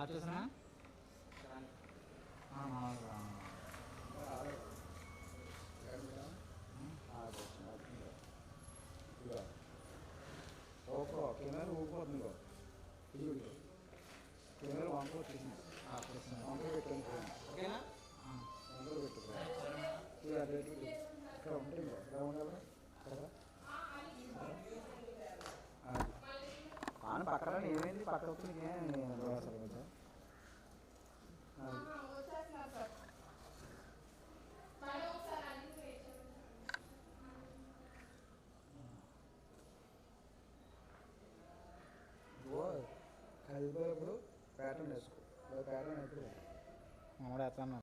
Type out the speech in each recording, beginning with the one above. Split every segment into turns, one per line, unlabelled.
చూసానా
Oppo camera ఊపిపోతుందో camera వంక వచ్చేసింది వంక పెట్టండి
ఓకేనా
వంక పెట్టుకోండి ఇక్కడ ఉంటుంది ఇక్కడ ఉండాలి కదా పాను పక్కన ఏమైంది పక్క వచ్చింది అసలు కదా కలిపోయినప్పుడు ప్యాటర్న్ వేసుకో ప్యాటర్న్ ఎప్పుడు
మామూలు వేస్తాను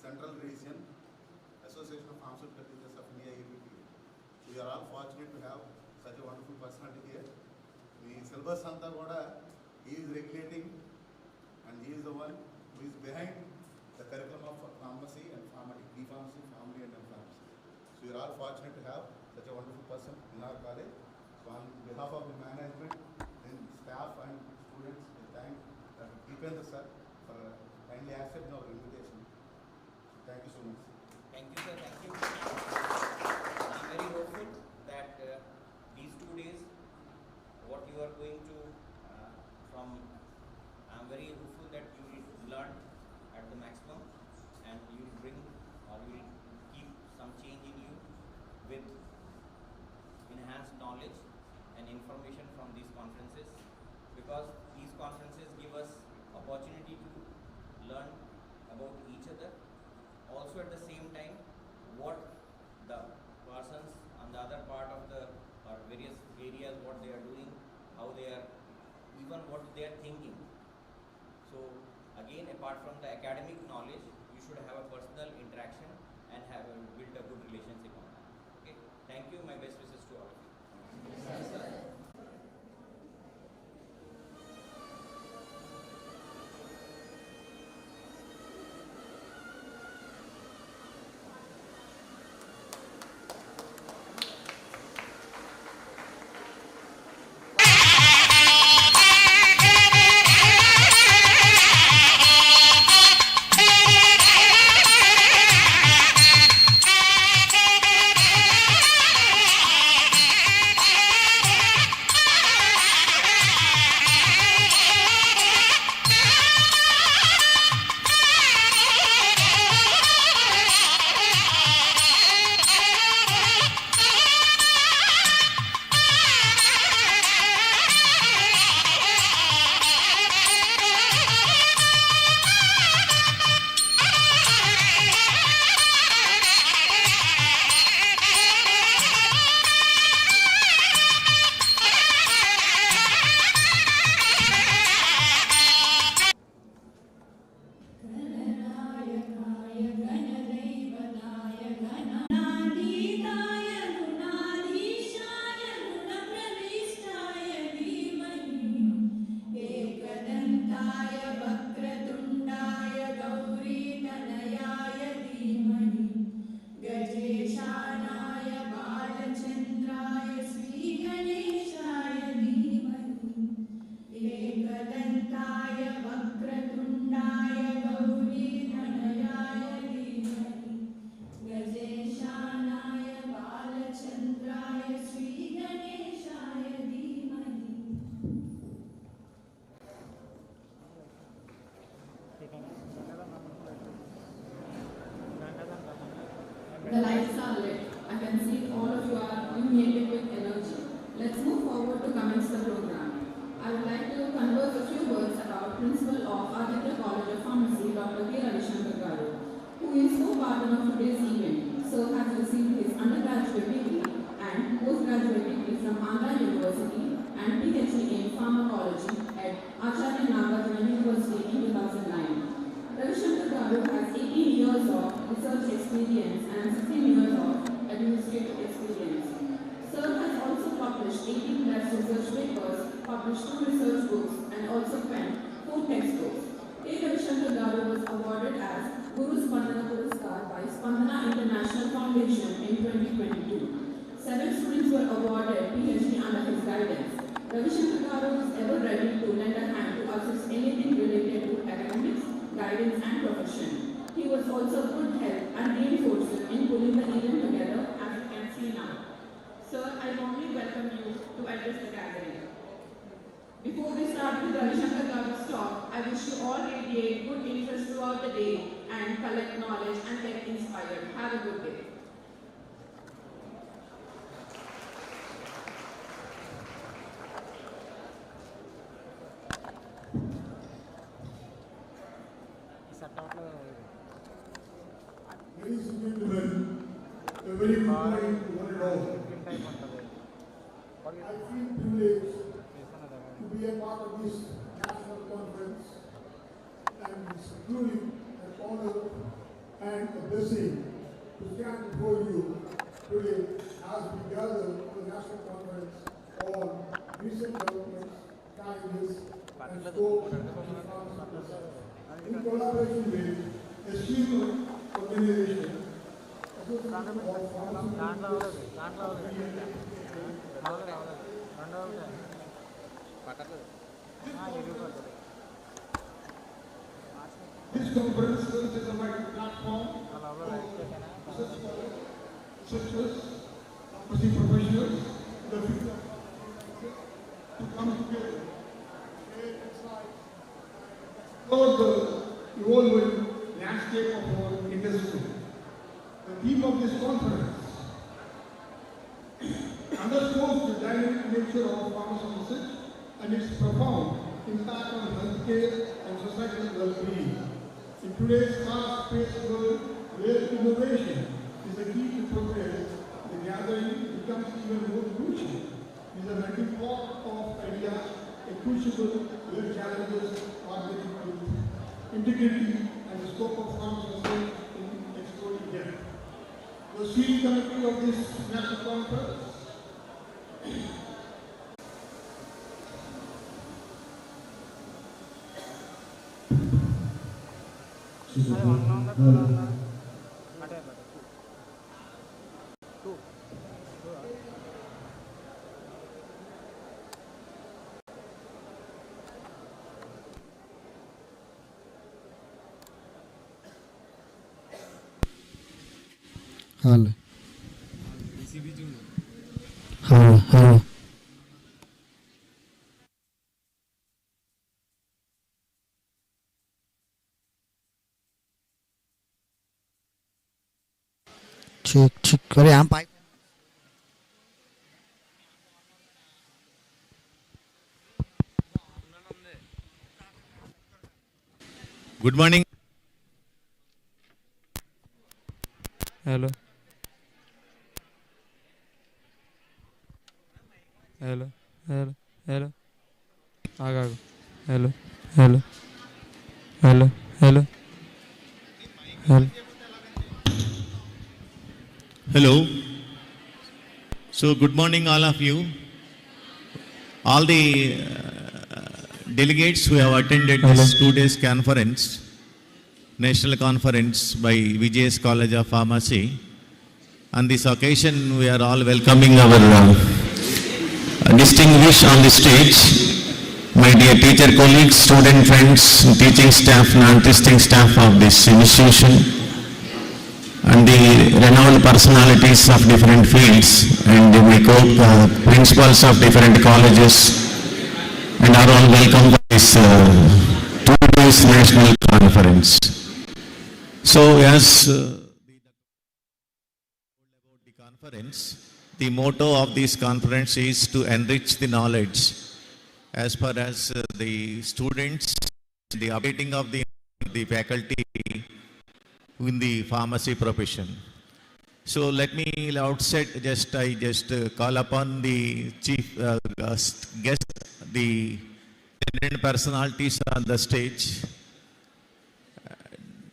Central Region, Association of Pharmaceutical Teachers of India, APT. We are all fortunate to have such a wonderful personality here. The syllabus anta kuda he is regulating, and he is the one who is behind the curriculum of pharmacy and pharmacy, B-pharmacy, pharmacy and M-pharmacy. So we are all fortunate to have such a wonderful person in our college. So on behalf of the management and staff and students, we thank Dr. Deependra sir for kindly accepting our invitation. So thank you so much.
Thank you, sir. Thank you. I'm very hopeful that these 2 days, what you are going to I'm very hopeful that you will learn at the maximum, and you will bring or you will keep some change in you with enhanced knowledge and information from these conferences, because these conferences give us opportunity to learn about each other. Also at the same time, what the persons on the other part of the or various areas, what they are doing, how they are, even what they are thinking. So again, apart from the academic knowledge, you should have a personal interaction and have build a good relationship on that. Okay. Thank you. My best wishes to all of you. Yes, sir.
The lights are lit. I can see all of you are illuminated with energy. Let's move forward to commence the program. I would like to converse a few words about Principal of Aditya College of Pharmacy, Dr. K. Ravishankar Garu, who is co-partner of today's event. So has received his undergraduate degree and postgraduate degree from Andhra University and PhD in pharmacology at Acharya Nagarjuna University in 2009. Ravishankar Garu has 18 years of research experience and 16 years of administrative experience. Sir has also published 18 plus research papers, published 2 research books, and also penned 4 textbooks. K. Ravishankar Garu was awarded as Guru Spandana Puraskar by Spandana International Foundation in 2022. 7 students were awarded PhD under his guidance. Ravishankar Garu is ever ready to lend a hand to assist anything related to academics, guidance and profession. He was also a good help and reinforcer in pulling the event together, as you can see now. Sir, I warmly welcome you to address the gathering. Before we start with Ravishankar Garu's talk, I wish you all radiate good interest throughout the day and collect knowledge and get inspired. Have a good day.
Ladies and gentlemen, a very good morning to one and all. I feel privileged to be a part of this national conference, and it's truly an honor and a blessing to stand before you today as we gather for the National Conference on recent developments, challenges, and scope in collaboration with a student organization, Association of Pharmaceutical This conference serves as a vital platform for research scholars, researchers, pharmacy professionals, the future of pharmacy to come together, share insights, explore the evolving landscape of our industry. The theme of this conference underscores the dynamic nature of pharmacy research and its profound impact on healthcare and societal well-being. In today's fast-paced world, where innovation is a key to progress, the gathering becomes even more crucial. It is a melting pot of ideas, a crucible where challenges are met with integrity and the scope of pharmacy in exploring depth. The steering committee of this national conference
Hello. Hello. Check. अरे यहाँ pipe
Good morning.
Hello. Agha. Hello.
Hello. So good morning all of you. All the delegates who have attended this 2 days conference, national conference by VJS College of Pharmacy. On this occasion, we are all welcoming our distinguished on the stage, my dear teacher colleagues, student friends, teaching staff, non-teaching staff of this institution, and the renowned personalities of different fields, and my principals of different colleges, and are all welcome to this 2 days national conference. So, as the conference, the motto of this conference is to enrich the knowledge as far as the students, the updating of the faculty in the pharmacy profession. So let me outset I just call upon the chief guest, the eminent personalities on the stage.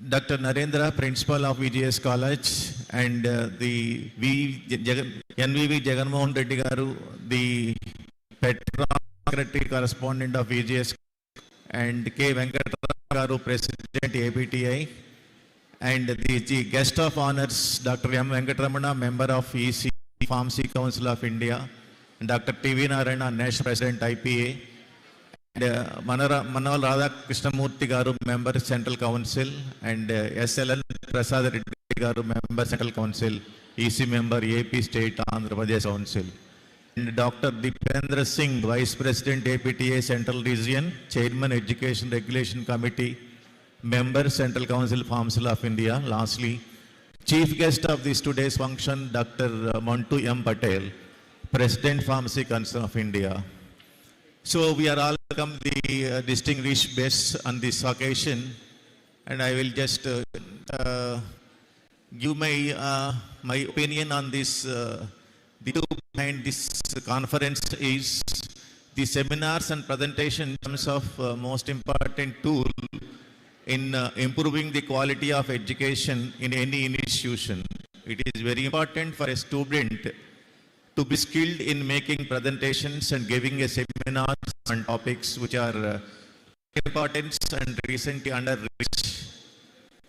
Dr. Narendra, Principal of VGS College, and the NVV Jaganmohan Reddy Garu, the Petra Secretary Correspondent of VGS, and K. Venkatramana Garu, President APTI, and the guest of honors, Dr. M. Venkatramana, Member of EC, Pharmacy Council of India, and Dr. T.V. Narayana, National President IPA, and Manohar Radha Krishnamurthy Garu, Member Central Council, and SLN Prasad Reddy Garu, Member Central Council, EC Member AP State Andhra Pradesh Council, and Dr. Dipendra Singh, Vice President APTA Central Region, Chairman Education Regulation Committee, Member Central Council Pharmacy of India. Lastly, Chief Guest of this today's function, Dr. Montu M. Patel, President Pharmacy Council of India. So we are all welcome the distinguished guests on this occasion, and I will just give my opinion on this. The two behind this conference is the seminars and presentation in terms of most important tool in improving the quality of education in any institution. It is very important for a student to be skilled in making presentations and giving a seminars on topics which are important and recently under research.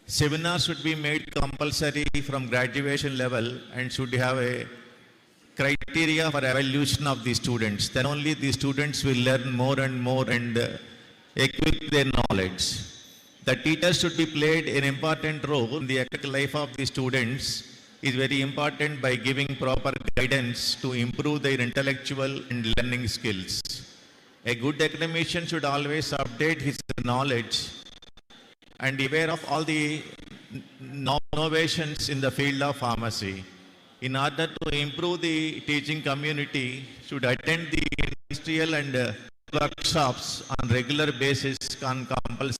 Seminars should be made compulsory from graduation level and should have a criteria for evaluation of the students. Then only the students will learn more and more and equip their knowledge. The teachers should be played an important role in the academic life of the students. Is very important by giving proper guidance to improve their intellectual and learning skills. A good academician should always update his knowledge and be aware of all the innovations in the field of pharmacy. In order to improve the teaching community, should attend the industrial and workshops on regular basis on compulsory.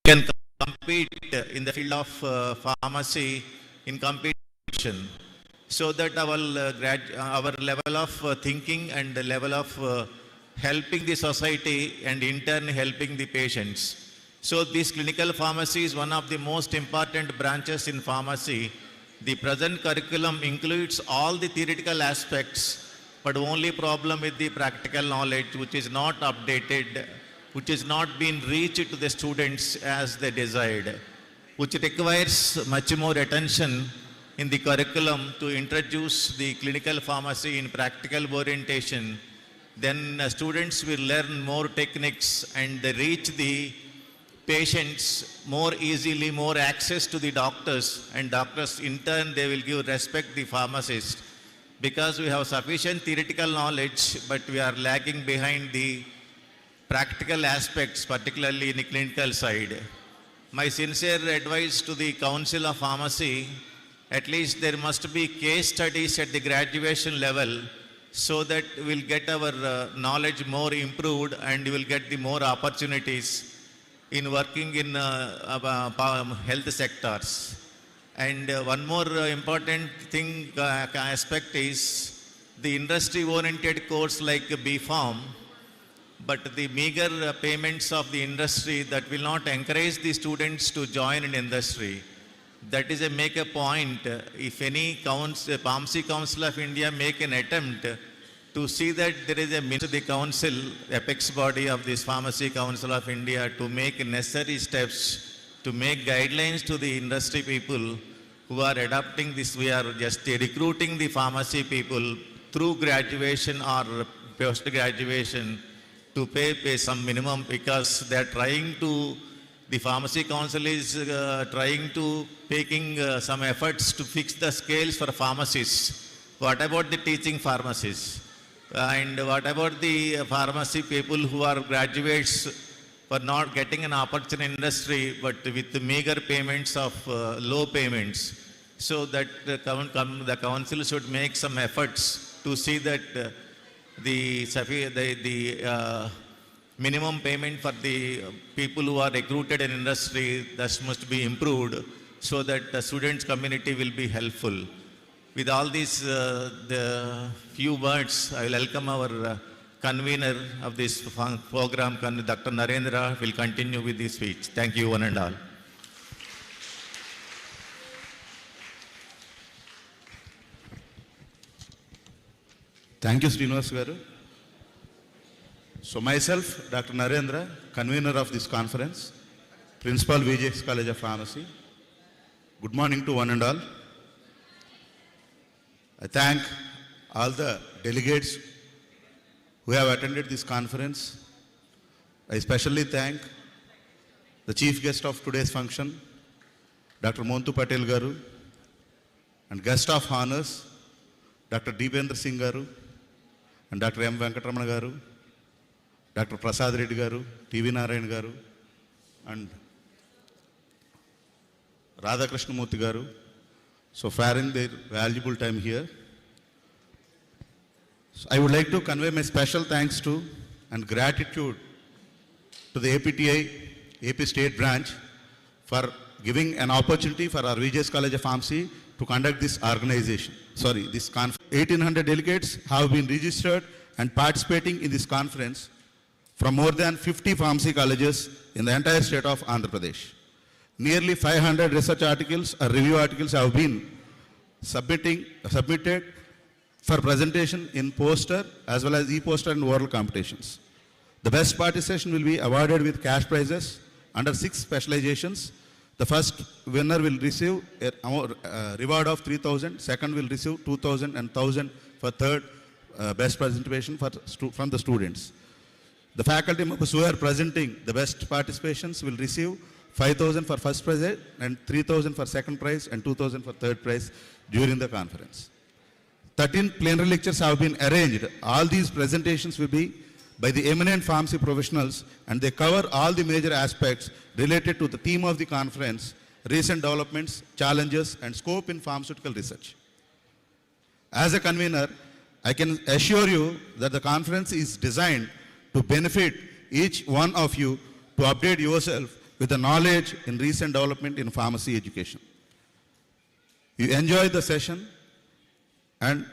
Can compete in the field of pharmacy in competition, so that our level of thinking and the level of helping the society and in turn helping the patients. So this clinical pharmacy is one of the most important branches in pharmacy. The present curriculum includes all the theoretical aspects, but only problem with the practical knowledge which is not updated, which is not being reached to the students as they desired, which requires much more attention in the curriculum to introduce the clinical pharmacy in practical orientation. Then students will learn more techniques and they reach the patients more easily, more access to the doctors, and doctors in turn they will give respect the pharmacist, because we have sufficient theoretical knowledge but we are lagging behind the practical aspects, particularly in the clinical side. My sincere advice to the Council of Pharmacy, at least there must be case studies at the graduation level, so that we'll get our knowledge more improved and we'll get the more opportunities in working in health sectors. And one more important thing, aspect is the industry-oriented course like BPharm, but the meager payments of the industry that will not encourage the students to join in industry. That is make a point. If any Pharmacy Council of India make an attempt to see that there is a ministry, the council, apex body of this Pharmacy Council of India, to make necessary steps to make guidelines to the industry people who are adopting this. We are just recruiting the pharmacy people through graduation or post-graduation to pay some minimum, because they are trying to, the Pharmacy Council is trying to taking some efforts to fix the scales for pharmacists. What about the teaching pharmacists? And what about the pharmacy people who are graduates for not getting an opportunity in industry but with the meager payments of low payments? So that the council should make some efforts to see that the minimum payment for the people who are recruited in industry, that must be improved, so that the students community will be helpful. With all these the few words, I will welcome our convener of this program, Dr. Narendra, will continue with this speech. Thank you, one and all.
Thank you, Srinivas Garu. So myself, Dr. Narendra, convener of this conference, Principal VJX College of Pharmacy. Good morning to one and all. I thank all the delegates who have attended this conference. I especially thank the chief guest of today's function, Dr. Montu Patel Garu, and guest of honors, Dr. Deependra Singh garu, and Dr. M. Venkatramana garu, Dr. Prasad Reddy garu, TV Narayan garu, and Radha Krishnamurthy garu, so sparing their valuable time here. So I would like to convey my special thanks to and gratitude to the APTI, AP State Branch, for giving an opportunity for our VJS College of Pharmacy to conduct this organization. This conference. 1,800 delegates have been registered and participating in this conference from more than 50 pharmacy colleges in the entire state of Andhra Pradesh. Nearly 500 research articles or review articles have been submitted for presentation in poster as well as e-poster and oral competitions. The best participation will be awarded with cash prizes under 6 specializations. The first winner will receive a reward of 3,000, second will receive 2,000 and 1,000 for third best presentation from the students. The faculty members who are presenting the best participations will receive 5,000 for first prize and 3,000 for second prize and 2,000 for third prize during the conference. 13 plenary lectures have been arranged. All these presentations will be by the eminent pharmacy professionals, and they cover all the major aspects related to the theme of the conference, recent developments, challenges, and scope in pharmaceutical research. As a convener, I can assure you that the conference is designed to benefit each one of you to update yourself with the knowledge in recent development in pharmacy education. You enjoy the session, and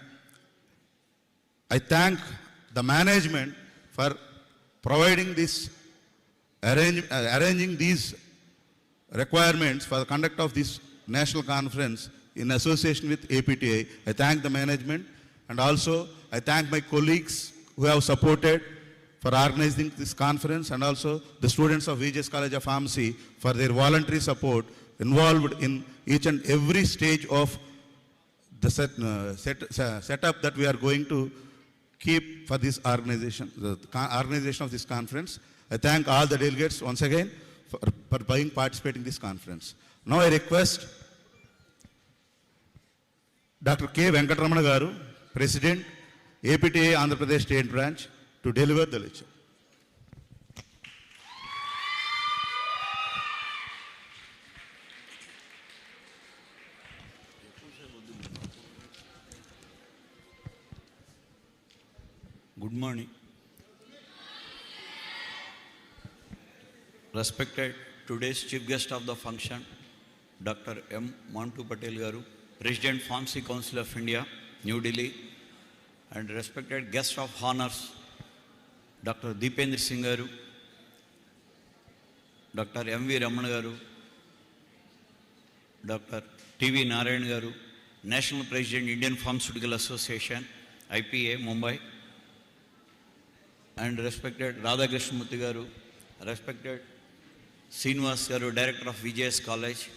I thank the management for providing this, arranging these requirements for the conduct of this national conference in association with APTI. I thank the management, and also I thank my colleagues who have supported for organizing this conference, and also the students of VJS College of Pharmacy for their voluntary support involved in each and every stage of the setup that we are going to keep for this organization, the organization of this conference. I thank all the delegates once again for participating in this conference. Now I request Dr. K. Venkatramana garu, President, APTA Andhra Pradesh State Branch, to deliver the lecture.
Good morning. Respected today's chief guest of the function, Dr. M. Mantu Patel garu, President Pharmacy Council of India, New Delhi, and respected guest of honors, Dr. Deependra Singh garu, Dr. M.V. Ramana garu, Dr. T.V. Narayan garu, National President, Indian Pharmaceutical Association, IPA, Mumbai, and respected Radha Krishnamurthy garu, respected Srinivas garu, Director of VJS College,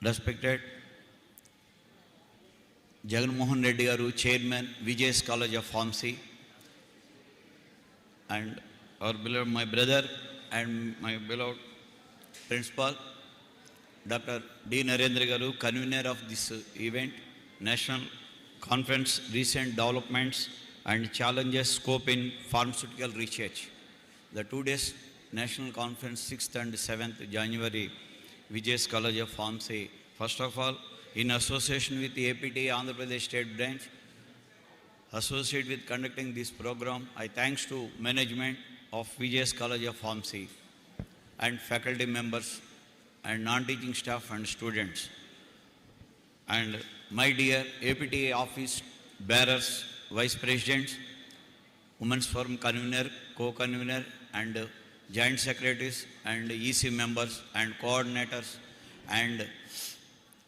respected Jagan Mohan Reddy garu, Chairman, VJS College of Pharmacy, and our beloved, my brother and my beloved principal, Dr. D. Narendra garu, convener of this event, National Conference, Recent Developments and Challenges, Scope in Pharmaceutical Research. The 2 days National Conference, 6th and 7th January, VJS College of Pharmacy. First of all, in association with the APTA Andhra Pradesh State Branch, associated with conducting this program, I thanks to management of VJS College of Pharmacy and faculty members and non-teaching staff and students. And my dear APTA office bearers, vice presidents, Women's Forum convener, co-convener, and joint secretaries, and EC members and coordinators, and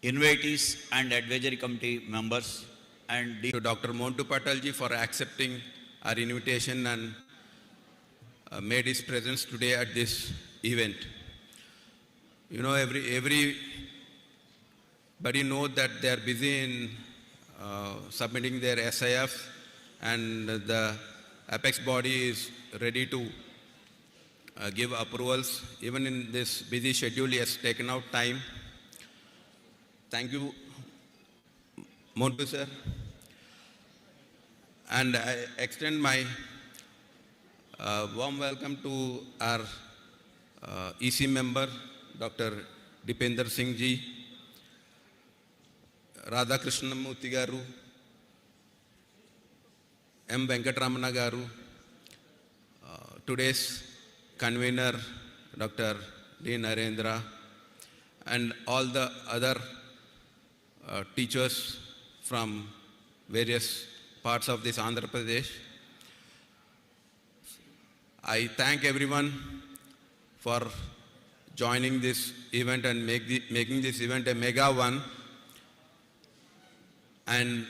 invitees and advisory committee members, and
to Dr. Montu Patalji for accepting our invitation and made his presence today at this event. You know, everybody know that they are busy in submitting their SIF, and the apex body is ready to give approvals. Even in this busy schedule, he has taken out time. Thank you, Montu sir, and I extend my warm welcome to our EC member, Dr. Dipender Singh ji, Radha Krishnamurthy garu, M. Venkatramana garu, today's convener, Dr. D. Narendra, and all the other teachers from various parts of this Andhra Pradesh. I thank everyone for joining this event and making this event a mega one. And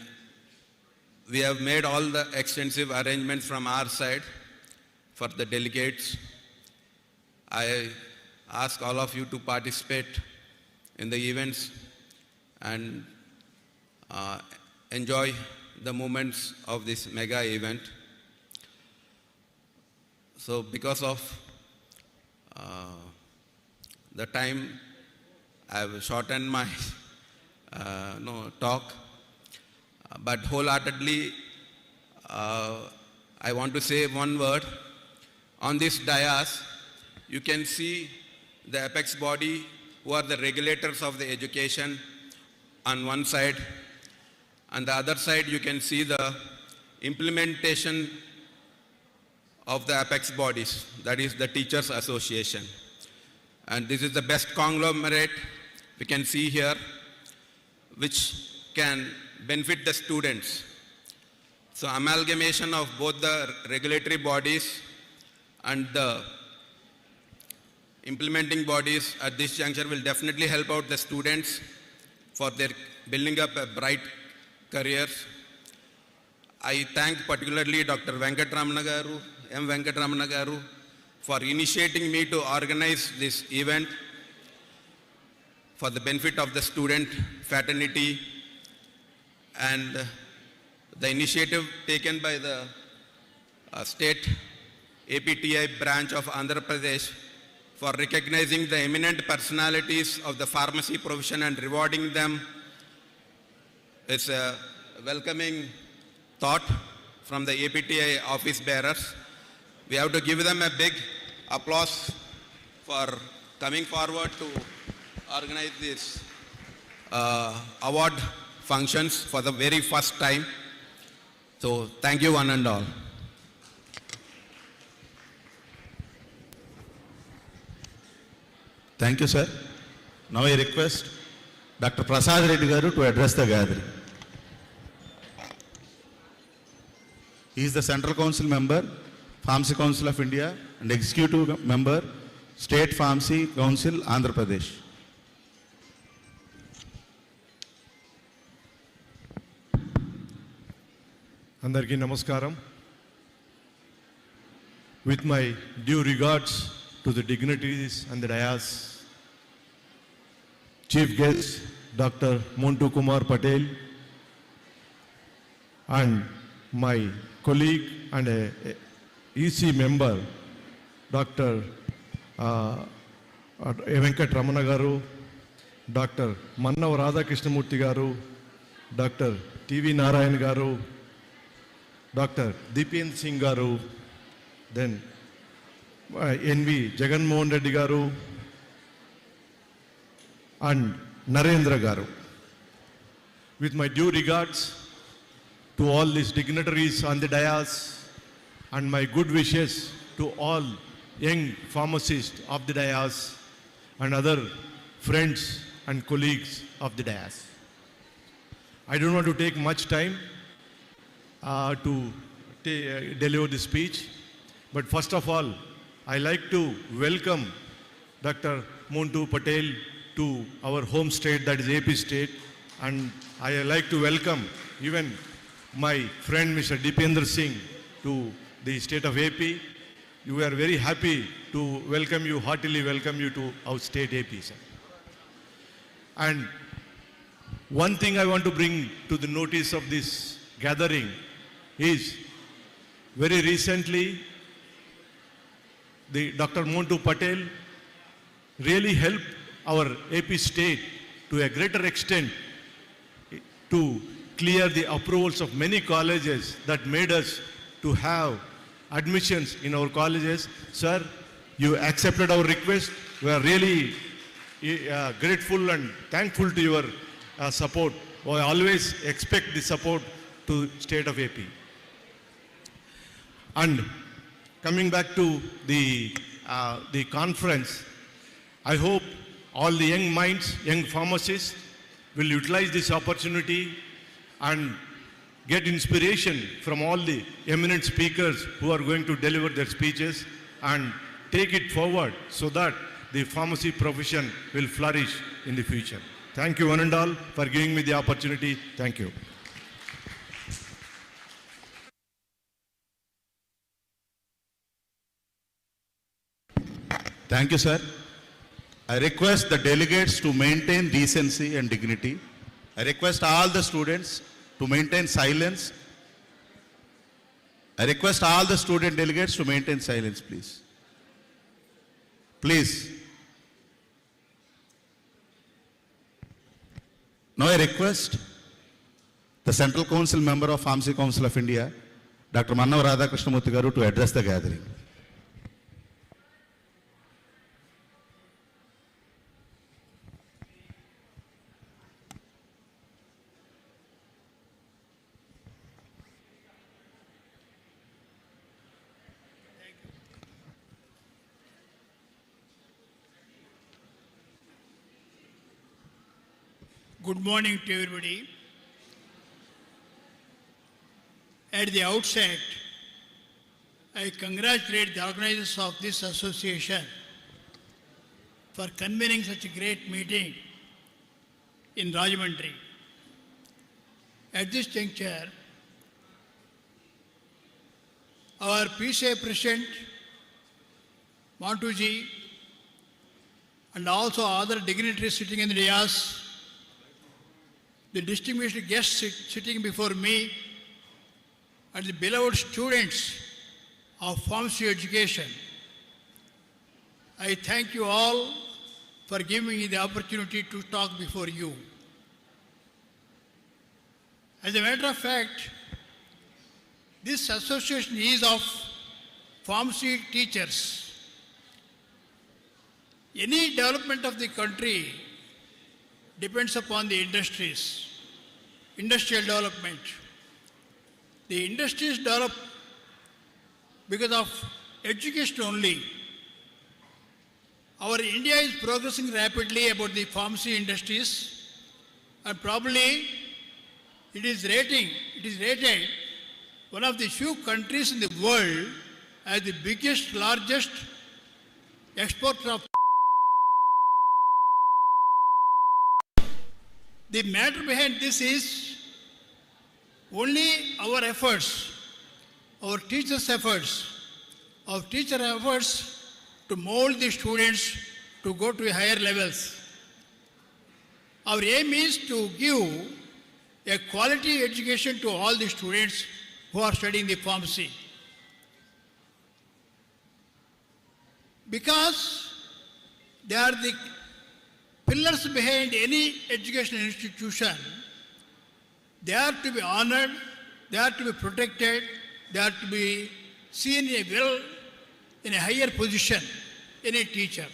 we have made all the extensive arrangements from our side for the delegates. I ask all of you to participate in the events and enjoy the moments of this mega event. So because of the time, I have shortened my talk, but wholeheartedly I want to say one word. On this dais, you can see the apex body who are the regulators of the education on one side. On the other side, you can see the implementation of the apex bodies, that is the Teachers Association. And this is the best conglomerate we can see here, which can benefit the students. So amalgamation of both the regulatory bodies and the implementing bodies at this juncture will definitely help out the students for their building up a bright careers. I thank particularly Dr. Venkatramana garu, M. Venkatramana garu, for initiating me to organize this event for the benefit of the student fraternity, and the initiative taken by the state APTI branch of Andhra Pradesh for recognizing the eminent personalities of the pharmacy profession and rewarding them is a welcoming thought from the APTI office bearers. We have to give them a big applause for coming forward to organize this award functions for the very first time. So thank you one and all.
Thank you, sir. Now I request Dr. Prasad Reddy garu to address the gathering. He is the Central Council member, Pharmacy Council of India, and Executive member, State Pharmacy Council, Andhra Pradesh.
Andarki Namaskaram. With my due regards to the dignitaries and the dais, Chief Guest Dr. Montu Kumar Patel, and my colleague and a EC member, Dr. Venkatramana garu, Dr. Mannav Radha Krishnamurthy garu, Dr. T.V. Narayan garu, Dr. Dipender Singh garu, then N.V. Jagan Mohan Reddy garu, and Narendra garu. With my due regards to all these dignitaries on the dais and my good wishes to all young pharmacists of the dais and other friends and colleagues of the dais. I don't want to take much time to deliver the speech, but first of all, I like to welcome Dr. Montu Patel to our home state, that is AP state, and I like to welcome even my friend Mr. Dipender Singh to the state of AP. We are very happy to welcome you, heartily welcome you to our state AP, sir. And one thing I want to bring to the notice of this gathering is very recently the Dr. Montu Patel really helped our AP state to a greater extent to
clear the approvals of many colleges that made us to have admissions in our colleges. Sir, you accepted our request. We are really grateful and thankful to your support. I always expect the support to state of AP. And coming back to the conference, I hope all the young minds, young pharmacists will utilize this opportunity and get inspiration from all the eminent speakers who are going to deliver their speeches and take it forward so that the pharmacy profession will flourish in the future. Thank you one and all for giving me the opportunity. Thank you.
Thank you, sir. I request the delegates to maintain decency and dignity. I request all the students to maintain silence. I request all the student delegates to maintain silence, please. Please. Now I request the Central Council member of Pharmacy Council of India, Dr. Mannav Radhakrishnamurthy garu, to address the gathering.
Good morning to everybody. At the outset, I congratulate the organizers of this association for convening such a great meeting in Rajahmundry. At this juncture, our PCA President, Mantuji, and also other dignitaries sitting in the dais, the distinguished guests sitting before me, and the beloved students of pharmacy education, I thank you all for giving me the opportunity to talk before you. As a matter of fact, this association is of pharmacy teachers. Any development of the country depends upon the industries, industrial development. The industries develop because of education only. Our India is progressing rapidly about the pharmacy industries, and probably it is rated one of the few countries in the world as the biggest, largest exporter of. The matter behind this is only our efforts, our teachers' efforts, to mold the students to go to higher levels. Our aim is to give a quality education to all the students who are studying the pharmacy. Because they are the pillars behind any educational institution. They are to be honored, they are to be protected, they are to be seen in a higher position in a teacher.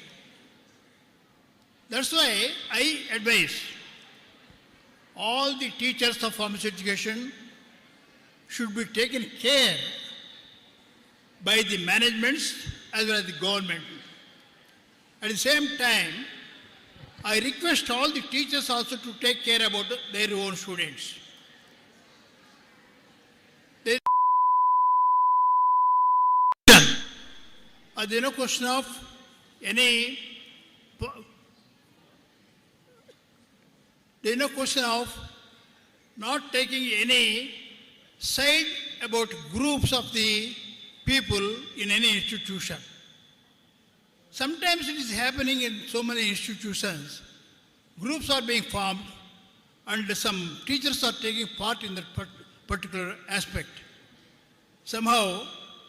That's why I advise all the teachers of pharmacy education should be taken care by the managements as well as the government. At the same time, I request all the teachers also to take care about their own students. There is no question of any. There is no question of not taking any side about groups of the people in any institution. Sometimes it is happening in so many institutions. Groups are being formed and some teachers are taking part in that particular aspect. Somehow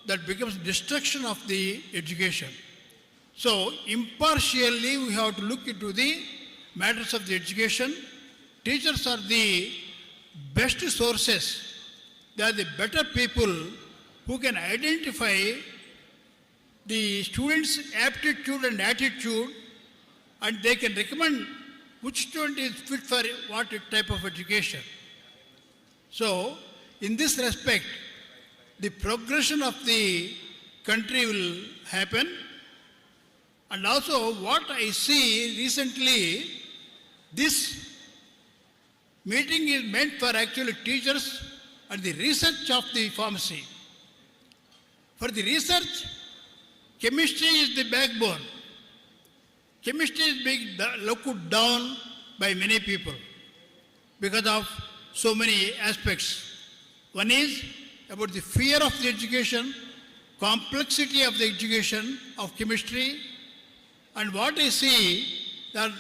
that becomes destruction of the education. So impartially we have to look into the matters of the education. Teachers are the best sources. They are the better people who can identify the students' aptitude and attitude, and they can recommend which student is fit for what type of education. So, in this respect, the progression of the country will happen. And also, what I see recently, this meeting is meant for actually teachers and the research of the pharmacy. For the research, chemistry is the backbone. Chemistry is being looked down by many people because of so many aspects. One is about the fear of the education, complexity of the education of chemistry, and what I see that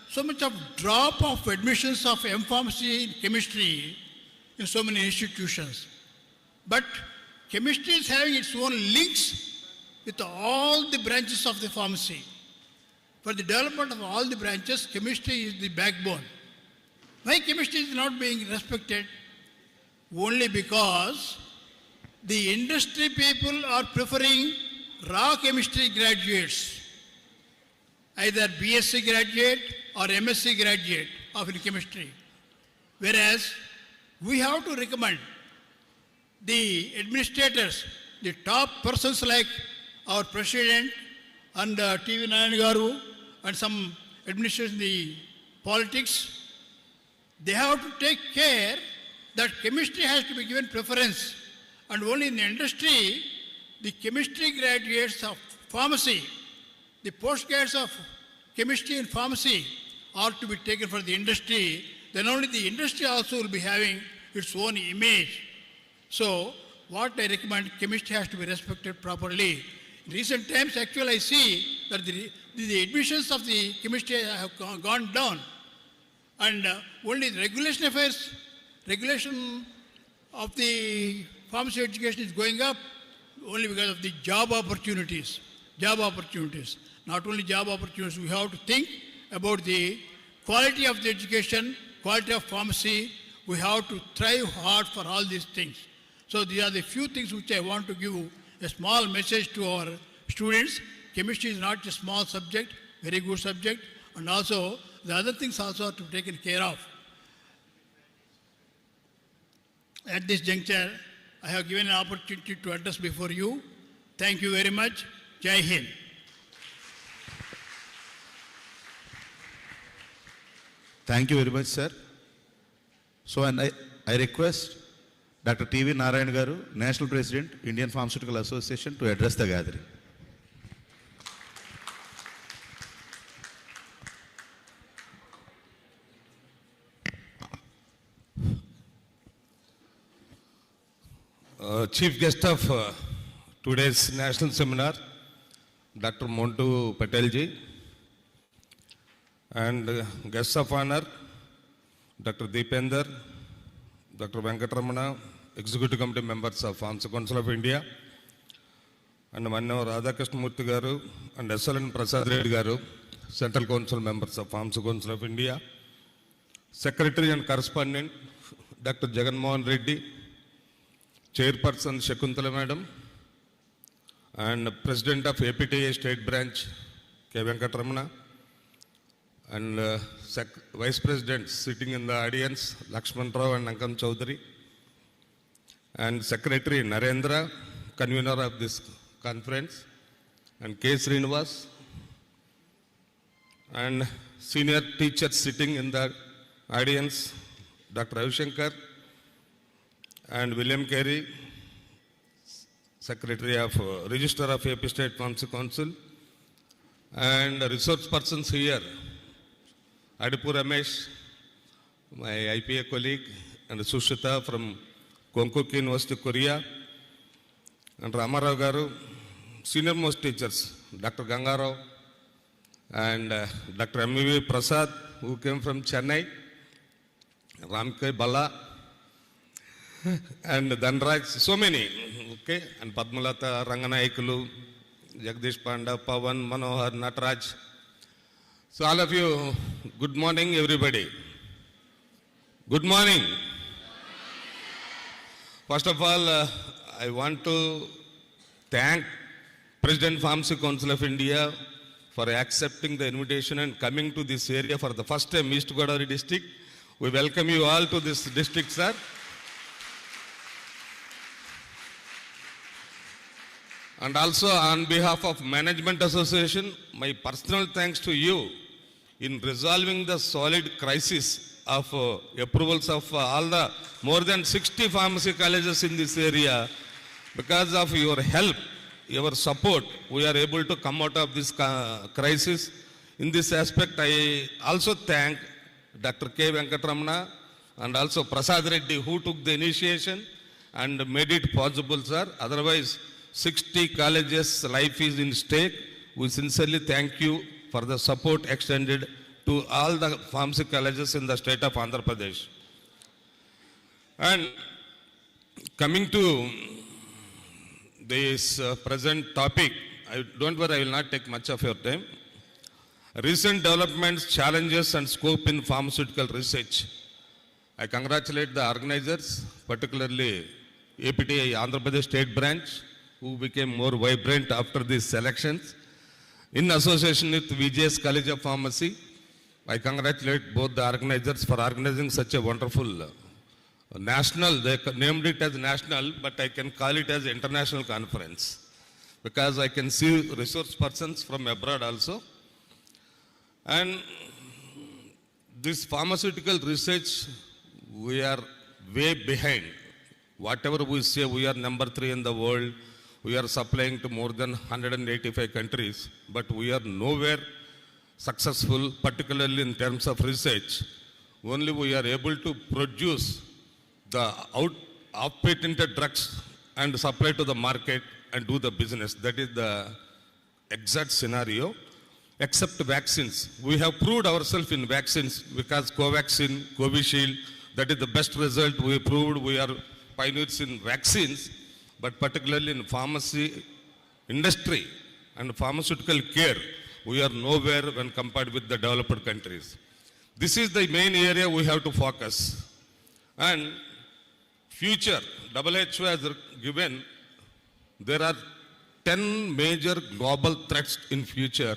so much of drop of admissions of M.Pharmacy in chemistry in so many institutions. But chemistry is having its own links with all the branches of the pharmacy. For the development of all the branches, chemistry is the backbone. Why chemistry is not being respected? Only because the industry people are preferring raw chemistry graduates, either BSc graduate or MSc graduate of chemistry. Whereas we have to recommend the administrators, the top persons like our president and TV Narayan Garu and some administrators in the politics, they have to take care that chemistry has to be given preference. And only in the industry, the chemistry graduates of pharmacy, the postgraduates of chemistry and pharmacy are to be taken for the industry. Then only the industry also will be having its own image. So, what I recommend, chemistry has to be respected properly. In recent times, actually, I see that the admissions of the chemistry have gone down. And only the regulation affairs, regulation of the pharmacy education is going up only because of the job opportunities. Job opportunities. Not only job opportunities, we have to think about the quality of the education, quality of pharmacy. We have to strive hard for all these things. So these are the few things which I want to give a small message to our students. Chemistry is not a small subject, very good subject, and also the other things also are to be taken care of. At this juncture, I have given an opportunity to address before you. Thank you very much. Jai Hind.
Thank you very much, sir. So, and I request Dr. TV Narayan Garu, National President, Indian Pharmaceutical Association, to address the gathering.
Chief guest of today's national seminar, Dr. Montu Patelji, and guests of honor, Dr. Deepender, Dr. Venkatramana, Executive Committee members of Pharmacy Council of India, and Mannava Radhakrishna Garu and SLN Prasad Reddy Garu, Central Council members of Pharmacy Council of India, Secretary and Correspondent, Dr. Jagan Mohan Reddy, Chairperson Shakuntala Madam, and President of APTA State Branch, K. Venkatramana, and Vice President sitting in the audience, Lakshman Rao and Ankam Chaudhary, and Secretary Narendra, convener of this conference, and K. Srinivas, and senior teachers sitting in the audience, Dr. Ravishankar, and William Carey, Secretary of Register of AP State Pharmacy Council, and resource persons here, Adipu Ramesh, my IPA colleague, and Sushita from Konkuki University, Korea, and Ramarao Garu, senior most teachers, Dr. Gangarao, and Dr. M.V. Prasad, who came from Chennai, Ramke Bala, and Dhanraj, so many, okay, and Padmalata, Ranganaikulu, Jagdish Panda, Pavan, Manohar, Nataraj. So all of you, good morning everybody. Good morning. First of all, I want to thank President Pharmacy Council of India for accepting the invitation and coming to this area for the first time, East Godavari district. We welcome you all to this district, sir. And also on behalf of Management Association, my personal thanks to you in resolving the solid crisis of approvals of all the more than 60 pharmacy colleges in this area. Because of your help, your support, we are able to come out of this crisis. In this aspect, I also thank Dr. K. Venkatramana and also Prasad Reddy, who took the initiation and made it possible, sir. Otherwise, 60 colleges' life is in stake. We sincerely thank you for the support extended to all the pharmacy colleges in the state of Andhra Pradesh. And coming to this present topic, don't worry, I will not take much of your time. Recent developments, challenges and scope in pharmaceutical research. I congratulate the organizers, particularly APTI Andhra Pradesh State Branch, who became more vibrant after these elections. In association with VGS College of Pharmacy, I congratulate both the organizers for organizing such a wonderful national, they named it as national, but I can call it as international conference, because I can see resource persons from abroad also. And this pharmaceutical research, we are way behind. Whatever we say, we are number 3 in the world. We are supplying to more than 185 countries, but we are nowhere successful, particularly in terms of research. Only we are able to produce the off-patented drugs and supply to the market and do the business. That is the exact scenario. Except vaccines. We have proved ourselves in vaccines because Covaxin, Covishield, that is the best result. We proved we are pioneers in vaccines, but particularly in pharmacy industry and pharmaceutical care, we are nowhere when compared with the developed countries. This is the main area we have to focus. And future, WHO has given, there are 10 major global threats in future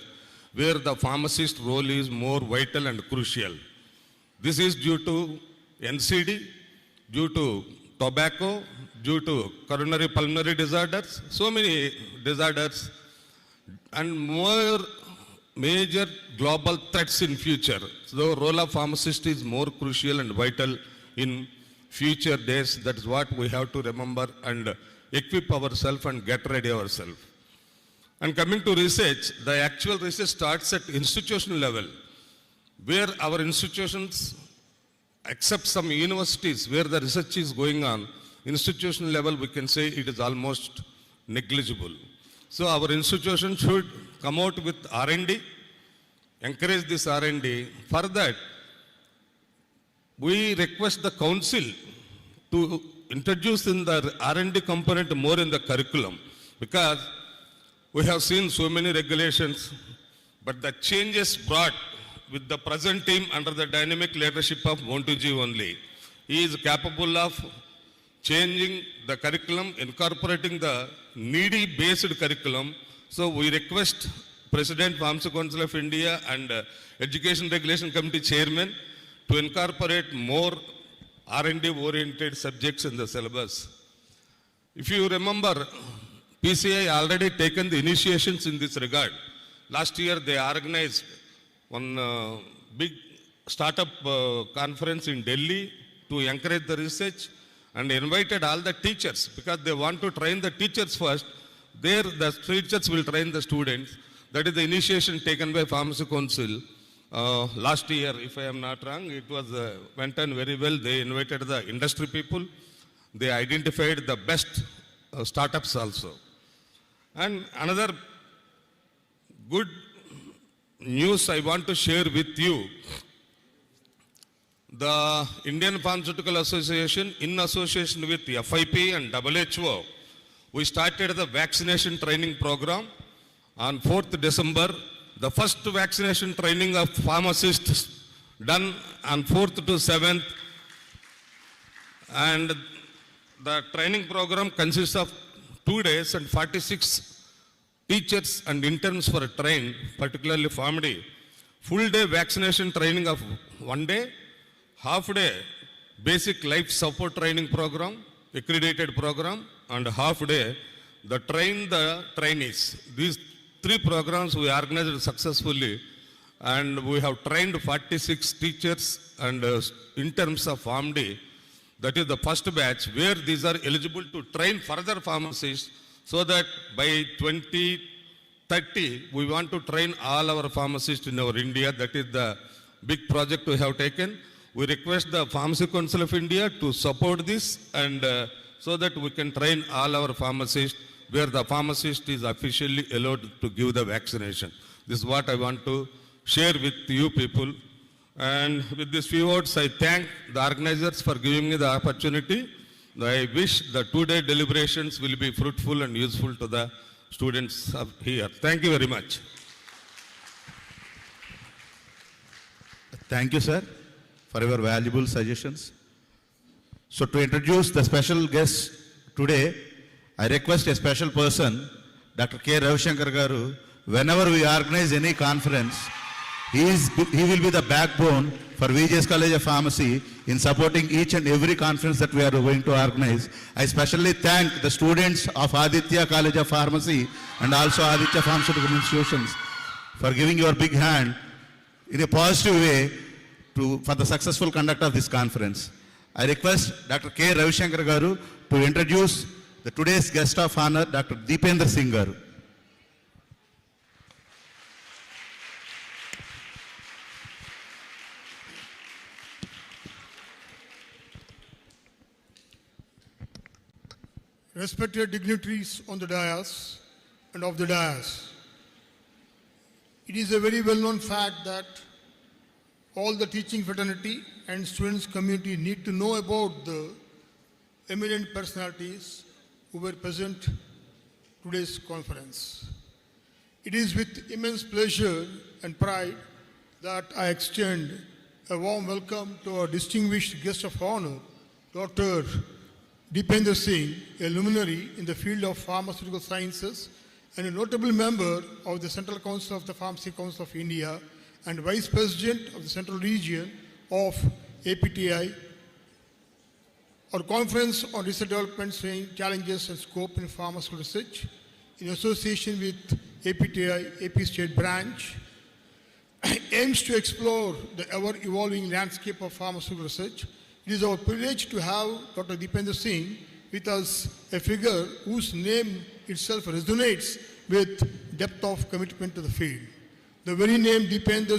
where the pharmacist role is more vital and crucial. This is due to NCD, due to tobacco, due to coronary pulmonary disorders, so many disorders, and more major global threats in future. So the role of pharmacist is more crucial and vital in future days. That is what we have to remember and equip ourselves and get ready ourselves. And coming to research, the actual research starts at institutional level, where our institutions, except some universities where the research is going on, institutional level we can say it is almost negligible. So our institution should come out with R&D, encourage this R&D. For that, we request the council to introduce in the R&D component more in the curriculum, because we have seen so many regulations, but the changes brought with the present team under the dynamic leadership of Montuji only. He is capable of changing the curriculum, incorporating the needy-based curriculum. So we request President Pharmacy Council of India and Education Regulation Committee Chairman to incorporate more R&D oriented subjects in the syllabus. If you remember, PCI already taken the initiations in this regard. Last year they organized one big startup conference in Delhi to encourage the research and invited all the teachers, because they want to train the teachers first. There the teachers will train the students. That is the initiation taken by Pharmacy Council last year, if I am not wrong. It was went on very well. They invited the industry people. They identified the best startups also. And another good news I want to share with you. The Indian Pharmaceutical Association, in association with the FIP and WHO, we started the vaccination training program on 4th December. The first vaccination training of pharmacists done on 4th to 7th. And the training program consists of 2 days and 46 teachers and interns for a train, particularly PharmD. Full day vaccination training of 1 day, half day basic life support training program, accredited program, and half day the trainees. These 3 programs we organized successfully, and we have trained 46 teachers and interns of PharmD. That is the first batch where these are eligible to train further pharmacists, so that by 2030 we want to train all our pharmacists in our India. That is the big project we have taken. We request the Pharmacy Council of India to support this, and so that we can train all our pharmacists where the pharmacist is officially allowed to give the vaccination. This is what I want to share with you people. And with these few words, I thank the organizers for giving me the opportunity. I wish the 2-day deliberations will be fruitful and useful to the students of here. Thank you very much.
Thank you, sir, for your valuable suggestions. So to introduce the special guest today, I request a special person, Dr. K. Ravishankar Garu. Whenever we organize any conference, he will be the backbone for VGS College of Pharmacy in supporting each and every conference that we are going to organize. I especially thank the students of Aditya College of Pharmacy and also Aditya Pharmaceutical Institutions for giving your big hand in a positive way for the successful conduct of this conference. I request Dr. K. Ravishankar Garu to introduce the today's guest of honor, Dr. Deependra Singh Garu.
Respected dignitaries on the dais and of the dais, it is a very well-known fact that all the teaching fraternity and students community need to know about the eminent personalities who were present today's conference. It is with immense pleasure and pride that I extend a warm welcome to our distinguished guest of honor, Dr. Deependra Singh, a luminary in the field of pharmaceutical sciences and a notable member of the Central Council of the Pharmacy Council of India and Vice President of the Central Region of APTI. Our conference on research development saying challenges and scope in pharmaceutical research in association with APTI, AP State Branch, aims to explore the ever-evolving landscape of pharmaceutical research. It is our privilege to have Dr. Deependra Singh with us, a figure whose name itself resonates with depth of commitment to the field. The very name Deependra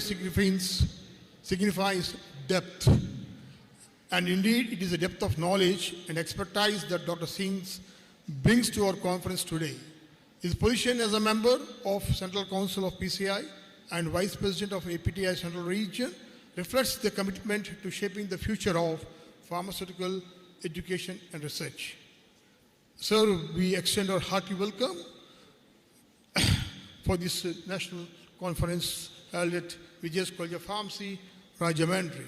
signifies depth. And indeed, it is a depth of knowledge and expertise that Dr. Singh brings to our conference today. His position as a member of Central Council of PCI and Vice President of APTI Central Region reflects the commitment to shaping the future of pharmaceutical education and research. Sir, we extend our hearty welcome for this national conference held at VGS College of Pharmacy, Rajahmundry.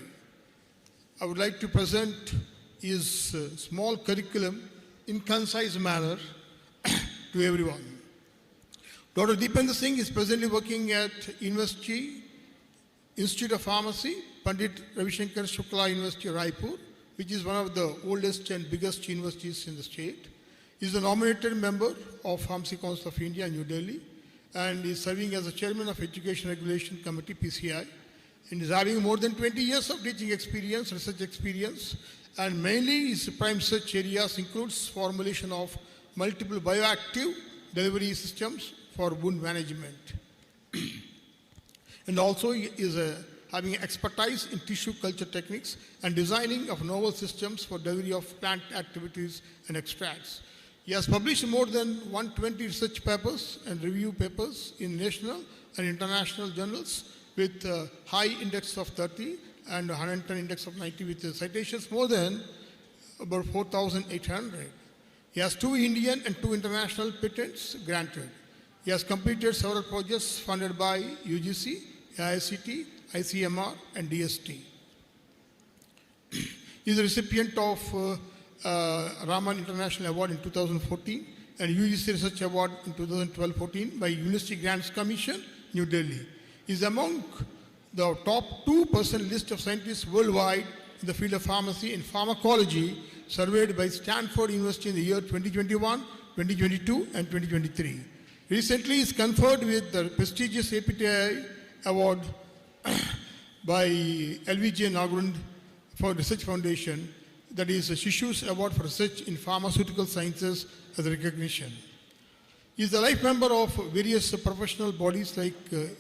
I would like to present his small curriculum in concise manner to everyone. Dr. Deependra Singh is presently working at University Institute of Pharmacy, Pandit Ravishankar Shukla University, Raipur, which is one of the oldest and biggest universities in the state. He is a nominated member of Pharmacy Council of India, New Delhi, and is serving as the chairman of Education Regulation Committee, PCI, and is having more than 20 years of teaching experience, research experience, and mainly his prime research areas includes formulation of multiple bioactive delivery systems for wound management. And also he is having expertise in tissue culture techniques and designing of novel systems for delivery of plant activities and extracts. He has published more than 120 research papers and review papers in national and international journals with a high index of 30 and 110 index of 90 with citations more than about 4,800. He has 2 Indian and 2 international patents granted. He has completed several projects funded by UGC, IICT, ICMR, and DST. He is a recipient of Raman International Award in 2014 and UGC Research Award in 2012-14 by University Grants Commission, New Delhi. He is among the top 2% list of scientists worldwide in the field of pharmacy and pharmacology surveyed by Stanford University in the year 2021, 2022 and 2023. Recently, he is conferred with the prestigious APTI Award by LVJ Nagrund for Research Foundation, that is Shishu's Award for Research in Pharmaceutical Sciences as a recognition. He is a life member of various professional bodies like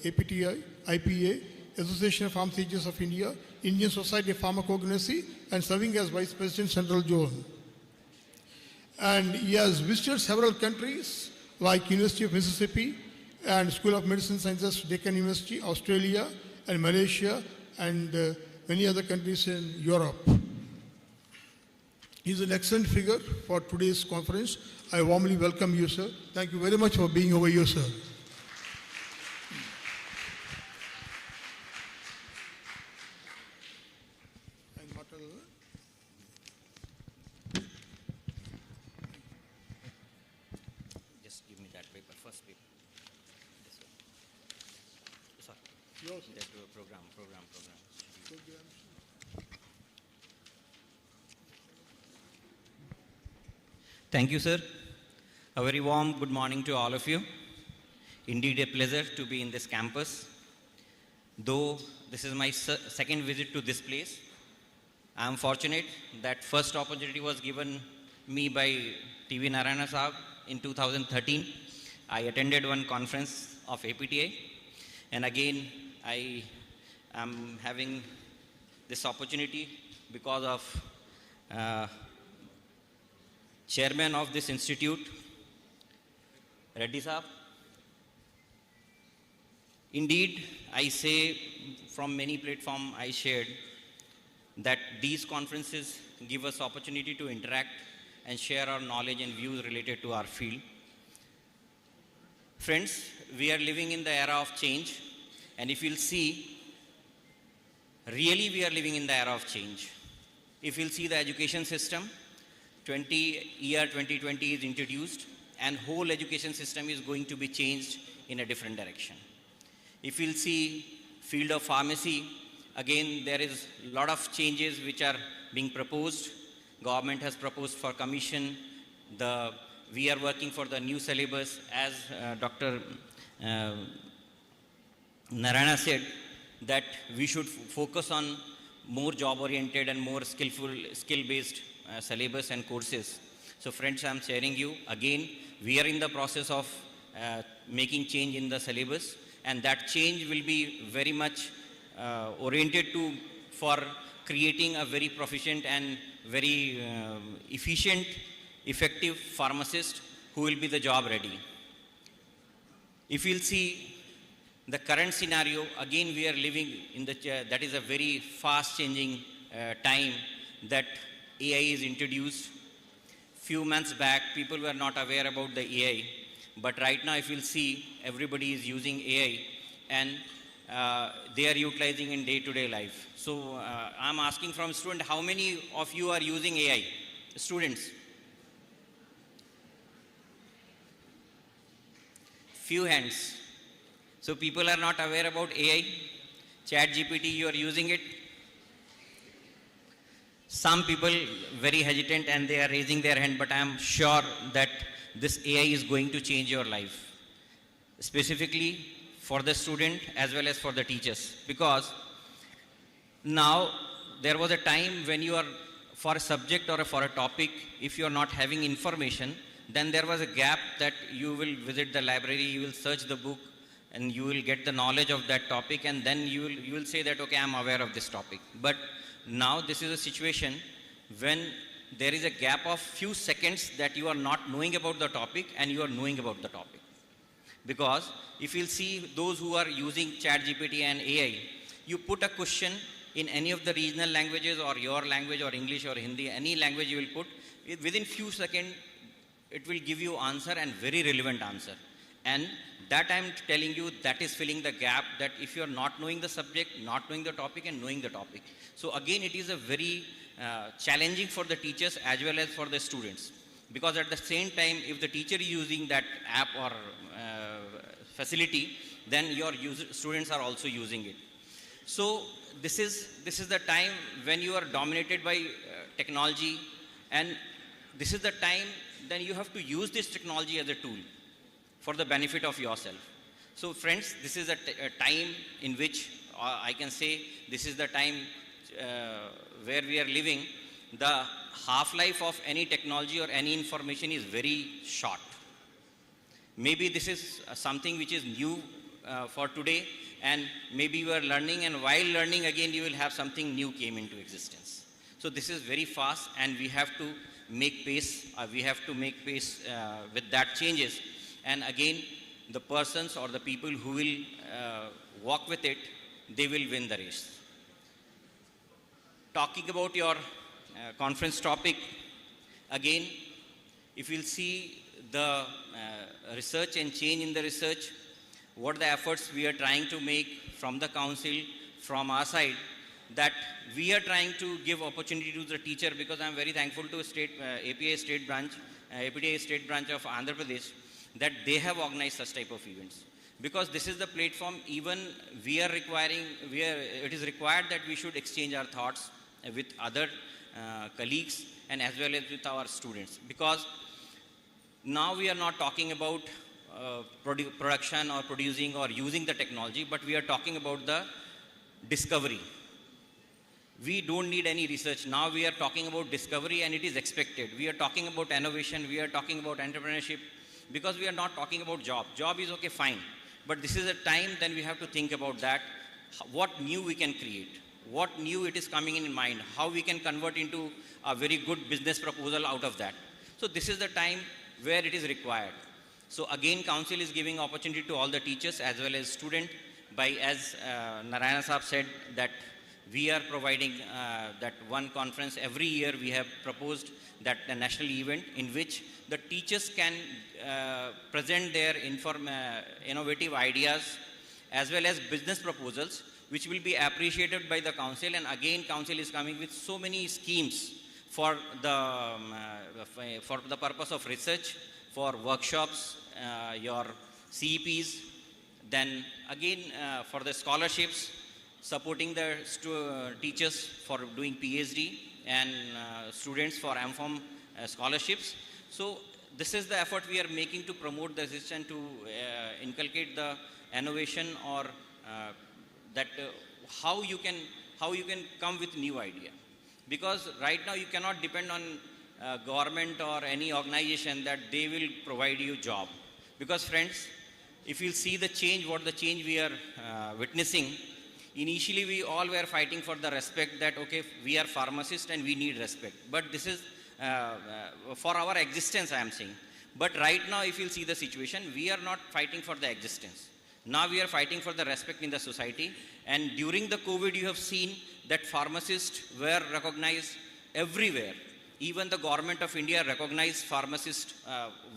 APTI, IPA, Association of Pharmacists of India, Indian Society of Pharmacognosy, and serving as Vice President Central Zone. And he has visited several countries like University of Mississippi and School of Medicine Sciences, Deccan University, Australia and Malaysia, and many other countries in Europe. He is an excellent figure for today's conference. I warmly welcome you, sir. Thank you very much for being over here, sir.
Just give me that paper, first paper. This one. Sorry.
Yours.
That program. Thank you, sir. A very warm good morning to all of you. Indeed, a pleasure to be in this campus. Though this is my second visit to this place, I am fortunate that first opportunity was given me by TV Narayana Saab in 2013. I attended one conference of APTA, and again I am having this opportunity because of chairman of this institute, Reddy Saab. Indeed, I say from many platforms I shared that these conferences give us opportunity to interact and share our knowledge and views related to our field. Friends, we are living in the era of change, and if you'll see, really we are living in the era of change. If you'll see the education system, year 2020 is introduced, and whole education system is going to be changed in a different direction. If you'll see field of pharmacy, again there is a lot of changes which are being proposed. Government has proposed for commission. We are working for the new syllabus, as Dr. Narayana said, that we should focus on more job-oriented and more skill-based syllabus and courses. So friends, I am sharing you, again, we are in the process of making change in the syllabus, and that change will be very much oriented for creating a very proficient and very efficient, effective pharmacist who will be the job ready. If you'll see the current scenario, again we are living in that is a very fast changing time that AI is introduced. Few months back, people were not aware about the AI, but right now if you'll see, everybody is using AI, and they are utilizing in day-to-day life. So I'm asking from student, how many of you are using AI? Students? Few hands. So people are not aware about AI. ChatGPT, you are using it. Some people very hesitant and they are raising their hand, but I am sure that this AI is going to change your life, specifically for the student as well as for the teachers. Because now there was a time when you are, for a subject or for a topic, if you are not having information, then there was a gap that you will visit the library, you will search the book, and you will get the knowledge of that topic, and then you will say that, okay, I am aware of this topic. But now this is a situation when there is a gap of few seconds that you are not knowing about the topic and you are knowing about the topic. Because if you'll see those who are using ChatGPT and AI, you put a question in any of the regional languages or your language or English or Hindi, any language you will put, within few seconds it will give you answer, and very relevant answer. And that I am telling you, that is filling the gap, that if you are not knowing the subject, not knowing the topic, and knowing the topic. So again, it is a very challenging for the teachers as well as for the students. Because at the same time, if the teacher is using that app or facility, then your students are also using it. So this is the time when you are dominated by technology, and this is the time then you have to use this technology as a tool for the benefit of yourself. So friends, this is a time in which I can say this is the time where we are living. The half-life of any technology or any information is very short. Maybe this is something which is new for today, and maybe you are learning, and while learning again you will have something new came into existence. So this is very fast, and we have to make pace. We have to make pace with that changes. And again, the persons or the people who will walk with it, they will win the race. Talking about your conference topic, again, if you'll see the research and change in the research, what the efforts we are trying to make from the council, from our side, that we are trying to give opportunity to the teacher, because I'm very thankful to APTA State Branch of Andhra Pradesh, that they have organized such type of events. Because this is the platform, even it is required that we should exchange our thoughts with other colleagues and as well as with our students. Because now we are not talking about production or producing or using the technology, but we are talking about the discovery. We don't need any research. Now we are talking about discovery, and it is expected. We are talking about innovation. We are talking about entrepreneurship, because we are not talking about job. Job is okay, fine. But this is a time then we have to think about that. What new we can create? What new it is coming in mind? How we can convert into a very good business proposal out of that? So this is the time where it is required. So again, council is giving opportunity to all the teachers as well as students by, as Narayana Saab said, that we are providing that one conference every year. We have proposed that a national event in which the teachers can present their innovative ideas as well as business proposals, which will be appreciated by the council. And again, council is coming with so many schemes for the purpose of research, for workshops, your CEPs, then again for the scholarships, supporting the teachers for doing PhD, and students for MPharm scholarships. So this is the effort we are making to promote the system, to inculcate the innovation, or that how you can come with new idea. Because right now you cannot depend on government or any organization that they will provide you job. Because friends, if you see the change, what the change we are witnessing, initially we all were fighting for the respect, that okay, we are pharmacists and we need respect. But this is for our existence, I am saying. But right now, if you see the situation, we are not fighting for the existence. Now we are fighting for the respect in the society. And during the COVID, you have seen that pharmacists were recognized everywhere. Even the government of India recognized pharmacist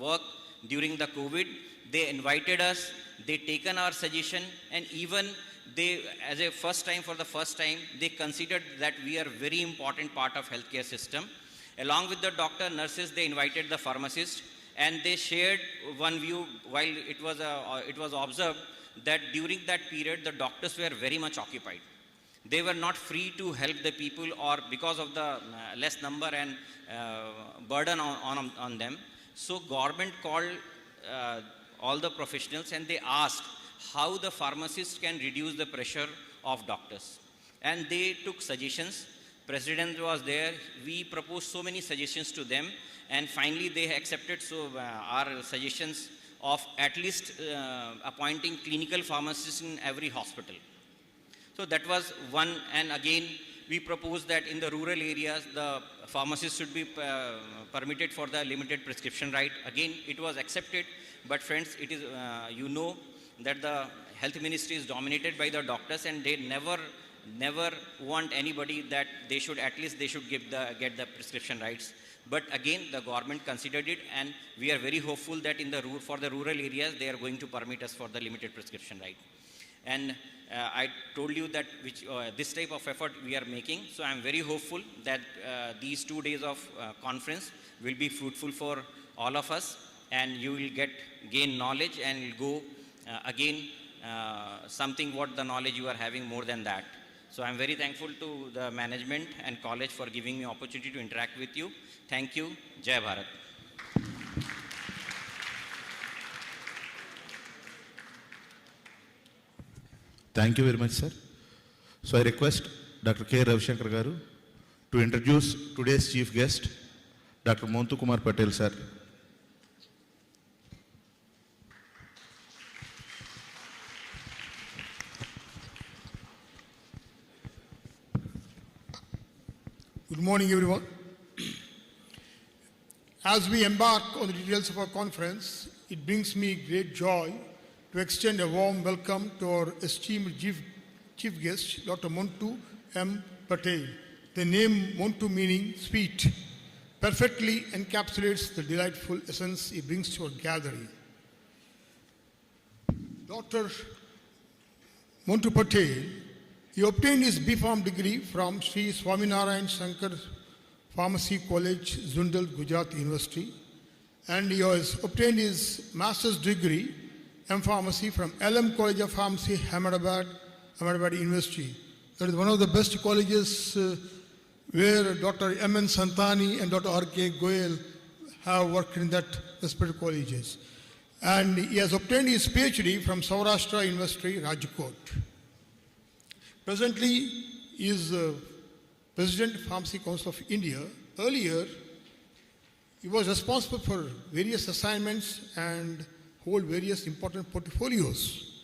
work during the COVID. They invited us, they taken our suggestion, and even they, as a for the first time, they considered that we are very important part of healthcare system. Along with the doctor, nurses, they invited the pharmacist, and they shared one view. While it was observed that during that period, the doctors were very much occupied. They were not free to help the people, or because of the less number and burden on them. So government called all the professionals, and they asked how the pharmacists can reduce the pressure of doctors. And they took suggestions. President was there. We proposed so many suggestions to them, and finally they accepted our suggestions of at least appointing clinical pharmacists in every hospital. So that was one. And again, we proposed that in the rural areas, the pharmacists should be permitted for the limited prescription right. Again, it was accepted. But friends, it is you know that the health ministry is dominated by the doctors, and they never want anybody that they should get the prescription rights. But again, the government considered it, and we are very hopeful that for the rural areas, they are going to permit us for the limited prescription right. And I told you that this type of effort we are making. So I'm very hopeful that these 2 days of conference will be fruitful for all of us, and you will gain knowledge and will go again something what the knowledge you are having more than that. So I'm very thankful to the management and college for giving me opportunity to interact with you. Thank you. Jai Bharat.
Thank you very much, sir. So I request Dr. K. Ravishankar Garu to introduce today's chief guest, Dr. Montu Kumar Patel, sir.
Good morning, everyone. As we embark on the details of our conference, it brings me great joy to extend a warm welcome to our esteemed chief guest, Dr. Montu M. Patel. The name Montu, meaning sweet, perfectly encapsulates the delightful essence he brings to our gathering. Dr. Montu Patel, he obtained his B.Pharm degree from Sri Swaminarayan Shankar Pharmacy College, Zundal, Gujarat University, and he has obtained his master's degree, M.Pharmacy, from LM College of Pharmacy, Ahmedabad University. That is one of the best colleges where Dr. M.N. Santani and Dr. R.K. Goyal have worked in that respective colleges. And he has obtained his PhD from Saurashtra University, Rajkot. Presently, he is President of Pharmacy Council of India. Earlier, he was responsible for various assignments and hold various important portfolios.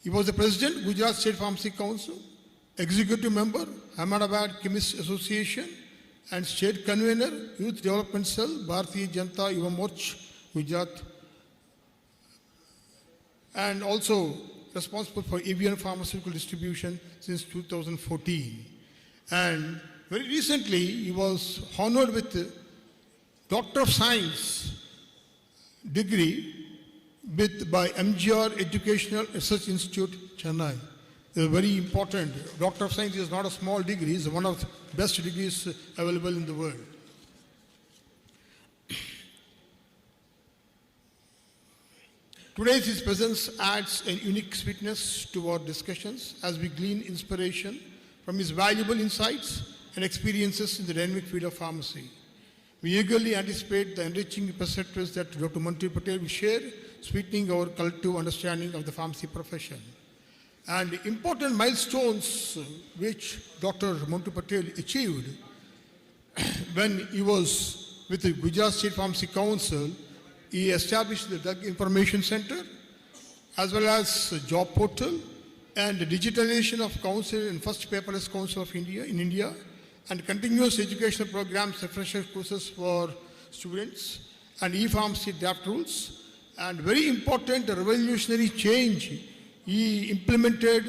He was the President, Gujarat State Pharmacy Council, Executive Member, Ahmedabad Chemists Association, and State Convener, Youth Development Cell, Bharatiya Janata Yuva Morcha, Gujarat, and also responsible for avian pharmaceutical distribution since 2014. And very recently, he was honored with the Doctor of Science degree by MGR Educational Research Institute, Chennai. It's very important. Doctor of Science is not a small degree, it's one of the best degrees available in the world. Today's presence adds a unique sweetness to our discussions as we glean inspiration from his valuable insights and experiences in the dynamic field of pharmacy. We eagerly anticipate the enriching perspectives that Dr. Montu Patel will share, sweetening our collective understanding of the pharmacy profession. And important milestones which Dr. Montu Patel achieved when he was with the Gujarat State Pharmacy Council. He established the Drug Information Center as well as a job portal and the digitalization of council and first paperless council of India in India, and continuous educational programs, refresher courses for students, and e-pharmacy draft rules. And very important revolutionary change, he implemented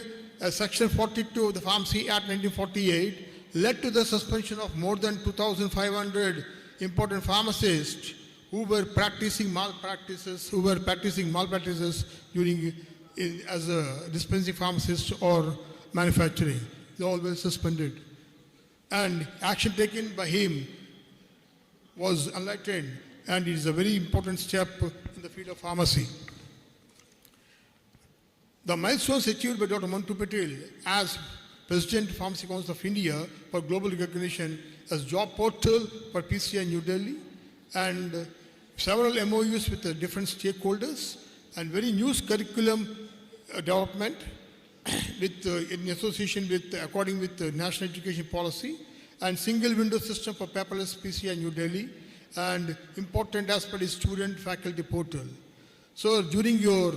Section 42 of the Pharmacy Act 1948, led to the suspension of more than 2,500 important pharmacists who were practicing malpractices during as a dispensing pharmacist or manufacturing. They all were suspended. And action taken by him was enlightened, and it is a very important step in the field of pharmacy. The milestones achieved by Dr. Montu Patel as President of Pharmacy Council of India for global recognition as job portal for PCI New Delhi, and several MOUs with the different stakeholders, and very new curriculum development with, in association with, according with the National Education Policy, and single window system for paperless PCI New Delhi, and important aspect is student faculty portal. So during your,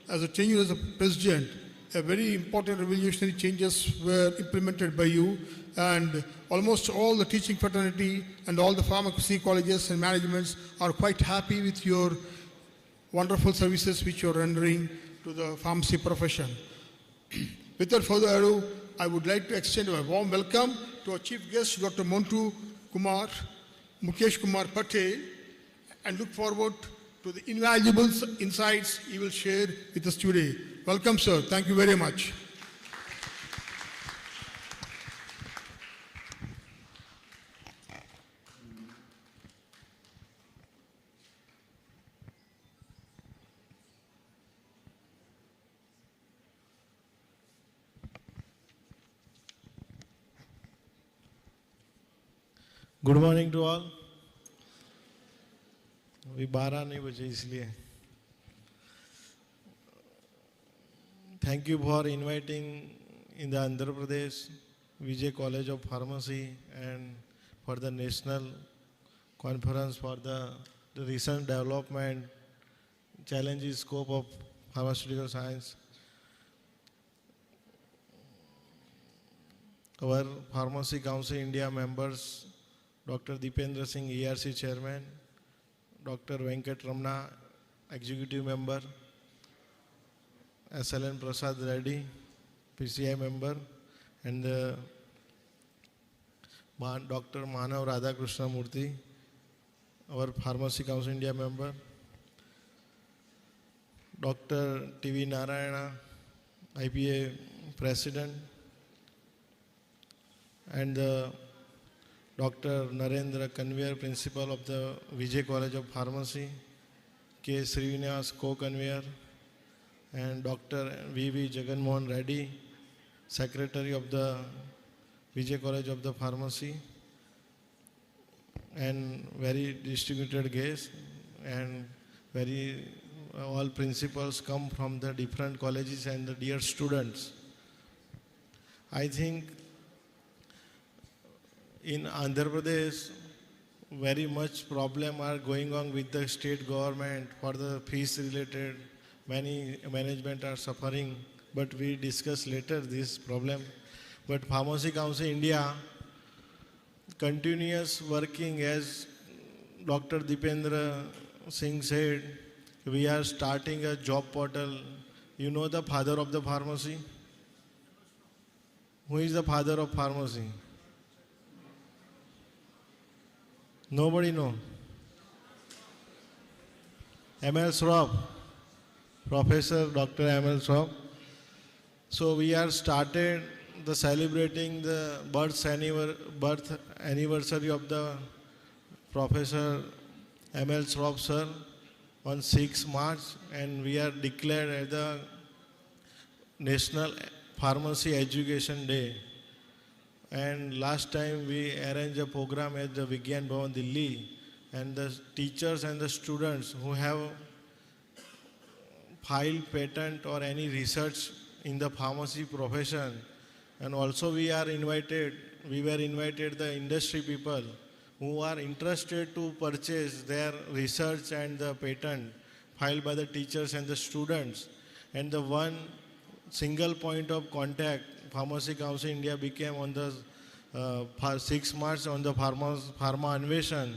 as a tenure as a president, a very important revolutionary changes were implemented by you, and almost all the teaching fraternity and all the pharmacy colleges and managements are quite happy with your wonderful services which you are rendering to the pharmacy profession. Without further ado, I would like to extend a warm welcome to our chief guest, Dr. Montu Kumar, Mukesh Kumar Patel, and look forward to the invaluable insights he will share with us today. Welcome, sir. Thank you very much.
Good morning to all. अभी 12 नहीं बजे इसलिए. Thank you for inviting in the Andhra Pradesh Vijay College of Pharmacy and for the national conference for the recent development, challenges, scope of pharmaceutical science. Our Pharmacy Council India members, Dr. Deependra Singh, ERC Chairman, Dr. Venkat Ramana, Executive Member, SLN Prasad Reddy, PCI Member, and Dr. Manav Radhakrishna Murthy, our Pharmacy Council India Member, Dr. TV Narayana, IPA President, and Dr. Narendra Conveyor, Principal of the Vijay College of Pharmacy, K. Sriniwas, Co-Conveyor, and Dr. V.V. Jaganmohan Reddy, Secretary of the Vijay College of the Pharmacy, and very distributed guests, and all principals come from the different colleges and the dear students. I think in Andhra Pradesh, very much problem are going on with the state government for the fees related. Many management are suffering, but we discuss later this problem. But Pharmacy Council India continuous working, as Dr. Deependra Singh said, we are starting a job portal. You know the father of the pharmacy? Who is the father of pharmacy? Nobody know. M.L. Shroff, Professor Dr. M.L. Shroff. So we are started the celebrating the birth anniversary of the Professor M.L. Shroff sir on 6 March, and we are declared as the National Pharmacy Education Day. And last time we arranged a program at the Vigyan Bhavan, Delhi, and the teachers and the students who have filed patent or any research in the pharmacy profession, and also we were invited the industry people who are interested to purchase their research and the patent filed by the teachers and the students. And the one single point of contact, Pharmacy Council India became on the 6 March on the Pharma Anveshan.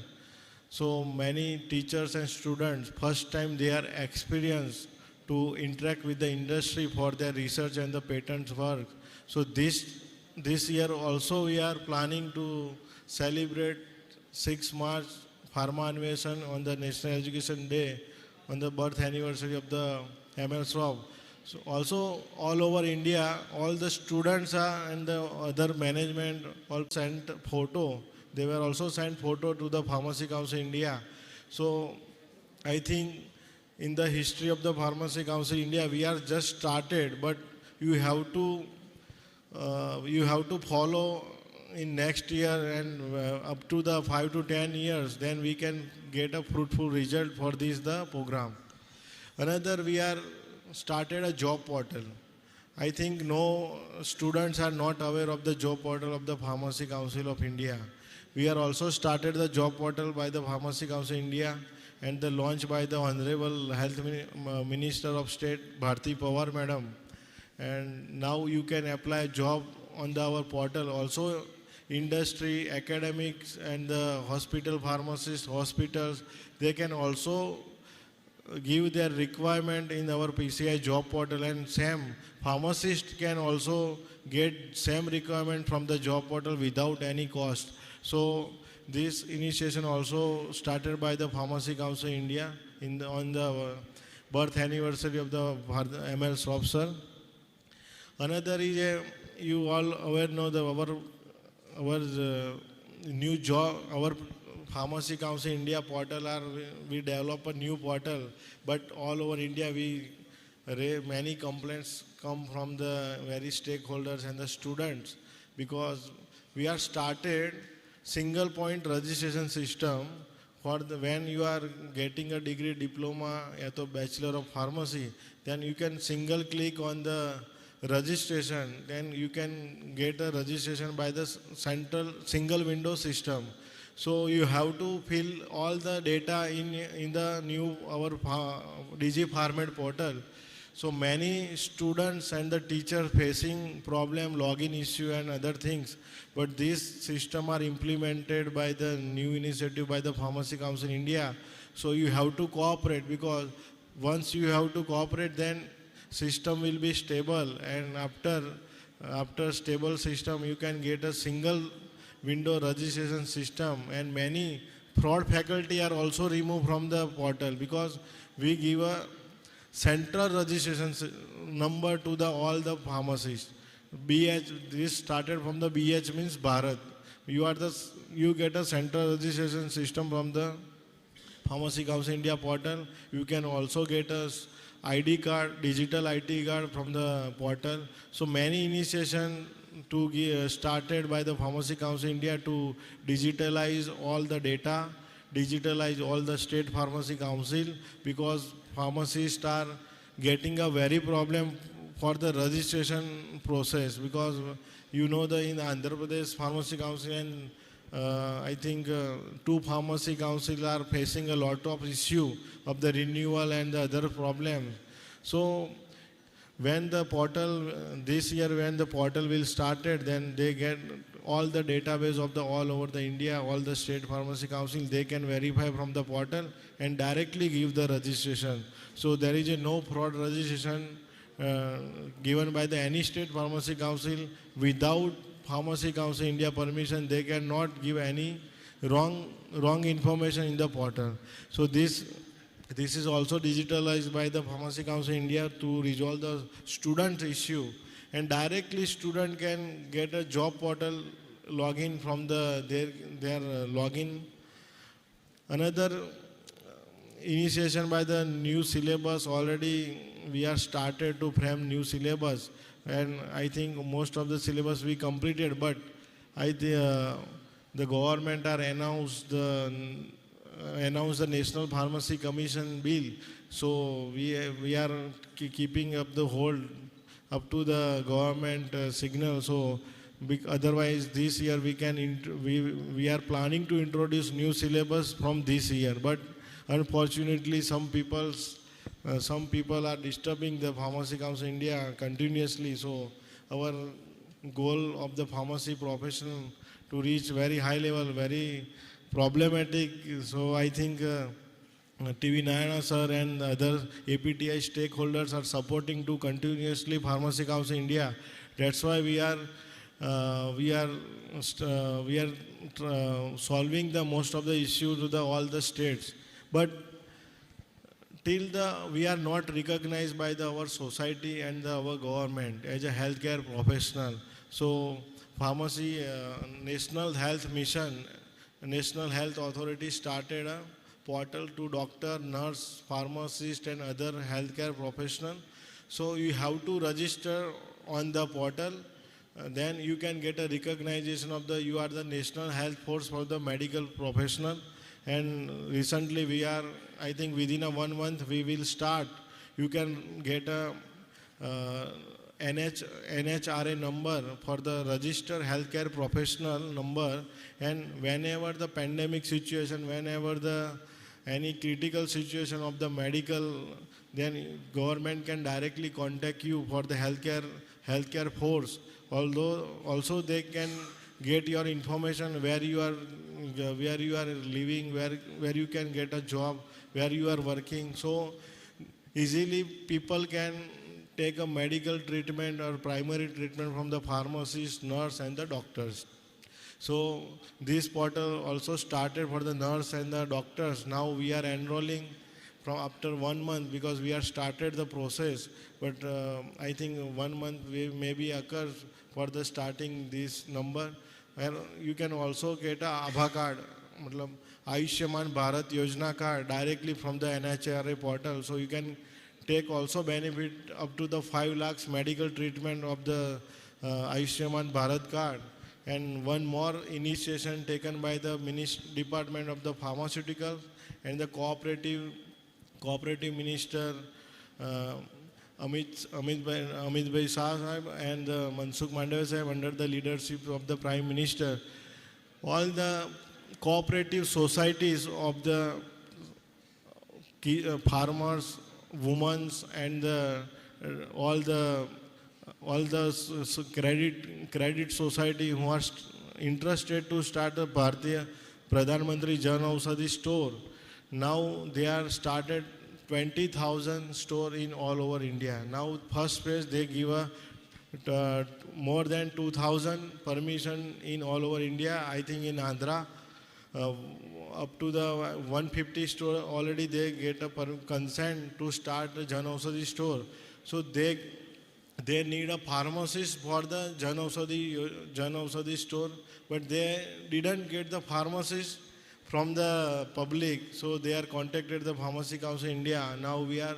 So many teachers and students, first time they are experienced to interact with the industry for their research and the patents work. So this year also we are planning to celebrate 6 March Pharma Anveshan on the National Education Day, on the birth anniversary of the M.L. Shroff. So also all over India, all the students and the other management all sent photo. They were also sent photo to the Pharmacy Council India. So I think in the history of the Pharmacy Council India, we are just started, but you have to follow in next year and up to the 5 to 10 years, then we can get a fruitful result for the program. Another, we are started a job portal. I think no students are not aware of the job portal of the Pharmacy Council of India. We are also started the job portal by the Pharmacy Council India and the launch by the Honorable Health Minister of State Bharti Pawar Madam. And now you can apply a job on our portal. Also industry, academics and the hospital pharmacists, hospitals, they can also give their requirement in our PCI job portal, and same pharmacist can also get same requirement from the job portal without any cost. So this initiation also started by the Pharmacy Council India, on the birth anniversary of the ML Shroff sir. Another is you all aware know our new job, our Pharmacy Council India portal we develop a new portal, but all over India many complaints come from the various stakeholders and the students, because we are started single point registration system for when you are getting a degree, diploma or bachelor of pharmacy, then you can single click on the registration, then you can get a registration by the central single window system. So you have to fill all the data in the new our Digi Pharmed portal. So many students and the teachers facing problem, login issue and other things. But these systems are implemented by the new initiative by the Pharmacy Council India. So you have to cooperate, because once you have to cooperate, then system will be stable, and after stable system you can get a single window registration system, and many fraud faculty are also removed from the portal, because we give a central registration number to all the pharmacists. BH, this started from the BH means Bharat. You get a central registration system from the Pharmacy Council India portal. You can also get a ID card, digital ID card from the portal. So many initiation to started by the Pharmacy Council India to digitalize all the data, digitalize all the state pharmacy council, because pharmacists are getting a very problem for the registration process, because you know in Andhra Pradesh Pharmacy Council and I think 2 pharmacy councils are facing a lot of issue of the renewal and the other problems. So when the portal, this year when the portal will started, then they get all the database of the all over the India, all the state pharmacy council, they can verify from the portal and directly give the registration. So there is no fraud registration given by the any state pharmacy council. Without Pharmacy Council India permission, they cannot give any wrong information in the portal. So this is also digitalized by the Pharmacy Council India to resolve the student issue, and directly student can get a job portal login from their login. Another initiation by the new syllabus, already we are started to frame new syllabus, and I think most of the syllabus we completed, but the government are announced the National Pharmacy Commission bill. So we are keeping up the hold up to the government signal. So otherwise this year we are planning to introduce new syllabus from this year, but unfortunately some people are disturbing the Pharmacy Council India continuously. So our goal of the pharmacy profession to reach very high level, very problematic. So I think TV Narayana sir and other APTI stakeholders are supporting to continuously Pharmacy Council India. That's why we are solving the most of the issues with all the states. But till we are not recognized by our society and our government as a healthcare professional. So pharmacy, National Health Mission, National Health Authority started a portal to doctor, nurse, pharmacist and other healthcare professional. So you have to register on the portal, then you can get a recognition of you are the National Health Force for the medical professional. And recently I think within 1 month we will start. You can get a NHRA number for the registered healthcare professional number, and whenever the pandemic situation, whenever any critical situation of the medical, then government can directly contact you for the healthcare force. Although also they can get your information where you are living, where you can get a job, where you are working. So easily people can take a medical treatment or primary treatment from the pharmacist, nurse and the doctors. So this portal also started for the nurse and the doctors. Now we are enrolling from after 1 month, because we have started the process, but I think 1 month maybe occurs for the starting this number. And you can also get a Abha card, matlab Ayushman Bharat Yojana card directly from the NHRA portal. So you can take also benefit up to the 5 lakhs medical treatment of the Ayushman Bharat card. And one more initiation taken by the Department of the Pharmaceuticals and the Cooperative Minister Amit Bhai Shah Sahib and Mansukh Mandavia Sahib under the leadership of the Prime Minister. All the cooperative societies of the farmers, women, and all the credit society who are interested to start the Bharatiya Pradhan Mantri Jan Aushadhi store. Now they are started 20,000 store in all over India. Now first phase they give a more than 2,000 permission in all over India. I think in Andhra up to the 150 store already they get a consent to start the Jan Aushadhi store. So they need a pharmacist for the Jan Aushadhi store, but they didn't get the pharmacist from the public, so they are contacted the Pharmacy Council India. Now we are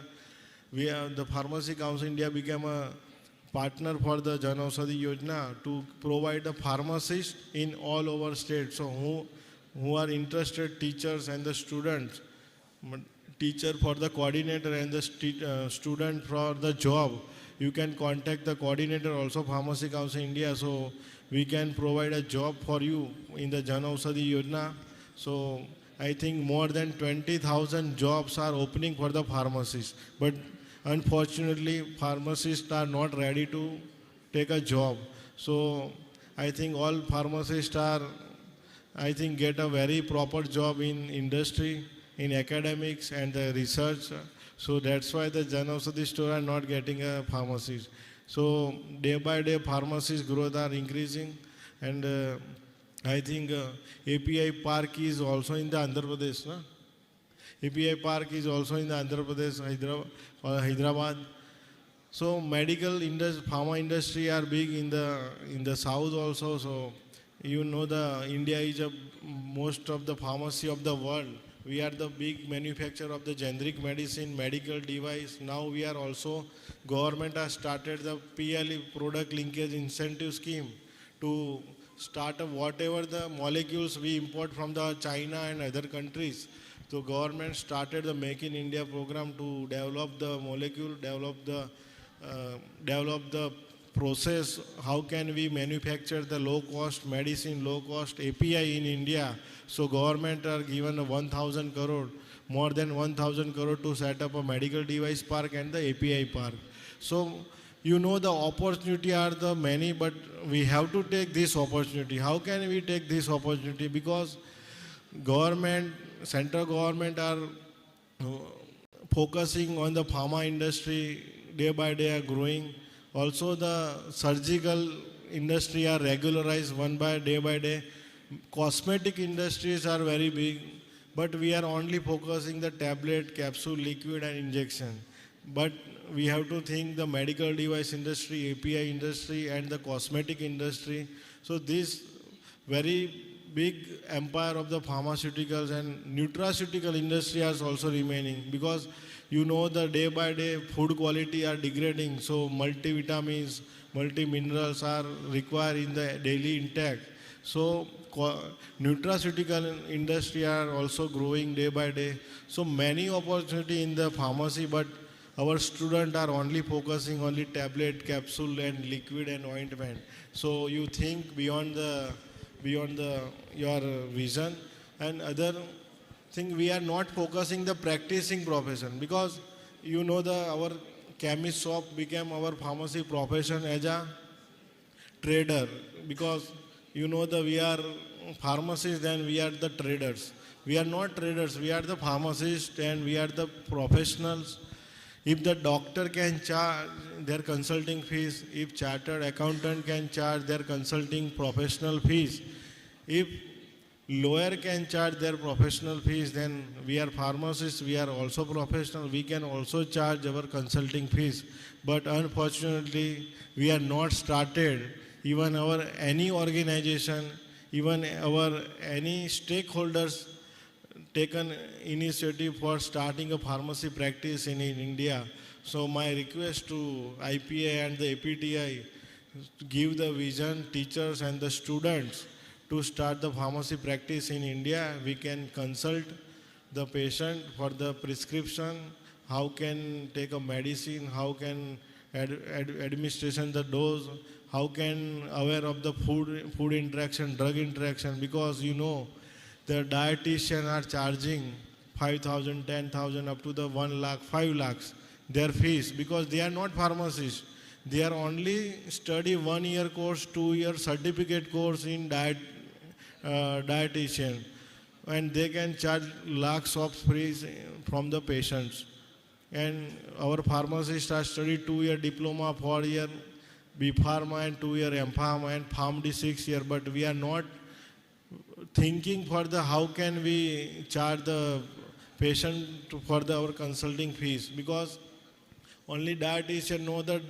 the Pharmacy Council India became a partner for the Jan Aushadhi Yojana to provide the pharmacist in all over states. So who are interested, teachers and the students, teacher for the coordinator and the student for the job, you can contact the coordinator also Pharmacy Council India, so we can provide a job for you in the Jan Aushadhi Yojana. So I think more than 20,000 jobs are opening for the pharmacists, but unfortunately pharmacists are not ready to take a job. So I think all pharmacists are, I think, get a very proper job in industry, in academics and the research. So that's why the Jan Aushadhi store are not getting a pharmacist. So day by day pharmacist growth are increasing, and I think API Park is also in the Andhra Pradesh. No? API Park is also in the Andhra Pradesh, Hyderabad. So medical industry, pharma industry are big in the south also. So you know India is most of the pharmacy of the world. We are the big manufacturer of the generic medicine, medical device. Now we are also, government has started the PLE, product linkage incentive scheme, to start whatever the molecules we import from the China and other countries. So government started the Make in India program to develop the molecule, develop the process. How can we manufacture the low cost medicine, low cost API in India? So government are given 1,000 crore, more than 1,000 crore to set up a medical device park and the API park. So you know the opportunity are the many, but we have to take this opportunity. How can we take this opportunity? Because government, central government are focusing on the pharma industry, day by day are growing. Also the surgical industry are regularized day by day. Cosmetic industries are very big, but we are only focusing the tablet, capsule, liquid and injection. But we have to think the medical device industry, API industry and the cosmetic industry. So this very big empire of the pharmaceuticals and nutraceutical industry is also remaining, because you know the day by day food quality are degrading. So multivitamins, multiminerals are required in the daily intake. So nutraceutical industry are also growing day by day. So many opportunity in the pharmacy, but our students are only focusing only tablet, capsule and liquid and ointment. So you think beyond your vision. And other thing, we are not focusing the practicing profession, because you know our chemist shop became our pharmacy profession as a trader, because you know we are pharmacists and we are the traders. We are not traders, we are the pharmacists and we are the professionals. If the doctor can charge their consulting fees, if chartered accountant can charge their consulting professional fees, if lawyer can charge their professional fees, then we are pharmacists, we are also professional, we can also charge our consulting fees. But unfortunately, we are not started, even our any organization, even our any stakeholders taken initiative for starting a pharmacy practice in India. So my request to IPA and the APTI to give the vision, teachers and the students to start the pharmacy practice in India. We can consult the patient for the prescription, how can take a medicine, how can administration the dose, how can aware of the food interaction, drug interaction, because you know the dietitian are charging 5,000, 10,000 up to the 1 lakh, 5 lakhs their fees, because they are not pharmacists. They are only study 1 year course, 2 year certificate course in dietitian, and they can charge lakhs of fees from the patients. And our pharmacists are studied 2 year diploma, 4 year B Pharma and 2 year M Pharma and PharmD 6 year, but we are not thinking for the how can we charge the patient for our consulting fees, because only dietitian know the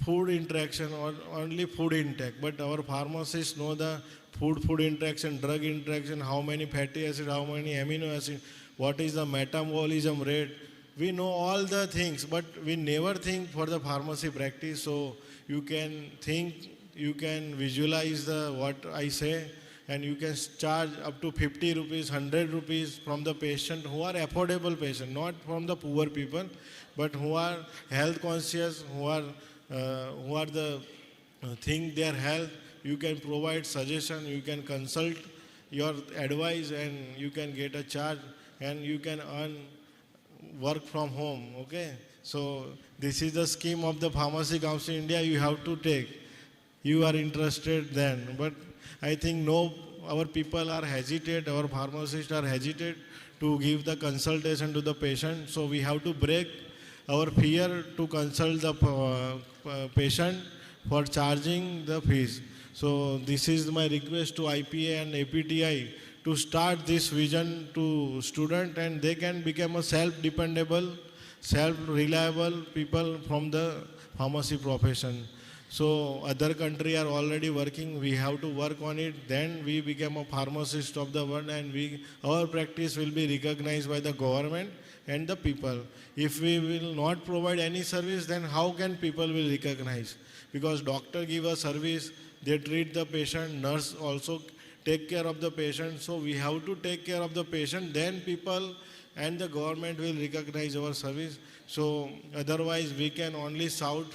food interaction or only food intake, but our pharmacists know the food interaction, drug interaction, how many fatty acid, how many amino acid, what is the metabolism rate. We know all the things, but we never think for the pharmacy practice. So you can think, you can visualize the what I say, and you can charge up to 50 rupees, 100 rupees from the patient who are affordable patient, not from the poor people, but who are health conscious, who are the think their health. You can provide suggestion, you can consult your advice, and you can get a charge, and you can earn work from home. Okay, so this is the scheme of the Pharmacy Council India. You have to take. You are interested then, but I think no, our people are hesitate, our pharmacists are hesitate to give the consultation to the patient. So we have to break our fear to consult the patient for charging the fees. So this is my request to IPA and APTI to start this vision to student, and they can become a self-dependable, self-reliable people from the pharmacy profession. So other countries are already working, we have to work on it, then we become a pharmacist of the world, and our practice will be recognized by the government and the people. If we will not provide any service, then how can people will recognize? Because doctor give a service, they treat the patient, nurse also take care of the patient. So we have to take care of the patient, then people and the government will recognize our service. So otherwise we can only shout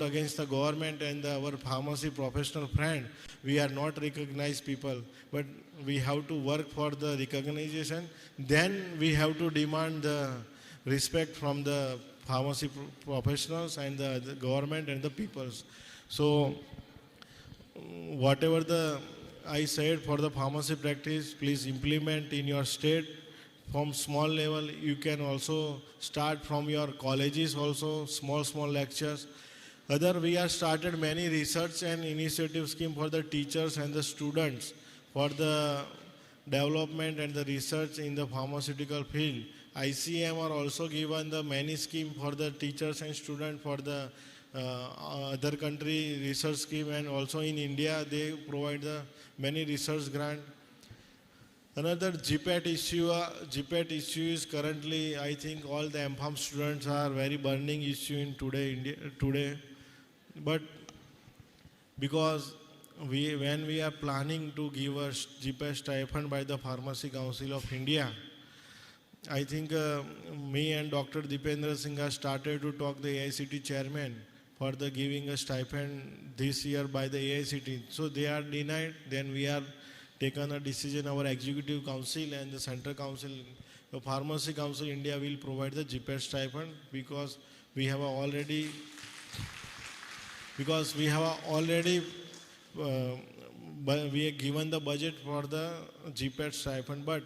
against the government and our pharmacy professional friend. We are not recognized people, but we have to work for the recognition. Then we have to demand the respect from the pharmacy professionals and the government and the peoples. So whatever I said for the pharmacy practice, please implement in your state. From small level, you can also start from your colleges also, small lectures. We have started many research and initiative scheme for the teachers and the students for the development and the research in the pharmaceutical field. ICM are also given the many scheme for the teachers and students for the other country research scheme, and also in India they provide the many research grant. Another GPAT issue is currently, I think all the MPharm students are very burning issue in today. But because when we are planning to give a GPAT stipend by the Pharmacy Council of India, I think me and Dr. Dipendra Singh have started to talk the AICT chairman for the giving a stipend this year by the AICT. So they are denied, then we are taken a decision, our executive council and the central council, the Pharmacy Council India will provide the GPAT stipend, because we have already we have given the budget for the GPAT stipend. But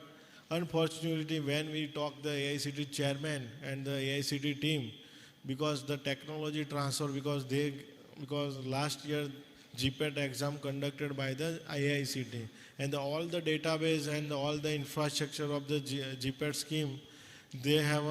unfortunately, when we talk the AICT chairman and the AICT team, because the technology transfer, because last year GPAT exam conducted by the IICT. And all the database and all the infrastructure of the GPAT scheme, they have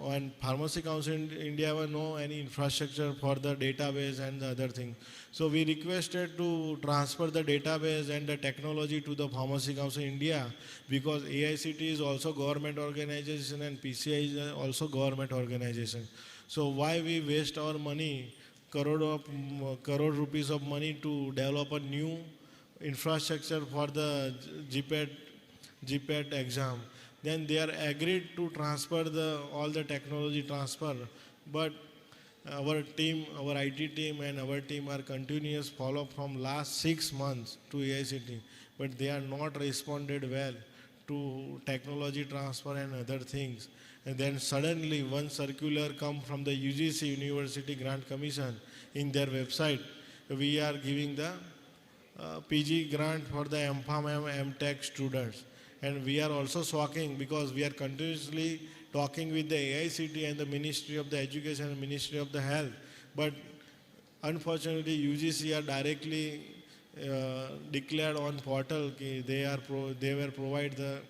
and Pharmacy Council in India have no any infrastructure for the database and the other thing. So we requested to transfer the database and the technology to the Pharmacy Council India, because AICT is also government organization and PCI is also government organization. So why we waste our money, crore rupees of money to develop a new infrastructure for the GPAT exam? Then they are agreed to transfer all the technology transfer, but our team, our IT team and our team are continuous follow from last 6 months to AICT, but they are not responded well to technology transfer and other things. And then suddenly one circular come from the UGC University Grant Commission in their website. We are giving the PG grant for the MPharm and MTech students. And we are also shocking because we are continuously talking with the AICT and the Ministry of the Education and Ministry of the Health. But unfortunately, UGC are directly declared on portal they will provide the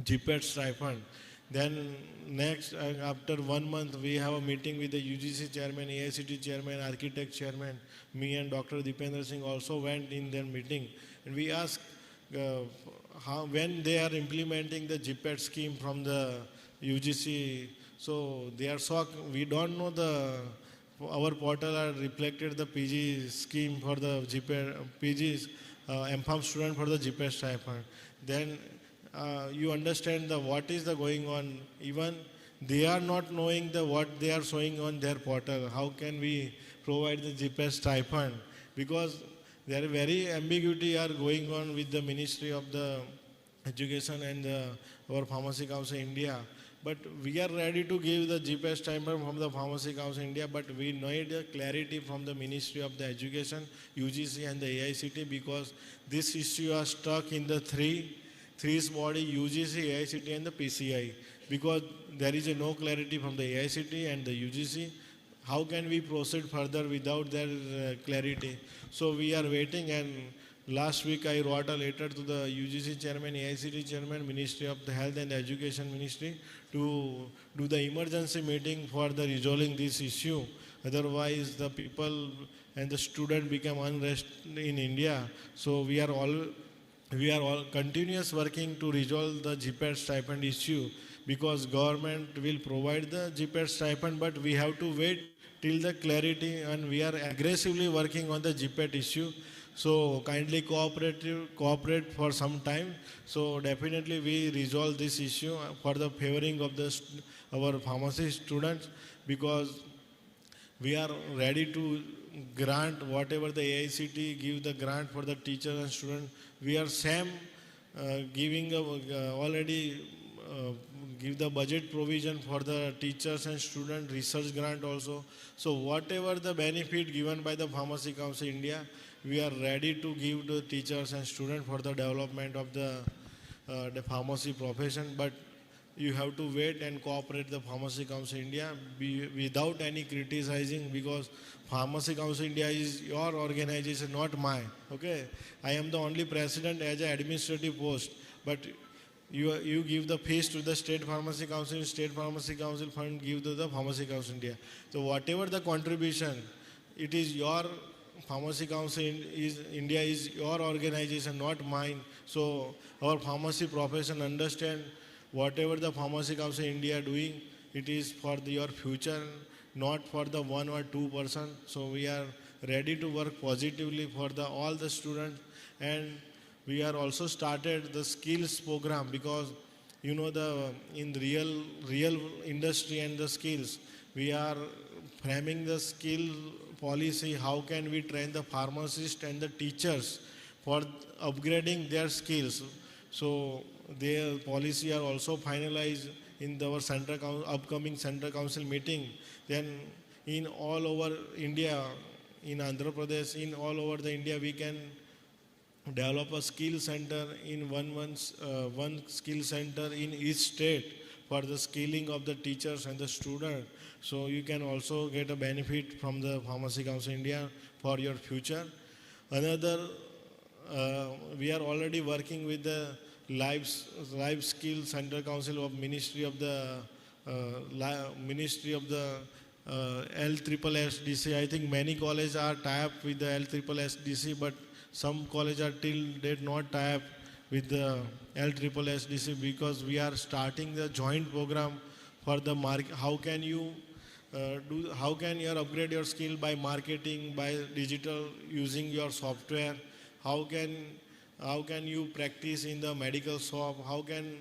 GPAT stipend. Then next, after 1 month, we have a meeting with the UGC chairman, AICT chairman, architect chairman. Me and Dr. Dipendra Singh also went in their meeting. And we asked when they are implementing the GPAT scheme from the UGC. So they are shocked. We don't know our portal are reflected the PG scheme for the GPAT, PG's MPharm student for the GPAT stipend. Then you understand what is the going on. Even they are not knowing what they are showing on their portal. How can we provide the GPAT stipend? Because there are very ambiguity are going on with the Ministry of the Education and our Pharmacy Council India. But we are ready to give the GPAT stipend from the Pharmacy Council India, but we need a clarity from the Ministry of the Education, UGC and the AICT, because this issue are stuck in the three body, UGC, AICT and the PCI, because there is no clarity from the AICT and the UGC. How can we proceed further without their clarity? So we are waiting, and last week I wrote a letter to the UGC chairman, AICT chairman, Ministry of the Health and Education Ministry to do the emergency meeting for the resolving this issue. Otherwise, the people and the student become unrest in India. So we are all continuous working to resolve the GPAT stipend issue, because government will provide the GPAT stipend, but we have to wait till the clarity, and we are aggressively working on the GPAT issue. So kindly cooperate for some time. So definitely we resolve this issue for the favoring of our pharmacy students, because we are ready to grant whatever the AICT give the grant for the teachers and students. We are giving already give the budget provision for the teachers and student research grant also. So whatever the benefit given by the Pharmacy Council India, we are ready to give to teachers and students for the development of the pharmacy profession. But you have to wait and cooperate the Pharmacy Council India without any criticizing, because Pharmacy Council India is your organization, not mine. Okay, I am the only president as an administrative post, but you give the fees to the State Pharmacy Council, State Pharmacy Council fund give to the Pharmacy Council India. So whatever the contribution, it is your Pharmacy Council India is your organization, not mine. So our pharmacy profession understand whatever the Pharmacy Council India doing, it is for your future, not for the 1 or 2 person. So we are ready to work positively for all the students, and we are also started the skills program, because you know in real industry and the skills, we are framing the skill policy. How can we train the pharmacists and the teachers for upgrading their skills? So their policy are also finalized in our upcoming Central Council meeting. Then in all over India, in Andhra Pradesh, in all over the India, we can develop a skill center in one skill center in each state for the skilling of the teachers and the students. So you can also get a benefit from the Pharmacy Council India for your future. Another, we are already working with the Life Skills Center Council of Ministry of the LSSDC. I think many colleges are tied up with the LSSDC, but some colleges are till date not tied up with the LSSDC, because we are starting the joint program for the market. How can you upgrade your skill by marketing, by digital, using your software? How can you practice in the medical shop? How can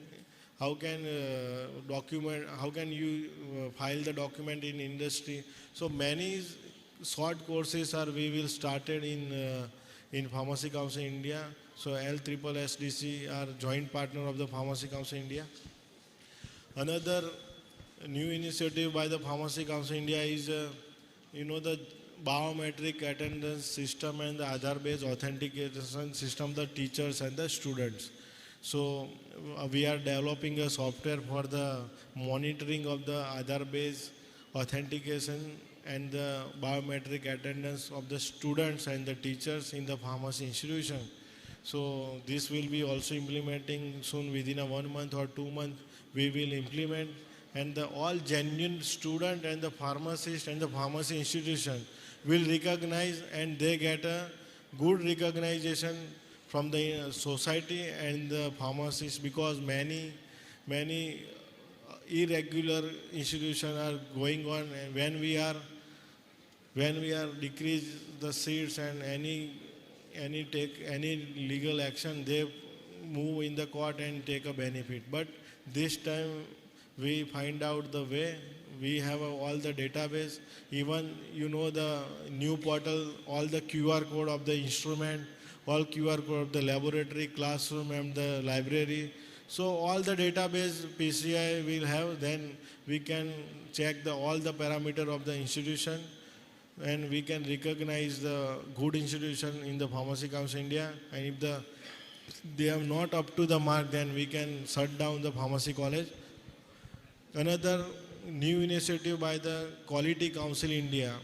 you file the document in industry? So many short courses we will started in Pharmacy Council India. So LSSDC are joint partner of the Pharmacy Council India. Another new initiative by the Pharmacy Council India is, the biometric attendance system and the Aadhaar-based authentication system, the teachers and the students. So we are developing a software for the monitoring of the Aadhaar-based authentication and the biometric attendance of the students and the teachers in the pharmacy institution. So this will be also implementing soon. Within a 1 month or 2 months we will implement, and all genuine student and the pharmacist and the pharmacy institution will recognize, and they get a good recognition from the society and the pharmacists, because many irregular institutions are going on. And when we are decrease the seats and take any legal action, they move in the court and take a benefit. But this time we find out the way. We have all the database, even the new portal, all the QR code of the instrument, all QR code of the laboratory, classroom and the library. So all the database PCI will have, then we can check all the parameter of the institution, and we can recognize the good institution in the Pharmacy Council India. And if they are not up to the mark, then we can shut down the pharmacy college. Another new initiative by the Quality Council India.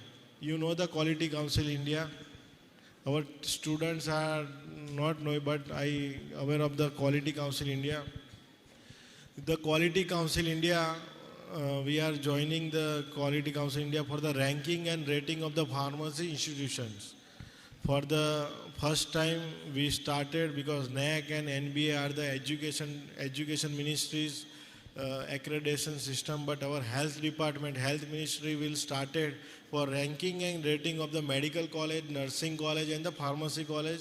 The Quality Council India. Our students are not knowing, but I aware of the Quality Council India. The Quality Council India, we are joining the Quality Council India for the ranking and rating of the pharmacy institutions. For the first time we started, because NAC and NBA are the education ministries accreditation system, but our health department, health ministry will started for ranking and rating of the medical college, nursing college and the pharmacy college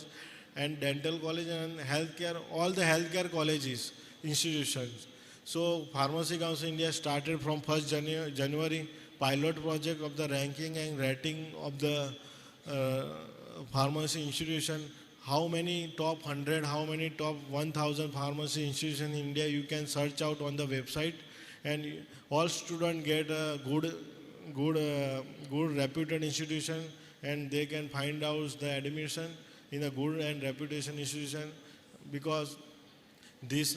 and dental college and healthcare, all the healthcare colleges, institutions. So Pharmacy Council India started from 1st January pilot project of the ranking and rating of the pharmacy institution. How many top 100, how many top 1000 pharmacy institutions in India, you can search out on the website, and all students get a good reputed institution, and they can find out the admission in a good and reputation institution, because this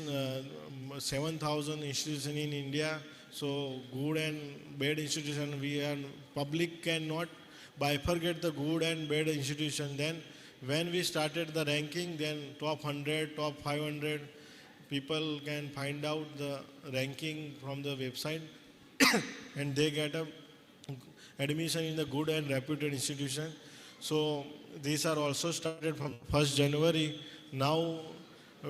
7,000 institutions in India, so good and bad institution, public cannot bifurcate the good and bad institution. Then when we started the ranking, then top 100, top 500 people can find out the ranking from the website and they get a admission in the good and reputed institution. So these are also started from 1st January. Now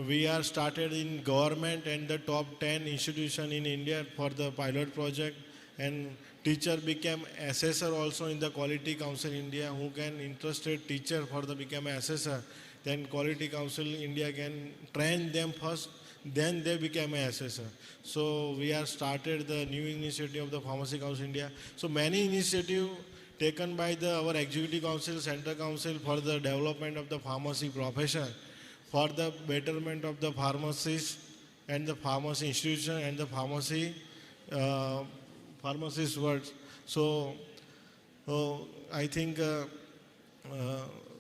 we are started in government and the top 10 institution in India for the pilot project, and teacher became assessor also in the Quality Council India, who can interested teacher for the become assessor. Then Quality Council India can train them first, then they become an assessor. So we are started the new initiative of the Pharmacy Council India. So many initiatives taken by our Executive Council, Center Council for the development of the pharmacy profession, for the betterment of the pharmacists and the pharmacy institution and the pharmacist words. So I think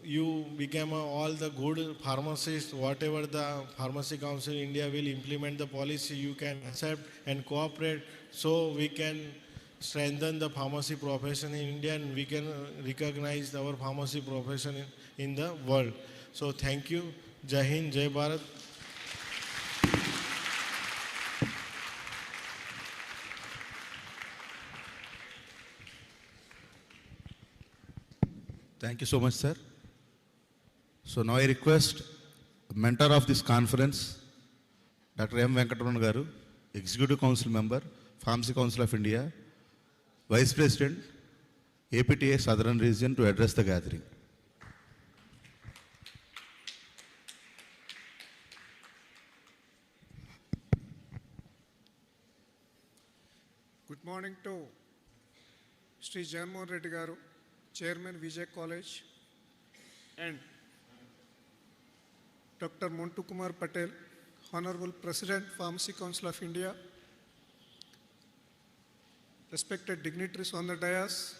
you become all the good pharmacists. Whatever the Pharmacy Council India will implement the policy, you can accept and cooperate, so we can strengthen the pharmacy profession in India, and we can recognize our pharmacy profession in the world. So thank you. Jai Hind, Jai Bharat.
Thank you so much, sir. So now I request mentor of this conference, Dr. M. Venkataraman Garu, Executive Council Member, Pharmacy Council of India, Vice President, APTA Southern Region, to address the gathering.
Good morning to Sri Janmohan Reddy Garu, Chairman Vijay College, and Dr. Montu Kumar Patel, Honorable President, Pharmacy Council of India, respected dignitaries on the dais,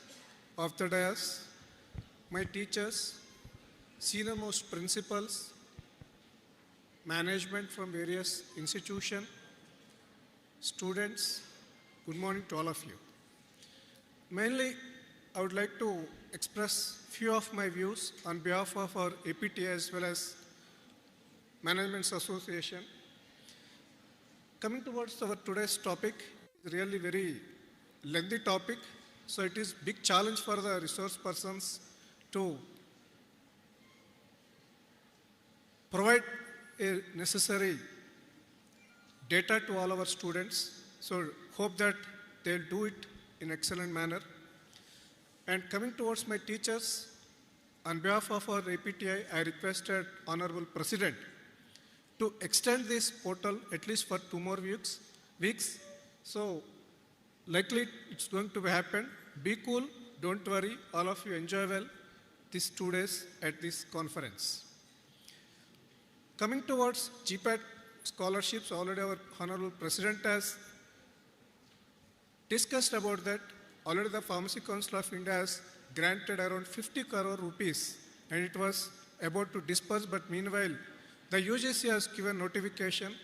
off the dais, my teachers, senior most principals, management from various institutions, students, good morning to all of you. Mainly, I would like to express few of my views on behalf of our APTA as well as Management's Association. Coming towards our today's topic, it's really very lengthy topic, so it is big challenge for the resource persons to provide a necessary data to all our students. So hope that they'll do it in excellent manner. And coming towards my teachers, on behalf of our APTI, I requested Honorable President to extend this portal at least for 2 more weeks. So likely it's going to happen. Be cool, don't worry, all of you enjoy well these 2 days at this conference. Coming towards GPAT scholarships, already our Honorable President has discussed about that. Already the Pharmacy Council of India has granted around 50 crore rupees and it was about to disperse, but meanwhile the UGC has given notification.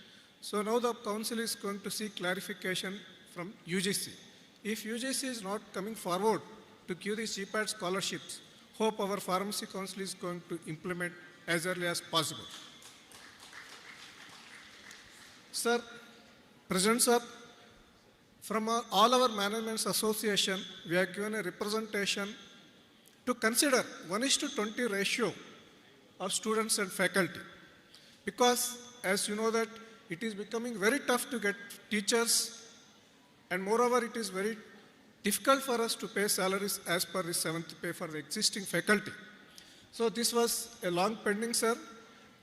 So now the council is going to seek clarification from UGC. If UGC is not coming forward to give these GPAT scholarships, hope our Pharmacy Council is going to implement as early as possible. Sir, President Sir, from all our Management's Association, we have given a representation to consider 1:20 ratio of students and faculty. Because as you know that it is becoming very tough to get teachers, and moreover it is very difficult for us to pay salaries as per the 7th pay for the existing faculty. So this was a long pending, sir,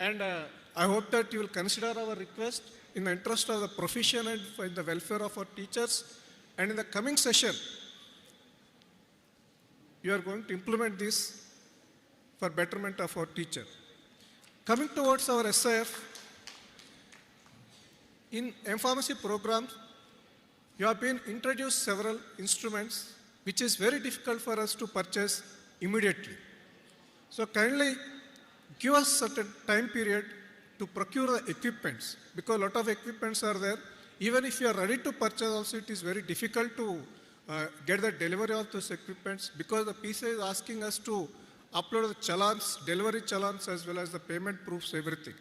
and I hope that you will consider our request in the interest of the profession and for the welfare of our teachers. And in the coming session, you are going to implement this for betterment of our teacher. Coming towards our SIF, in M-Pharmacy programs, you have been introduced several instruments which is very difficult for us to purchase immediately. So kindly give us certain time period to procure the equipments, because a lot of equipments are there. Even if you are ready to purchase also, it is very difficult to get the delivery of those equipments, because the PCI is asking us to upload the challans, delivery challans, as well as the payment proofs, everything.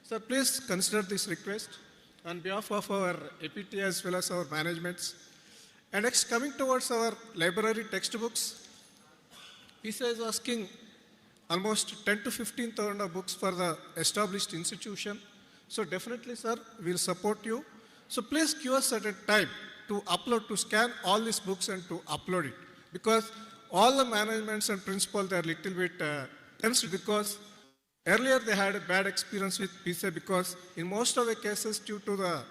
So please consider this request on behalf of our APT as well as our managements. And next, coming towards our library textbooks, PCI is asking almost 10 to 15,000 of books for the established institution. So definitely, sir, we'll support you. So please give us certain time to upload, to scan all these books and to upload it. Because all the managements and principals, they are little bit tense, because earlier they had a bad experience with PCI, because in most of the cases, due to the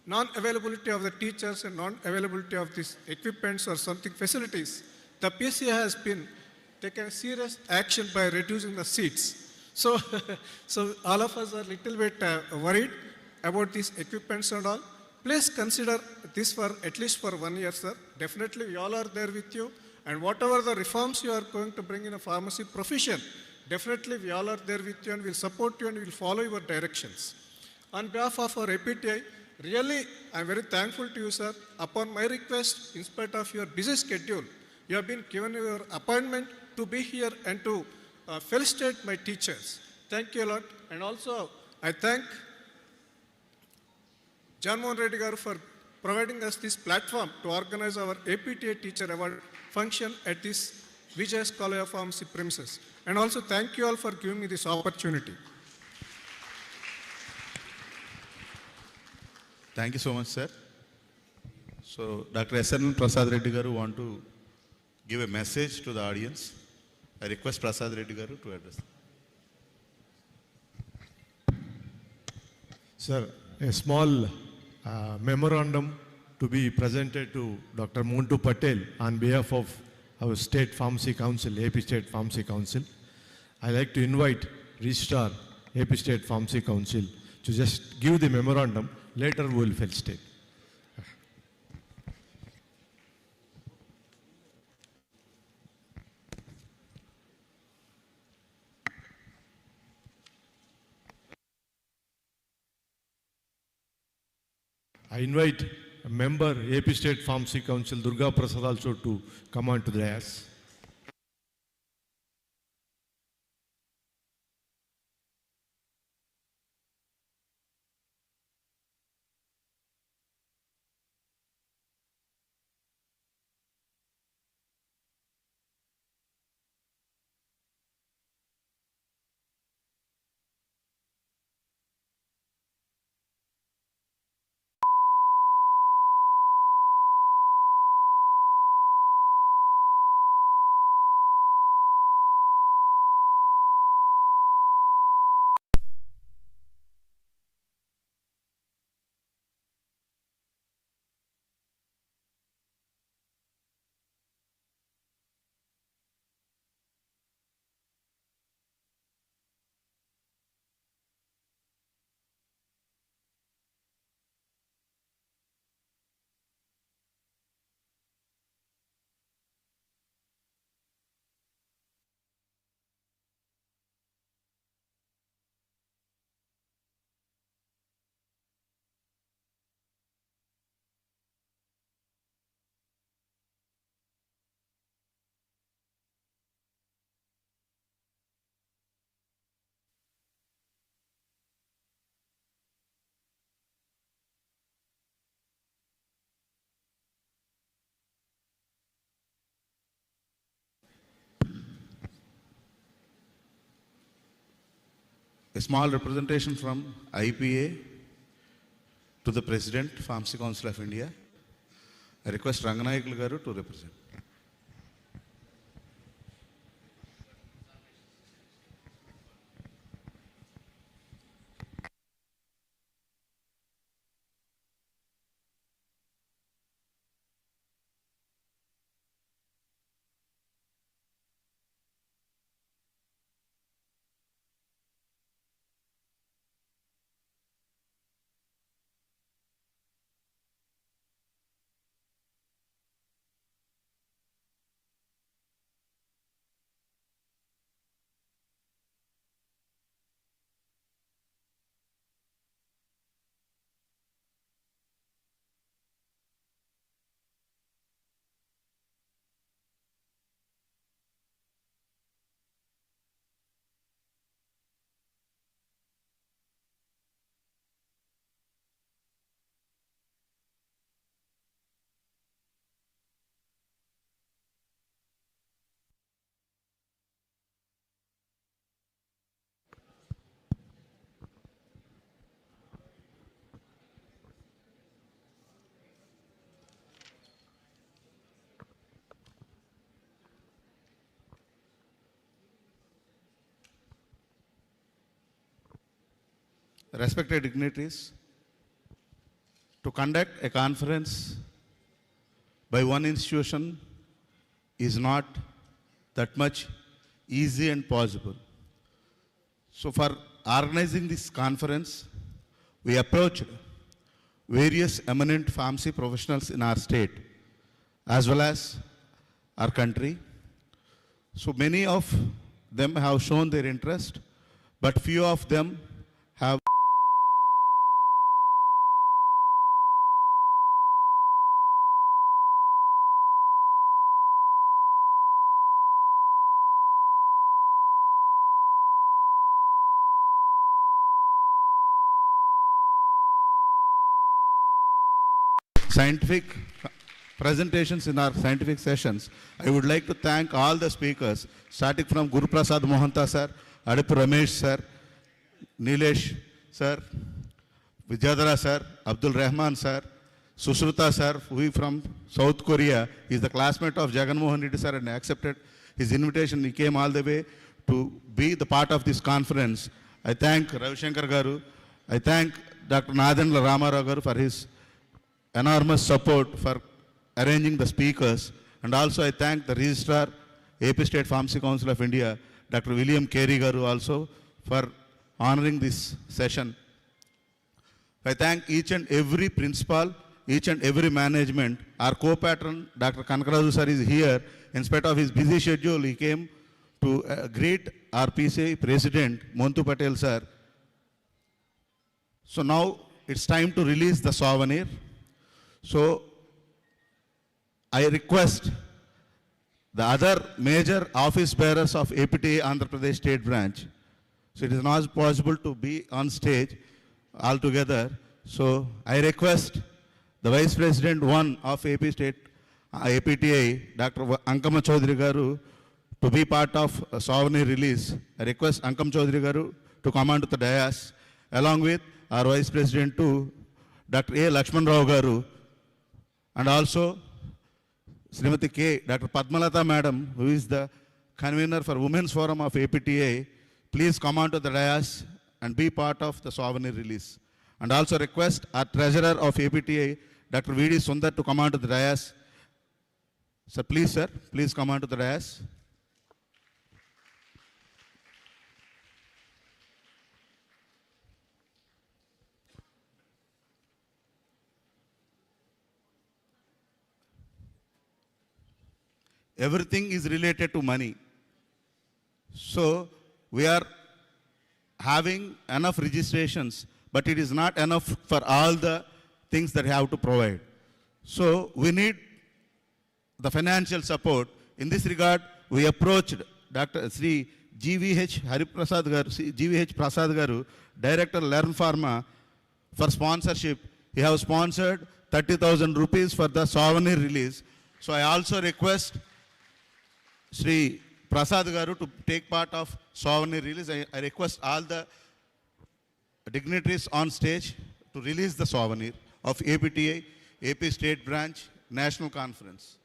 non-availability of the teachers and non-availability of these equipments or something facilities, the PCI has been taken serious action by reducing the seats. So, so all of us are a little bit worried about these equipments and all. Please consider this for at least for 1 year, sir. Definitely we all are there with you. And whatever the reforms you are going to bring in a pharmacy profession, definitely we all are there with you and will support you and will follow your directions. On behalf of our APTI, Really, I'm very thankful to you, sir. Upon my request, in spite of your busy schedule, you have been given your appointment to be here and to felicitate my teachers. Thank you a lot. And also, I thank John Mohan Reddy Garu for providing us this platform to organize our APTA Teacher Award function at this Vijay's College of Pharmacy premises. And also thank you all for giving me this opportunity.
Thank you so much, sir. So, Dr. S.N. Prasad Reddy Garu want to give a message to the audience. I request Prasad Reddy Garu to address.
Sir, a small memorandum to be presented to Dr. Montu Patel on behalf of our State Pharmacy Council, AP State Pharmacy Council. I like to invite Registrar, AP State Pharmacy Council to just give the memorandum. Later we will felicitate. I invite a member, AP State Pharmacy Council, Durga Prasad, also to come on to the dais.
A small representation from IPA to the President, Pharmacy Council of India. I request Ranganayakulu Garu to represent. Respected dignitaries, to conduct a conference by one institution is not that much easy and possible. So for organizing this conference, we approached various eminent pharmacy professionals in our state as well as our country. So many of them have shown their interest, but few of them have scientific presentations in our scientific sessions, I would like to thank all the speakers, starting from Guru Prasad Mohanta sir, Adipu Ramesh sir, Nilesh sir, Vijayadhara sir, Abdul Rahman sir, Sushruta sir, who is from South Korea, is the classmate of Jagan Mohan Reddy sir and accepted his invitation. He came all the way to be the part of this conference. I thank Ravi Shankar Garu. I thank Dr. Nadendra Ramarao Garu for his enormous support for arranging the speakers. And also I thank the Registrar, AP State Pharmacy Council of India, Dr. William Carey Garu also for honoring this session. I thank each and every principal, each and every management. Our co-patron, Dr. Kanakaraju sir, is here. In spite of his busy schedule, he came to greet our PCI President, Montu Patel sir. So now it's time to release the souvenir. So I request the other major office bearers of APTA Andhra Pradesh State Branch. So it is not possible to be on stage altogether. So I request the Vice President 1 of AP State APTA, Dr. Ankama Chaudhary Garu, to be part of a souvenir release. I request Ankam Chaudhary Garu to come onto the dais, along with our Vice President 2, Dr. A. Lakshman Rao Garu, and also Srimati K. Dr. Padmalata Madam, who is the convener for Women's Forum of APTA. Please come onto the dais and be part of the souvenir release. And also request our Treasurer of APTA, Dr. V.D. Sundar, to come onto the dais. Sir, please come onto the dais. Everything is related to money. So we are having enough registrations, but it is not enough for all the things that we have to provide. So we need the financial support. In this regard, we approached Dr. Sri GVH Hariprasad Garu, GVH Prasad Garu, Director Learn Pharma, for sponsorship. He has sponsored 30,000 rupees for the souvenir release. So I also request Sri Prasad Garu to take part of souvenir release. I request all the dignitaries on stage to release the souvenir of APTA, AP State Branch National Conference.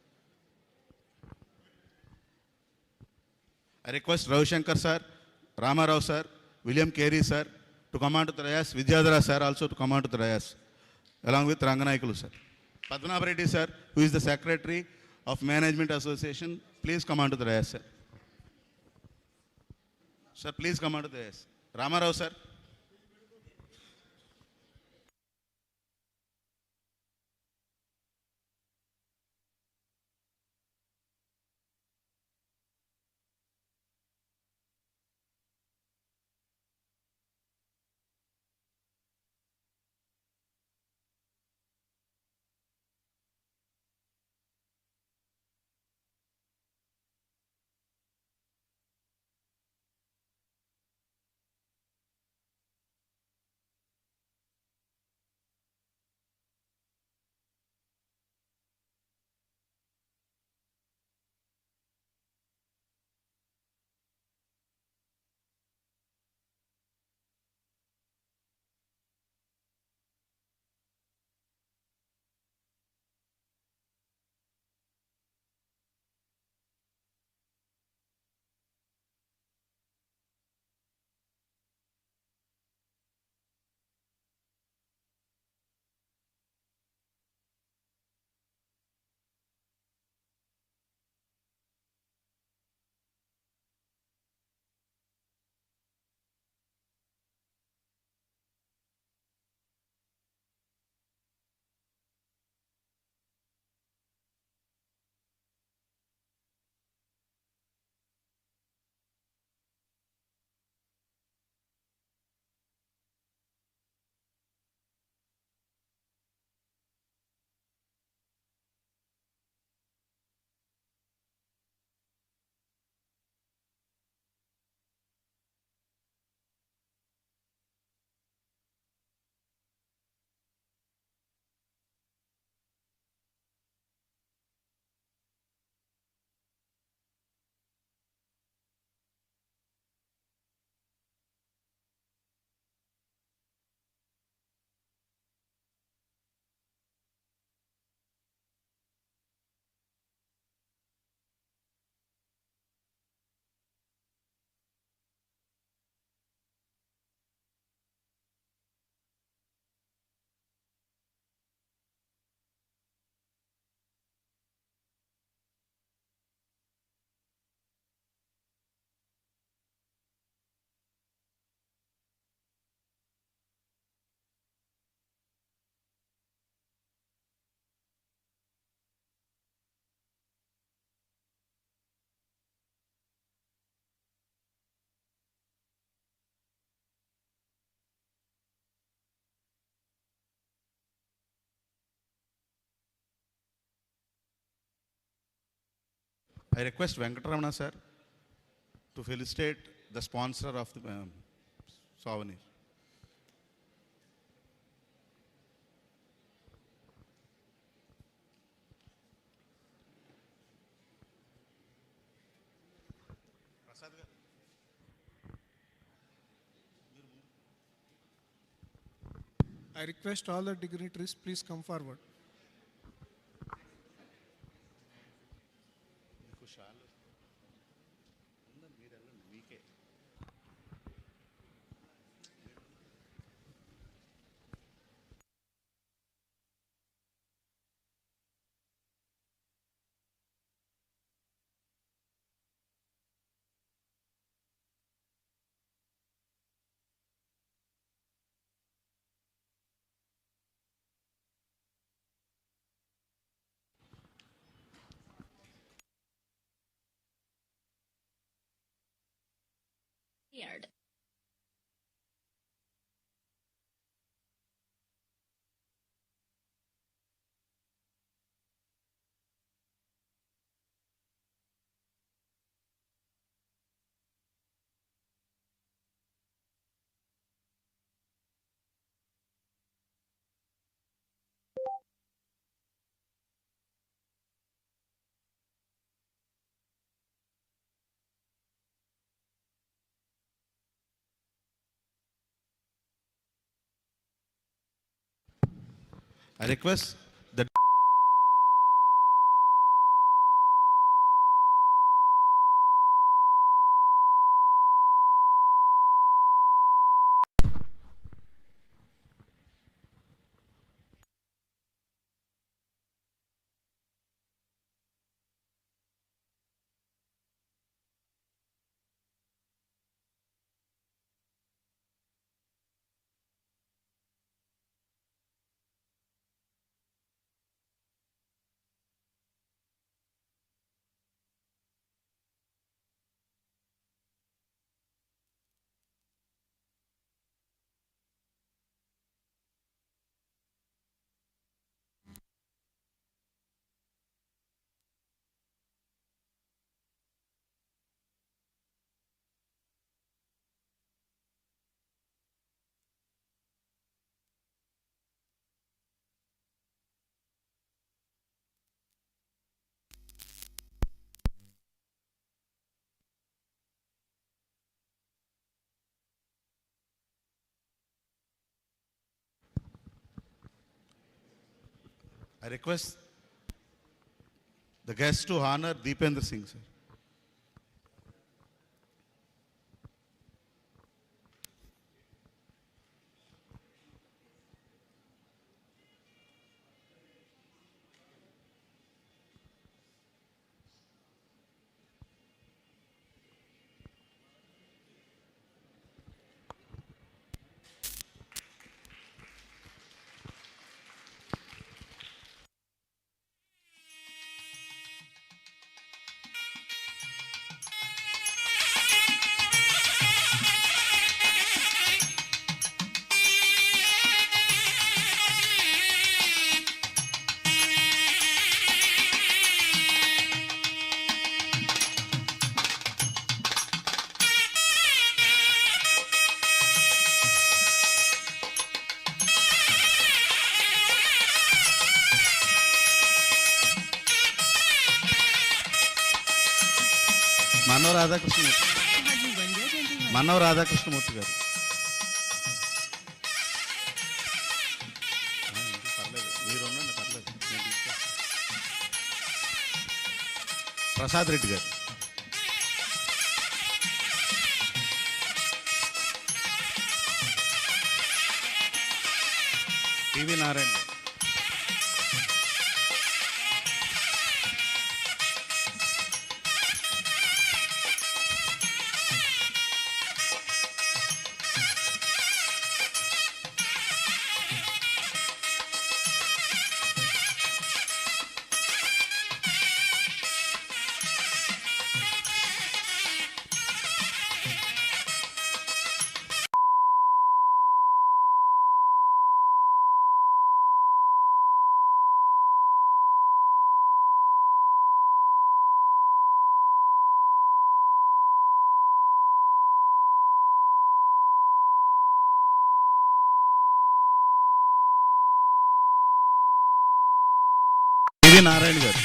I request Ravi Shankar sir, Ramarao sir, William Carey sir to come onto the dais, Vijayadhara sir also to come onto the dais, along with Ranganaikulu sir. Padmanabh Reddy sir, who is the Secretary of Management Association, please come onto the dais, sir. Sir, please come onto the dais. Ramarao sir. I request Venkatraman sir to felicitate the sponsor of the souvenir.
I request all the dignitaries, please come forward.
Weird.
I request the I request the guests to honor Deependra Singh, sir. Manav Radhakrishnamoorthy garu. Prasad Reddy garu. TV Narayan. Narayana గారు.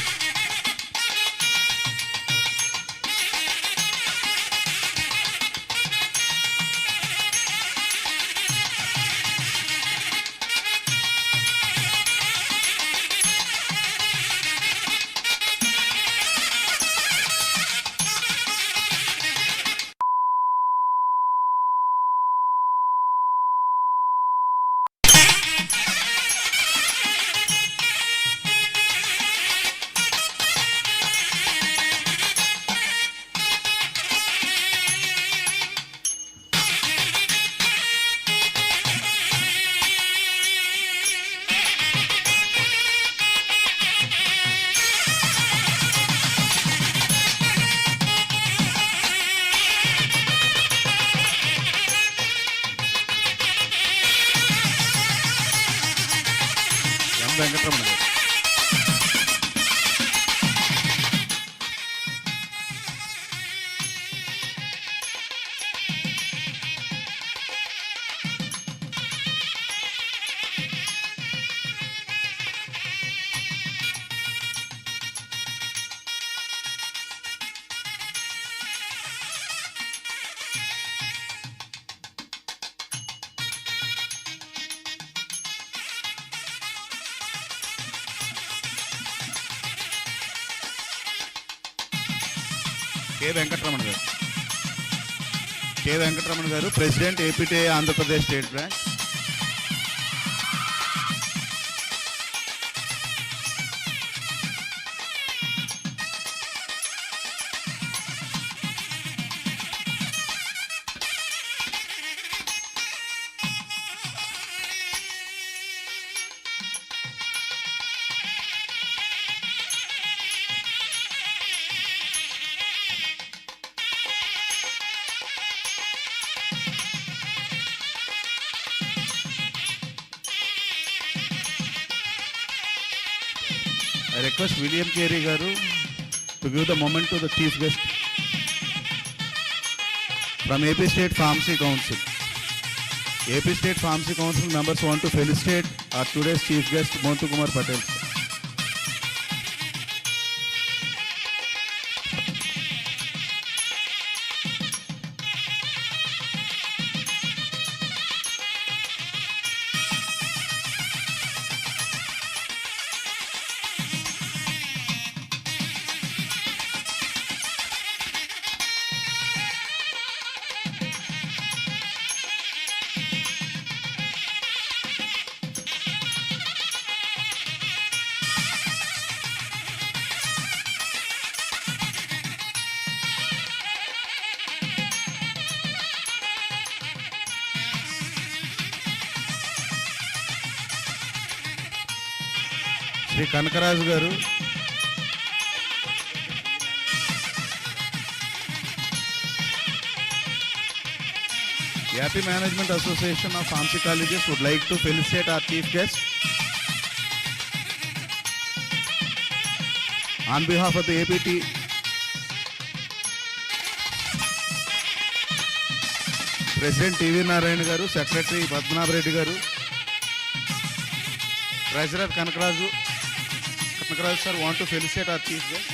వెంకటరమణ గారు. K Venkataramana గారు. K Venkataramana garu, president APTI Andhra Pradesh state branch. I request William Carey Garu to give the moment to the chief guest from AP State Pharmacy Council. AP State Pharmacy Council members want to felicitate our today's chief guest, Montu Kumar Patel. Shri Kanakaraju garu, Yapi Management Association of Pharmacy Colleges would like to felicitate our chief guest on behalf of the APT. President TV Narayana garu, Secretary Padmanabh Reddy garu, Treasurer Kanakaraju sir want to felicitate our chief guest.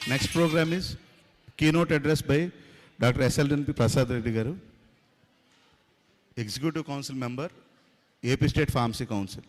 Next program is keynote address by Dr. SLNP Prasad Reddy Garu, Executive Council Member, AP State Pharmacy Council.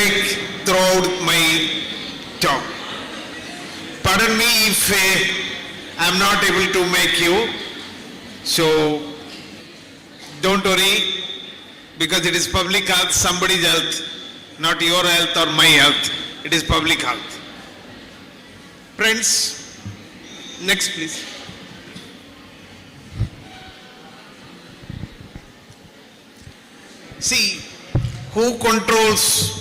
break throughout my talk. Pardon me if I am not able to make you, so don't worry, because it is public health, somebody's health, not your health or my health. It is public health. Friends, next please. See, who controls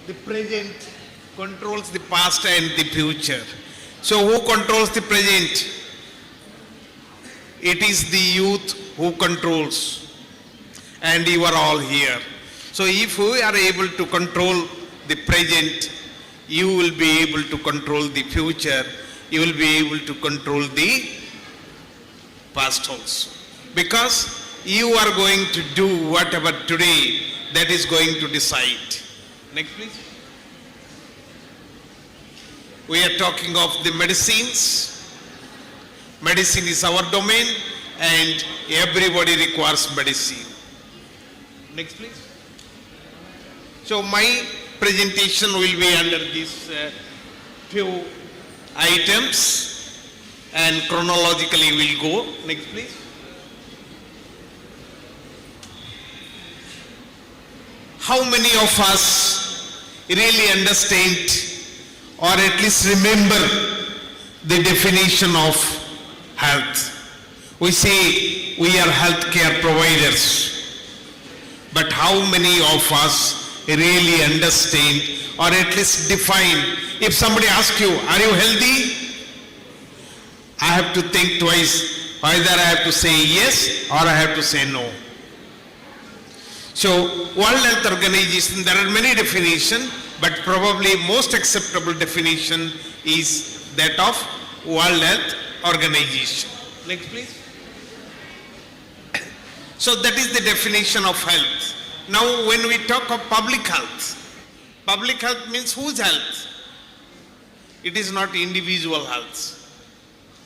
the present controls the past and the future. So who controls the present? It is the youth who controls, and you are all here. So if we are able to control the present, you will be able to control the future, you will be able to control the past also. Because you are going to do whatever today that is going to decide. Next please. We are talking of the medicines. Medicine is our domain and everybody requires medicine. Next please. So my presentation will be under these few items and chronologically we'll go. Next please. How many of us really understand or at least remember the definition of health? We say we are healthcare providers, but how many of us really understand or at least define? If somebody asks you, are you healthy? I have to think twice, either I have to say yes or I have to say no. So World Health Organization, there are many definitions, but probably most acceptable definition is that of World Health Organization. Next please. So that is the definition of health. Now when we talk of public health means whose health? It is not individual health.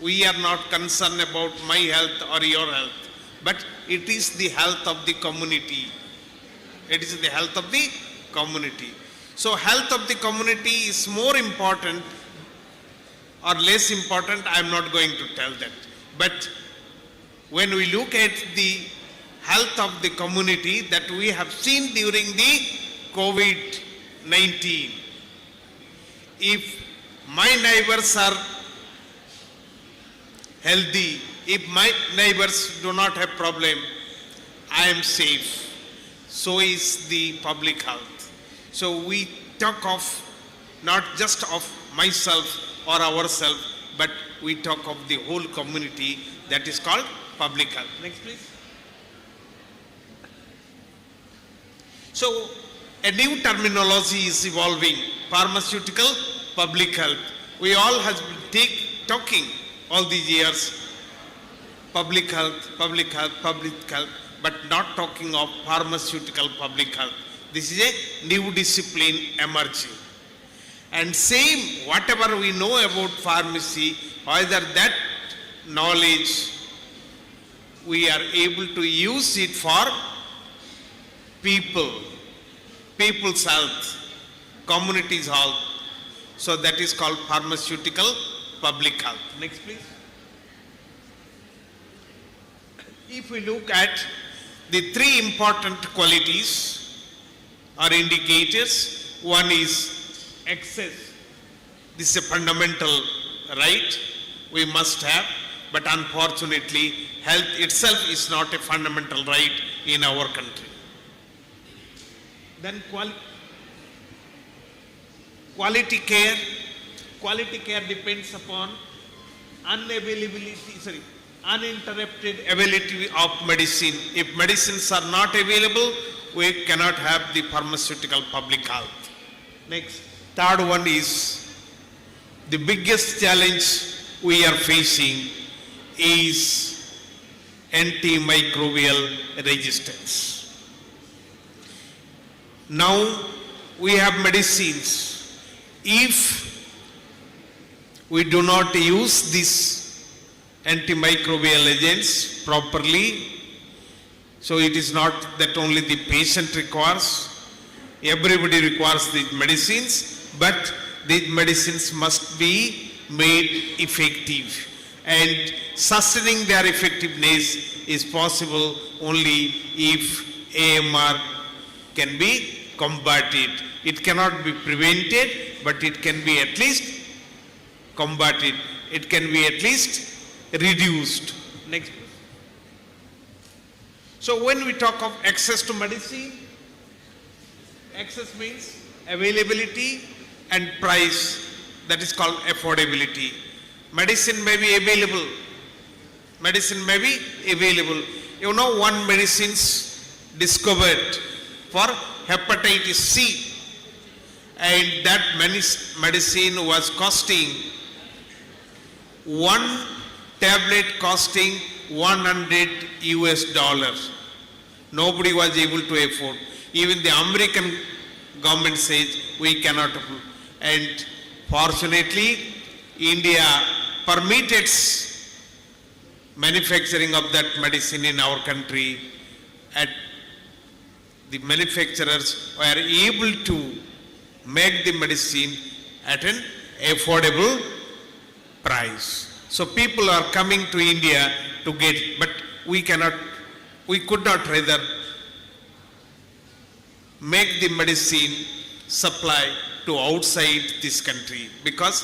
We are not concerned about my health or your health, but it is the health of the community. It is the health of the community. So health of the community is more important or less important, I am not going to tell that. But when we look at the health of the community that we have seen during the COVID-19, if my neighbors are healthy, if my neighbors do not have problem, I am safe. So is the public health. So we talk of not just of myself or ourselves, but we talk of the whole community, that is called public health. Next please. So a new terminology is evolving, pharmaceutical public health. We all have been talking all these years, public health, but not talking of pharmaceutical public health. This is a new discipline emerging. And same, whatever we know about pharmacy, either that knowledge, we are able to use it for people's health, community's health. So that is called pharmaceutical public health. Next please. If we look at the three important qualities or indicators, one is access. This is a fundamental right we must have, but unfortunately health itself is not a fundamental right in our country. Then quality care depends upon uninterrupted availability of medicine. If medicines are not available, we cannot have the pharmaceutical public health. Next, third one is the biggest challenge we are facing is antimicrobial resistance. Now we have medicines. If we do not use these antimicrobial agents properly, so it is not that only the patient requires, everybody requires these medicines, but these medicines must be made effective. And sustaining their effectiveness is possible only if AMR can be combated. It cannot be prevented, but it can be at least combated. It can be at least reduced. Next, please. So when we talk of access to medicine, access means availability and price, that is called affordability. Medicine may be available. Medicine may be available. You know, one medicine's discovered for hepatitis C, and that medicine was costing one tablet costing $100. Nobody was able to afford. Even the American government says we cannot afford. And fortunately, India permitted manufacturing of that medicine in our country. And the manufacturers were able to make the medicine at an affordable price. So people are coming to India to get, but we could not rather make the medicine supply to outside this country, because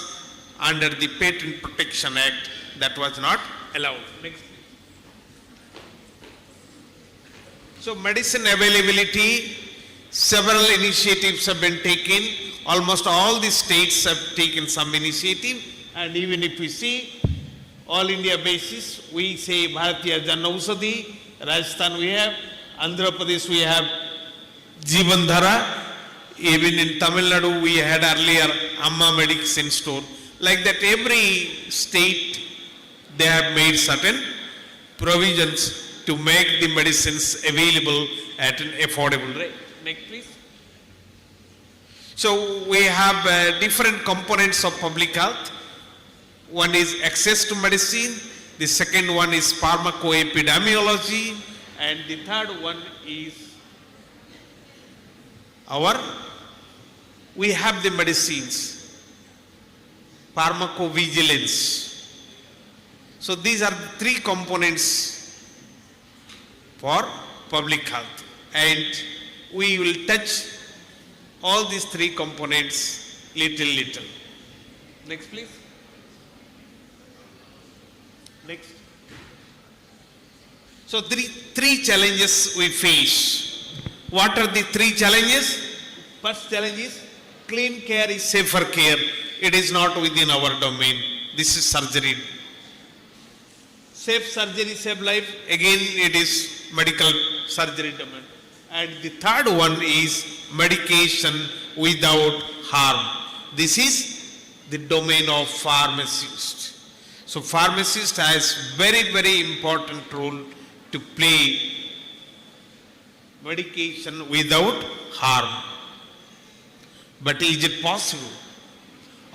under the Patent Protection Act that was not allowed. Next. So medicine availability, several initiatives have been taken. Almost all the states have taken some initiative, and even if we see all India basis, we say Bharatiya Jan Aushadhi, Rajasthan we have, Andhra Pradesh we have Jeevan Dhara, even in Tamil Nadu we had earlier Amma Medicine Store. Like that, every state they have made certain provisions to make the medicines available at an affordable rate. Next, please. So we have different components of public health. One is access to medicine, the second one is pharmacoepidemiology, and the third one is we have the medicines, pharmacovigilance. So these are the three components for public health, and we will touch all these three components little. Next, please. Next. So three challenges we face. What are the three challenges? First challenge is clean care is safer care. It is not within our domain. This is surgery. Safe surgery, save life. Again, it is medical surgery domain. And the third one is medication without harm. This is the domain of pharmacist. So pharmacist has very important role to play. Medication without harm. But is it possible?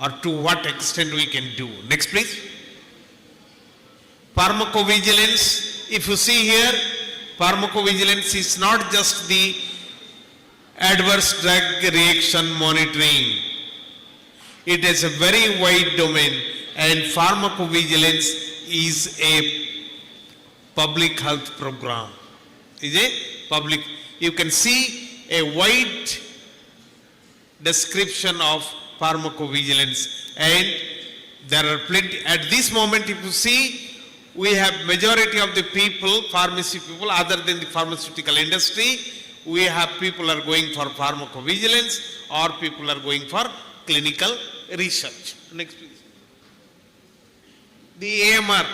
Or to what extent we can do? Next, please. Pharmacovigilance. If you see here, pharmacovigilance is not just the adverse drug reaction monitoring. It is a very wide domain, and pharmacovigilance is a public health program. Is a public. You can see a wide description of pharmacovigilance, and there are plenty. At this moment, if you see, we have majority of the people, pharmacy people, other than the pharmaceutical industry, we have people are going for pharmacovigilance or people are going for clinical research. Next, please. The AMR,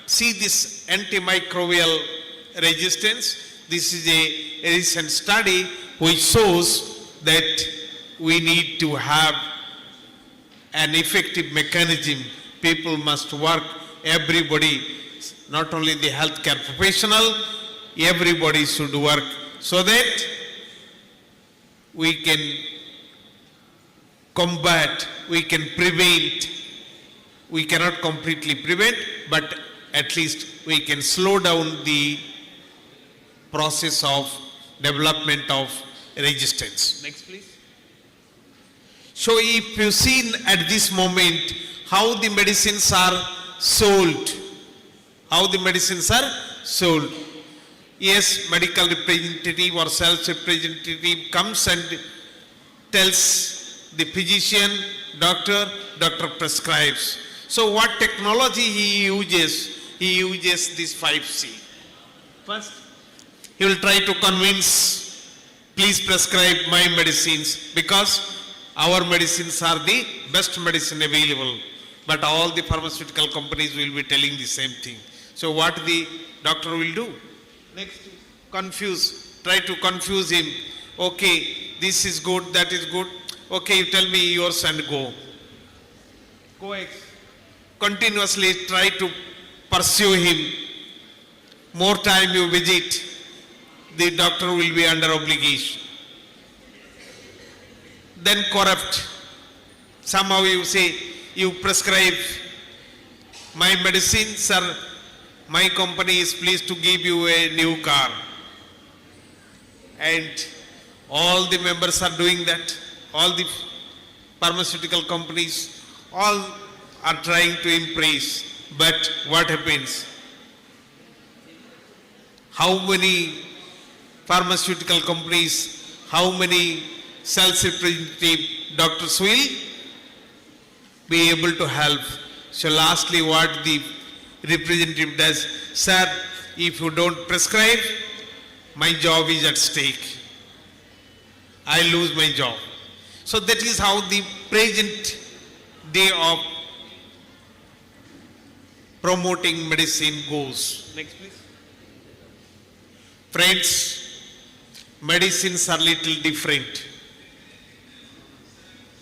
see this antimicrobial resistance. This is a recent study which shows that we need to have an effective mechanism. People must work, everybody, not only the healthcare professional, everybody should work so that we can combat, we can prevent. We cannot completely prevent, but at least we can slow down the process of development of resistance. Next, please. So if you see at this moment how the medicines are sold, Yes, medical representative or sales representative comes and tells the physician, doctor prescribes. So what technology he uses? He uses this 5C. First, he will try to convince, please prescribe my medicines because our medicines are the best medicine available. But all the pharmaceutical companies will be telling the same thing. So what the doctor will do? Next, try to confuse him. Okay, this is good, that is good. Okay, you tell me yours and go. Continuously try to pursue him. More time you visit, the doctor will be under obligation. Then corrupt. Somehow you say, you prescribe my medicine, sir, my company is pleased to give you a new car. And all the members are doing that. All the pharmaceutical companies, all are trying to impress. But what happens? How many pharmaceutical companies, how many sales representative doctors will be able to help? So lastly what the representative does, sir, if you don't prescribe, my job is at stake. I lose my job. So that is how the present day of promoting medicine goes. Next, please. Friends, medicines are little different.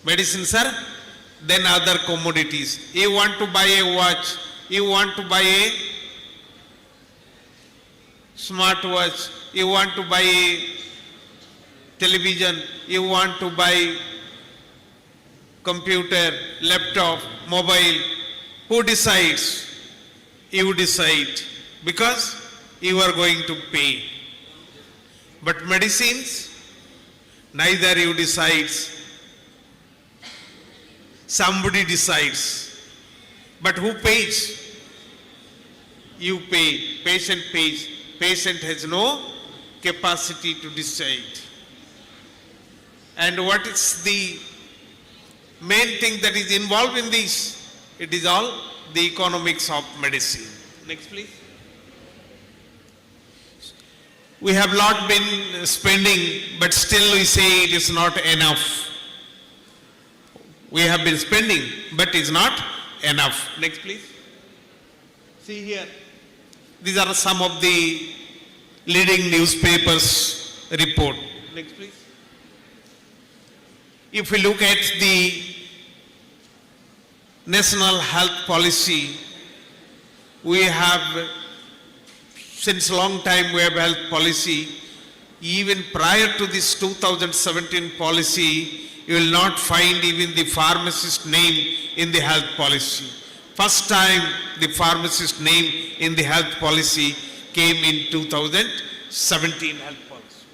Medicines are than other commodities. You want to buy a watch, you want to buy a smartwatch, you want to buy a television, you want to buy computer, laptop, mobile. Who decides? You decide, because you are going to pay. But medicines, neither you decides. Somebody decides. But who pays? You pay. Patient pays. Patient has no capacity to decide. And what is the main thing that is involved in this? It is all the economics of medicine. Next, please. We have not been spending, but still we say it is not enough. We have been spending, but it is not enough. Next, please. See here. These are some of the leading newspapers report. Next, please. If we look at the national health policy, we have, since long time we have health policy. Even prior to this 2017 policy, you will not find even the pharmacist name in the health policy. First time the pharmacist name in the health policy came in 2017 health policy.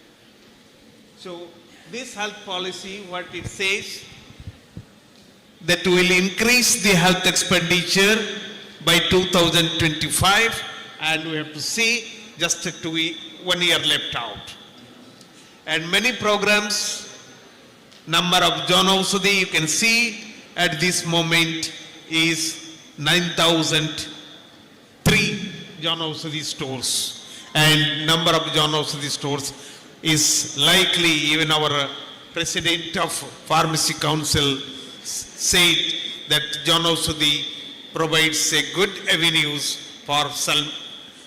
So this health policy, what it says, that will increase the health expenditure by 2025, and we have to see just 1 year left out. And many programs, number of Jan Aushadhi, you can see at this moment is 9,003 Jan Aushadhi stores. And number of Jan Aushadhi stores is likely, even our President of Pharmacy Council said that Jan Aushadhi provides a good avenues for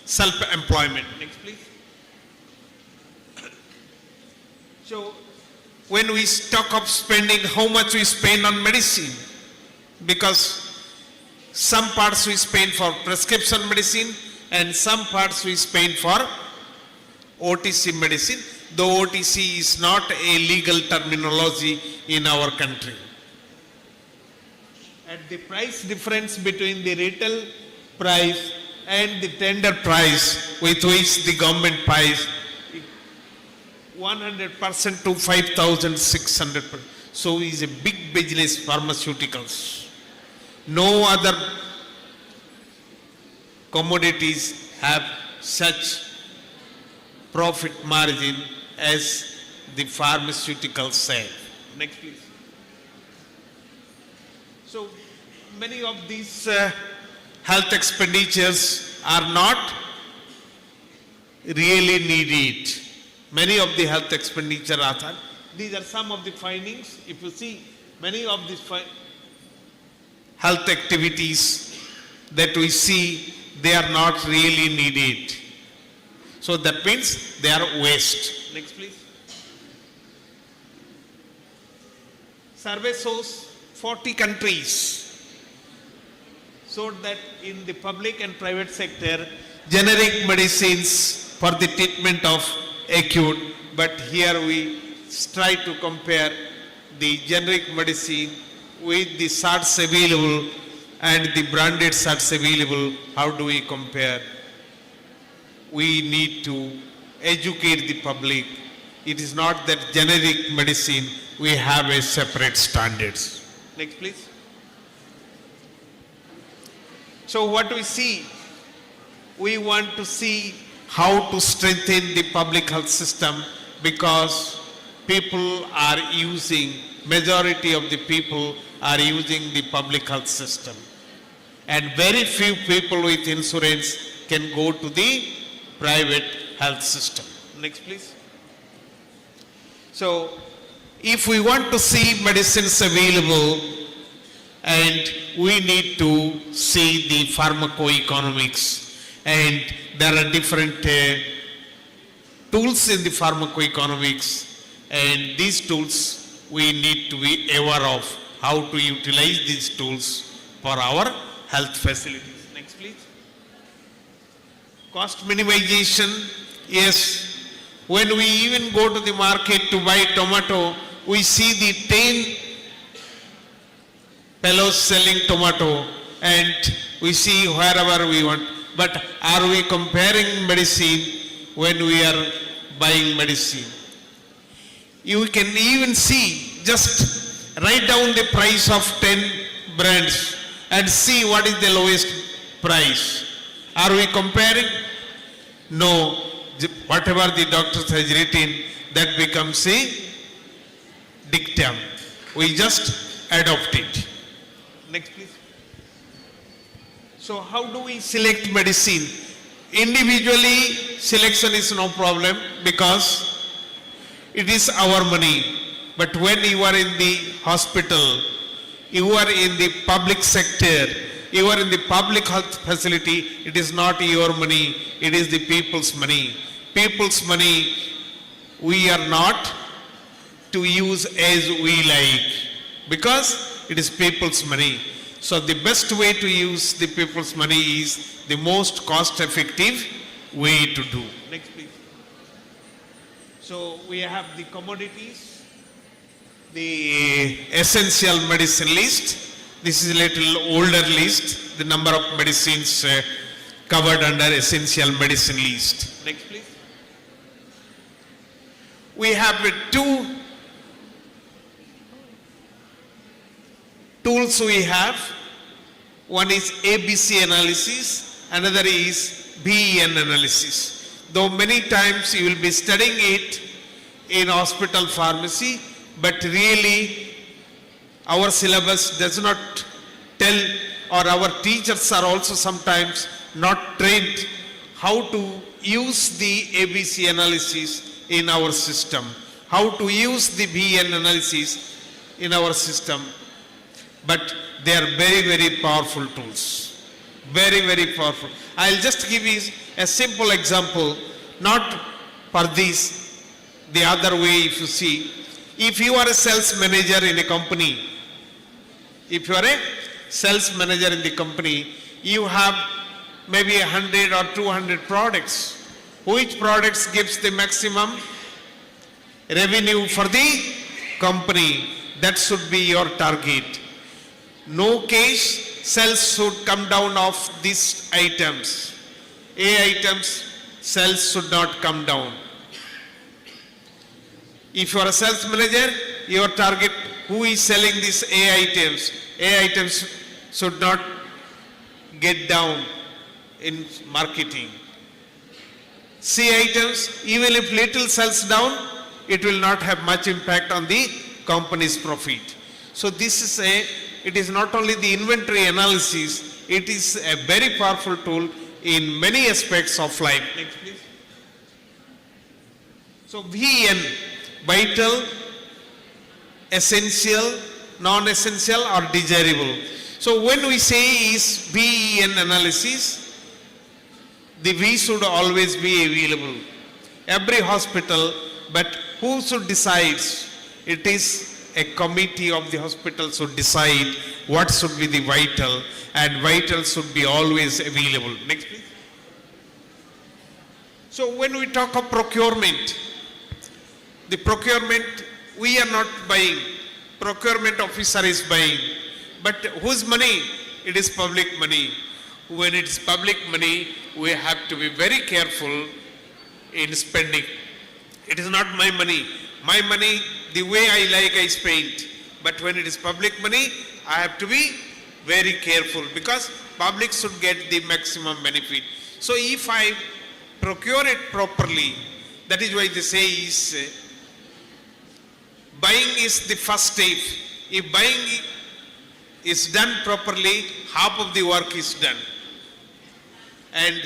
self-employment. Next, please. So, when we talk of spending, how much we spend on medicine? Because some parts we spend for prescription medicine and some parts we spend for OTC medicine. Though OTC is not a legal terminology in our country. At the price difference between the retail price and the tender price with which the government buys, 100% to 5,600%. So is a big business, pharmaceuticals. No other commodities have such profit margin as the pharmaceutical sale. Next, please. So many of these health expenditures are not really needed. Many of the health expenditure are. These are some of the findings. If you see, many of these health activities that we see, they are not really needed. So that means they are waste. Next, please. Survey shows 40 countries showed that in the public and private sector, generic medicines for the treatment of acute, but here we try to compare the generic medicine with the shots available and the branded shots available. How do we compare? We need to educate the public. It is not that generic medicine, we have a separate standards. Next, please. So what we see, we want to see how to strengthen the public health system, because people are using, majority of the people are using the public health system. And very few people with insurance can go to the private health system. Next, please. So, if we want to see medicines available, and we need to see the pharmacoeconomics, and there are different tools in the pharmacoeconomics, and these tools we need to be aware of how to utilize these tools for our health facilities. Next, please. Cost minimization. Yes, when we even go to the market to buy tomato, we see the 10 fellows selling tomato, and we see wherever we want. But are we comparing medicine when we are buying medicine? You can even see, just write down the price of 10 brands and see what is the lowest price. Are we comparing? No. Whatever the doctor has written, that becomes a dictum. We just adopt it. Next, please. So how do we select medicine? Individually, selection is no problem because it is our money. But when you are in the hospital, you are in the public sector, you are in the public health facility, it is not your money, it is the people's money. People's money, we are not to use as we like, because it is people's money. So the best way to use the people's money is the most cost-effective way to do. Next, please. So we have the commodities, the essential medicine list. This is a little older list, the number of medicines covered under essential medicine list. Next, please. We have two tools we have. One is ABC analysis, another is BEN analysis. Though many times you will be studying it in hospital pharmacy, but really our syllabus does not tell, or our teachers are also sometimes not trained how to use the ABC analysis in our system, how to use the BEN analysis in our system. But they are very, very powerful tools. Very, very powerful. I'll just give you a simple example, not for this, the other way. If you see, if you are a sales manager in a company, if you are a sales manager in the company, you have maybe 100 or 200 products. Which products gives the maximum revenue for the company? That should be your target. No case, sales should come down of these items. A items, sales should not come down. If you are a sales manager, your target, who is selling these A items? A items should not get down in marketing. C items, even if little sells down, it will not have much impact on the company's profit. So this is it is not only the inventory analysis, it is a very powerful tool in many aspects of life. Next, please. So VN, vital, essential, non-essential or desirable. So when we say is VEN analysis, the V should always be available. Every hospital, but who should decide? It is a committee of the hospital should decide what should be the vital, and vital should be always available. Next, please. So when we talk of procurement, the procurement, we are not buying. Procurement officer is buying. But whose money? It is public money. When it is public money, we have to be very careful in spending. It is not my money. My money, the way I like, I spend. But when it is public money, I have to be very careful because public should get the maximum benefit. So if I procure it properly, that is why they say is buying is the first step. If buying is done properly, half of the work is done. And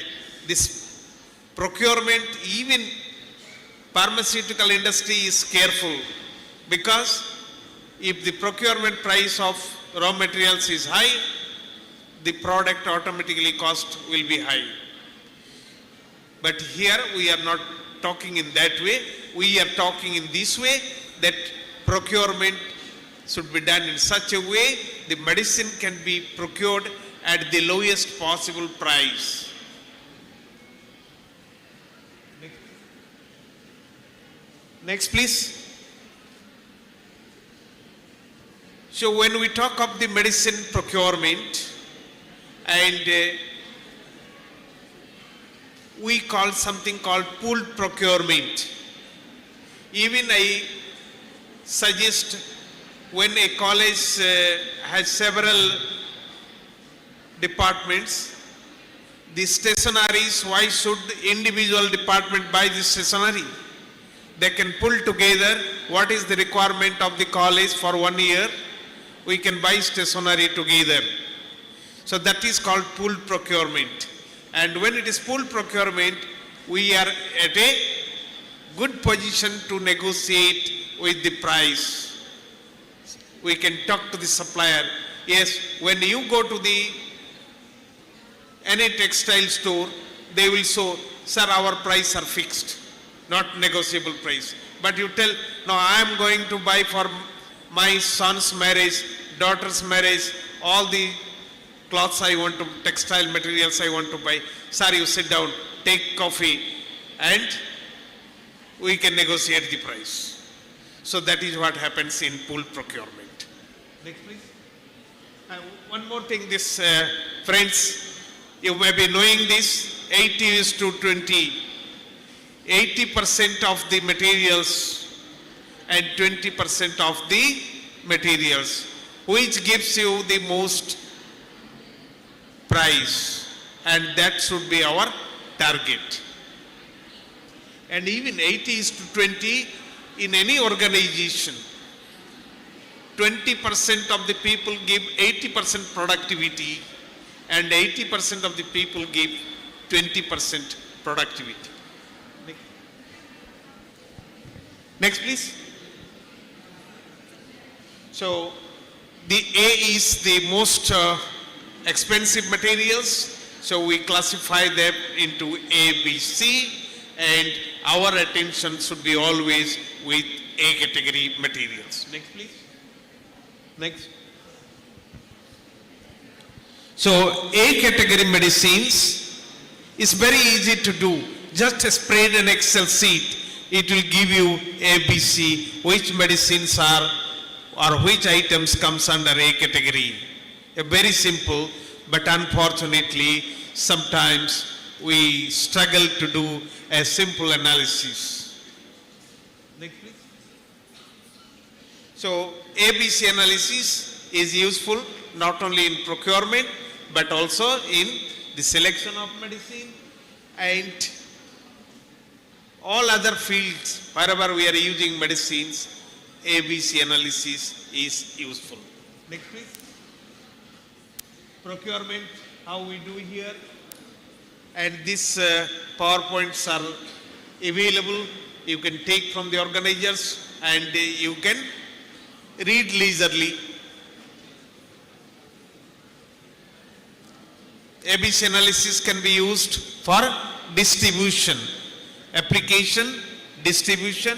this procurement, even pharmaceutical industry is careful because if the procurement price of raw materials is high, the product automatically cost will be high. But here we are not talking in that way. We are talking in this way that procurement should be done in such a way the medicine can be procured at the lowest possible price. Next, please. So when we talk of the medicine procurement, and we call something called pooled procurement. Even I suggest when a college has several departments, the stationaries, why should individual department buy the stationery? They can pull together what is the requirement of the college for 1 year. We can buy stationery together. So that is called pooled procurement. And when it is pooled procurement, we are at a good position to negotiate with the price. We can talk to the supplier. Yes, when you go to any textile store, they will show, sir, our price are fixed, not negotiable price. But you tell, no, I am going to buy for my son's marriage, daughter's marriage, all the cloths I want to, textile materials I want to buy. Sir, you sit down, take coffee, and we can negotiate the price. So that is what happens in pool procurement. Next, please. One more thing, this friends, you may be knowing this, 80:20. 80% of the materials and 20% of the materials. Which gives you the most price? And that should be our target. And even 80:20 in any organization, 20% of the people give 80% productivity and 80% of the people give 20% productivity. Next, please. So the A is the most expensive materials. So we classify them into A, B, C, and our attention should be always with A category materials. Next, please. Next. So A category medicines is very easy to do. Just spread an Excel sheet. It will give you ABC, which medicines are or which items comes under A category. A very simple, but unfortunately, sometimes we struggle to do a simple analysis. Next, please. So ABC analysis is useful not only in procurement but also in the selection of medicine and all other fields. Wherever we are using medicines, ABC analysis is useful. Next please. Procurement, how we do here. And these PowerPoints are available. You can take from the organizers and you can read leisurely. ABC analysis can be used for distribution, application, distribution,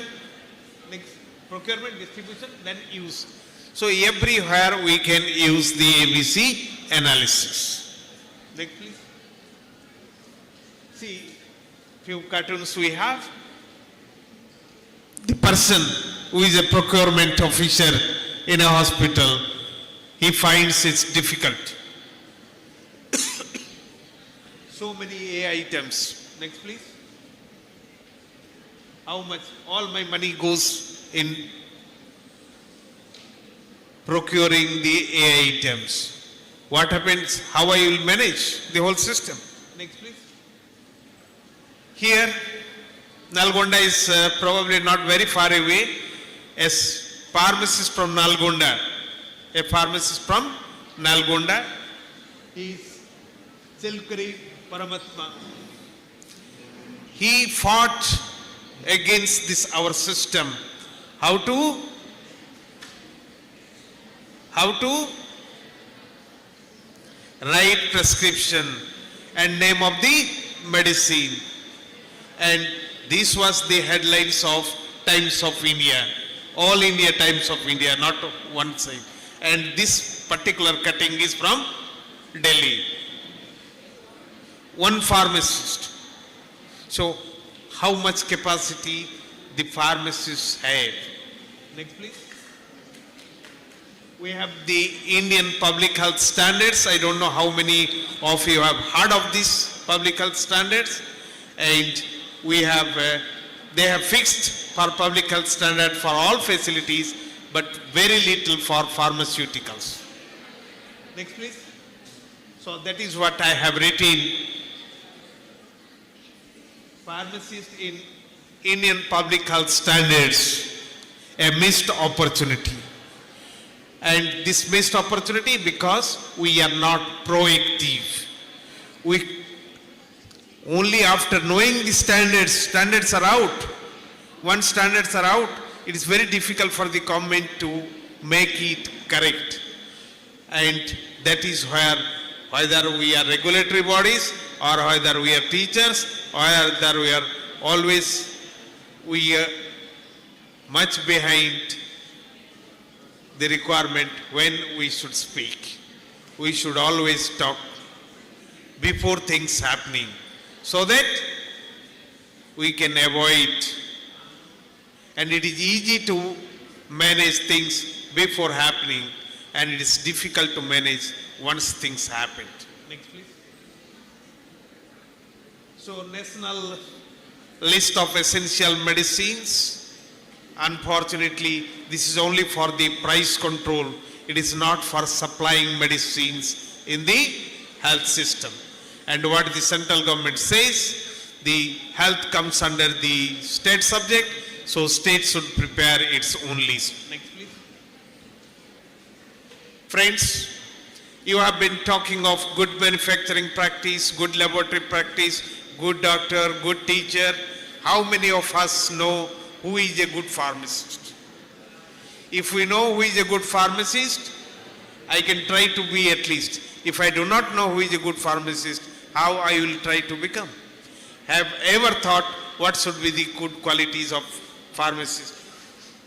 next procurement, distribution, then use. So everywhere we can use the ABC analysis. Next please. See, few cartoons we have. The person who is a procurement officer in a hospital, he finds it difficult. So many AI items. Next please. How much? All my money goes in procuring the AI items. What happens? How I will manage the whole system? Next please. Here, Nalgonda is probably not very far away. As pharmacist from Nalgonda, a pharmacist from Nalgonda is Silkari Paramatma. He fought against this our system. How to write prescription and name of the medicine. And this was the headlines of Times of India, All India Times of India, not one side. And this particular cutting is from Delhi. One pharmacist. So how much capacity the pharmacists have? Next please. We have the Indian Public Health Standards. I don't know how many of you have heard of these public health standards. And we have, they have fixed for public health standard for all facilities, but very little for pharmaceuticals. Next please. So that is what I have written. Pharmacist in Indian Public Health Standards, a missed opportunity. And this missed opportunity because we are not proactive. We only after knowing the standards are out. Once standards are out, it is very difficult for the government to make it correct. And that is where, whether we are regulatory bodies or whether we are teachers or whether we are always, we are much behind the requirement when we should speak. We should always talk before things happening, so that we can avoid, and it is easy to manage things before happening and it is difficult to manage once things happened. Next please. So national list of essential medicines. Unfortunately, this is only for the price control. It is not for supplying medicines in the health system. And what the central government says, the health comes under the state subject, so state should prepare its own list. Next please. Friends, you have been talking of good manufacturing practice, good laboratory practice, good doctor, good teacher. How many of us know who is a good pharmacist? If we know who is a good pharmacist, I can try to be at least. If I do not know who is a good pharmacist, how I will try to become? Have ever thought what should be the good qualities of pharmacist?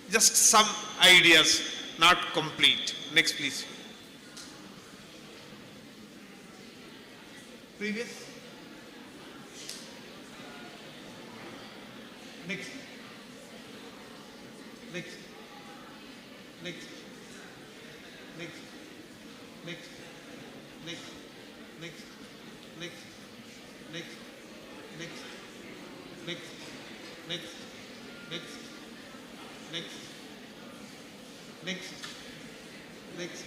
Just some ideas, not complete. Next please. Previous. Next. Next. Next. Next. Next. Next. Next. Next. Next. Next. Next. Next. Next. Next. Next. Next.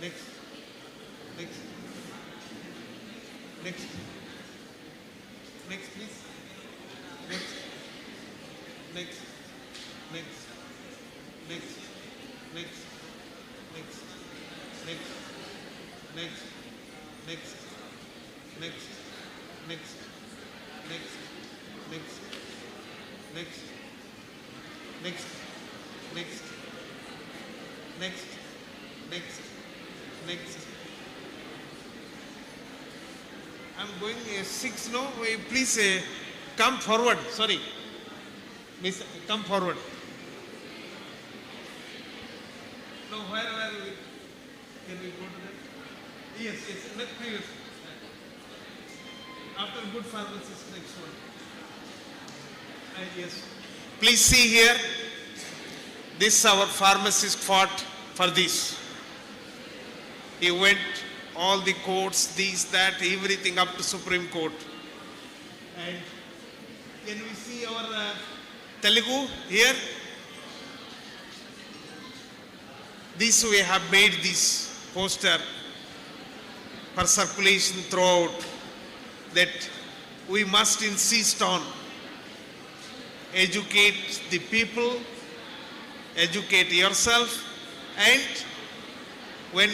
Next. Next. Next. Next, please. Next. Next. Next. Next. Next. Next. Next. Next. Next. Next. Next. Next. Next. Next. Next. Next. Next. Next. Next. I'm going 6 no. Please come forward. Sorry. Miss, come forward. No, where can we go to that? Yes, yes. Next previous. After good pharmacist, next one. Yes. Please see here. This our pharmacist fought for this. He went all the courts, these, that, everything up to Supreme Court. And can we see our Telugu here? This we have made this poster for circulation throughout, that we must insist on educate the people, educate yourself, and when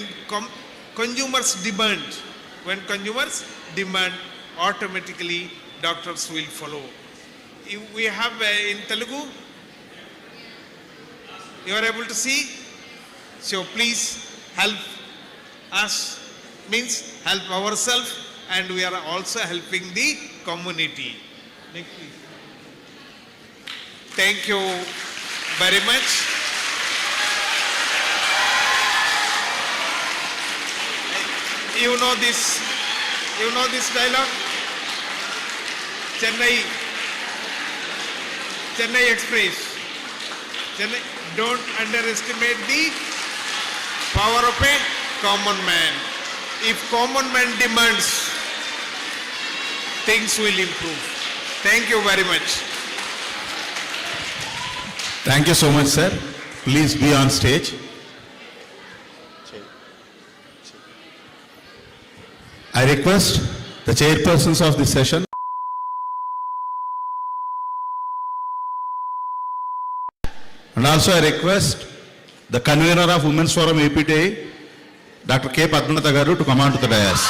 consumers demand, automatically doctors will follow. We have in Telugu, you are able to see, so please help us, means help ourselves, and we are also helping the community. Next, please. Thank you very much. You know this dialogue? Chennai Express. Don't underestimate the power of a common man. If common man demands, things will improve. Thank you very much.
Thank you so much, sir. Please be on stage. I request the chairpersons of this session and also I request the convener of Women's Forum APTI, Dr. K. Padmanatha Garu, to come on to the dais.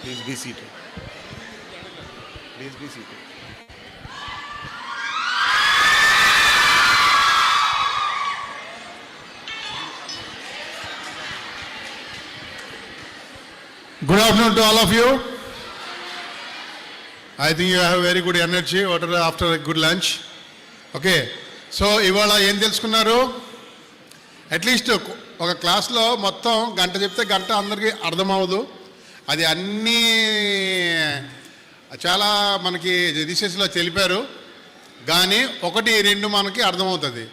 Please be seated. Please be seated.
Good afternoon to all of you. I think you have very good energy after a good lunch. Okay, so ఇవాళ ఏం తెలుసుకున్నారు? At least ఒక క్లాస్లో మొత్తం గంట చెప్తే గంట అందరికీ అర్థమవుదు. అది అన్నీ చాలా మనకి రీసెర్చ్లో తెలిపారు, కానీ 1-2 మనకి అర్థమవుతుంది.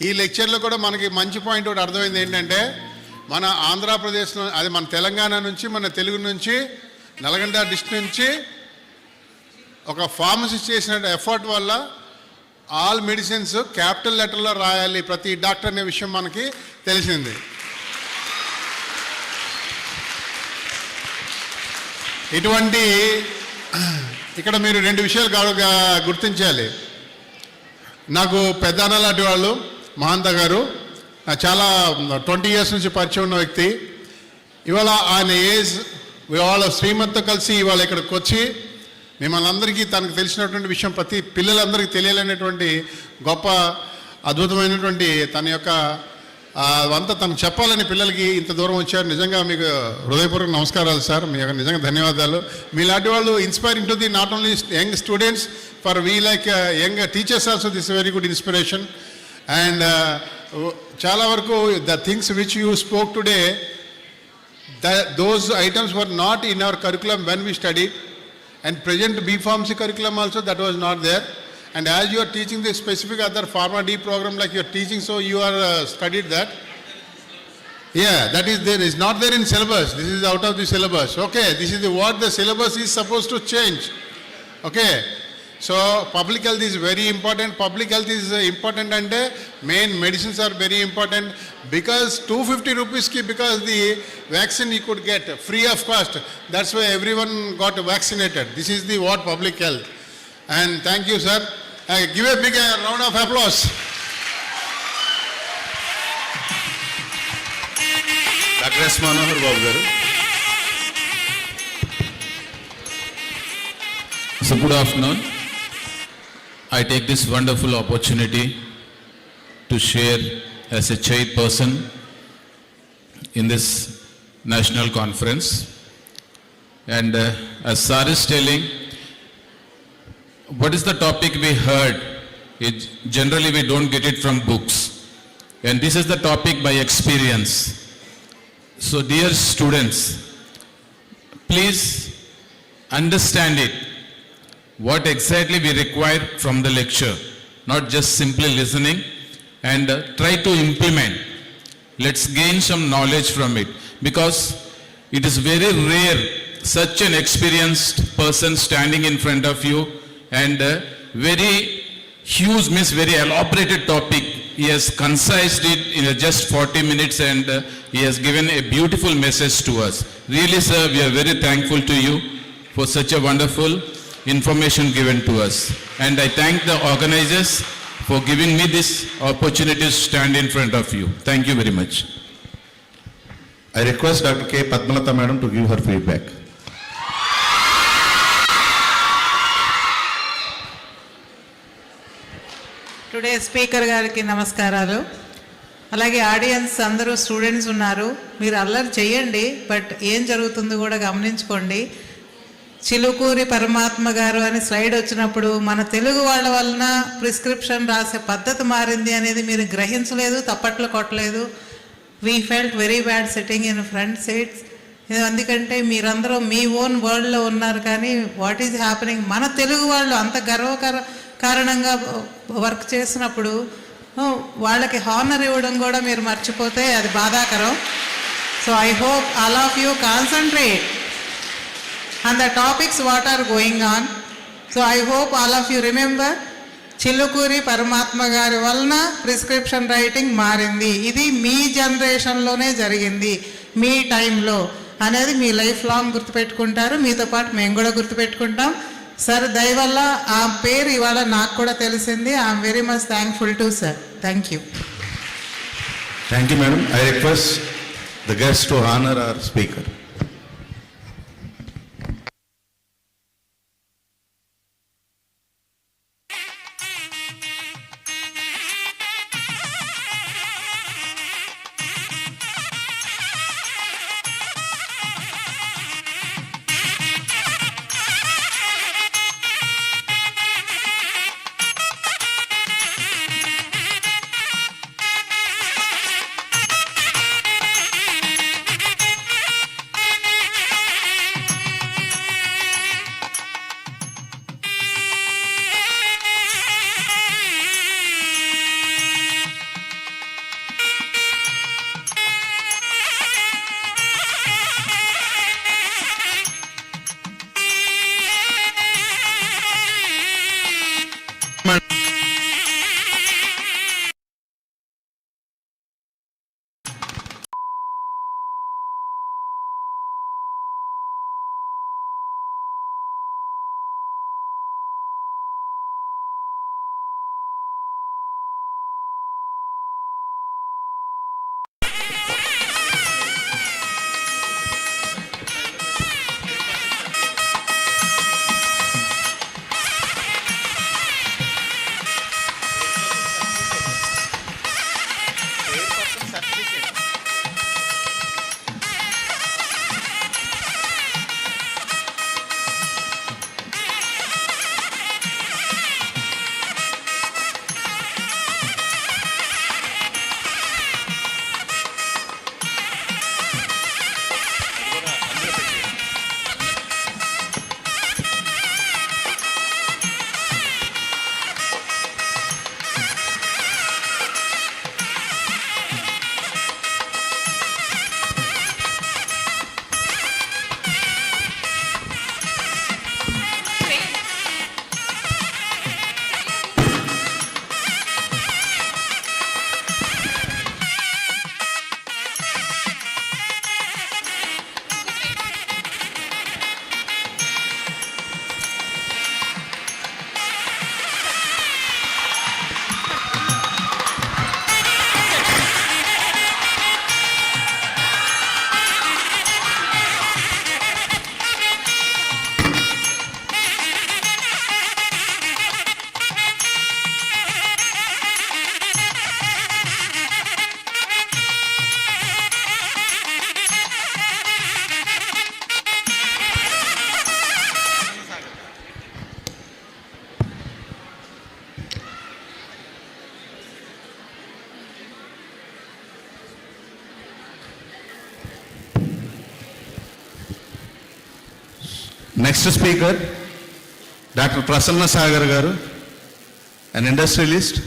ఈ లెక్చర్లో కూడా మనకి మంచి పాయింట్ ఒకటి అర్థమైంది ఏంటంటే, మన ఆంధ్రప్రదేశ్లో, అది మన తెలంగాణ నుంచి, మన తెలుగు నుంచి, నల్గొండ డిస్ట్రిక్ట్ నుంచి ఒక ఫార్మసిస్ట్ చేసిన ఎఫర్ట్ వల్ల ఆల్ మెడిసిన్స్ క్యాపిటల్ లెటర్లో రాయాలి ప్రతి డాక్టర్ అనే విషయం మనకి తెలిసింది. ఇటువంటి ఇక్కడ మీరు 2 విషయాలు గుర్తించాలి. నాకు పెద్దన్న లాంటి వాళ్ళు మహాంత గారు చాలా 20 years నుంచి పరిచయం ఉన్న వ్యక్తి. ఇవాళ ఆయన ఏజ్ వాళ్ళ శ్రీమతితో కలిసి ఇవాళ ఇక్కడికి వచ్చి మిమ్మల్ని అందరికీ తనకు తెలిసినటువంటి విషయం ప్రతి పిల్లలందరికీ తెలియాలనేటువంటి గొప్ప అద్భుతమైనటువంటి తన యొక్క అంతా తను చెప్పాలని పిల్లలకి ఇంత దూరం వచ్చారు. నిజంగా మీకు హృదయపూర్వక నమస్కారాలు సార్, మీ యొక్క నిజంగా ధన్యవాదాలు. మీలాంటి వాళ్ళు inspiring to the not only young students, for we like young teachers also this very good inspiration. And చాలా వరకు the things which you spoke today, those items were not in our curriculum when we studied, and present B Pharmacy curriculum also that was not there. And as you are teaching the specific other Pharma D program like you are teaching, so you are studied that.
Yeah, that is there. Is not there in syllabus. This is out of the syllabus. Okay, this is what the syllabus is supposed to change. Okay, so public health is very important. Public health is important, and main medicines are very important, because 250 rupees ki, because the vaccine you could get free of cost. That's why everyone got vaccinated. This is the what public health. And thank you, sir. Give a big round of applause.
Dr. S. Manohar Babu garu.
So good afternoon. I take this wonderful opportunity to share as a chairperson in this national conference. And as Sir is telling, what is the topic we heard? Generally we don't get it from books. And this is the topic by experience. So dear students, please understand it. What exactly we require from the lecture, not just simply listening, and try to implement. Let's gain some knowledge from it, because it is very rare such an experienced person standing in front of you, and very huge, very elaborated topic. He has concised it in just 40 minutes, and he has given a beautiful message to us. Really, sir, we are very thankful to you for such a wonderful information given to us. And I thank the organizers for giving me this opportunity to stand in front of you. Thank you very much.
I request Dr. K. Padmalata Madam to give her feedback.
Today speaker గారికి నమస్కారాలు. అలాగే audience అందరూ students ఉన్నారు. మీరు అల్లరి చేయండి, but ఏం జరుగుతుందో కూడా గమనించుకోండి. చిలుకూరి పరమాత్మ గారు అని స్లైడ్ వచ్చినప్పుడు మన తెలుగు వాళ్ళ వలన ప్రిస్క్రిప్షన్ రాసే పద్ధతి మారింది అనేది మీరు గ్రహించలేదు, తప్పట్లు కొట్టలేదు. We felt very bad sitting in front seats. ఎందుకంటే మీరందరూ మీ ఓన్ వరల్డ్లో ఉన్నారు, కానీ వాట్ ఈజ్ హ్యాపెనింగ్ మన తెలుగు వాళ్ళు అంత కారణంగా వర్క్ చేసినప్పుడు వాళ్ళకి హానర్ ఇవ్వడం కూడా మీరు మర్చిపోతే అది బాధాకరం. So I hope all of you concentrate on the topics what are going on. So I hope all of you remember, Chilukuri పరమాత్మ గారి వలన ప్రిస్క్రిప్షన్ రైటింగ్ మారింది. ఇది మీ జనరేషన్లోనే జరిగింది, మీ టైంలో అనేది మీ లైఫ్ లాంగ్ గుర్తుపెట్టుకుంటారు. మీతో పాటు మేము కూడా గుర్తుపెట్టుకుంటాం. సార్ దయ వల్ల ఆ పేరు ఇవాళ నాకు కూడా తెలిసింది. I'm very much thankful to sir. Thank you.
Thank you, madam. I request the guests to honor our speaker. Next speaker, Dr. Prasanna Sagar Garu, an industrialist.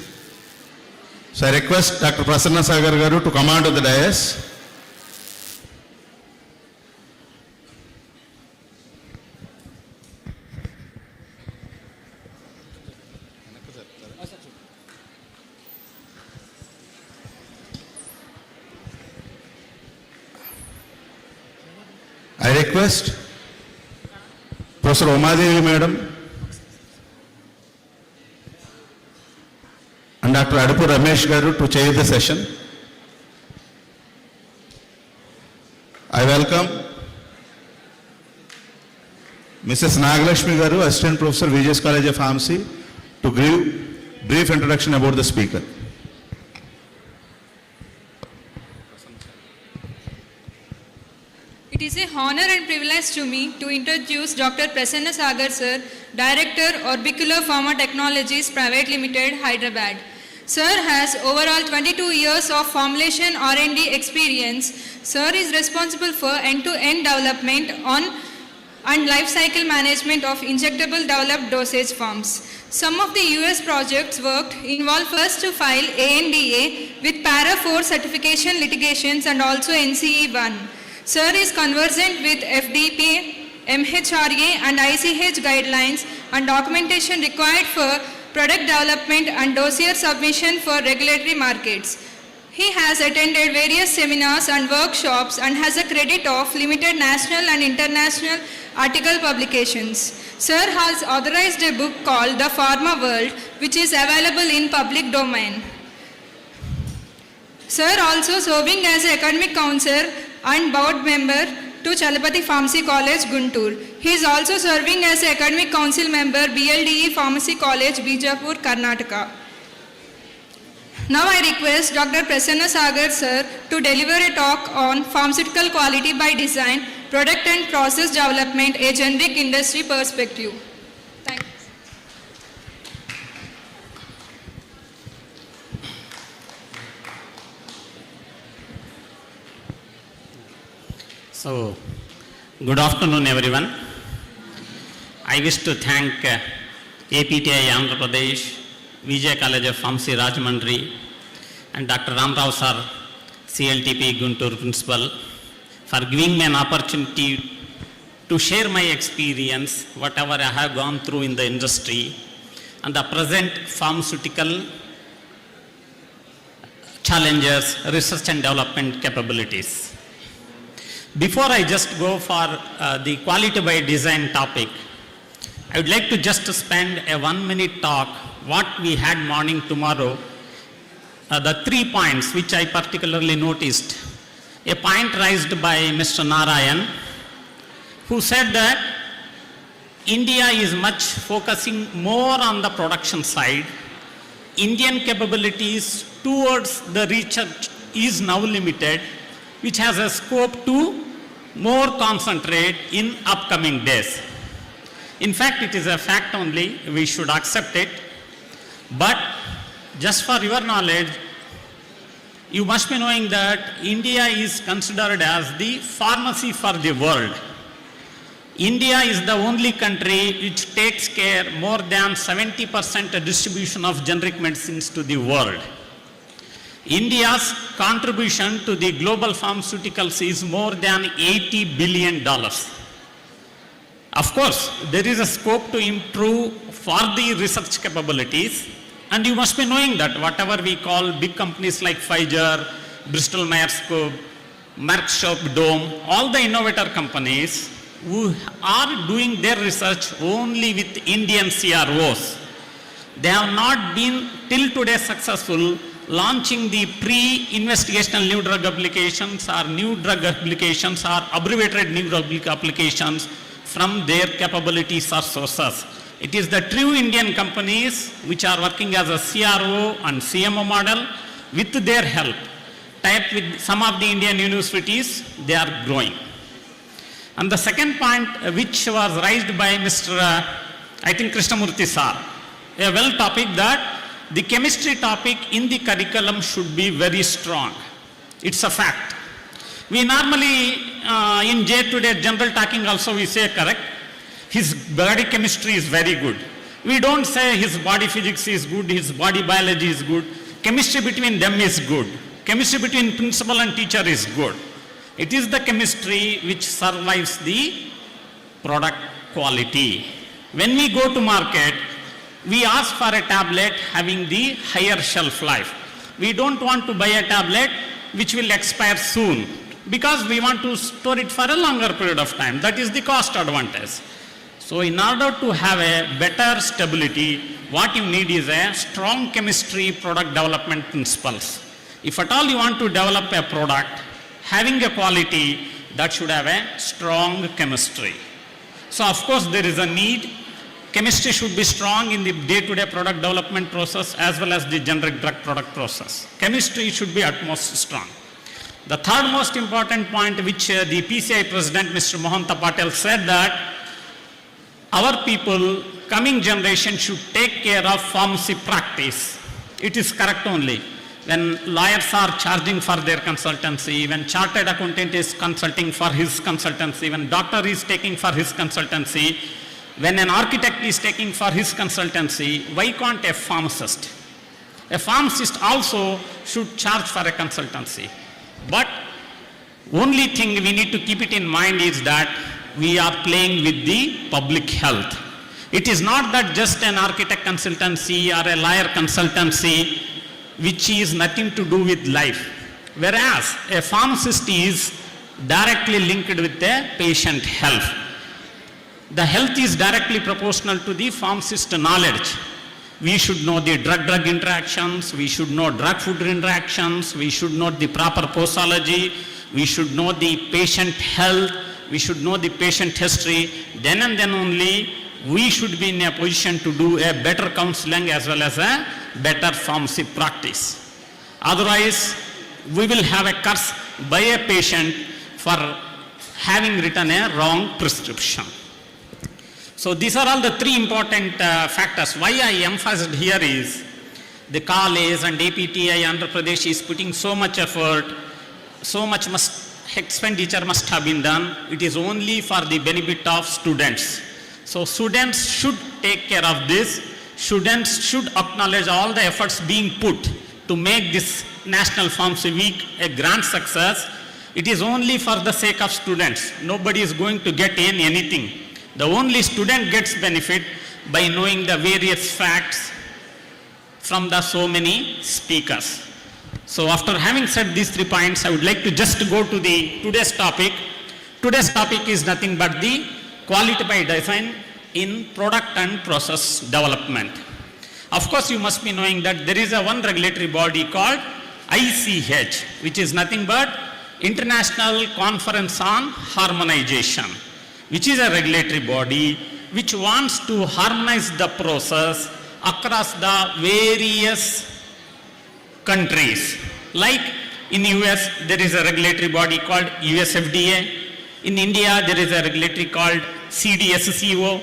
So I request Dr. Prasanna Sagar Garu to come onto the dais. I request Professor Umadevi Madam and Dr. Adupu Ramesh Garu to chair the session. I welcome Mrs. Nagalakshmi Garu, Assistant Professor, VGS College of Pharmacy, to give brief introduction about the speaker.
It is an honor and privilege to me to introduce Dr. Prasanna Sagar Sir, Director, Orbicular Pharma Technologies Private Limited, Hyderabad. Sir has overall 22 years of formulation R&D experience. Sir is responsible for end-to-end development and life cycle management of injectable developed dosage forms. Some of the US projects worked involve first to file ANDA with Para 4 certification litigations and also NCE-1. Sir is conversant with FDP, MHRA and ICH guidelines and documentation required for product development and dossier submission for regulatory markets. He has attended various seminars and workshops and has a credit of limited national and international article publications. Sir has authorized a book called The Pharma World, which is available in public domain. Sir also serving as academic counselor and board member to Chalapati Pharmacy College, Guntur. He is also serving as academic council member, BLDE Pharmacy College, Bijapur, Karnataka. Now I request Dr. Prasanna Sagar Sir to deliver a talk on pharmaceutical quality by design, product and process development, a generic industry perspective. Thank you.
So, good afternoon everyone. I wish to thank APTI Andhra Pradesh, Vijay College of Pharmacy Rajahmundry and Dr. Ramrao Sir, CLTP Guntur Principal, for giving me an opportunity to share my experience, whatever I have gone through in the industry and the present pharmaceutical challenges, research and development capabilities. Before I just go for the quality by design topic, I would like to just spend a 1-minute talk what we had morning tomorrow, the 3 points which I particularly noticed. A point raised by Mr. Narayan, who said that India is much focusing more on the production side. Indian capabilities towards the research is now limited, which has a scope to more concentrate in upcoming days. In fact, it is a fact only, we should accept it. But just for your knowledge, you must be knowing that India is considered as the pharmacy for the world. India is the only country which takes care more than 70% distribution of generic medicines to the world. India's contribution to the global pharmaceuticals is more than $80 billion. Of course, there is a scope to improve for the research capabilities, and you must be knowing that whatever we call big companies like Pfizer, Bristol Myers Squibb, Merck Sharp Dome, all the innovator companies who are doing their research only with Indian CROs, they have not been till today successful launching the pre-investigational new drug applications or new drug applications or abbreviated new drug applications from their capabilities or sources. It is the true Indian companies which are working as a CRO and CMO model with their help. Type with some of the Indian universities, they are growing. And the second point which was raised by Mr. I think Krishnamurthy sir, a well topic that the chemistry topic in the curriculum should be very strong. It's a fact. We normally, in day-to-day general talking also we say correct, his body chemistry is very good. We don't say his body physics is good, his body biology is good. Chemistry between them is good. Chemistry between principal and teacher is good. It is the chemistry which survives the product quality. When we go to market, we ask for a tablet having the higher shelf life. We don't want to buy a tablet which will expire soon because we want to store it for a longer period of time. That is the cost advantage. So in order to have a better stability, what you need is a strong chemistry product development principles. If at all you want to develop a product having a quality, that should have a strong chemistry. So of course there is a need. Chemistry should be strong in the day-to-day product development process as well as the generic drug product process. Chemistry should be utmost strong. The third most important point which the PCI President Mr. Mohanta Patel said that our people, coming generation should take care of pharmacy practice. It is correct only. When lawyers are charging for their consultancy, when chartered accountant is consulting for his consultancy, when doctor is taking for his consultancy, when an architect is taking for his consultancy, why can't a pharmacist? A pharmacist also should charge for a consultancy. But only thing we need to keep it in mind is that we are playing with the public health. It is not that just an architect consultancy or a lawyer consultancy which is nothing to do with life. Whereas a pharmacist is directly linked with the patient health. The health is directly proportional to the pharmacist knowledge. We should know the drug-drug interactions, we should know drug-food interactions, we should know the proper posology, we should know the patient health, we should know the patient history. Then and then only we should be in a position to do a better counseling as well as a better pharmacy practice. Otherwise, we will have a curse by a patient for having written a wrong prescription. So these are all the three important factors. Why I emphasized here is the college and APTI Andhra Pradesh is putting so much effort, so much expenditure must have been done. It is only for the benefit of students. So students should take care of this. Students should acknowledge all the efforts being put to make this National Pharmacy Week a grand success. It is only for the sake of students. Nobody is going to get in anything. The only student gets benefit by knowing the various facts from the so many speakers. So after having said these 3 points, I would like to just go to the today's topic. Today's topic is nothing but the quality by design in product and process development. Of course, you must be knowing that there is a one regulatory body called ICH, which is nothing but International Conference on Harmonization, which is a regulatory body which wants to harmonize the process across the various countries. Like in US, there is a regulatory body called US FDA. In India, there is a regulatory called CDSCO.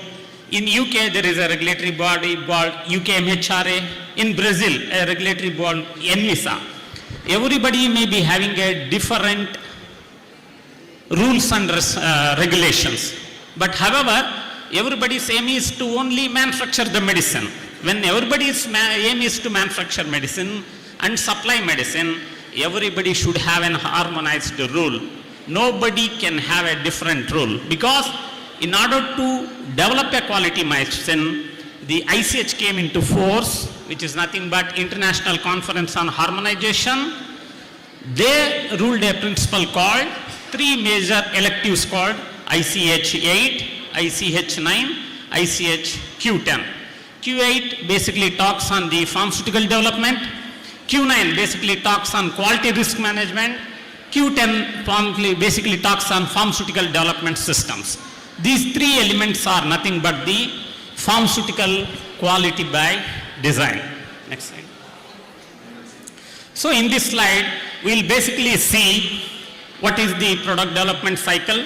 In UK, there is a regulatory body called UKMHRA. In Brazil, a regulatory body, ANVISA. Everybody may be having a different rules and regulations. But however, everybody's aim is to only manufacture the medicine. When everybody's aim is to manufacture medicine and supply medicine, everybody should have an harmonized rule. Nobody can have a different rule, because in order to develop a quality medicine, the ICH came into force, which is nothing but International Conference on Harmonization. They ruled a principle called 3 major electives called ICH 8, ICH 9, ICH Q10. Q8 basically talks on the pharmaceutical development. Q9 basically talks on quality risk management. Q10 basically talks on pharmaceutical development systems. These 3 elements are nothing but the pharmaceutical quality by design. Next slide. So in this slide, we'll basically see what is the product development cycle,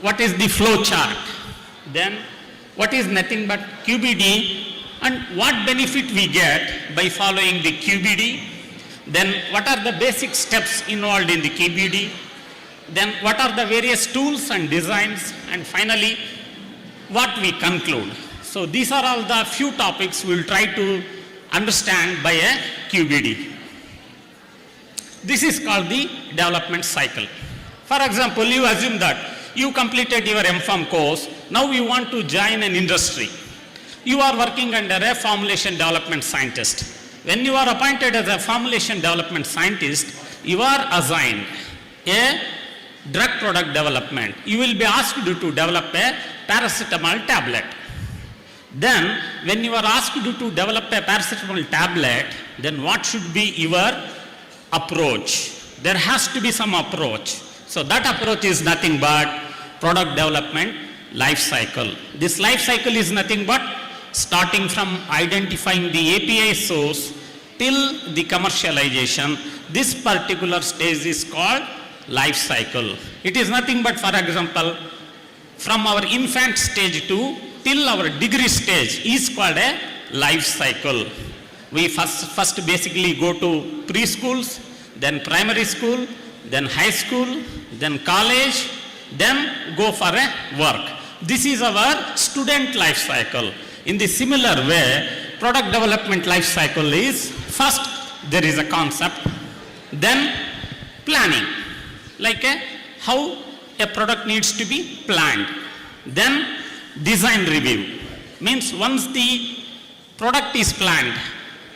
what is the flow chart, then what is nothing but QBD, and what benefit we get by following the QBD, then what are the basic steps involved in the QBD, then what are the various tools and designs, and finally what we conclude. So these are all the few topics we will try to understand by a QBD. This is called the development cycle. For example, you assume that you completed your MPharm course, now you want to join an industry. You are working under a formulation development scientist. When you are appointed as a formulation development scientist, you are assigned a drug product development. You will be asked to develop a paracetamol tablet. Then, when you are asked to develop a paracetamol tablet, then what should be your approach? There has to be some approach. So that approach is nothing but product development life cycle. This life cycle is nothing but starting from identifying the API source till the commercialization. This particular stage is called life cycle. It is nothing but, for example, from our infant stage to till our degree stage is called a life cycle. We first basically go to preschools, then primary school, then high school, then college, then go for a work. This is our student life cycle. In the similar way, product development life cycle is first there is a concept, then planning, like how a product needs to be planned, then design review. Means once the product is planned,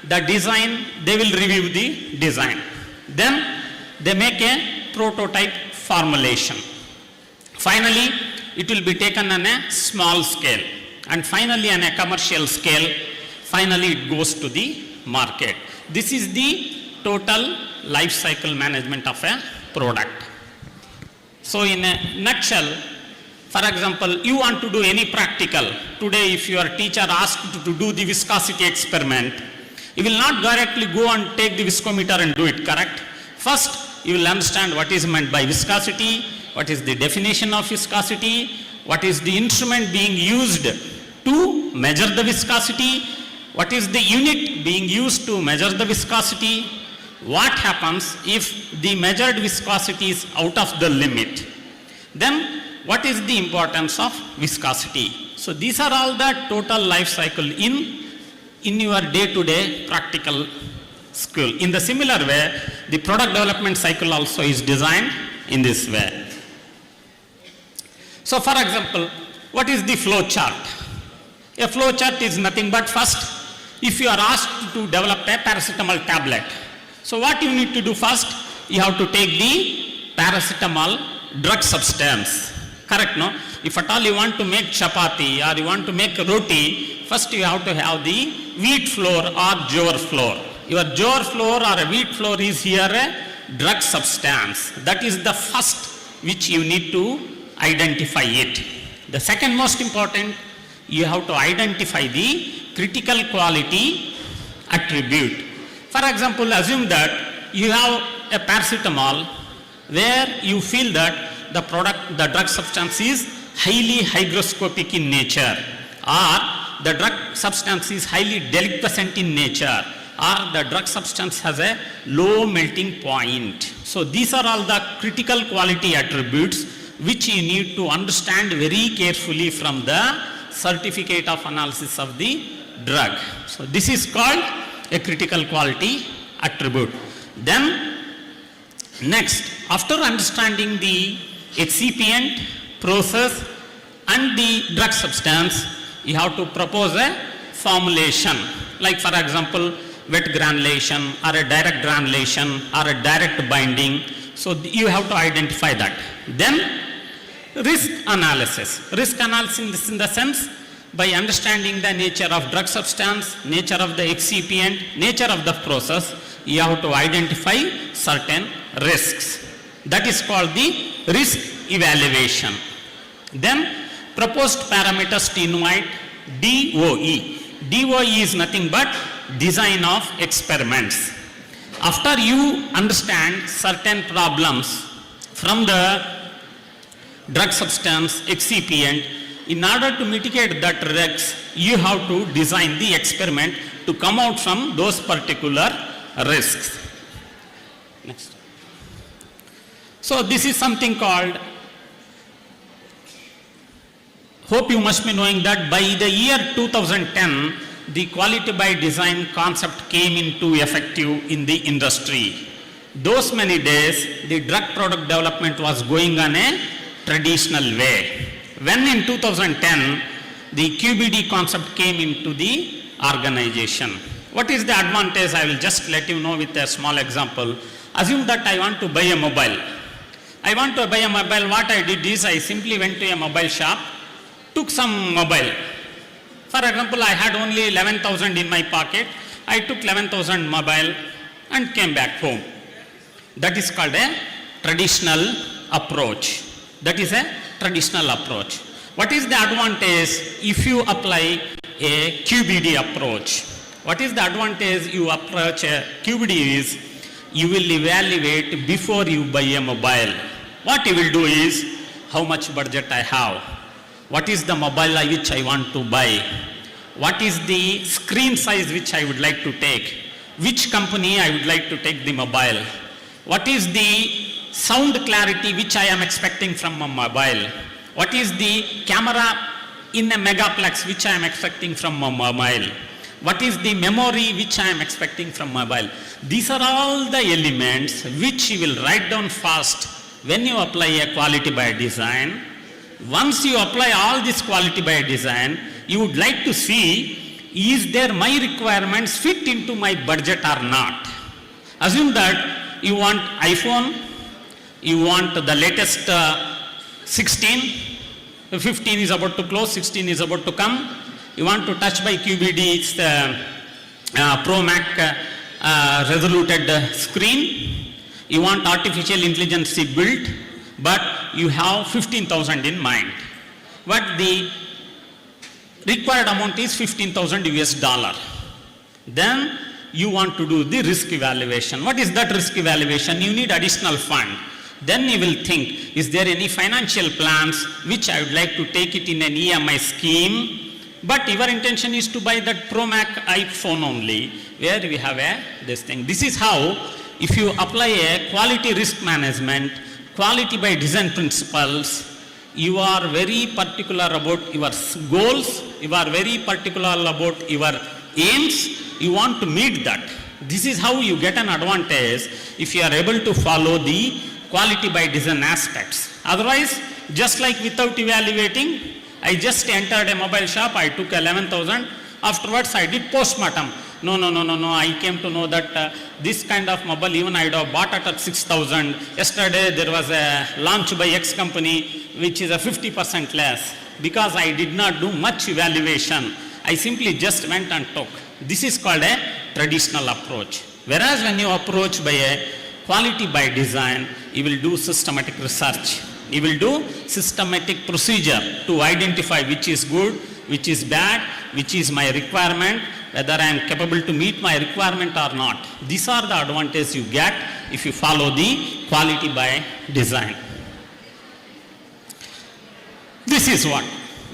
the design, they will review the design. Then they make a prototype formulation. Finally, it will be taken on a small scale. And finally, on a commercial scale, finally it goes to the market. This is the total life cycle management of a product. So in a nutshell, for example, you want to do any practical. Today, if your teacher asks you to do the viscosity experiment, you will not directly go and take the viscometer and do it, correct? First, you will understand what is meant by viscosity, what is the definition of viscosity, what is the instrument being used to measure the viscosity, what is the unit being used to measure the viscosity, what happens if the measured viscosity is out of the limit, then what is the importance of viscosity. So these are all the total life cycle in your day-to-day practical school. In the similar way, the product development cycle also is designed in this way. So for example, what is the flow chart? A flow chart is nothing but first, if you are asked to develop a paracetamol tablet, so what you need to do first, you have to take the paracetamol drug substance, correct, no? If at all you want to make chapati or you want to make roti, first you have to have the wheat flour or jowar flour. Your jowar flour or a wheat flour is here a drug substance. That is the first which you need to identify it. The second most important, you have to identify the critical quality attribute. For example, assume that you have a paracetamol where you feel that the product, the drug substance is highly hygroscopic in nature, or the drug substance is highly deliquescent in nature, or the drug substance has a low melting point. So these are all the critical quality attributes which you need to understand very carefully from the certificate of analysis of the drug. So this is called a critical quality attribute. Then next, after understanding the excipient, process and the drug substance, you have to propose a formulation, like for example wet granulation or a direct granulation or a direct binding. So you have to identify that. Then risk analysis. Risk analysis in the sense, by understanding the nature of drug substance, nature of the excipient, nature of the process, you have to identify certain risks. That is called the risk evaluation. Then proposed parameters to invite DOE. DOE is nothing but design of experiments. After you understand certain problems from the drug substance, excipient, in order to mitigate that risks, you have to design the experiment to come out from those particular risks. Next. So this is something called Hope you must be knowing that by the year 2010, the quality by design concept came into effective in the industry. Those many days, the drug product development was going on a traditional way. When in 2010, the QBD concept came into the organization. What is the advantage? I will just let you know with a small example. Assume that I want to buy a mobile. I want to buy a mobile. What I did is I simply went to a mobile shop, took some mobile. For example, I had only 11,000 in my pocket. I took 11,000 mobile and came back home. That is called a traditional approach. That is a traditional approach. What is the advantage if you apply a QBD approach? What is the advantage you approach a QBD is you will evaluate before you buy a mobile. What you will do is how much budget I have. What is the mobile which I want to buy? What is the screen size which I would like to take? Which company I would like to take the mobile? What is the sound clarity which I am expecting from a mobile? What is the camera in a megaplex which I am expecting from a mobile? What is the memory which I am expecting from mobile? These are all the elements which you will write down fast when you apply a quality by design. Once you apply all this quality by design, you would like to see, is there my requirements fit into my budget or not? Assume that you want iPhone, you want the latest 16, 15 is about to close, 16 is about to come. You want to touch by QBD, it's the Pro Mac resoluted screen. You want artificial intelligence built, but you have 15,000 in mind. But the required amount is $15,000. Then you want to do the risk evaluation. What is that risk evaluation? You need additional fund. Then you will think, is there any financial plans which I would like to take it in an EMI scheme? But your intention is to buy that Pro Mac iPhone only, where we have this thing. This is how, if you apply a quality risk management, quality by design principles, you are very particular about your goals, you are very particular about your aims, you want to meet that. This is how you get an advantage if you are able to follow the quality by design aspects. Otherwise, just like without evaluating, I just entered a mobile shop, I took 11,000, afterwards I did postmortem. No, I came to know that this kind of mobile even I would have bought it at 6,000. Yesterday there was a launch by X company which is a 50% less. Because I did not do much evaluation, I simply just went and took. This is called a traditional approach. Whereas when you approach by a quality by design, you will do systematic research. You will do systematic procedure to identify which is good, which is bad, which is my requirement, whether I am capable to meet my requirement or not. These are the advantages you get if you follow the quality by design. This is what,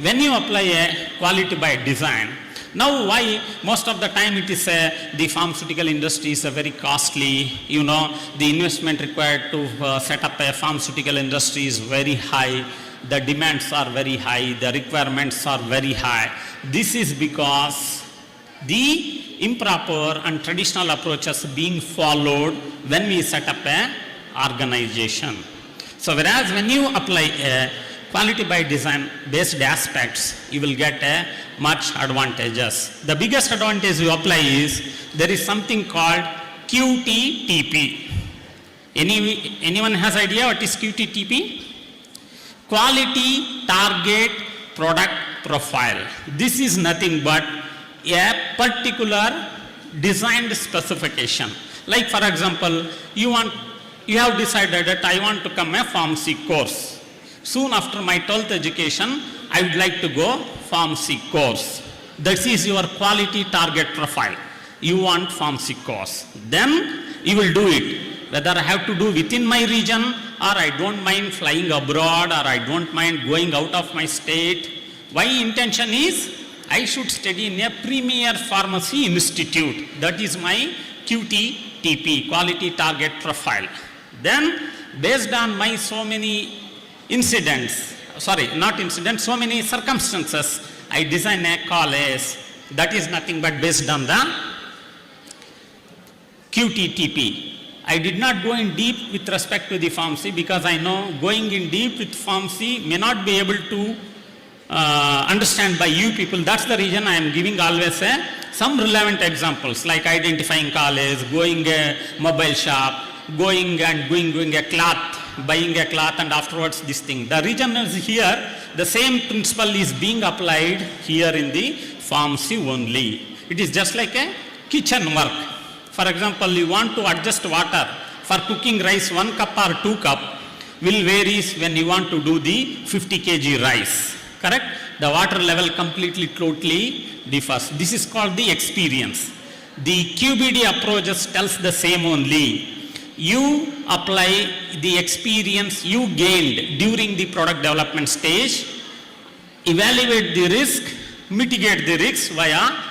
when you apply a quality by design, now why most of the time it is the pharmaceutical industry is very costly, the investment required to set up a pharmaceutical industry is very high, the demands are very high, the requirements are very high. This is because the improper and traditional approaches being followed when we set up an organization. So whereas when you apply a quality by design based aspects, you will get a much advantages. The biggest advantage you apply is there is something called QTTP. Anyone has idea what is QTTP? Quality Target Product Profile. This is nothing but a particular designed specification. Like for example, you have decided that I want to come a pharmacy course. Soon after my 12th education, I would like to go pharmacy course. This is your quality target profile. You want pharmacy course. Then you will do it. Whether I have to do within my region or I don't mind flying abroad or I don't mind going out of my state. My intention is I should study in a premier pharmacy institute. That is my QTTP, quality target profile. Then based on my so many incidents, sorry, not incident, so many circumstances, I design a college that is nothing but based on the QTTP. I did not go in deep with respect to the Form C because I know going in deep with Form C may not be able to understand by you people. That's the reason I am giving always some relevant examples like identifying college, going a mobile shop, going a cloth, buying a cloth and afterwards this thing. The reason is here, the same principle is being applied here in the Form C only. It is just like a kitchen work. For example, you want to adjust water for cooking rice, 1 cup or 2 cup will varies when you want to do the 50 kg rice. Correct? The water level completely, totally differs. This is called the experience. The QBD approaches tells the same only. You apply the experience you gained during the product development stage, evaluate the risk, mitigate the risk via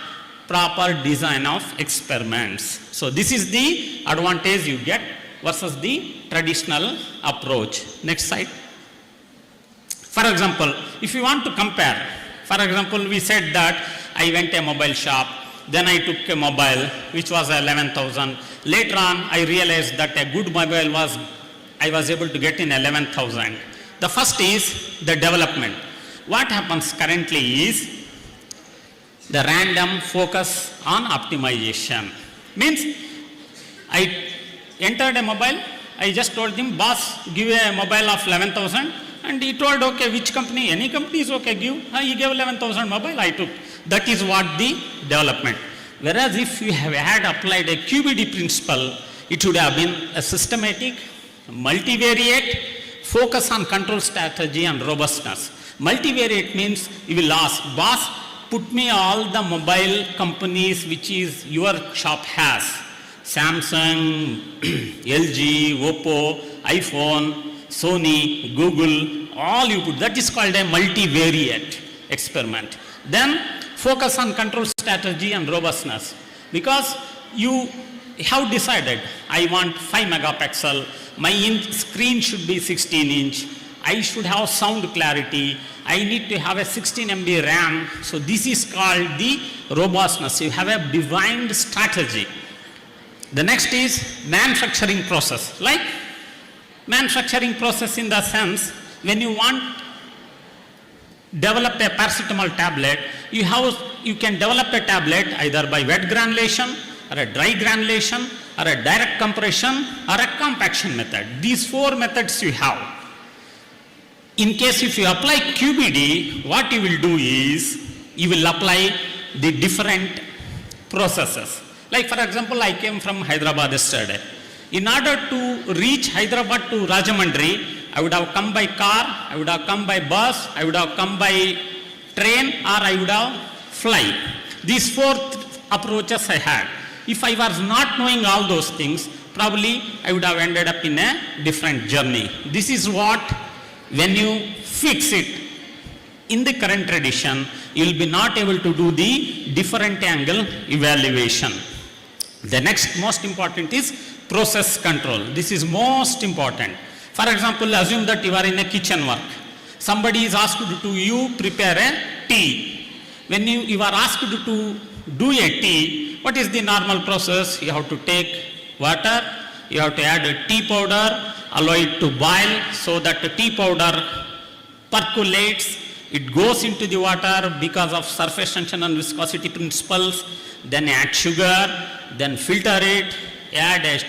proper design of experiments. So this is the advantage you get versus the traditional approach. Next slide. For example, if you want to compare, for example, we said that I went to a mobile shop, then I took a mobile which was 11,000. Later on, I realized that a good mobile I was able to get in 11,000. The first is the development. What happens currently is the random focus on optimization. Means I entered a mobile, I just told him, boss, give a mobile of 11,000. And he told, okay, which company? Any company is okay, give. He gave 11,000 mobile, I took. That is what the development. Whereas if you had applied a QBD principle, it would have been a systematic, multivariate, focus on control strategy and robustness. Multivariate means you will ask, boss, put me all the mobile companies which is your shop has. Samsung, LG, Oppo, iPhone, Sony, Google, all you put. That is called a multivariate experiment. Then focus on control strategy and robustness. Because you have decided, I want 5 megapixel, my screen should be 16 inch, I should have sound clarity, I need to have a 16 MB RAM. So this is called the robustness. You have a defined strategy. The next is manufacturing process. Like manufacturing process in the sense, when you want develop a paracetamol tablet, you can develop a tablet either by wet granulation or a dry granulation or a direct compression or a compaction method. These 4 methods you have. In case if you apply QBD, what you will do is, you will apply the different processes. Like for example, I came from Hyderabad yesterday. In order to reach Hyderabad to Rajahmundry, I would have come by car, I would have come by bus, I would have come by train, or I would have fly. These 4 approaches I had. If I was not knowing all those things, probably I would have ended up in a different journey. This is what, when you fix it in the current tradition, you will be not able to do the different angle evaluation. The next most important is process control. This is most important. For example, assume that you are in a kitchen work. Somebody is asked to you prepare a tea. When you are asked to do a tea, what is the normal process? You have to take water, you have to add a tea powder, allow it to boil so that the tea powder percolates, it goes into the water because of surface tension and viscosity principles, then add sugar, then filter it, add a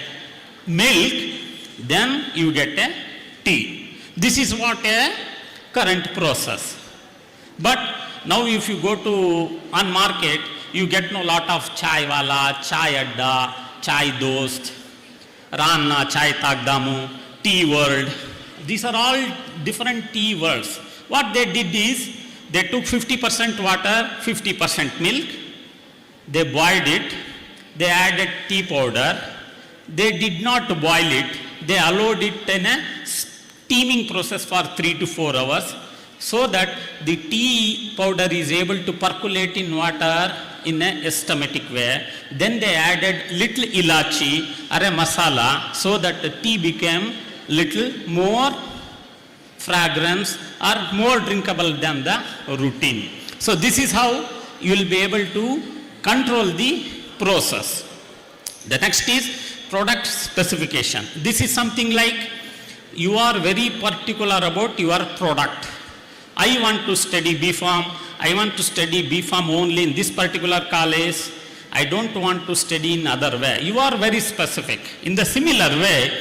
milk, then you get a tea. This is what a current process. But now if you go to on market, you get a lot of chai wala, chai adda, chai dost, ranna, chai tagdamu, tea world. These are all different tea worlds. What they did is, they took 50% water, 50% milk, they boiled it, they added tea powder, they did not boil it, they allowed it in a steaming process for 3 to 4 hours so that the tea powder is able to percolate in water in a systematic way. Then they added little ilachi or a masala so that the tea became little more fragrance are more drinkable than the routine. So this is how you will be able to control the process. The next is product specification. This is something like you are very particular about your product. I want to study B.Pharm. I want to study B.Pharm only in this particular college. I don't want to study in other way. You are very specific. In the similar way,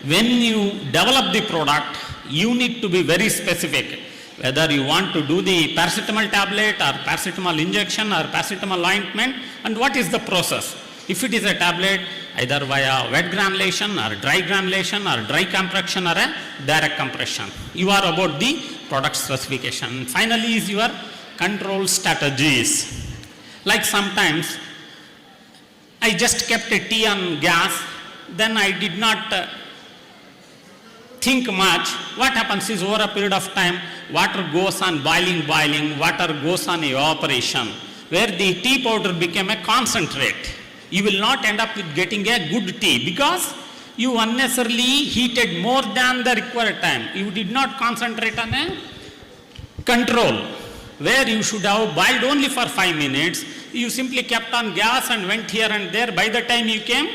when you develop the product, you need to be very specific. Whether you want to do the paracetamol tablet or paracetamol injection or paracetamol ointment, and what is the process. If it is a tablet, either via wet granulation or dry granulation or dry compression or a direct compression. You are about the product specification. Finally is your control strategies. Like sometimes I just kept a tea on gas, then I did not think much. What happens is over a period of time, water goes on boiling, water goes on evaporation, where the tea powder became a concentrate. You will not end up with getting a good tea because you unnecessarily heated more than the required time. You did not concentrate on a control, where you should have boiled only for 5 minutes. You simply kept on gas and went here and there. By the time you came,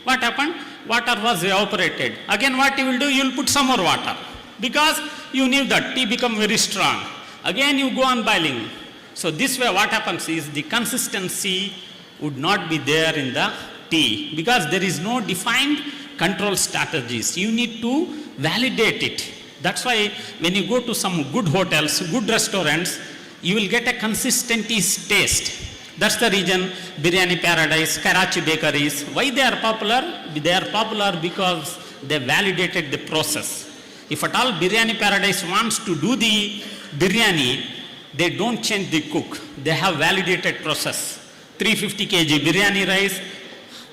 what happened? Water was evaporated. Again what you will do, you will put some more water because you knew that tea become very strong. Again you go on boiling. So this way what happens is the consistency would not be there in the tea because there is no defined control strategies. You need to validate it. That's why when you go to some good hotels, good restaurants, you will get a consistent taste. That's the reason Biryani Paradise, Karachi bakeries, why they are popular? They are popular because they validated the process. If at all Biryani Paradise wants to do the biryani, they don't change the cook. They have validated process. 350 kg biryani rice,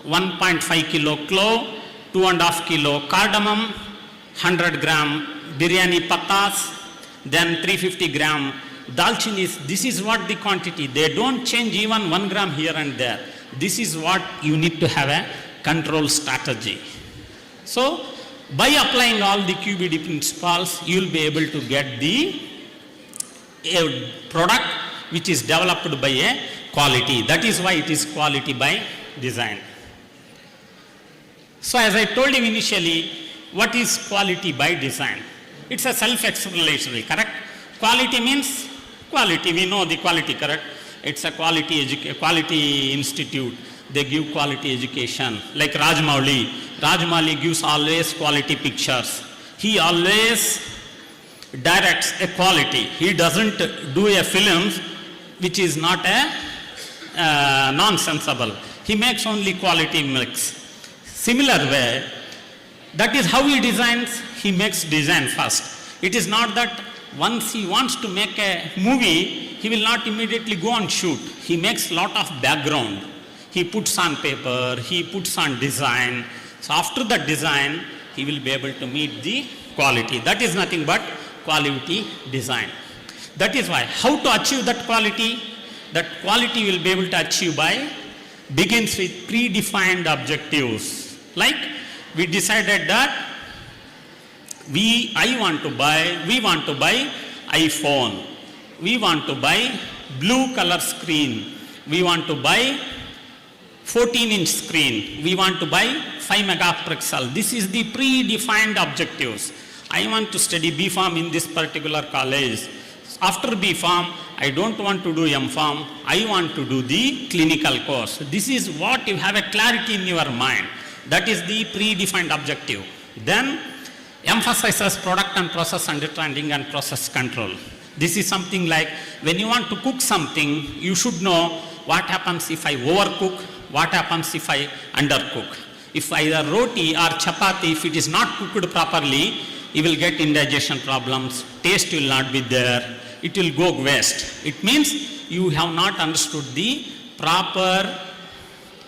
1.5 kilo clove, 2.5 kilo cardamom, 100 gram biryani pattas, then 350 gram dalchinis. This is what the quantity. They don't change even 1 gram here and there. This is what you need to have a control strategy. So by applying all the QBD principles, you will be able to get the product which is developed by a quality. That is why it is quality by design. So as I told you initially, what is quality by design? It's a self-explanatory, correct? Quality means quality. We know the quality, correct? It's a quality institute. They give quality education. Like Rajmouli. Rajmouli gives always quality pictures. He always directs a quality. He doesn't do a film which is not a nonsensible. He makes only quality mix. Similar way, that is how he designs. He makes design first. It is not that once he wants to make a movie, he will not immediately go and shoot. He makes lot of background. He puts on paper, he puts on design. So after the design, he will be able to meet the quality. That is nothing but quality design. That is why, how to achieve that quality? That quality will be able to achieve by, begins with predefined objectives. Like we decided that we want to buy iPhone. We want to buy blue color screen. We want to buy 14-inch screen. We want to buy 5 megapixel. This is the predefined objectives. I want to study B.Pharm in this particular college. After B.Pharm, I don't want to do M.Pharm. I want to do the clinical course. This is what you have a clarity in your mind. That is the predefined objective. Then emphasizes product and process understanding and process control. This is something like when you want to cook something, you should know what happens if I overcook, what happens if I undercook. If either roti or chapati, if it is not cooked properly, you will get indigestion problems, taste will not be there, it will go waste. It means you have not understood the proper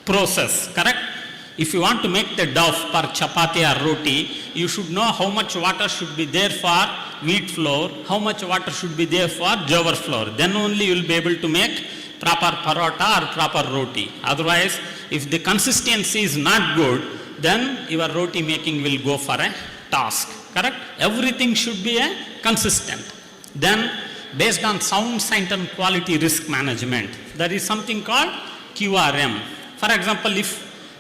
process, correct? If you want to make the dough for chapati or roti, you should know how much water should be there for wheat flour, how much water should be there for jowar flour. Then only you will be able to make proper parota or proper roti. Otherwise, if the consistency is not good, then your roti making will go for a task, correct? Everything should be a consistent. Then, based on sound science and quality risk management, there is something called QRM. For example, if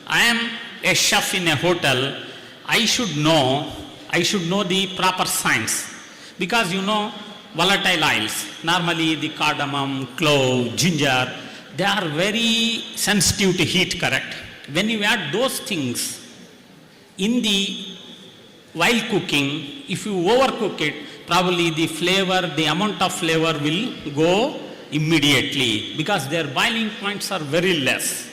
I am a chef in a hotel, I should know the proper science, because you know volatile oils, normally the cardamom, clove, ginger, they are very sensitive to heat, correct? When you add those things while cooking, if you overcook it, probably the amount of flavor will go immediately, because their boiling points are very less.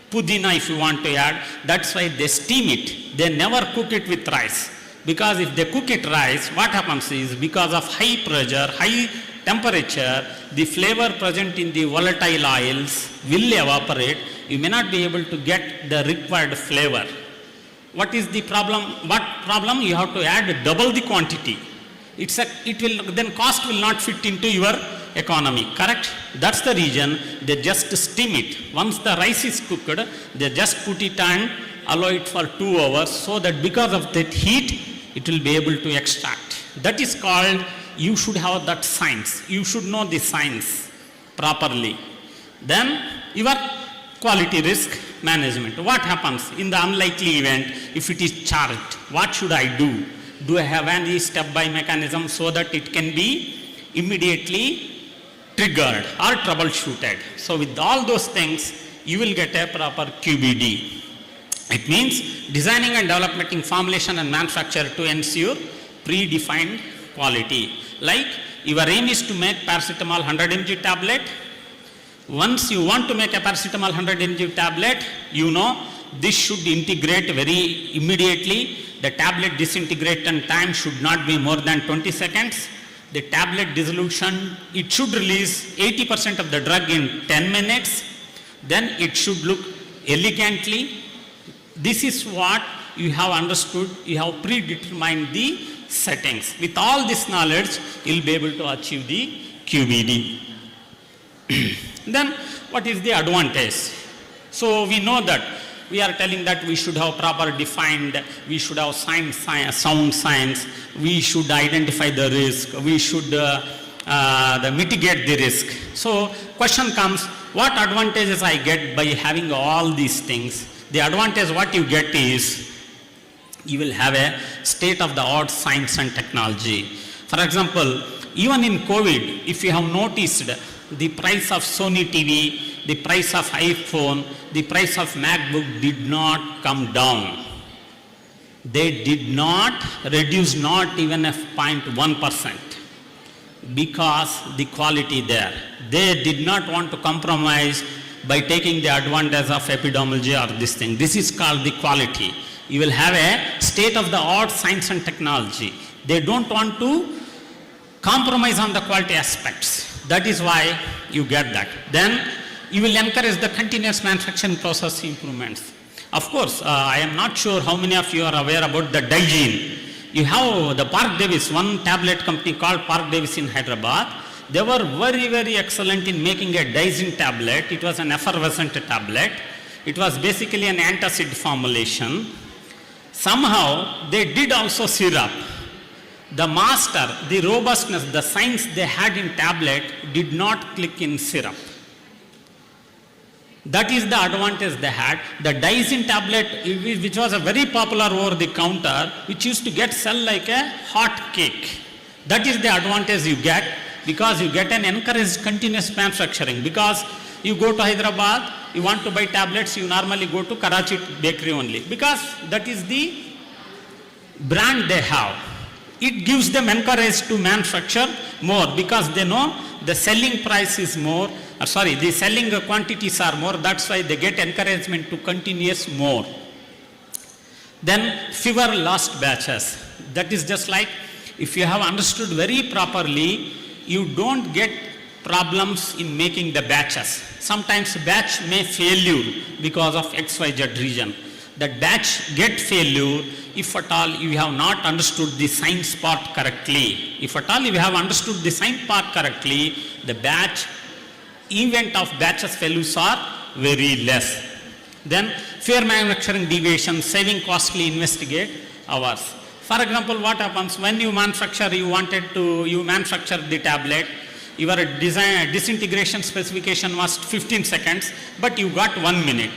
Pudina, if you want to add, that's why they steam it. They never cook it with rice, because if they cook it rice, what happens is, because of high pressure, high temperature, the flavor present in the volatile oils will evaporate. You may not be able to get the required flavor. What is the problem? What problem? You have to add double the quantity. Then cost will not fit into your economy, correct? That's the reason they just steam it. Once the rice is cooked, they just put it and allow it for 2 hours, so that because of that heat, it will be able to extract. That is called, you should have that science. You should know the science properly. Then your quality risk management. What happens in the unlikely event if it is charged? What should I do? Do I have any step-by mechanism so that it can be immediately triggered or troubleshooted? So with all those things, you will get a proper QBD. It means designing and developing formulation and manufacture to ensure predefined quality. Like your aim is to make paracetamol 100 mg tablet. Once you want to make a paracetamol 100 mg tablet, you know this should integrate very immediately. The tablet disintegration time should not be more than 20 seconds. The tablet dissolution, it should release 80% of the drug in 10 minutes. Then it should look elegantly. This is what you have understood. You have predetermined the settings. With all this knowledge, you will be able to achieve the QBD. Then what is the advantage? So we know that we are telling that we should have proper defined, we should have sound science, we should identify the risk, we should mitigate the risk. So question comes, what advantages I get by having all these things? The advantage what you get is, you will have a state-of-the-art science and technology. For example, even in COVID, if you have noticed, the price of Sony TV, the price of iPhone, the price of MacBook did not come down. They did not reduce, not even a 0.1%, because the quality there. They did not want to compromise by taking the advantage of epidemiology or this thing. This is called the quality. You will have a state-of-the-art science and technology. They don't want to compromise on the quality aspects. That is why you get that. Then you will encourage the continuous manufacturing process improvements. Of course, I am not sure how many of you are aware about the Digene. You have the Park Davis, one tablet company called Park Davis in Hyderabad. They were very, very excellent in making a Digene tablet. It was an effervescent tablet. It was basically an antacid formulation. Somehow, they did also syrup. The master, the robustness, the science they had in tablet did not click in syrup. That is the advantage they had. The Digene tablet, which was a very popular over the counter, which used to get sell like a hot cake. That is the advantage you get, because you get an encouraged continuous manufacturing. Because you go to Hyderabad, you want to buy tablets, you normally go to Karachi bakery only, because that is the brand they have. It gives them encourage to manufacture more, because they know the selling price is more, the selling quantities are more. That's why they get encouragement to continuous more. Then fewer lost batches. That is just like, if you have understood very properly, you don't get problems in making the batches. Sometimes batch may failure because of XYZ reason. That batch get failure if at all you have not understood the science part correctly. If at all you have understood the science part correctly, the batch event of batches failures are very less. Then fair manufacturing deviation, saving costly investigate hours. For example, what happens when you manufacture the tablet, your disintegration specification was 15 seconds, but you got 1 minute.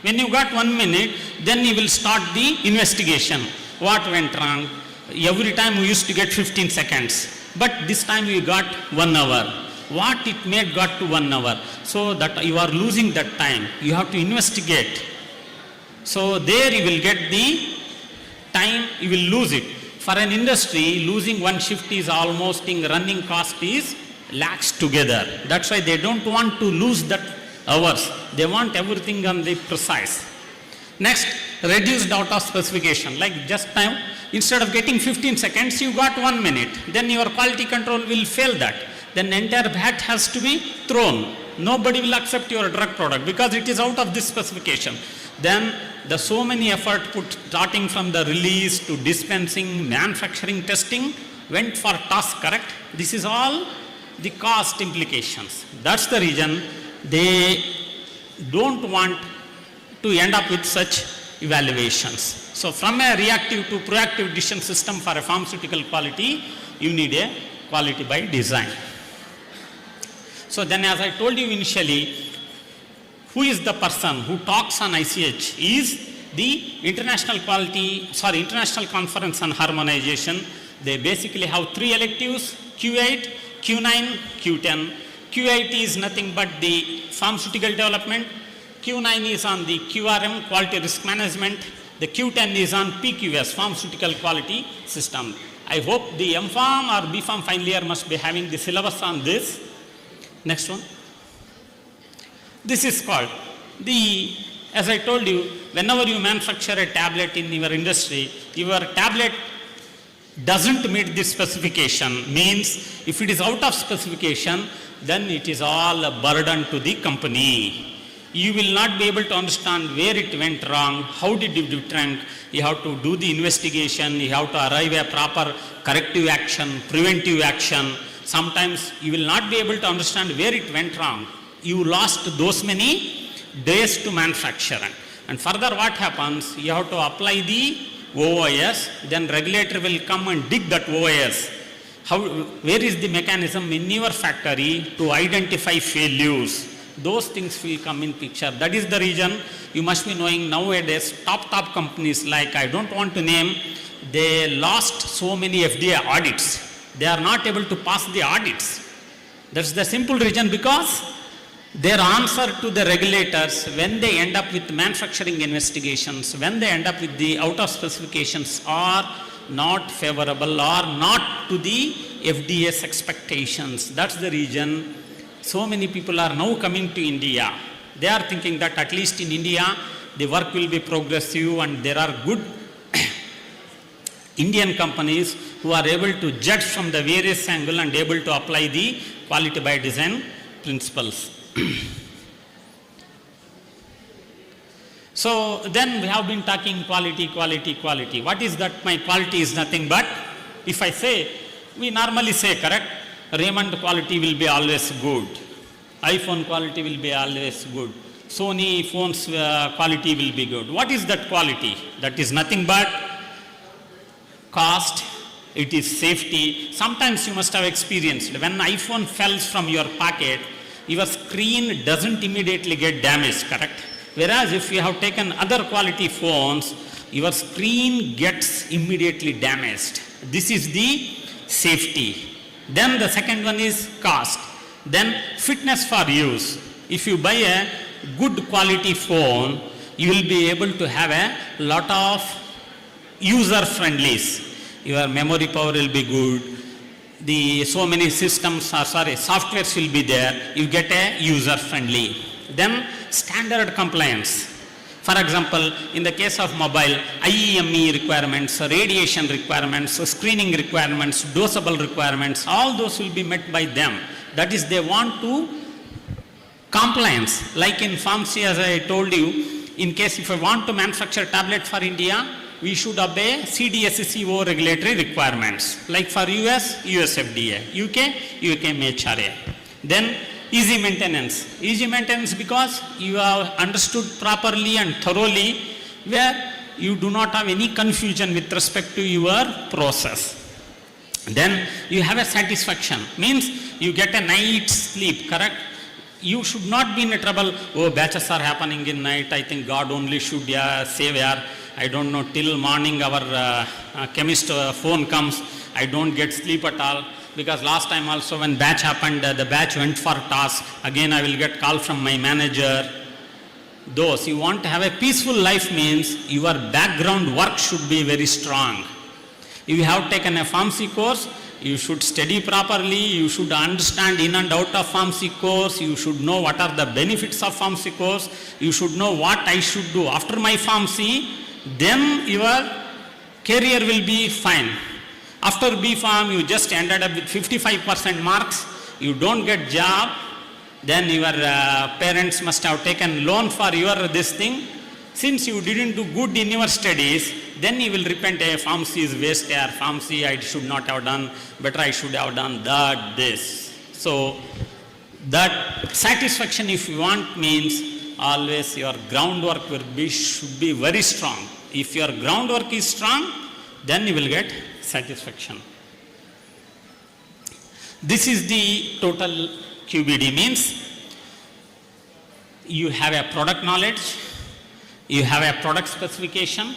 When you got 1 minute, then you will start the investigation. What went wrong? Every time we used to get 15 seconds, but this time we got 1 hour. What it made got to 1 hour? So that you are losing that time. You have to investigate. So there you will get the time, you will lose it. For an industry, losing one shift is almost in running cost is lakhs together. That's why they don't want to lose that hours. They want everything on the precise. Next, reduced out of specification. Like just now, instead of getting 15 seconds, you got 1 minute. Then your quality control will fail that. Then entire batch has to be thrown. Nobody will accept your drug product because it is out of this specification. Then the so many effort put starting from the release to dispensing, manufacturing, testing went for task, correct? This is all the cost implications. That's the reason they don't want to end up with such evaluations. So from a reactive to proactive decision system for a pharmaceutical quality, you need a quality by design. So then as I told you initially, who is the person who talks on ICH is the International Conference on Harmonization. They basically have 3 electives, Q8, Q9, Q10. Q8 is nothing but the pharmaceutical development. Q9 is on the QRM, quality risk management. The Q10 is on PQS, pharmaceutical quality system. I hope the M.Pharm or B.Pharm final year must be having the syllabus on this. Next one. This is called as I told you, whenever you manufacture a tablet in your industry, your tablet doesn't meet this specification. Means if it is out of specification, then it is all a burden to the company. You will not be able to understand where it went wrong, how did it went. You have to do the investigation, you have to arrive at proper corrective action, preventive action. Sometimes you will not be able to understand where it went wrong. You lost those many days to manufacture. And further what happens, you have to apply the OOS, then regulator will come and dig that OOS. Where is the mechanism in your factory to identify failures? Those things will come in picture. That is the reason you must be knowing nowadays top companies like, I don't want to name, they lost so many FDA audits. They are not able to pass the audits. That's the simple reason, because their answer to the regulators when they end up with manufacturing investigations, when they end up with the out of specifications are not favorable or not to the FDA's expectations. That's the reason so many people are now coming to India. They are thinking that at least in India, the work will be progressive and there are good Indian companies who are able to judge from the various angle and able to apply the quality by design principles. So then we have been talking quality. What is that? My quality is nothing but, if I say, we normally say, correct, Raymond quality will be always good. iPhone quality will be always good. Sony phones quality will be good. What is that quality? That is nothing but cost, it is safety. Sometimes you must have experienced when iPhone falls from your pocket, your screen doesn't immediately get damaged, correct? Whereas if you have taken other quality phones, your screen gets immediately damaged. This is the safety. Then the second one is cost. Then fitness for use. If you buy a good quality phone, you will be able to have a lot of user friendlies. Your memory power will be good. So many softwares will be there. You get a user friendly. Then standard compliance. For example, in the case of mobile, IEME requirements, radiation requirements, screening requirements, dosable requirements, all those will be met by them. That is, they want to compliance. Like in pharmacy, as I told you, in case if I want to manufacture tablet for India, we should obey CDSCO regulatory requirements. Like for US, US FDA, UK MHRA. Then easy maintenance because you have understood properly and thoroughly where you do not have any confusion with respect to your process. Then you have a satisfaction, means you get a night's sleep, correct? You should not be in a trouble, oh, batches are happening in night, I think God only should save, I don't know, till morning our chemist phone comes, I don't get sleep at all. Because last time also when batch happened, the batch went for task, again I will get call from my manager. Those, you want to have a peaceful life means your background work should be very strong. If you have taken a pharmacy course, you should study properly, you should understand in and out of pharmacy course, you should know what are the benefits of pharmacy course, you should know what I should do after my pharmacy, then your career will be fine. After B.Pharm, you just ended up with 55% marks, you don't get job, then your parents must have taken loan for your this thing. Since you didn't do good in your studies, then you will repent, pharmacy is waste, pharmacy I should not have done, better I should have done that, this. So, that satisfaction if you want means always your groundwork should be very strong. If your groundwork is strong, then you will get satisfaction. This is the total QBD, means you have a product knowledge, you have a product specification.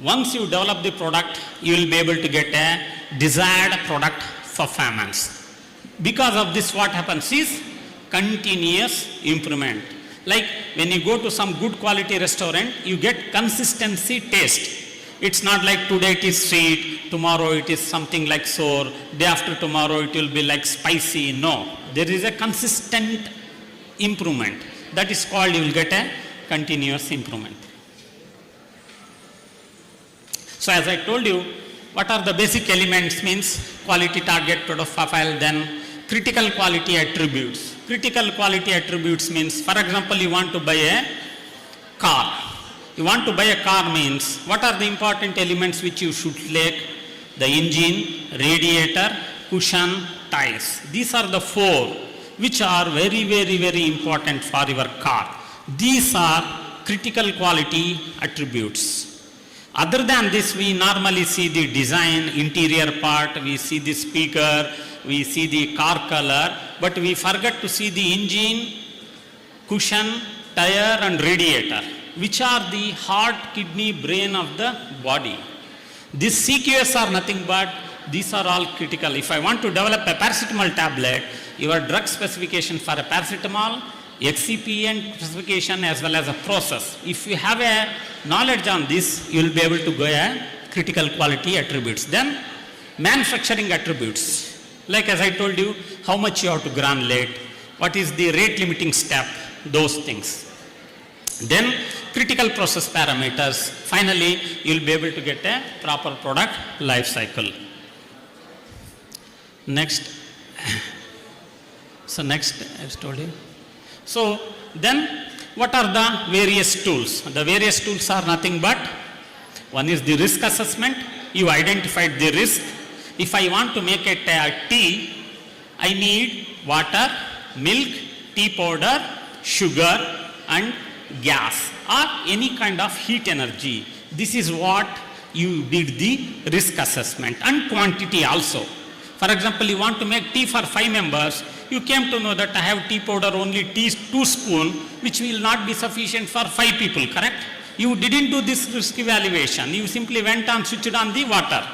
Once you develop the product, you will be able to get a desired product performance. Because of this, what happens is continuous improvement. Like when you go to some good quality restaurant, you get consistency taste. It's not like today it is sweet, tomorrow it is something like sour, day after tomorrow it will be like spicy. No, there is a consistent improvement. That is called, you will get a continuous improvement. So as I told you, what are the basic elements means quality, target, product profile, then critical quality attributes. Critical quality attributes means, for example, you want to buy a car. You want to buy a car means, what are the important elements which you should take? The engine, radiator, cushion, tires. These are the four which are very, very, very important for your car. These are critical quality attributes. Other than this, we normally see the design, interior part, we see the speaker, we see the car color, but we forget to see the engine, cushion, tire and radiator, which are the heart, kidney, brain of the body. These CQS are nothing but, these are all critical. If I want to develop a paracetamol tablet, your drug specification for a paracetamol, excipient specification as well as a process. If you have a knowledge on this, you will be able to go a critical quality attributes. Then manufacturing attributes. Like as I told you, how much you have to granulate, what is the rate limiting step, those things. Then critical process parameters. Finally, you will be able to get a proper product life cycle. Next. So next, I told you. So then what are the various tools? The various tools are nothing but, one is the risk assessment. You identified the risk. If I want to make it a tea, I need water, milk, tea powder, sugar and gas or any kind of heat energy. This is what you did the risk assessment, and quantity also. For example, you want to make tea for 5 members, you came to know that I have tea powder only 2 spoons, which will not be sufficient for 5 people, correct? You didn't do this risk evaluation. You simply went and switched on the water.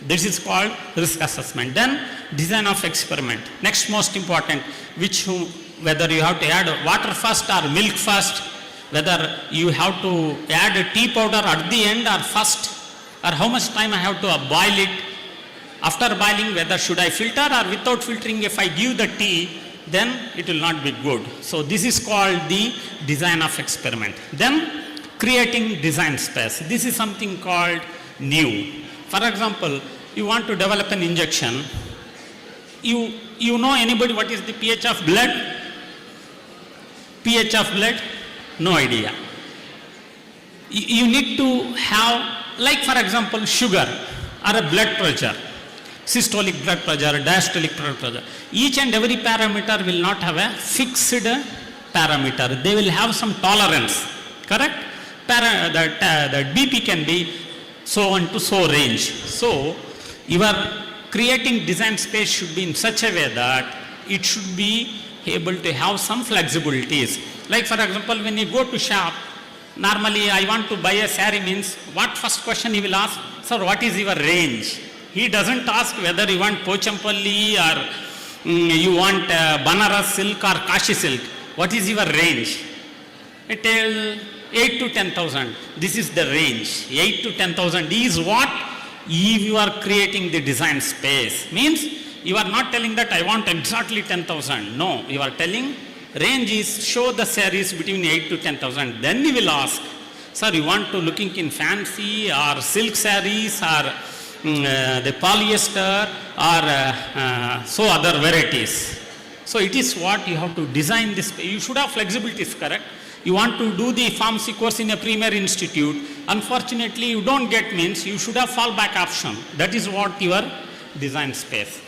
This is called risk assessment. Then design of experiment. Next most important, whether you have to add water first or milk first, whether you have to add a tea powder at the end or first, or how much time I have to boil it. After boiling, whether should I filter or without filtering, if I give the tea, then it will not be good. So this is called the design of experiment. Then creating design space. This is something called new. For example, you want to develop an injection. You know anybody what is the pH of blood? pH of blood? No idea. You need to have, like for example, sugar or a blood pressure. Systolic blood pressure, diastolic blood pressure. Each and every parameter will not have a fixed parameter. They will have some tolerance, correct? that BP can be so on to so range. So your creating design space should be in such a way that it should be able to have some flexibilities. Like for example, when you go to shop, normally I want to buy a saree means what first question he will ask? Sir, what is your range? He doesn't ask whether you want Pochampalli or you want Banaras silk or Kashi silk. What is your range? It tells 8 to 10,000. This is the range. 8 to 10,000 is what you are creating the design space. Means you are not telling that I want exactly 10,000. No, you are telling range is show the sarees between 8 to 10,000. Then we will ask, sir, you want to looking in fancy or silk sarees or the polyester or so other varieties. So it is what you have to design this. You should have flexibilities, correct? You want to do the pharmacy course in a premier institute. Unfortunately, you don't get means you should have fallback option. That is what your design space.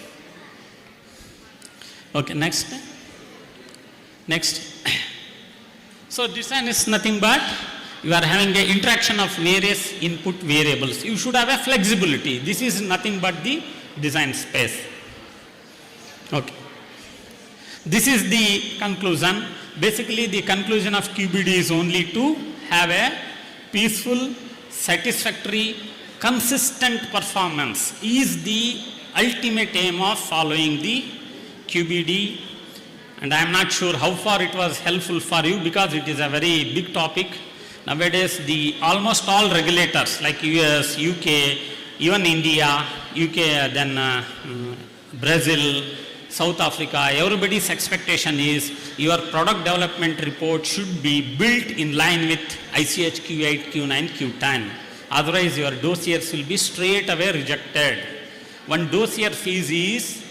Okay, next. Next. So design is nothing but you are having an interaction of various input variables. You should have a flexibility. This is nothing but the design space. Okay. This is the conclusion. Basically, the conclusion of QBD is only to have a peaceful, satisfactory, consistent performance is the ultimate aim of following the QBD. And I am not sure how far it was helpful for you because it is a very big topic. Nowadays, almost all regulators like US, UK, even India, UK, then Brazil, South Africa, everybody's expectation is your product development report should be built in line with ICH Q8, Q9, Q10. Otherwise, your dossiers will be straight away rejected. One dossier fees is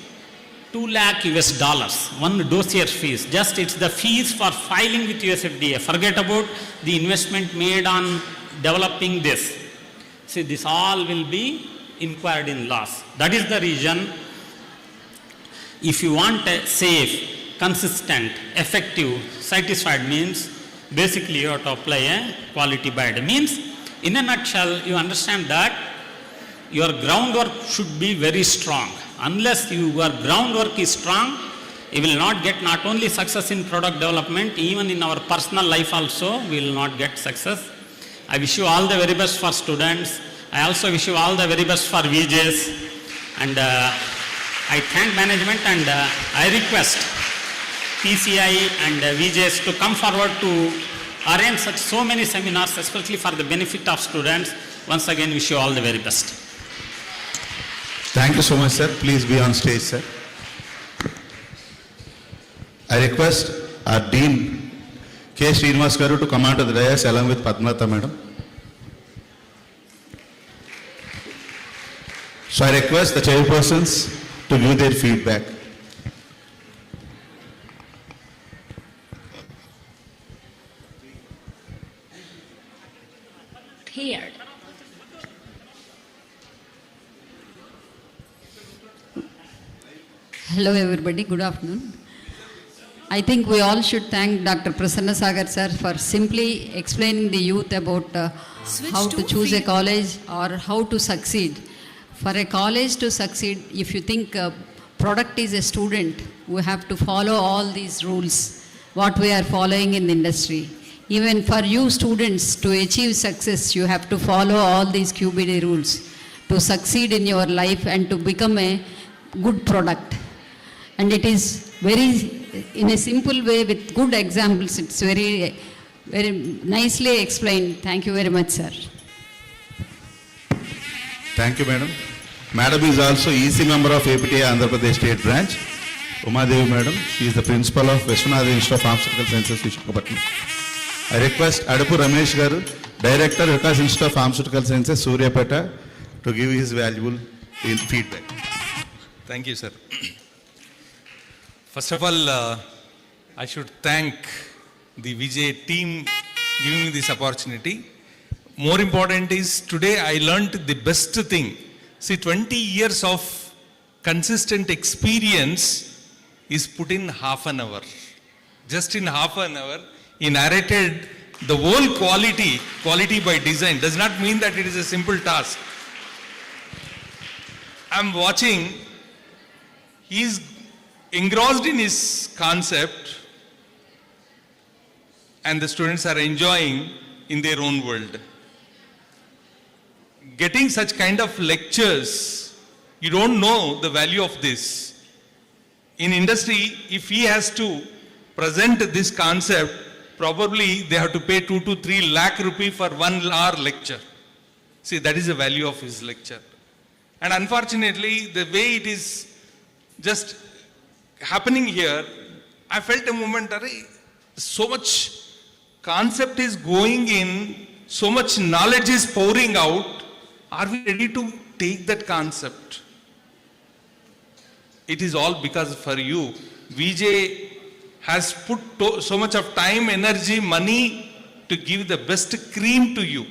$2 lakh US. One dossier fees. Just it's the fees for filing with US FDA. Forget about the investment made on developing this. See, this all will be inquired in loss. That is the reason. If you want a safe, consistent, effective, satisfied means basically you have to apply a quality bid. Means in a nutshell you understand that your groundwork should be very strong. Unless your groundwork is strong, you will not get not only success in product development, even in our personal life also we will not get success. I wish you all the very best for students. I also wish you all the very best for VJs. And I thank management and I request PCI and VJs to come forward to arrange such so many seminars, especially for the benefit of students. Once again, wish you all the very best.
Thank you so much, sir. Please be on stage, sir. I request our Dean, K. Srinivas Garu, to come onto the dais along with Padmata Madam. So I request the chairpersons to give their feedback.
Here. Hello everybody, good afternoon. I think we all should thank Dr. Prasanna Sagar sir for simply explaining the youth about how to choose a college or how to succeed. For a college to succeed, if you think product is a student, we have to follow all these rules, what we are following in the industry. Even for you students to achieve success, you have to follow all these QBD rules to succeed in your life and to become a good product. And it is very, in a simple way with good examples, it's very, very nicely explained. Thank you very much, sir.
Thank you, madam. Madam is also EC member of APTA Andhra Pradesh State Branch. Uma Devi madam, she is the principal of Vishwanath Institute of Pharmaceutical Sciences, Vishakhapatnam. I request Adapu Ramesh Garu, Director, Vikas Institute of Pharmaceutical Sciences, Suryapeta, to give his valuable feedback.
Thank you, sir. First of all, I should thank the VJ team giving me this opportunity. More important is today I learned the best thing. See, 20 years of consistent experience is put in half an hour. Just in half an hour, he narrated the whole quality by design does not mean that it is a simple task. I'm watching, he's engrossed in his concept and the students are enjoying in their own world. Getting such kind of lectures, you don't know the value of this. In industry, if he has to present this concept, probably they have to pay 2 to 3 lakh rupee for 1 hour lecture. See, that is the value of his lecture. And unfortunately, the way it is just happening here, I felt a moment, so much concept is going in, so much knowledge is pouring out. Are we ready to take that concept? It is all because for you. VJ has put so much of time, energy, money to give the best cream to you.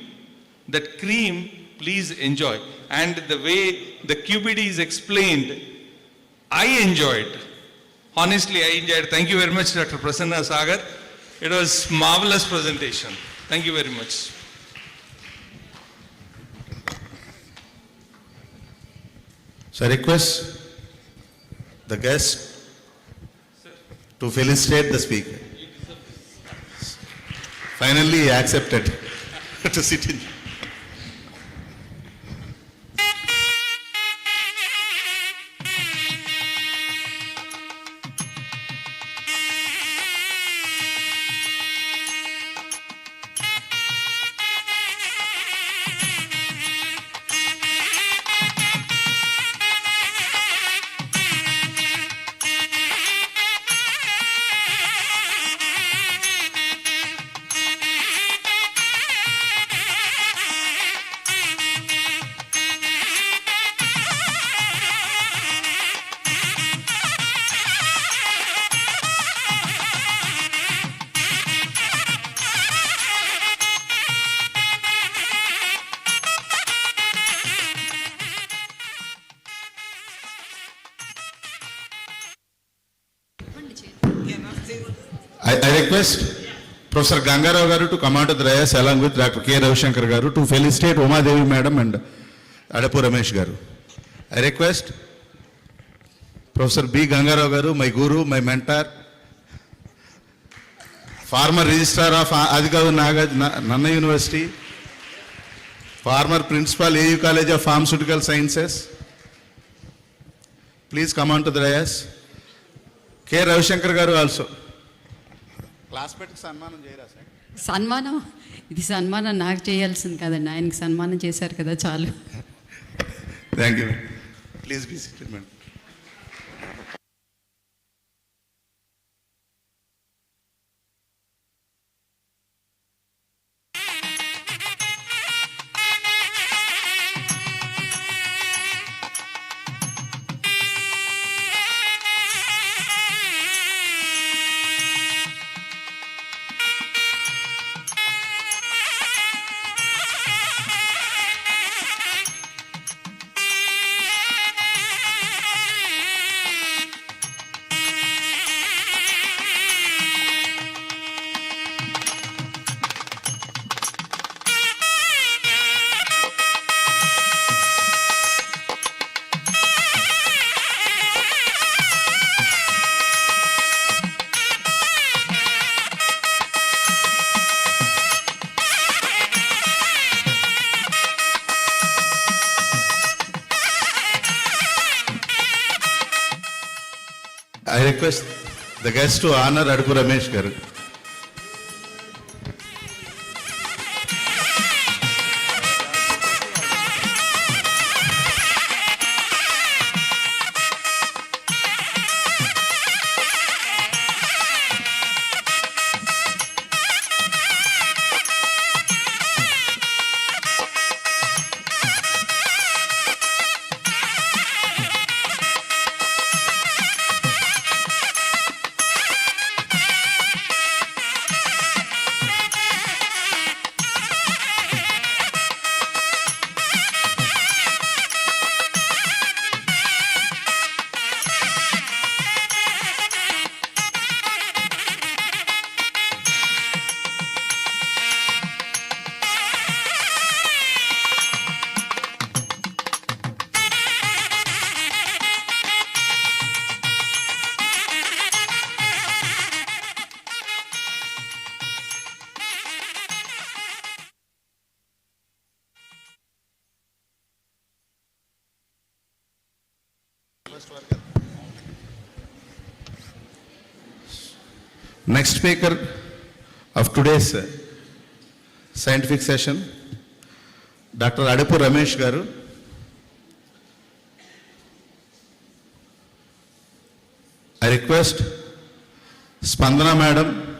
That cream, please enjoy. And the way the QBD is explained, I enjoyed. Honestly, I enjoyed. Thank you very much, Dr. Prasanna Sagar. It was marvelous presentation. Thank you very much.
So I request the guest to felicitate the speaker. Finally, he accepted to sit in. I request Professor Gangarao Garu to come onto the dais along with Dr. K. Ravishankar Garu to felicitate Uma Devi Madam and Adapu Ramesh Garu. I request Professor B. Gangarao Garu, my guru, my mentor, former registrar of Adikavu Nanna University, former principal AU College of Pharmaceutical Sciences. Please come on to the dais. K. Ravishankar Garu also. క్లాస్మేట్కి సన్మానం చేయరా sir?
సన్మానం ఇది సన్మానం నాకు చేయాల్సింది కదండి, ఆయనకి సన్మానం చేశారు కదా చాలు.
Thank you. Please be seated madam. I request the guest to honor Adapu Ramesh Garu.
Next speaker of today's scientific session, Dr. Adipu Ramesh Garu. I request Spandana Madam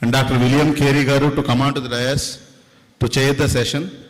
and Dr. William Carey Garu to come on to the dais to chair the session.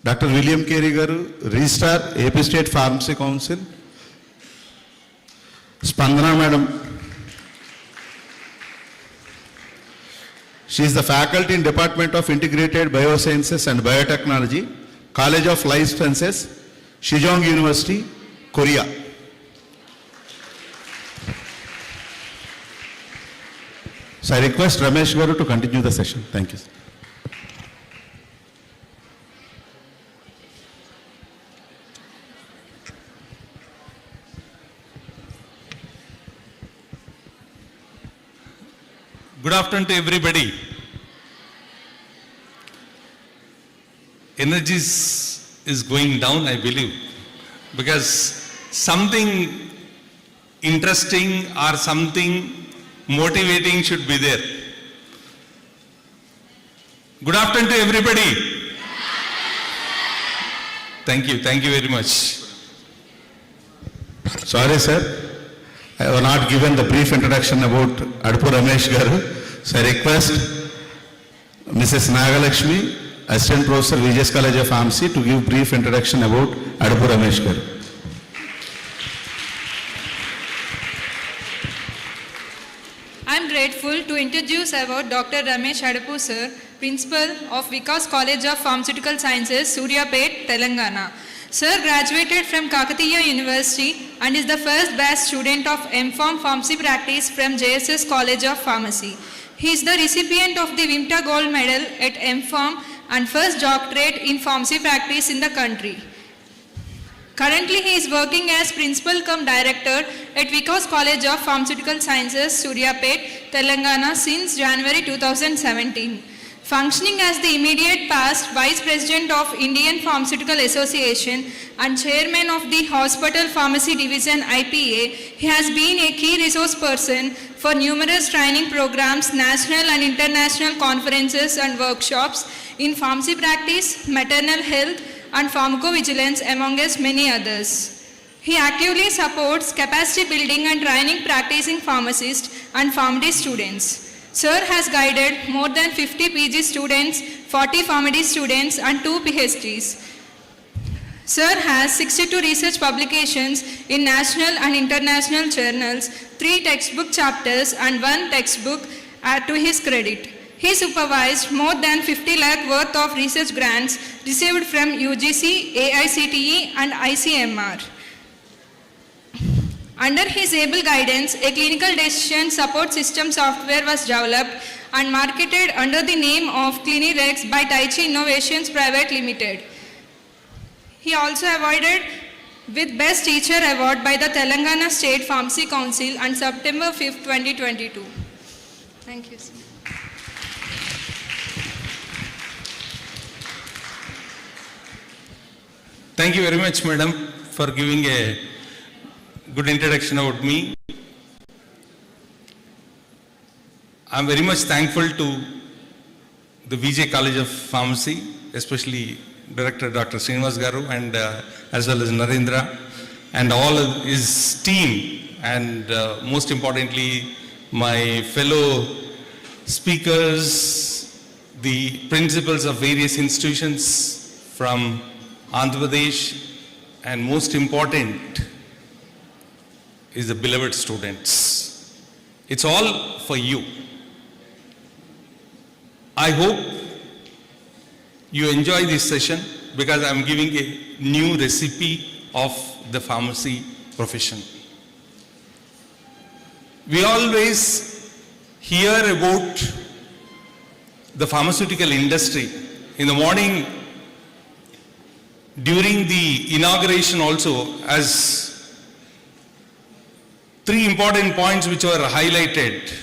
Dr. William Carey Garu, Registrar, AP State Pharmacy Council. Spandana Madam. She is the faculty in Department of Integrated Biosciences and Biotechnology, College of Life Sciences, Sejong University, Korea. So I request Ramesh Garu to continue the session. Thank you.
Good afternoon to everybody. Energy is going down, I believe, because something interesting or something motivating should be there. Good afternoon to everybody. Thank you very much.
Sorry, sir. I have not given the brief introduction about Adipu Ramesh Garu. So I request Mrs. Nagalakshmi, Assistant Professor, VGS College of Pharmacy, to give brief introduction about Adipu Ramesh Garu.
I am grateful to introduce about Dr. Ramesh Adipu sir, Principal of Vikas College of Pharmaceutical Sciences, Suryapet, Telangana. Sir graduated from Kakatiya University and is the first batch student of M.Pharm Pharmacy Practice from JSS College of Pharmacy. He is the recipient of the Vimta Gold Medal at M.Pharm and first doctorate in pharmacy practice in the country. Currently, he is working as Principal cum Director at Vikas College of Pharmaceutical Sciences, Suryapet, Telangana since January 2017. Functioning as the immediate past Vice President of Indian Pharmaceutical Association and Chairman of the Hospital Pharmacy Division IPA, he has been a key resource person for numerous training programs, national and international conferences and workshops in pharmacy practice, maternal health and pharmacovigilance among us many others. He actively supports capacity building and training practicing pharmacists and pharmacy students. Sir has guided more than 50 PG students, 40 pharmacy students and 2 PhDs. Sir has 62 research publications in national and international journals, 3 textbook chapters and 1 textbook to his credit. He supervised more than 50 lakh worth of research grants received from UGC, AICTE and ICMR. Under his able guidance, a clinical decision support system software was developed and marketed under the name of Clinirex by Taichi Innovations Private Limited. He also awarded with Best Teacher Award by the Telangana State Pharmacy Council on September 5, 2022. Thank you, sir.
Thank you very much, madam, for giving a good introduction about me. I am very much thankful to the VJ College of Pharmacy, especially Director Dr. Srinivas Garu and as well as Narendra and all of his team, and most importantly my fellow speakers, the principals of various institutions from Andhra Pradesh, and most important is the beloved students. It's all for you. I hope you enjoy this session because I'm giving a new recipe of the pharmacy profession. we always hear about the pharmaceutical industry. In the morning, during the inauguration also, as 3 important points which were highlighted.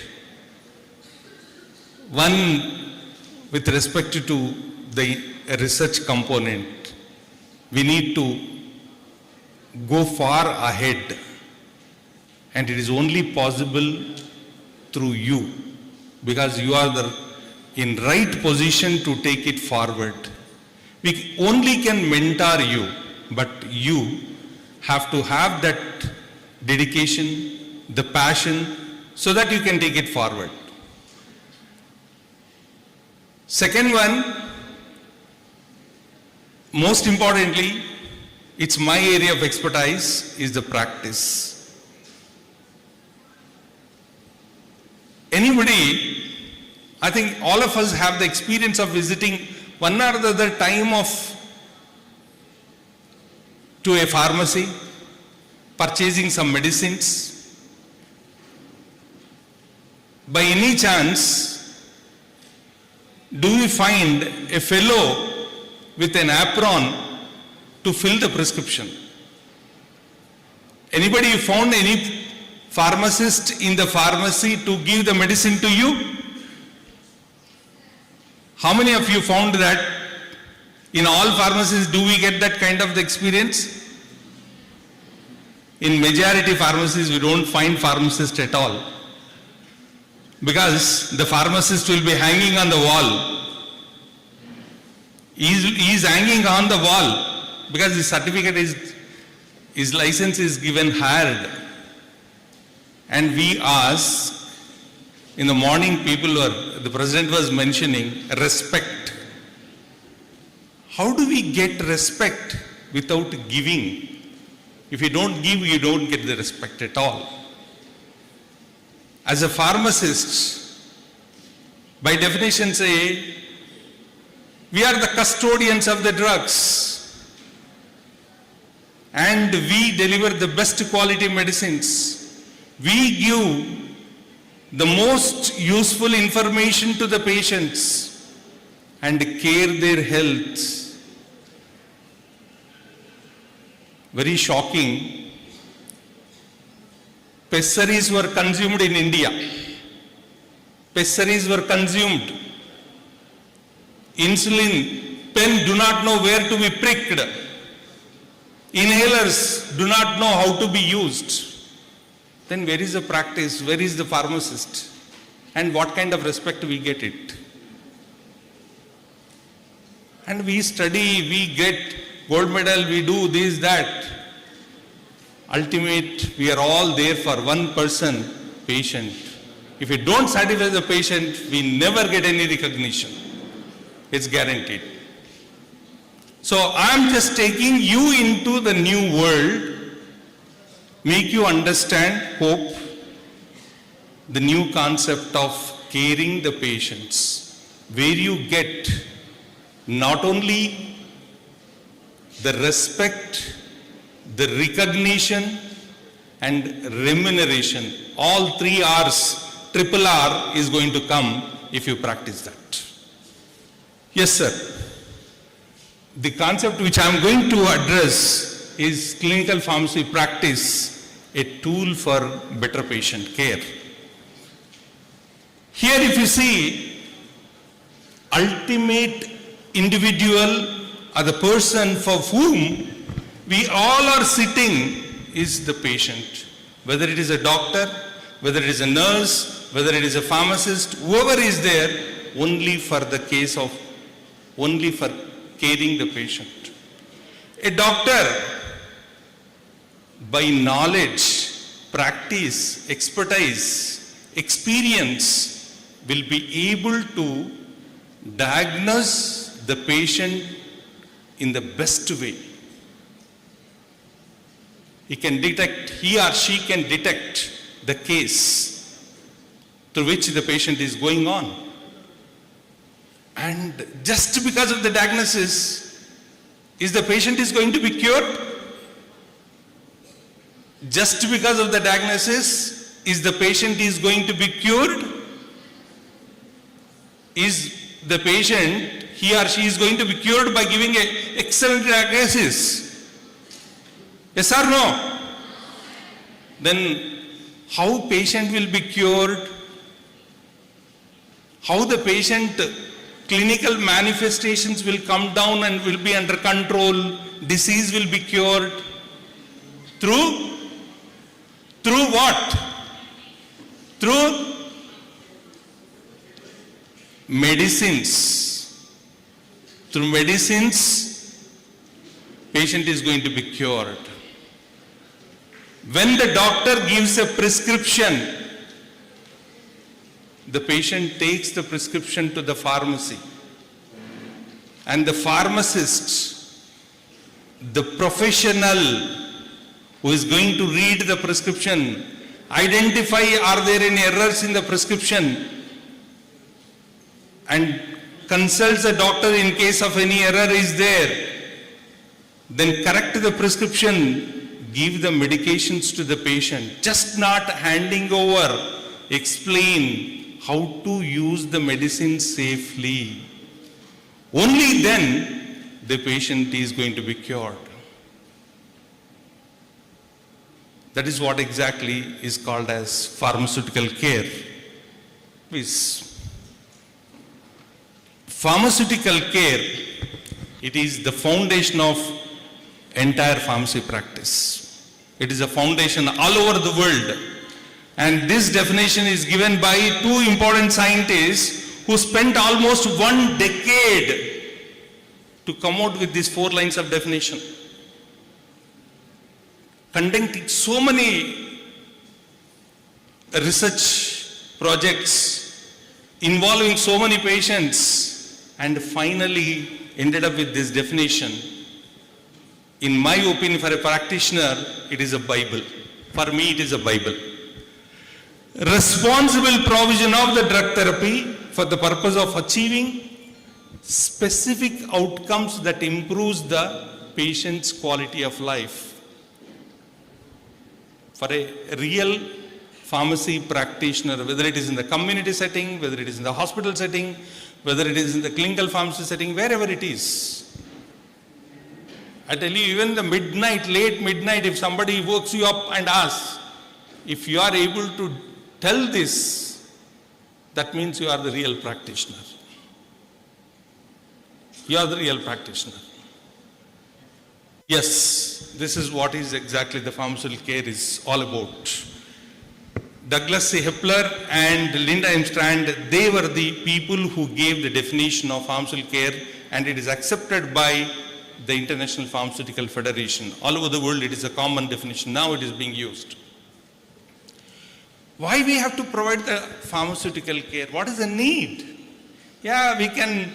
One, with respect to the research component, we need to go far ahead, and it is only possible through you, because you are in right position to take it forward. We only can mentor you, but you have to have that dedication, the passion, so that you can take it forward. Second one, most importantly, it's my area of expertise, is the practice. Anybody, I think all of us have the experience of visiting one or the other time to a pharmacy, purchasing some medicines. By any chance, do we find a fellow with an apron to fill the prescription? Anybody found any pharmacist in the pharmacy to give the medicine to you? How many of you found that in all pharmacies do we get that kind of the experience? In majority pharmacies we don't find pharmacist at all, because the pharmacist will be hanging on the wall. He is hanging on the wall because his certificate his license is given hard. And we ask, in the morning the president was mentioning respect. How do we get respect without giving? If you don't give, you don't get the respect at all. As a pharmacist, by definition say, we are the custodians of the drugs, and we deliver the best quality medicines. We give the most useful information to the patients and care their health. Very shocking. Pessaries were consumed in India. Pessaries were consumed. Insulin pen do not know where to be pricked. Inhalers do not know how to be used. Then where is the practice? Where is the pharmacist? And what kind of respect we get it? And we study, we get gold medal, we do this, that. Ultimate, we are all there for one person, patient. If we don't satisfy the patient, we never get any recognition. It's guaranteed. So I'm just taking you into the new world, make you understand, hope, the new concept of caring the patients, where you get not only the respect, the recognition and remuneration. All 3 R's, triple R is going to come if you practice that. Yes, sir. The concept which I am going to address is clinical pharmacy practice, a tool for better patient care. Here if you see, ultimate individual or the person for whom we all are sitting is the patient. Whether it is a doctor, whether it is a nurse, whether it is a pharmacist, whoever is there, only for the case of, only for caring the patient. A doctor, by knowledge, practice, expertise, experience, will be able to diagnose the patient in the best way. He or she can detect the case through which the patient is going on. And just because of the diagnosis, is the patient is going to be cured? Just because of the diagnosis, is the patient is going to be cured? Is the patient, he or she is going to be cured by giving an excellent diagnosis? Yes or no? Then how patient will be cured? How the patient clinical manifestations will come down and will be under control, disease will be cured? Through what? Through medicines. Through medicines, patient is going to be cured. When the doctor gives a prescription, the patient takes the prescription to the pharmacy, and the pharmacist, the professional who is going to read the prescription, identify are there any errors in the prescription, and consults the doctor in case of any error is there, then correct the prescription, give the medications to the patient, just not handing over, explain how to use the medicine safely. Only then the patient is going to be cured. That is what exactly is called as pharmaceutical care. Pharmaceutical care, it is the foundation of entire pharmacy practice. It is a foundation all over the world. And this definition is given by two important scientists who spent almost 1 decade to come out with these 4 lines of definition. Conducting so many research projects involving so many patients, and finally ended up with this definition. In my opinion, for a practitioner, it is a Bible. For me, it is a Bible. Responsible provision of the drug therapy for the purpose of achieving specific outcomes that improves the patient's quality of life. For a real pharmacy practitioner, whether it is in the community setting, whether it is in the hospital setting, whether it is in the clinical pharmacy setting, wherever it is. I tell you, even the midnight, late midnight, if somebody wakes you up and asks, if you are able to tell this, that means you are the real practitioner. You are the real practitioner. Yes, this is what is exactly the pharmaceutical care is all about. Douglas C. Hepler and Linda M. Strand, they were the people who gave the definition of pharmaceutical care, and it is accepted by the International Pharmaceutical Federation. All over the world, it is a common definition. Now it is being used. Why we have to provide the pharmaceutical care? What is the need? Yeah, we can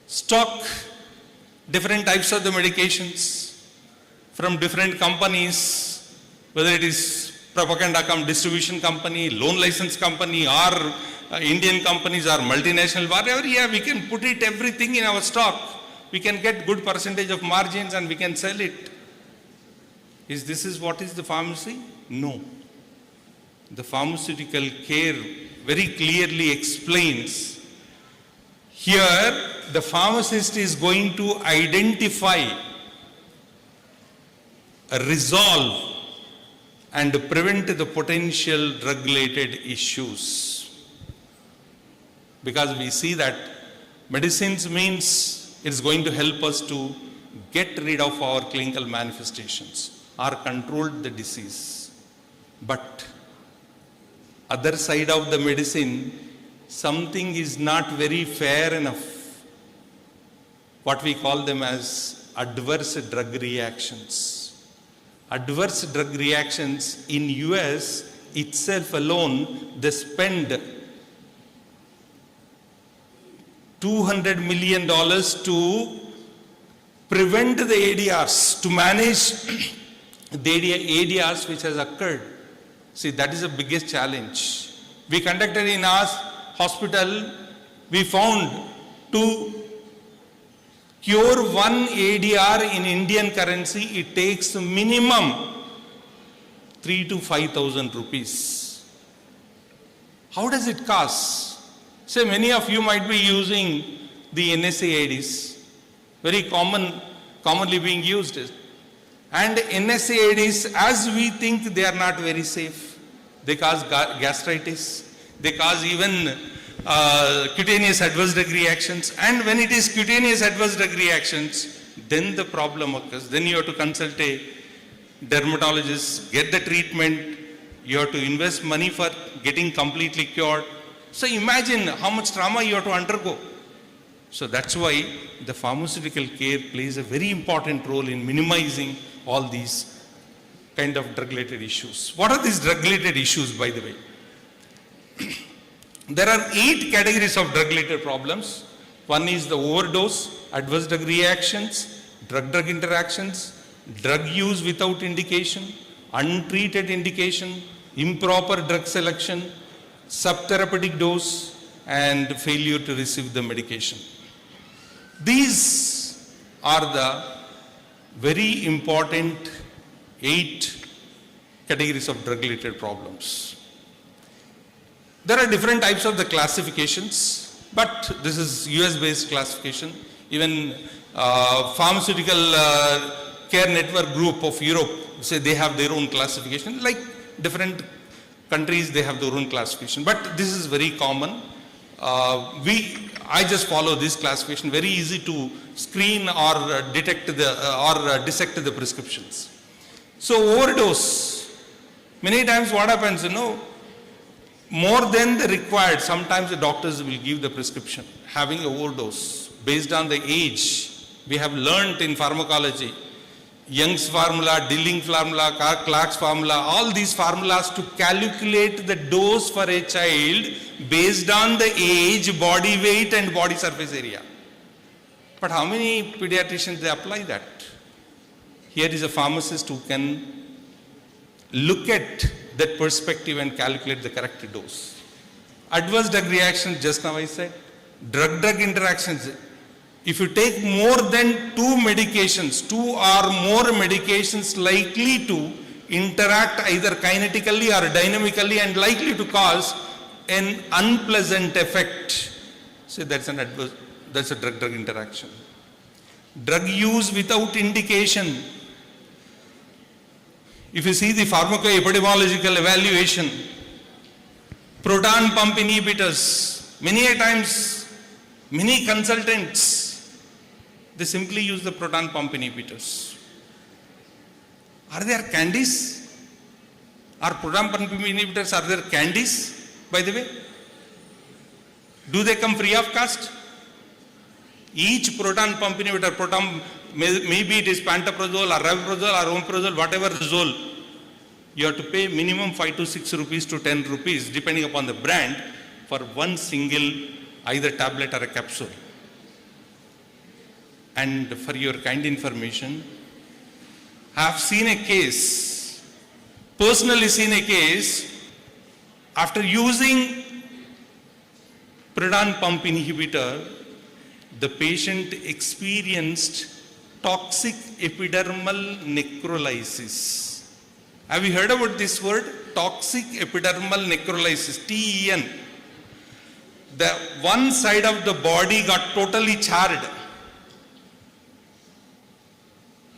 stock different types of the medications from different companies, whether it is propaganda distribution company, loan license company, or Indian companies or multinational, whatever. Yeah, we can put it everything in our stock. We can get good percentage of margins and we can sell it. This is what is the pharmacy? No. The pharmaceutical care very clearly explains. Here, the pharmacist is going to identify, resolve, and prevent the potential drug-related issues. Because we see that medicines means it's going to help us to get rid of our clinical manifestations or control the disease. But other side of the medicine, something is not very fair enough. What we call them as adverse drug reactions. Adverse drug reactions in US itself alone, they spend $200 million to prevent the ADRs, to manage the ADRs which has occurred. See, that is the biggest challenge. We conducted in our hospital, we found to cure one ADR in Indian currency, it takes minimum 3 to 5,000 rupees. How does it cost? Say many of you might be using the NSAIDs, very commonly being used. And NSAIDs, as we think, they are not very safe. They cause gastritis. They cause even cutaneous adverse drug reactions. And when it is cutaneous adverse drug reactions, then the problem occurs. Then you have to consult a dermatologist, get the treatment. You have to invest money for getting completely cured. So imagine how much trauma you have to undergo. So that's why the pharmaceutical care plays a very important role in minimizing all these kind of drug-related issues. What are these drug-related issues, by the way? There are 8 categories of drug-related problems. One is the overdose, adverse drug reactions, drug-drug interactions, drug use without indication, untreated indication, improper drug selection, subtherapeutic dose, and failure to receive the medication. These are the very important 8 categories of drug-related problems. There are different types of the classifications, but this is US-based classification. Even pharmaceutical care network group of Europe say they have their own classification. Like different countries, they have their own classification. But this is very common. I just follow this classification. Very easy to screen or detect or dissect the prescriptions. So overdose. Many times what happens, more than the required, sometimes the doctors will give the prescription having an overdose based on the age. We have learnt in pharmacology, Young's formula, Dilling formula, Clark's formula, all these formulas to calculate the dose for a child based on the age, body weight and body surface area. But how many pediatricians they apply that? Here is a pharmacist who can look at that perspective and calculate the correct dose. Adverse drug reactions, just now I said. Drug-drug interactions. If you take more than 2 medications, 2 or more medications likely to interact either kinetically or dynamically and likely to cause an unpleasant effect. So that's a drug-drug interaction. Drug use without indication. If you see the pharmacoepidemiological evaluation, proton pump inhibitors, many a times, many consultants, they simply use the proton pump inhibitors. Are there candies? Are proton pump inhibitors, are there candies, by the way? Do they come free of cost? Each proton pump inhibitor, maybe it is pantoprazole or rabeprazole or omeprazole, whatever zole, you have to pay minimum 5 to 6 rupees to 10 rupees, depending upon the brand, for one single either tablet or a capsule. And for your kind information, I have seen a case, personally seen a case, after using proton pump inhibitor, the patient experienced toxic epidermal necrolysis. Have you heard about this word? Toxic epidermal necrolysis, TEN. The one side of the body got totally charred.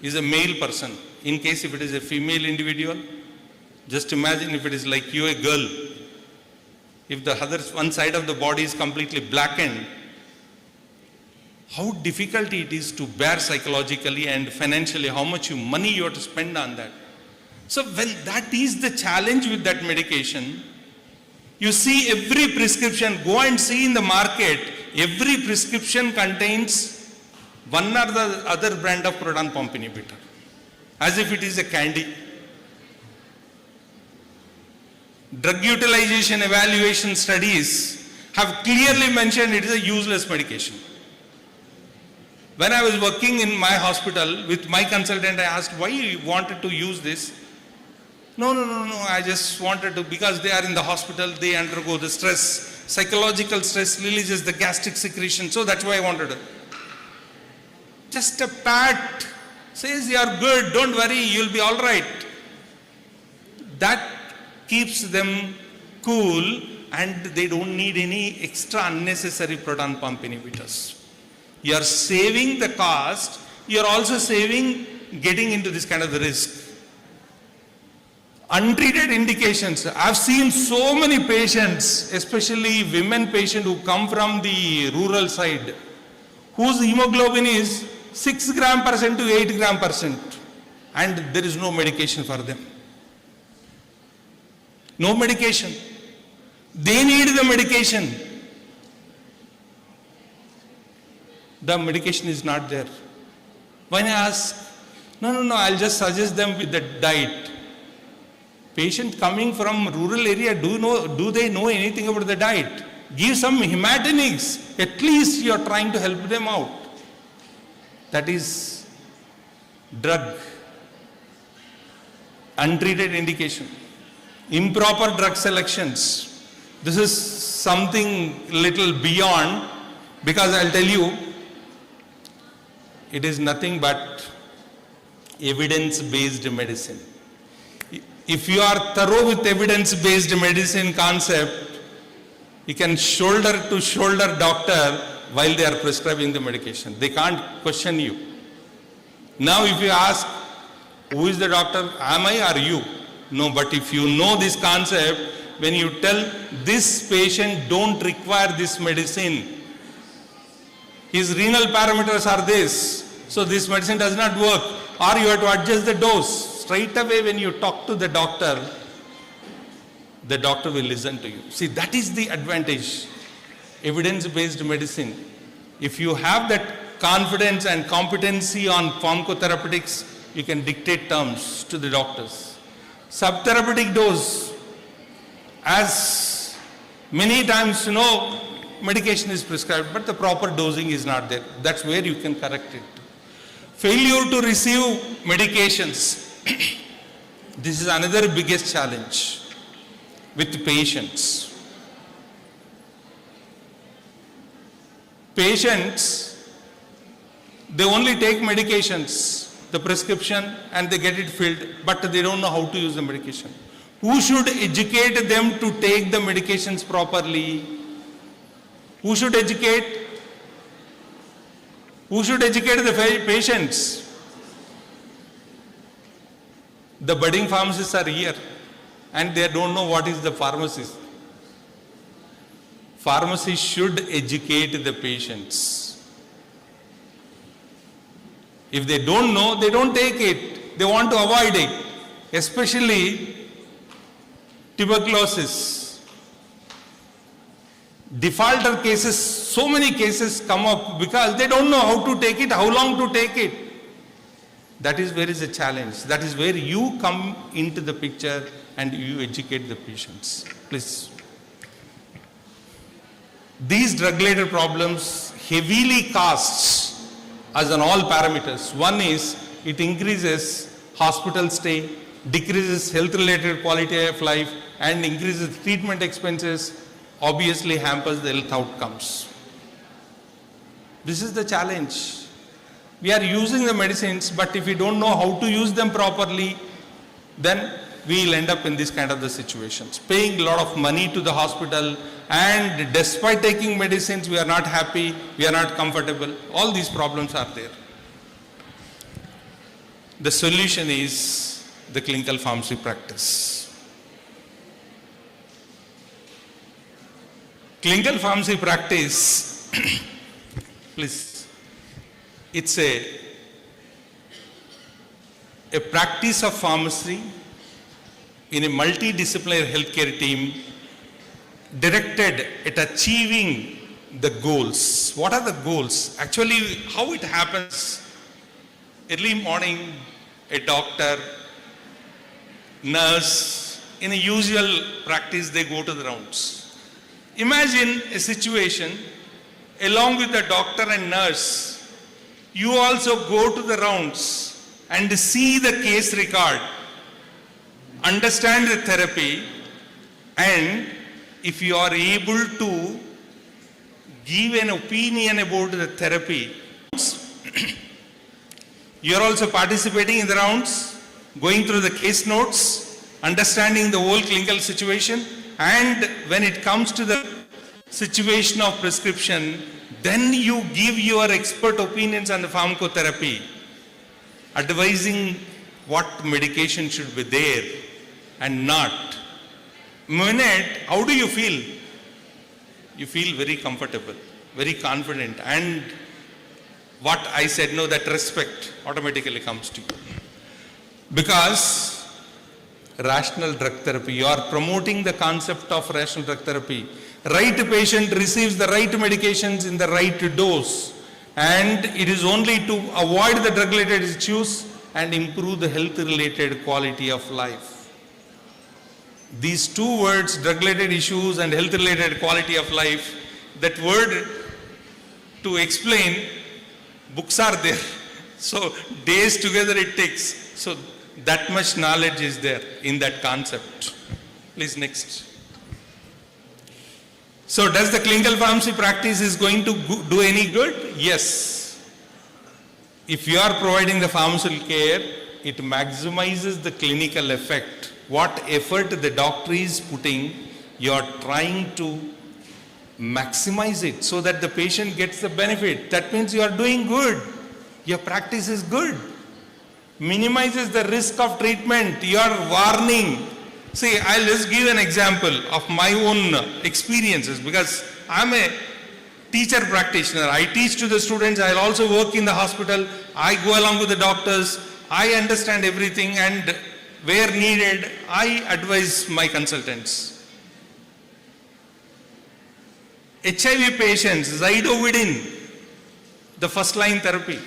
Is a male person. In case if it is a female individual, just imagine if it is like you, a girl. If the other one side of the body is completely blackened, how difficult it is to bear psychologically and financially, how much money you have to spend on that. So when that is the challenge with that medication, you see every prescription, go and see in the market, every prescription contains one or the other brand of proton pump inhibitor, as if it is a candy. Drug utilization evaluation studies have clearly mentioned it is a useless medication. When I was working in my hospital with my consultant, I asked why you wanted to use this. No, I just wanted to, because they are in the hospital, they undergo the stress, psychological stress releases the gastric secretion, so that's why I wanted to. Just a pat says you are good, don't worry, you'll be all right. That keeps them cool and they don't need any extra unnecessary proton pump inhibitors. You are saving the cost, you are also saving getting into this kind of risk. Untreated indications. I've seen so many patients, especially women patients who come from the rural side, whose hemoglobin is 6 gram percent to 8 gram percent, and there is no medication for them. No medication. They need the medication. The medication is not there. When I ask, no, I'll just suggest them with the diet. Patient coming from rural area, do they know anything about the diet? Give some hematinics. At least you are trying to help them out. That is drug. Untreated indication. Improper drug selections. This is something little beyond, because I'll tell you, it is nothing but evidence-based medicine. If you are thorough with evidence-based medicine concept, you can shoulder to shoulder doctor while they are prescribing the medication. They can't question you. Now if you ask, who is the doctor? Am I or you? No, but if you know this concept, when you tell this patient don't require this medicine, his renal parameters are this, so this medicine does not work, or you have to adjust the dose. Straight away when you talk to the doctor will listen to you. See, that is the advantage. Evidence-based medicine. If you have that confidence and competency on pharmacotherapeutics, you can dictate terms to the doctors. Subtherapeutic dose, as many times medication is prescribed, but the proper dosing is not there. That's where you can correct it. Failure to receive medications. This is another biggest challenge with patients. Patients, they only take medications, the prescription, and they get it filled, but they don't know how to use the medication. Who should educate them to take the medications properly? Who should educate? Who should educate the patients? The budding pharmacists are here and they don't know what is the pharmacist. Pharmacists should educate the patients. If they don't know, they don't take it. They want to avoid it, especially tuberculosis. Defaulter cases, so many cases come up because they don't know how to take it, how long to take it. That is where is a challenge. That is where you come into the picture and you educate the patients. Please. These drug-related problems heavily costs us on all parameters. One is it increases hospital stay, decreases health-related quality of life, and increases treatment expenses, obviously hampers the health outcomes. This is the challenge. We are using the medicines, but if we don't know how to use them properly, then we will end up in this kind of the situations. Paying a lot of money to the hospital, and despite taking medicines, we are not happy, we are not comfortable. All these problems are there. The solution is the clinical pharmacy practice. Clinical pharmacy practice, please. It's a practice of pharmacy in a multidisciplinary healthcare team directed at achieving the goals. What are the goals? Actually, how it happens, early morning, a doctor, nurse, in a usual practice, they go to the rounds. Imagine a situation, along with the doctor and nurse, you also go to the rounds and see the case record, understand the therapy, and if you are able to give an opinion about the therapy, you are also participating in the rounds, going through the case notes, understanding the whole clinical situation, and when it comes to the situation of prescription, then you give your expert opinions on the pharmacotherapy, advising what medication should be there and not. Minute, how do you feel? You feel very comfortable, very confident, and what I said, no, that respect automatically comes to you. Because rational drug therapy, you are promoting the concept of rational drug therapy. Right patient receives the right medications in the right dose, and it is only to avoid the drug-related issues and improve the health-related quality of life. These two words, drug-related issues and health-related quality of life, that word to explain, books are there. So days together it takes. So that much knowledge is there in that concept. Please next. So does the clinical pharmacy practice is going to do any good? Yes. If you are providing the pharmaceutical care, it maximizes the clinical effect. What effort the doctor is putting, you are trying to maximize it so that the patient gets the benefit. That means you are doing good. Your practice is good. Minimizes the risk of treatment. You are warning. See, I'll just give an example of my own experiences because I'm a teacher practitioner. I teach to the students. I'll also work in the hospital. I go along with the doctors. I understand everything, and where needed, I advise my consultants. HIV patients, Zidovudin, the first line therapy.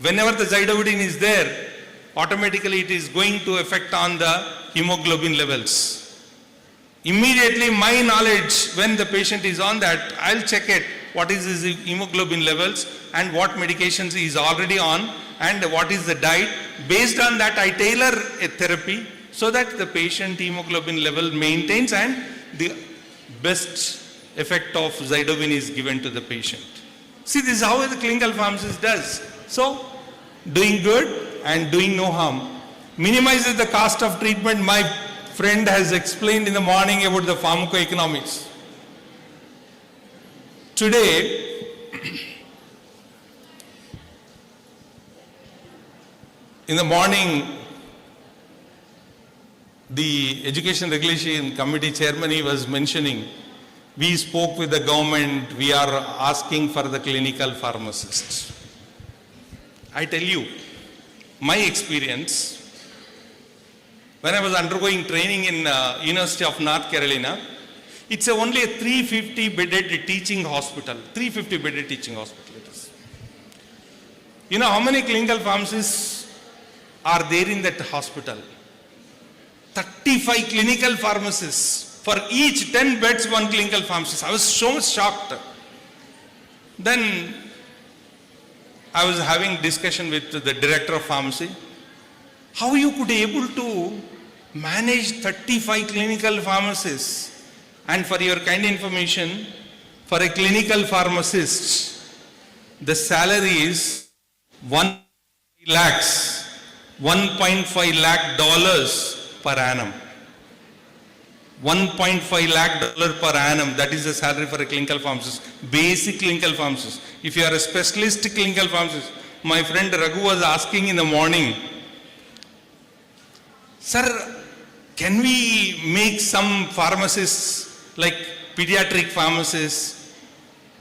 Whenever the Zidovudin is there, automatically it is going to affect on the hemoglobin levels. Immediately my knowledge, when the patient is on that, I'll check it, what is his hemoglobin levels and what medications he is already on and what is the diet. Based on that, I tailor a therapy so that the patient hemoglobin level maintains and the best effect of Zidovudin is given to the patient. See, this is how the clinical pharmacist does. So, doing good and doing no harm. Minimizes the cost of treatment. My friend has explained in the morning about the pharmacoeconomics. Today, in the morning, the Education Regulation Committee chairman, he was mentioning, we spoke with the government, we are asking for the clinical pharmacists. I tell you, my experience, when I was undergoing training in University of North Carolina, it's only a 350 bedded teaching hospital. 350 bedded teaching hospital it is. You know how many clinical pharmacists are there in that hospital? 35 clinical pharmacists. For each 10 beds, one clinical pharmacist. I was so much shocked. Then I was having discussion with the director of pharmacy. How you could be able to manage 35 clinical pharmacists? And for your kind information, for a clinical pharmacist, the salary is 1.5 lakh dollars per annum. $1.5 lakh per annum, that is the salary for a clinical pharmacist, basic clinical pharmacist. If you are a specialist clinical pharmacist, my friend Raghu was asking in the morning, sir, can we make some pharmacists like pediatric pharmacists,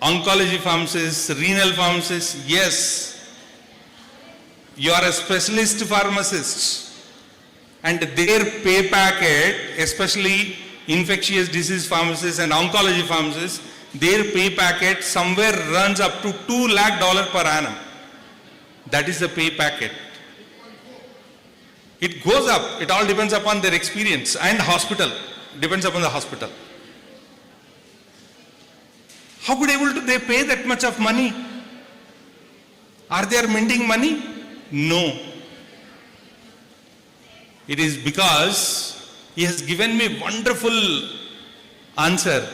oncology pharmacists, renal pharmacists? Yes. You are a specialist pharmacist and their pay packet, especially infectious disease pharmacists and oncology pharmacists, their pay packet somewhere runs up to $2 lakh per annum. That is the pay packet. It goes up. It all depends upon their experience and hospital. Depends upon the hospital. How could they pay that much of money? Are they minting money? No. It is because he has given me wonderful answer.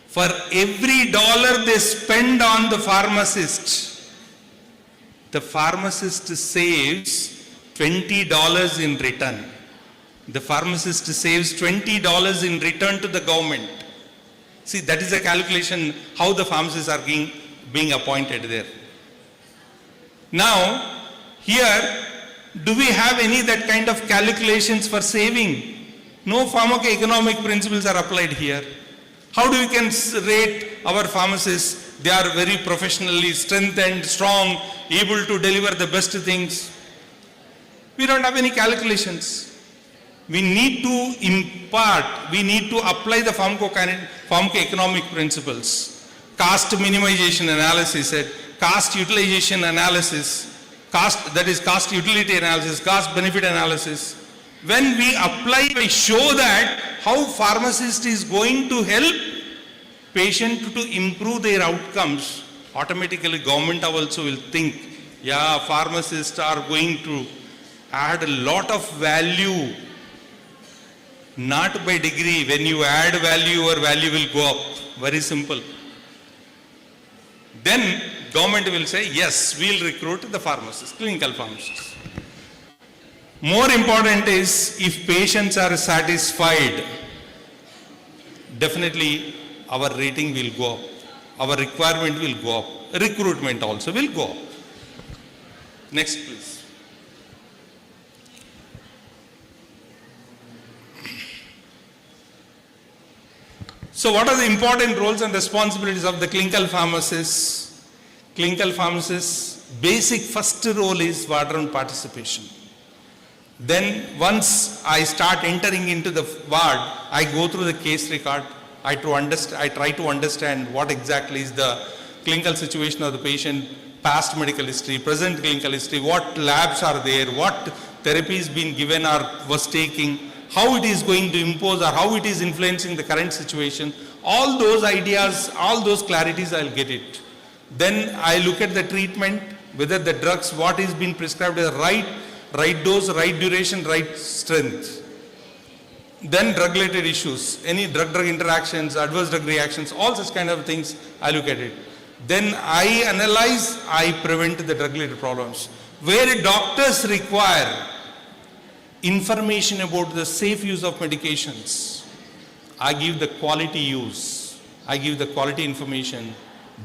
For every dollar they spend on the pharmacist saves $20 in return. the pharmacist saves $20 in return to the government. See, that is a calculation how the pharmacists are being appointed there. Now, here, do we have any that kind of calculations for saving? No pharmacoeconomic principles are applied here. How do we can rate our pharmacists? They are very professionally strengthened, strong, able to deliver the best things. We don't have any calculations. We need to impart, we need to apply the pharmacoeconomic principles. Cost minimization analysis, cost utilization analysis, cost utility analysis, cost benefit analysis. When we apply, we show that how pharmacist is going to help patient to improve their outcomes. Automatically government also will think, yeah, pharmacists are going to add a lot of value. Not by degree. When you add value, your value will go up. Very simple. Then government will say, yes, we'll recruit the pharmacists, clinical pharmacists. More important is if patients are satisfied, definitely our rating will go up. Our requirement will go up. Recruitment also will go up. Next, please. So what are the important roles and responsibilities of the clinical pharmacists? Clinical pharmacists, basic first role is ward round participation. Then once I start entering into the ward, I go through the case record. I try to understand what exactly is the clinical situation of the patient, past medical history, present clinical history, what labs are there, what therapy is being given or was taking, how it is going to impose or how it is influencing the current situation. All those ideas, all those clarities, I'll get it. Then I look at the treatment, whether the drugs, what is being prescribed is right dose, right duration, right strength. Then drug-related issues, any drug-drug interactions, adverse drug reactions, all such kind of things, I look at it. Then I analyze, I prevent the drug-related problems. Where doctors require information about the safe use of medications, I give the quality use. I give the quality information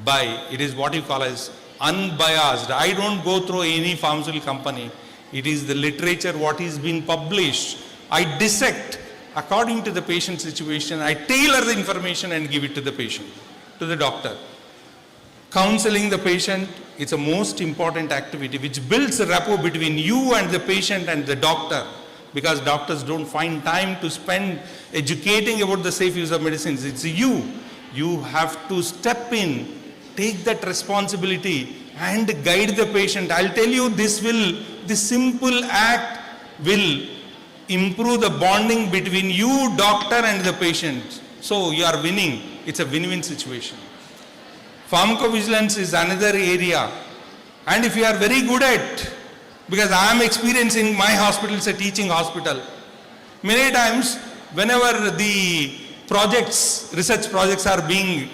by, it is what you call as unbiased. I don't go through any pharmaceutical company. It is the literature, what is being published. I dissect according to the patient situation. I tailor the information and give it to the patient, to the doctor. Counseling the patient, it's a most important activity which builds a rapport between you and the patient and the doctor, because doctors don't find time to spend educating about the safe use of medicines. It's you. You have to step in, take that responsibility and guide the patient. I'll tell you, this simple act will improve the bonding between you, doctor, and the patient. So you are winning. It's a win-win situation. Pharmacovigilance is another area. And if you are very good at, because I am experiencing my hospital, it's a teaching hospital. Many times, whenever the projects, research projects are being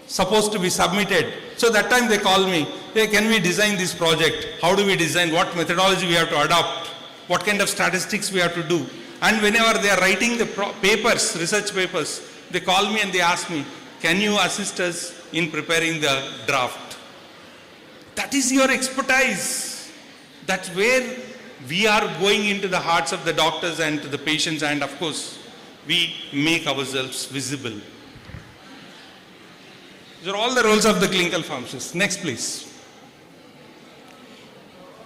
supposed to be submitted, so that time they call me, hey, can we design this project? How do we design? What methodology we have to adopt? What kind of statistics we have to do? And whenever they are writing the papers, research papers, they call me and they ask me, can you assist us in preparing the draft? That is your expertise. That's where we are going into the hearts of the doctors and to the patients, and of course, we make ourselves visible. These are all the roles of the clinical pharmacist. Next, please.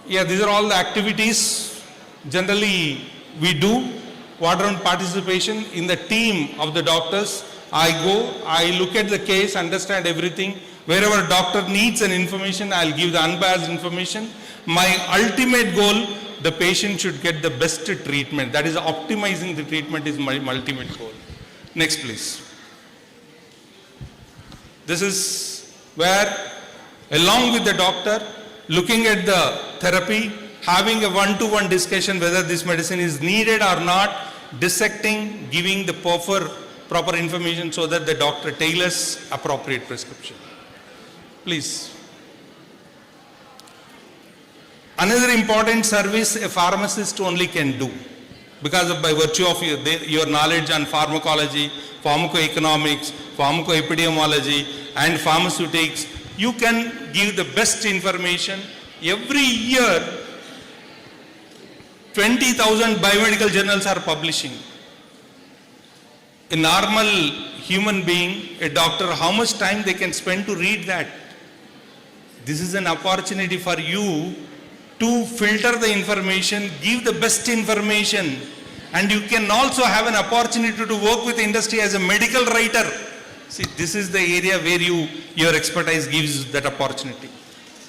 Yeah, these are all the activities generally we do. Ward round participation in the team of the doctors. I go, I look at the case, understand everything. Wherever doctor needs an information, I'll give the unbiased information. My ultimate goal, the patient should get the best treatment. That is, optimizing the treatment is my ultimate goal. Next, please. This is where, along with the doctor, looking at the therapy, having a one-to-one discussion whether this medicine is needed or not, dissecting, giving the proper information so that the doctor tailors appropriate prescription. Please. Another important service a pharmacist only can do. because of by virtue of your knowledge on pharmacology, pharmacoeconomics, pharmacoepidemiology, and pharmaceutics, you can give the best information. Every year, 20,000 biomedical journals are publishing. A normal human being, a doctor, how much time they can spend to read that? This is an opportunity for you to filter the information, give the best information, and you can also have an opportunity to work with the industry as a medical writer. See, this is the area where your expertise gives that opportunity.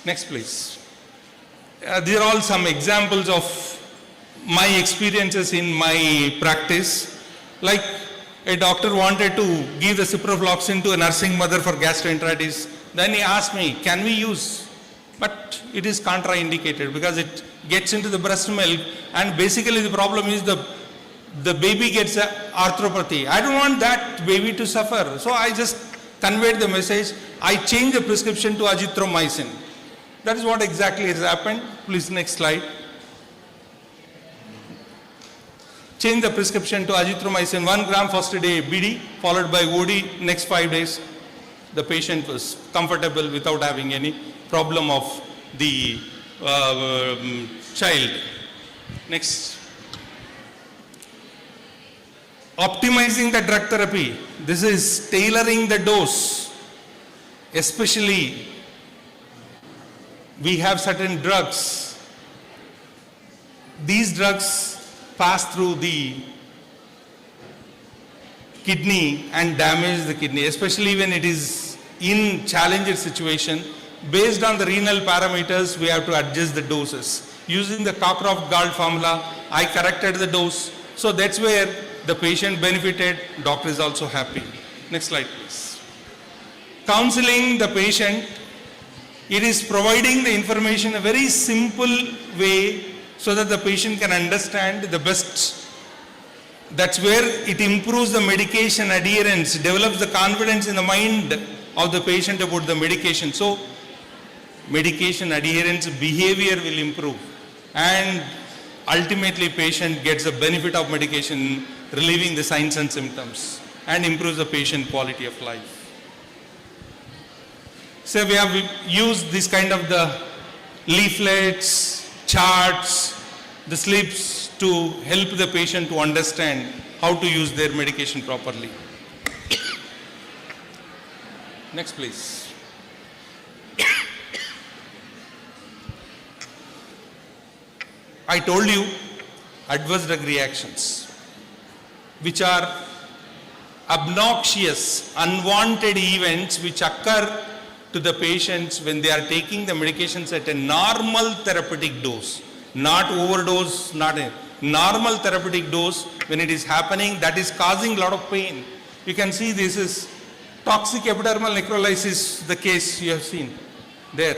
Next, please. These are all some examples of my experiences in my practice. Like a doctor wanted to give the ciprofloxacin to a nursing mother for gastroenteritis. Then he asked me, can we use? But it is contraindicated because it gets into the breast milk, and basically the problem is the baby gets arthropathy. I don't want that baby to suffer. So I just conveyed the message. I changed the prescription to azithromycin. That is what exactly has happened. Please, next slide. Change the prescription to azithromycin, 1 gram first day BD, followed by OD next 5 days. The patient was comfortable without having any problem of the child. Next. Optimizing the drug therapy. This is tailoring the dose. Especially, we have certain drugs. These drugs pass through the kidney and damage the kidney, especially when it is in challenging situation. Based on the renal parameters, we have to adjust the doses. Using the Cockcroft-Gault formula, I corrected the dose. So that's where the patient benefited, doctor is also happy. Next slide, please. Counseling the patient, it is providing the information in a very simple way so that the patient can understand the best. That's where it improves the medication adherence, develops the confidence in the mind of the patient about the medication. So, medication adherence behavior will improve, and ultimately patient gets the benefit of medication, relieving the signs and symptoms, and improves the patient quality of life. So we have used this kind of the leaflets, charts, the slips to help the patient to understand how to use their medication properly. Next, please. I told you adverse drug reactions, which are obnoxious, unwanted events which occur to the patients when they are taking the medications at a normal therapeutic dose, not overdose, not a normal therapeutic dose. When it is happening, that is causing a lot of pain. You can see this is toxic epidermal necrolysis, the case you have seen there.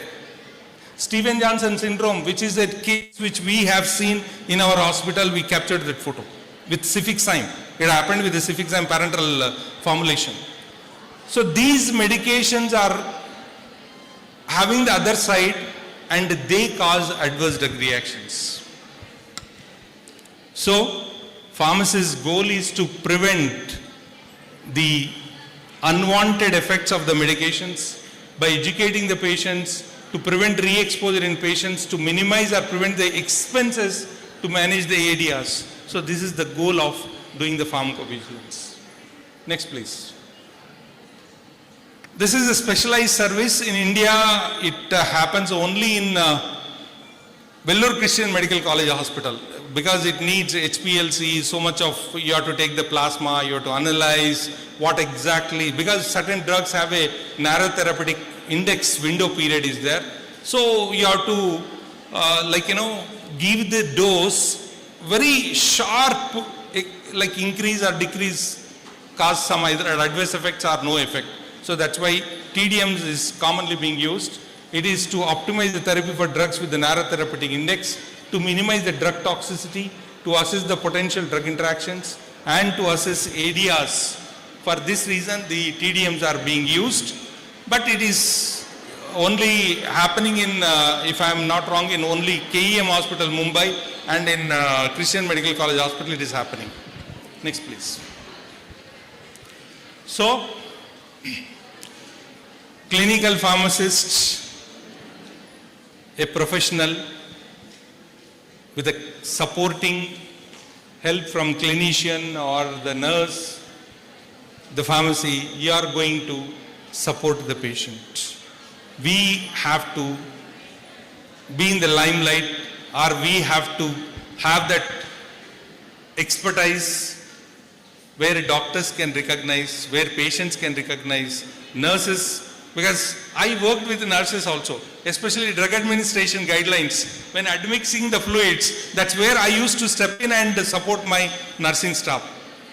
Stevens-Johnson syndrome, which is a case which we have seen in our hospital, we captured that photo with Cefixime. It happened with the Cefixime parenteral formulation. So these medications are having the other side, and they cause adverse drug reactions. So pharmacist's goal is to prevent the unwanted effects of the medications by educating the patients, to prevent re-exposure in patients, to minimize or prevent the expenses to manage the ADRs. So this is the goal of doing the pharmacovigilance. Next, please. This is a specialized service. In India, it happens only in Vellore Christian Medical College Hospital, because it needs HPLC, so much of, you have to take the plasma, you have to analyze what exactly, because certain drugs have a narrow therapeutic index window period is there. So you have to, give the dose very sharp, like increase or decrease, cause some either adverse effects or no effect. So that's why TDMs is commonly being used. It is to optimize the therapy for drugs with the narrow therapeutic index, to minimize the drug toxicity, to assess the potential drug interactions, and to assess ADRs. For this reason, the TDMs are being used, but it is only happening in, if I am not wrong, in only KEM Hospital, Mumbai, and in Christian Medical College Hospital it is happening. Next, please. So, clinical pharmacist, a professional with a supporting help from clinician or the nurse, the pharmacy, you are going to support the patient. We have to be in the limelight, or we have to have that expertise where doctors can recognize, where patients can recognize, nurses, because I worked with nurses also, especially drug administration guidelines. When admixing the fluids, that's where I used to step in and support my nursing staff.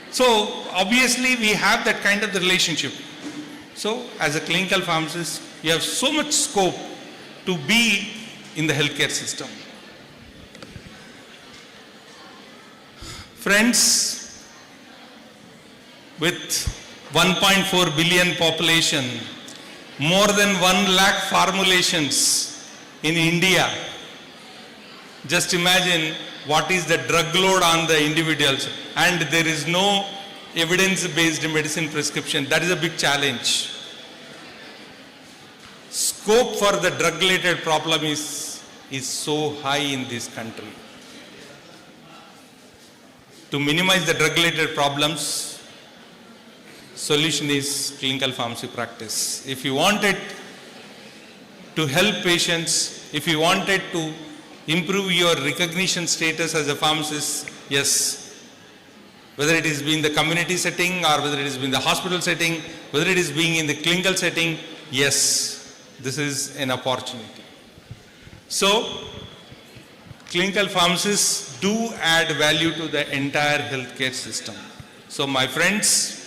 So obviously we have that kind of the relationship. So as a clinical pharmacist, you have so much scope to be in the healthcare system. Friends, with 1.4 billion population, more than 1 lakh formulations in India. Just imagine what is the drug load on the individuals, and there is no evidence-based medicine prescription. That is a big challenge. Scope for the drug-related problem is so high in this country. To minimize the drug-related problems, solution is clinical pharmacy practice. If you wanted to help patients, if you wanted to improve your recognition status as a pharmacist, yes, whether it is being the community setting or whether it is being the hospital setting, whether it is being in the clinical setting, yes, this is an opportunity. So, clinical pharmacists do add value to the entire healthcare system. So my friends,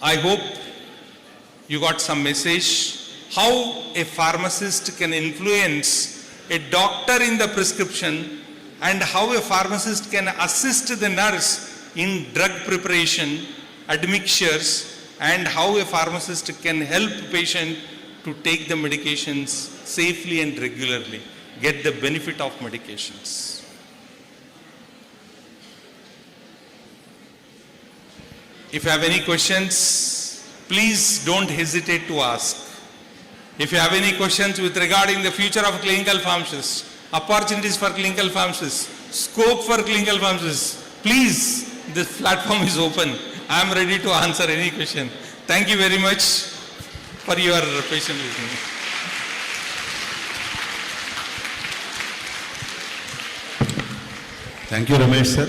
I hope you got some message how a pharmacist can influence a doctor in the prescription and how a pharmacist can assist the nurse in drug preparation, admixtures, and how a pharmacist can help patient to take the medications safely and regularly, get the benefit of medications. If you have any questions, please don't hesitate to ask. If you have any questions with regarding the future of clinical pharmacists, opportunities for clinical pharmacists, scope for clinical pharmacists, please, this platform is open. I am ready to answer any question. Thank you very much for your patient listening.
Thank you, Ramesh sir.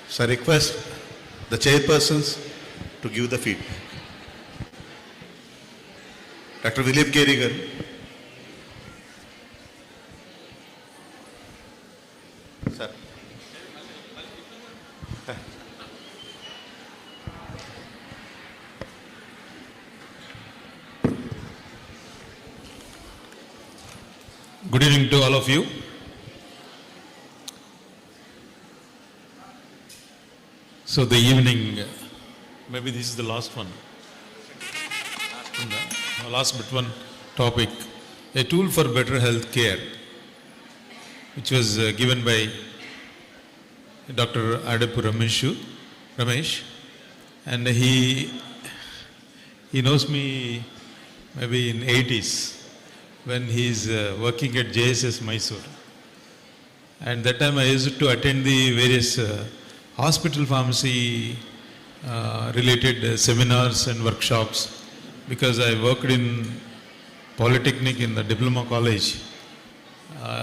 So I request the chairpersons to give the feedback. Dr. Dilip Keri garu. Sir.
Good evening to all of you. So the evening, maybe this is the last one. Last but one topic, a tool for better health care, which was given by Dr. Adapu Ramesh, and he knows me maybe in 80s when he is working at JSS Mysore. And that time I used to attend the various hospital pharmacy related seminars and workshops, because I worked in Polytechnic in the Diploma College,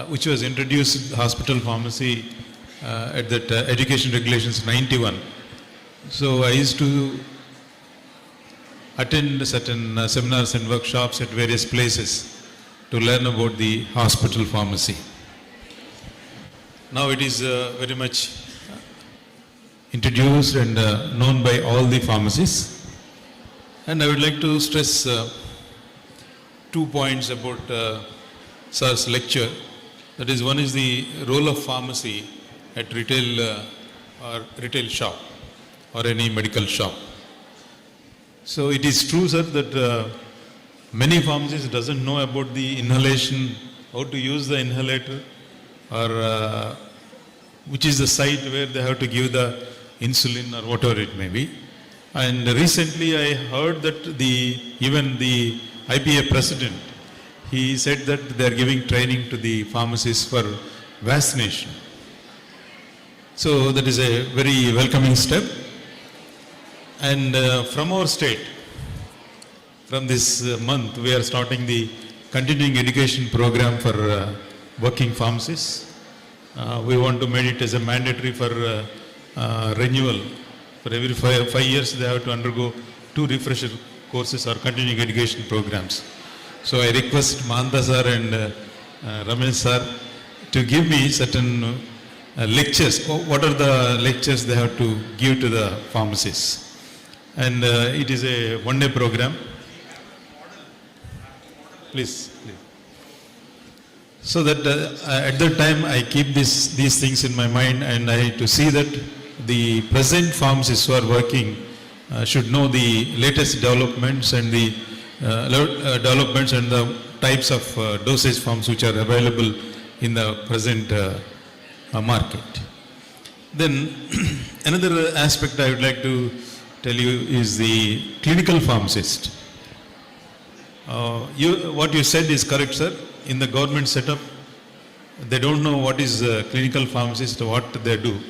which was introduced hospital pharmacy at that Education Regulations 91. So I used to attend certain seminars and workshops at various places to learn about the hospital pharmacy. Now it is very much introduced and known by all the pharmacists. And I would like to stress 2 points about Sir's lecture. That is, one is the role of pharmacy at retail or retail shop or any medical shop. So it is true, sir, that many pharmacists doesn't know about the inhalation, how to use the inhalator, or which is the site where they have to give the insulin or whatever it may be. And recently I heard that even the IPA president, he said that they are giving training to the pharmacists for vaccination. So that is a very welcoming step. And from our state, from this month, we are starting the continuing education program for working pharmacists. We want to make it as a mandatory for renewal. For every 5 years, they have to undergo 2 refresher courses or continuing education programs. So I request Mahanta sir and Ramesh sir to give me certain lectures. What are the lectures they have to give to the pharmacists? And it is a one-day program. Please. So that at that time I keep these things in my mind, and I to see that the present pharmacists who are working should know the latest developments and the types of dosage forms which are available in the present market. Then another aspect I would like to tell you is the clinical pharmacist. What you said is correct, sir. In the government setup, they don't know what is clinical pharmacist, what they do.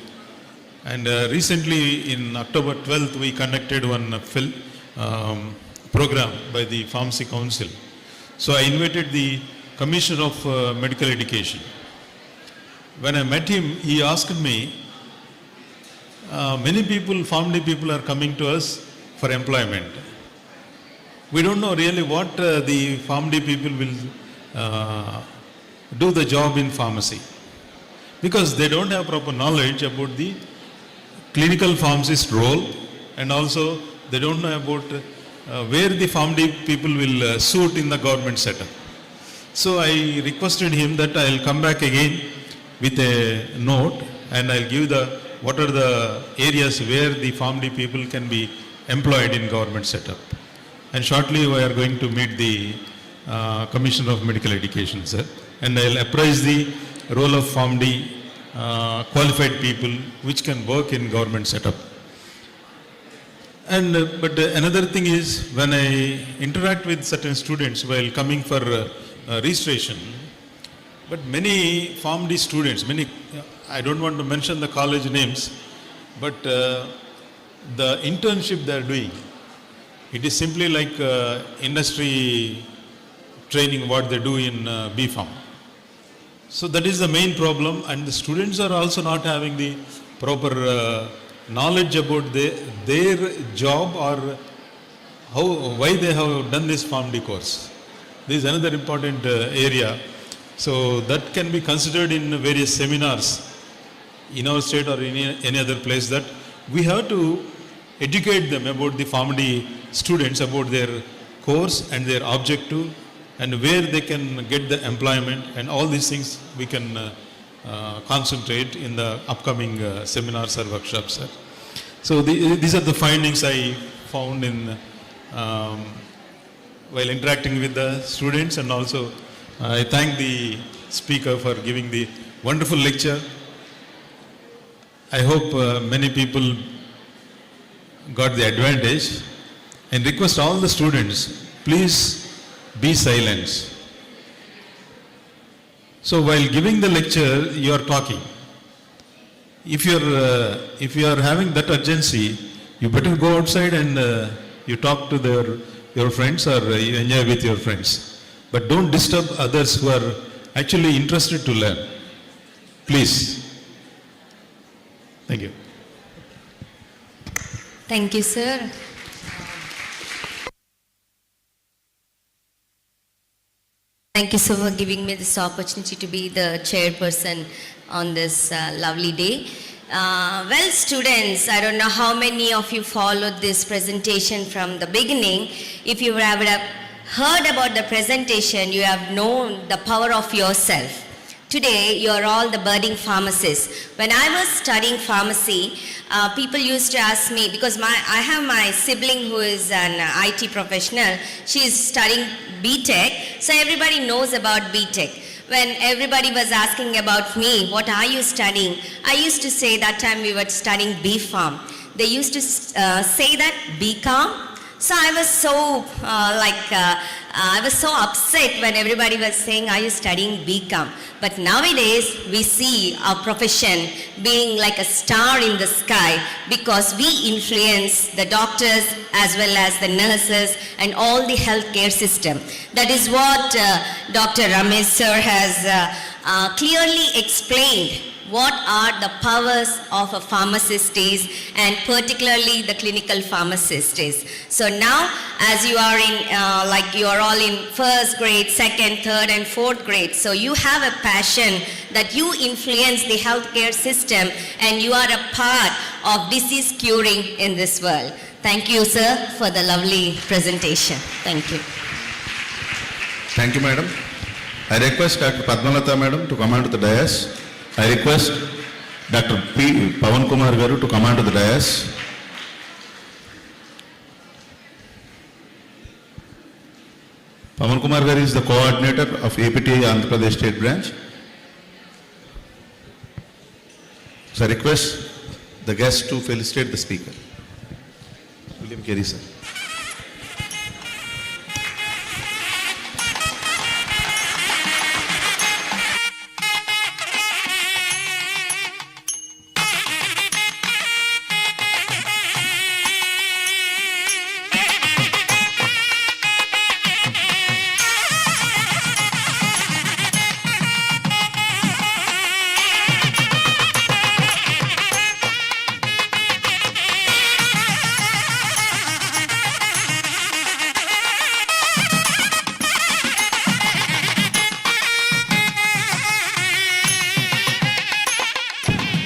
And recently, in October 12th, we conducted one program by the Pharmacy Council. So I invited the Commissioner of Medical Education. When I met him, he asked me, many people, pharmacy people are coming to us for employment. We don't know really what the pharmacy people will do the job in pharmacy, because they don't have proper knowledge about the clinical pharmacist role, and also they don't know about where the pharmacy people will suit in the government setup. So I requested him that I'll come back again with a note, and I'll give what are the areas where the pharmacy people can be employed in government setup. And shortly we are going to meet the Commissioner of Medical Education, sir. And I'll apprise the role of pharmacy qualified people which can work in government setup. And but another thing is, when I interact with certain students while coming for registration, but many pharmacy students, I don't want to mention the college names, but the internship they are doing, it is simply like industry training what they do in B.Pharm. So that is the main problem, and the students are also not having the proper knowledge about their job or why they have done this pharmacy course. This is another important area. So that can be considered in various seminars in our state or in any other place, that we have to educate them about the pharmacy students, about their course and their objective, and where they can get the employment, and all these things we can concentrate in the upcoming seminars or workshops, sir. So these are the findings I found in while interacting with the students, and also I thank the speaker for giving the wonderful lecture. I hope many people got the advantage, and request all the students, please be silent. So while giving the lecture, you are talking. If you are having that urgency, you better go outside and you talk to your friends, or you enjoy with your friends. But don't disturb others who are actually interested to learn. Please. Thank you.
Thank you, sir. Thank you so much for giving me this opportunity to be the chairperson on this lovely day. Well, students, I don't know how many of you followed this presentation from the beginning. If you have heard about the presentation, you have known the power of yourself. Today, you are all the budding pharmacists. When I was studying pharmacy, people used to ask me, because I have my sibling who is an IT professional. She is studying BTech, so everybody knows about BTech. When everybody was asking about me, what are you studying? I used to say that time we were studying B.Pharm. They used to say that B.Com. So I was so I was so upset when everybody was saying, are you studying B.Com? But nowadays we see our profession being like a star in the sky because we influence the doctors as well as the nurses and all the healthcare system. That is what Dr. Ramesh sir has clearly explained. What are the powers of a pharmacist is, and particularly the clinical pharmacist is. So now, as you are in, you are all in first grade, second, third, and fourth grade, so you have a passion that you influence the healthcare system, and you are a part of disease curing in this world. Thank you, sir, for the lovely presentation. Thank you.
Thank you, madam. I request Dr. Padmalata madam to come onto the dais. I request Dr. P. Pavan Kumar Garu to come onto the dais. Pavan Kumar Garu is the coordinator of APTI Andhra Pradesh State Branch. So I request the guests to felicitate the speaker. William Carey, sir.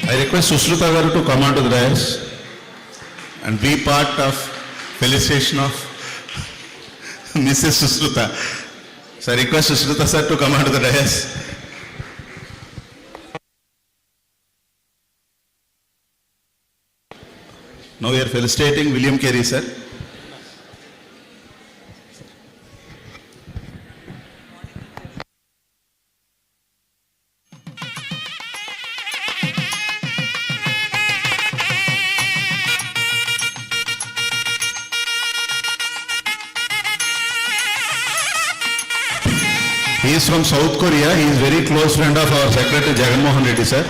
I request Susruta Garu to come onto the dais and be part of felicitation of Mrs. Susruta. So I request Susruta sir to come onto the dais. Now we are felicitating William Carey sir. He is from South Korea. He is very close friend of our Secretary Jagan Mohan Reddy sir.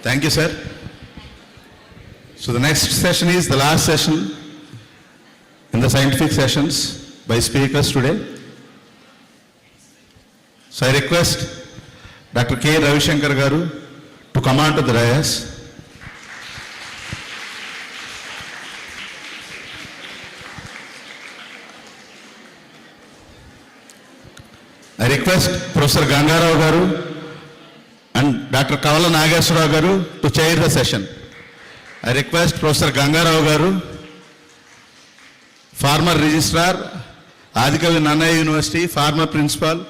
Thank you, sir. So the next session is the last session in the scientific sessions by speakers today. So I request Dr. K. Ravishankar Garu to come on to the dais. I request Professor Gangarao Garu and Dr. Kavala Nageswara Garu to chair the session. I request Professor Gangarao Garu, former registrar, Adikavi Nannaya University, former principal,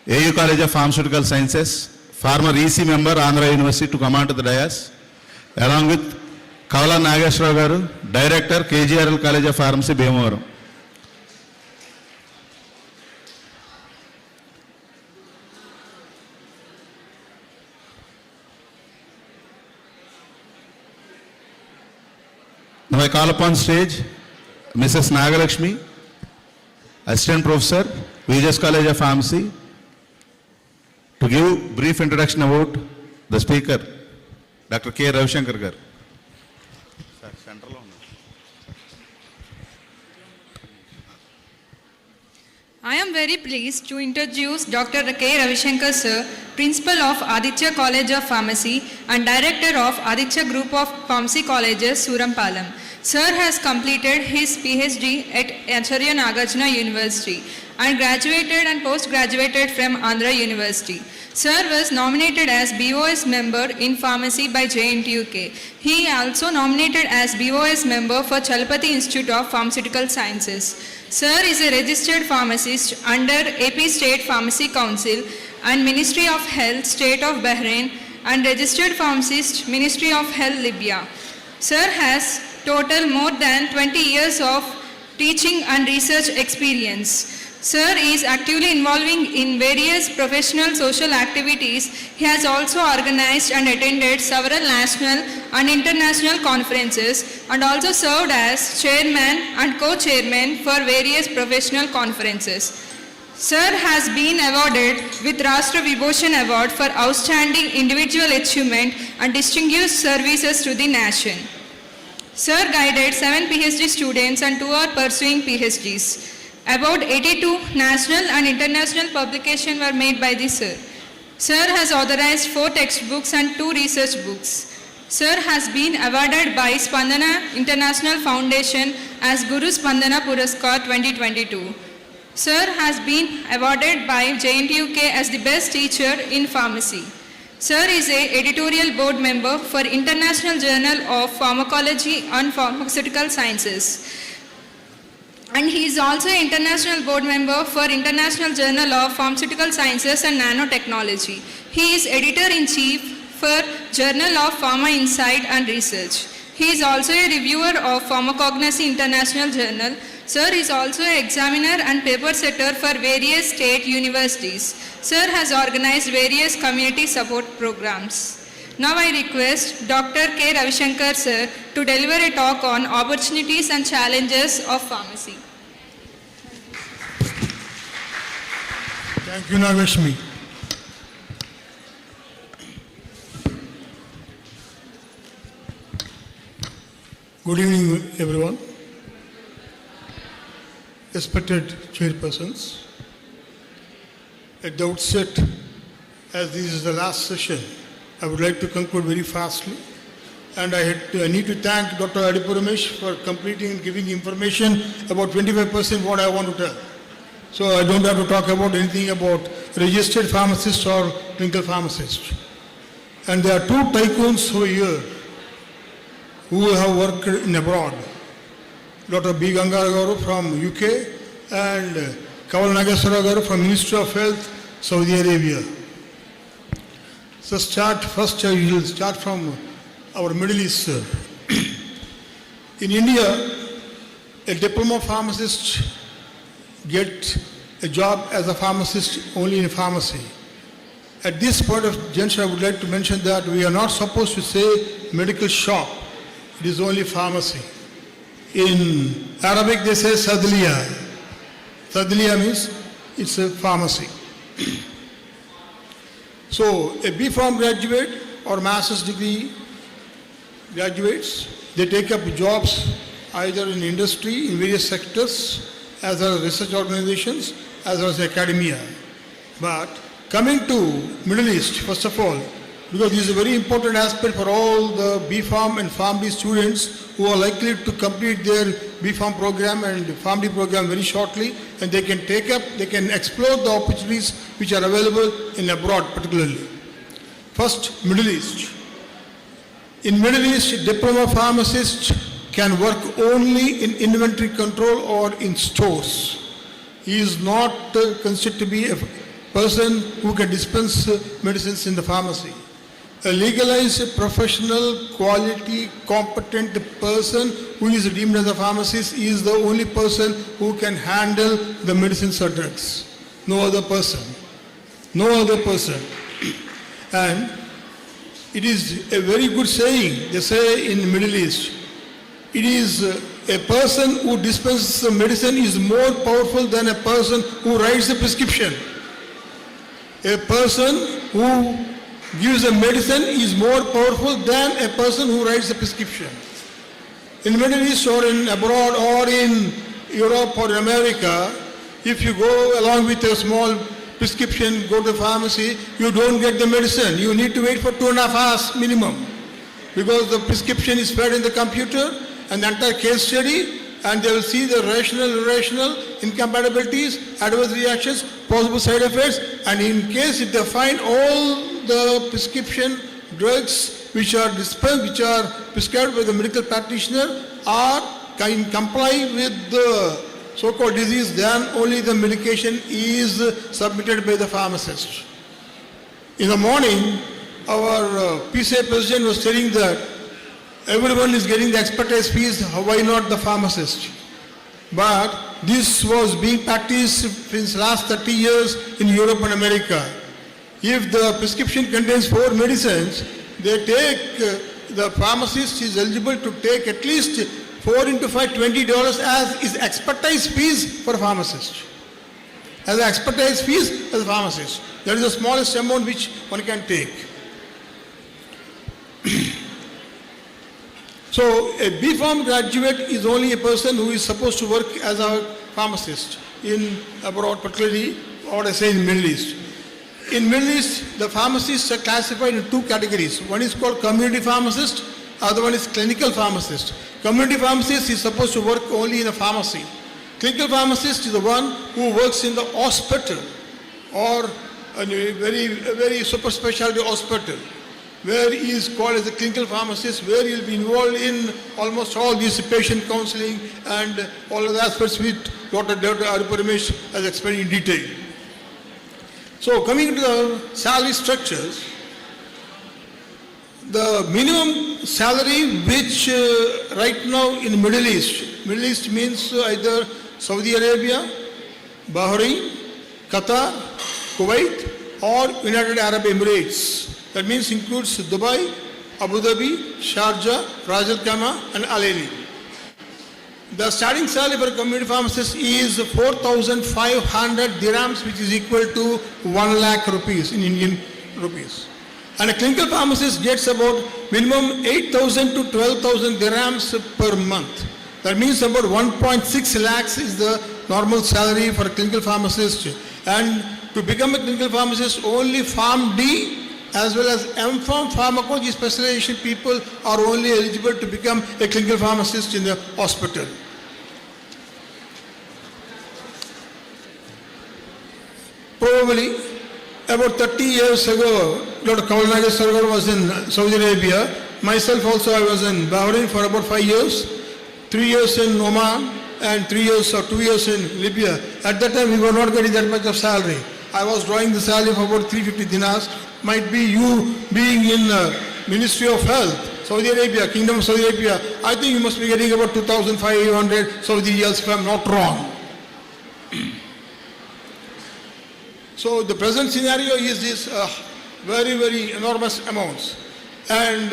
AU College of Pharmaceutical Sciences, former EC member, Andhra University, to come on to the dais, along with Kavala Nageswara Garu, Director, KGRL College of Pharmacy, Bhimavaram. Now I call upon stage Mrs. Nagalakshmi, Assistant Professor, VJS College of Pharmacy, to give brief introduction about the speaker, Dr. K. Ravishankar Garu.
I am very pleased to introduce Dr. K. Ravishankar Sir, Principal of Aditya College of Pharmacy and Director of Aditya Group of Pharmacy Colleges, Surampalam. Sir has completed his PhD at Acharya Nagarjuna University and graduated and post-graduated from Andhra University. Sir was nominated as BOS member in pharmacy by JNTUK. He also nominated as BOS member for Chalapati Institute of Pharmaceutical Sciences. Sir is a registered pharmacist under AP State Pharmacy Council and Ministry of Health, State of Bahrain, and registered pharmacist, Ministry of Health, Libya. Sir has total more than 20 years of teaching and research experience. Sir is actively involving in various professional social activities. He has also organized and attended several national and international conferences and also served as chairman and co-chairman for various professional conferences. Sir has been awarded with Rashtra Vibhushan Award for outstanding individual achievement and distinguished services to the nation. Sir guided 7 PhD students and 2 are pursuing PhDs. About 82 national and international publications were made by the Sir. Sir has authorized 4 textbooks and 2 research books. Sir has been awarded by Spandana International Foundation as Guru Spandana Puraskar 2022. Sir has been awarded by JNTUK as the best teacher in pharmacy. Sir is an editorial board member for International Journal of Pharmacology and Pharmaceutical Sciences. And he is also an international board member for International Journal of Pharmaceutical Sciences and Nanotechnology. He is editor-in-chief for Journal of Pharma Insight and Research. He is also a reviewer of Pharmacognosy International Journal. Sir is also an examiner and paper setter for various state universities. Sir has organized various community support programs. Now I request Dr. K. Ravishankar Sir to deliver a talk on opportunities and challenges of pharmacy.
Thank you, Nagalakshmi. Good evening, everyone. Respected chairpersons, at the outset, as this is the last session, I would like to conclude very fastly. And I need to thank Dr. Adipuramesh for completing and giving information about 25% what I want to tell. So I don't have to talk about anything about registered pharmacist or clinical pharmacist. And there are 2 tycoons over here who have worked in abroad. Dr. B. Gangarao from UK and Kavala Nageswara Garu from Ministry of Health, Saudi Arabia. So first I will start from our Middle East. In India, a diploma pharmacist get a job as a pharmacist only in pharmacy. At this point of juncture, I would like to mention that we are not supposed to say medical shop. It is only pharmacy. In Arabic, they say sadliya. Sadliya means it's a pharmacy. So a B.Pharm graduate or master's degree graduates, they take up jobs either in industry, in various sectors, as well as research organizations, as well as academia. But coming to Middle East, first of all, because this is a very important aspect for all the B.Pharm and PharmD students who are likely to complete their B.Pharm program and PharmD program very shortly, and they can explore the opportunities which are available in abroad particularly. First, Middle East. In Middle East, diploma pharmacist can work only in inventory control or in stores. He is not considered to be a person who can dispense medicines in the pharmacy. A legalized, professional, quality, competent person who is deemed as a pharmacist is the only person who can handle the medicines or drugs. No other person. No other person. And it is a very good saying, they say in Middle East, it is a person who dispenses the medicine is more powerful than a person who writes a prescription. A person who gives a medicine is more powerful than a person who writes a prescription. In Middle East or in abroad or in Europe or in America, if you go along with a small prescription, go to the pharmacy, you don't get the medicine. You need to wait for 2.5 hours minimum, because the prescription is fed in the computer and the entire case study, and they will see the rational, irrational, incompatibilities, adverse reactions, possible side effects, and in case if they find all the prescription drugs which are dispensed, which are prescribed by the medical practitioner can comply with the so-called disease, then only the medication is submitted by the pharmacist. In the morning, our PCA president was telling that everyone is getting the expertise fees, why not the pharmacist? But this was being practiced since last 30 years in Europe and America. If the prescription contains 4 medicines, they take, the pharmacist is eligible to take at least 4 into 5, $20 as is expertise fees for a pharmacist. As an expertise fees as a pharmacist. That is the smallest amount which one can take. So a B.Pharm graduate is only a person who is supposed to work as a pharmacist in abroad, particularly, or I say in Middle East. In Middle East, the pharmacists are classified in 2 categories. One is called community pharmacist, other one is clinical pharmacist. Community pharmacist is supposed to work only in a pharmacy. Clinical pharmacist is the one who works in the hospital or a very super specialty hospital, where he is called as a clinical pharmacist, where he will be involved in almost all these patient counseling and all of the aspects which Dr. Arupa Ramesh has explained in detail. So coming to the salary structures, the minimum salary which right now in Middle East means either Saudi Arabia, Bahrain, Qatar, Kuwait or United Arab Emirates. That means includes Dubai, Abu Dhabi, Sharjah, Ras Al Khaimah and Al Ain. The starting salary for a community pharmacist is 4,500 dirhams, which is equal to 1 lakh rupees in Indian rupees. And a clinical pharmacist gets about minimum 8,000 to 12,000 dirhams per month. That means about 1.6 lakhs is the normal salary for a clinical pharmacist. And to become a clinical pharmacist, only PharmD as well as M.Pharm pharmacology specialization people are only eligible to become a clinical pharmacist in the hospital. Probably about 30 years ago, Dr. Kamal Nageswarar was in Saudi Arabia. Myself also, I was in Bahrain for about 5 years, 3 years in Oman and 3 years or 2 years in Libya. At that time, we were not getting that much of salary. I was drawing the salary of about 350 dinars. Might be you being in Ministry of Health, Saudi Arabia, Kingdom of Saudi Arabia, I think you must be getting about 2,500 Saudi riyals if I am not wrong. So the present scenario is this very, very enormous amounts. And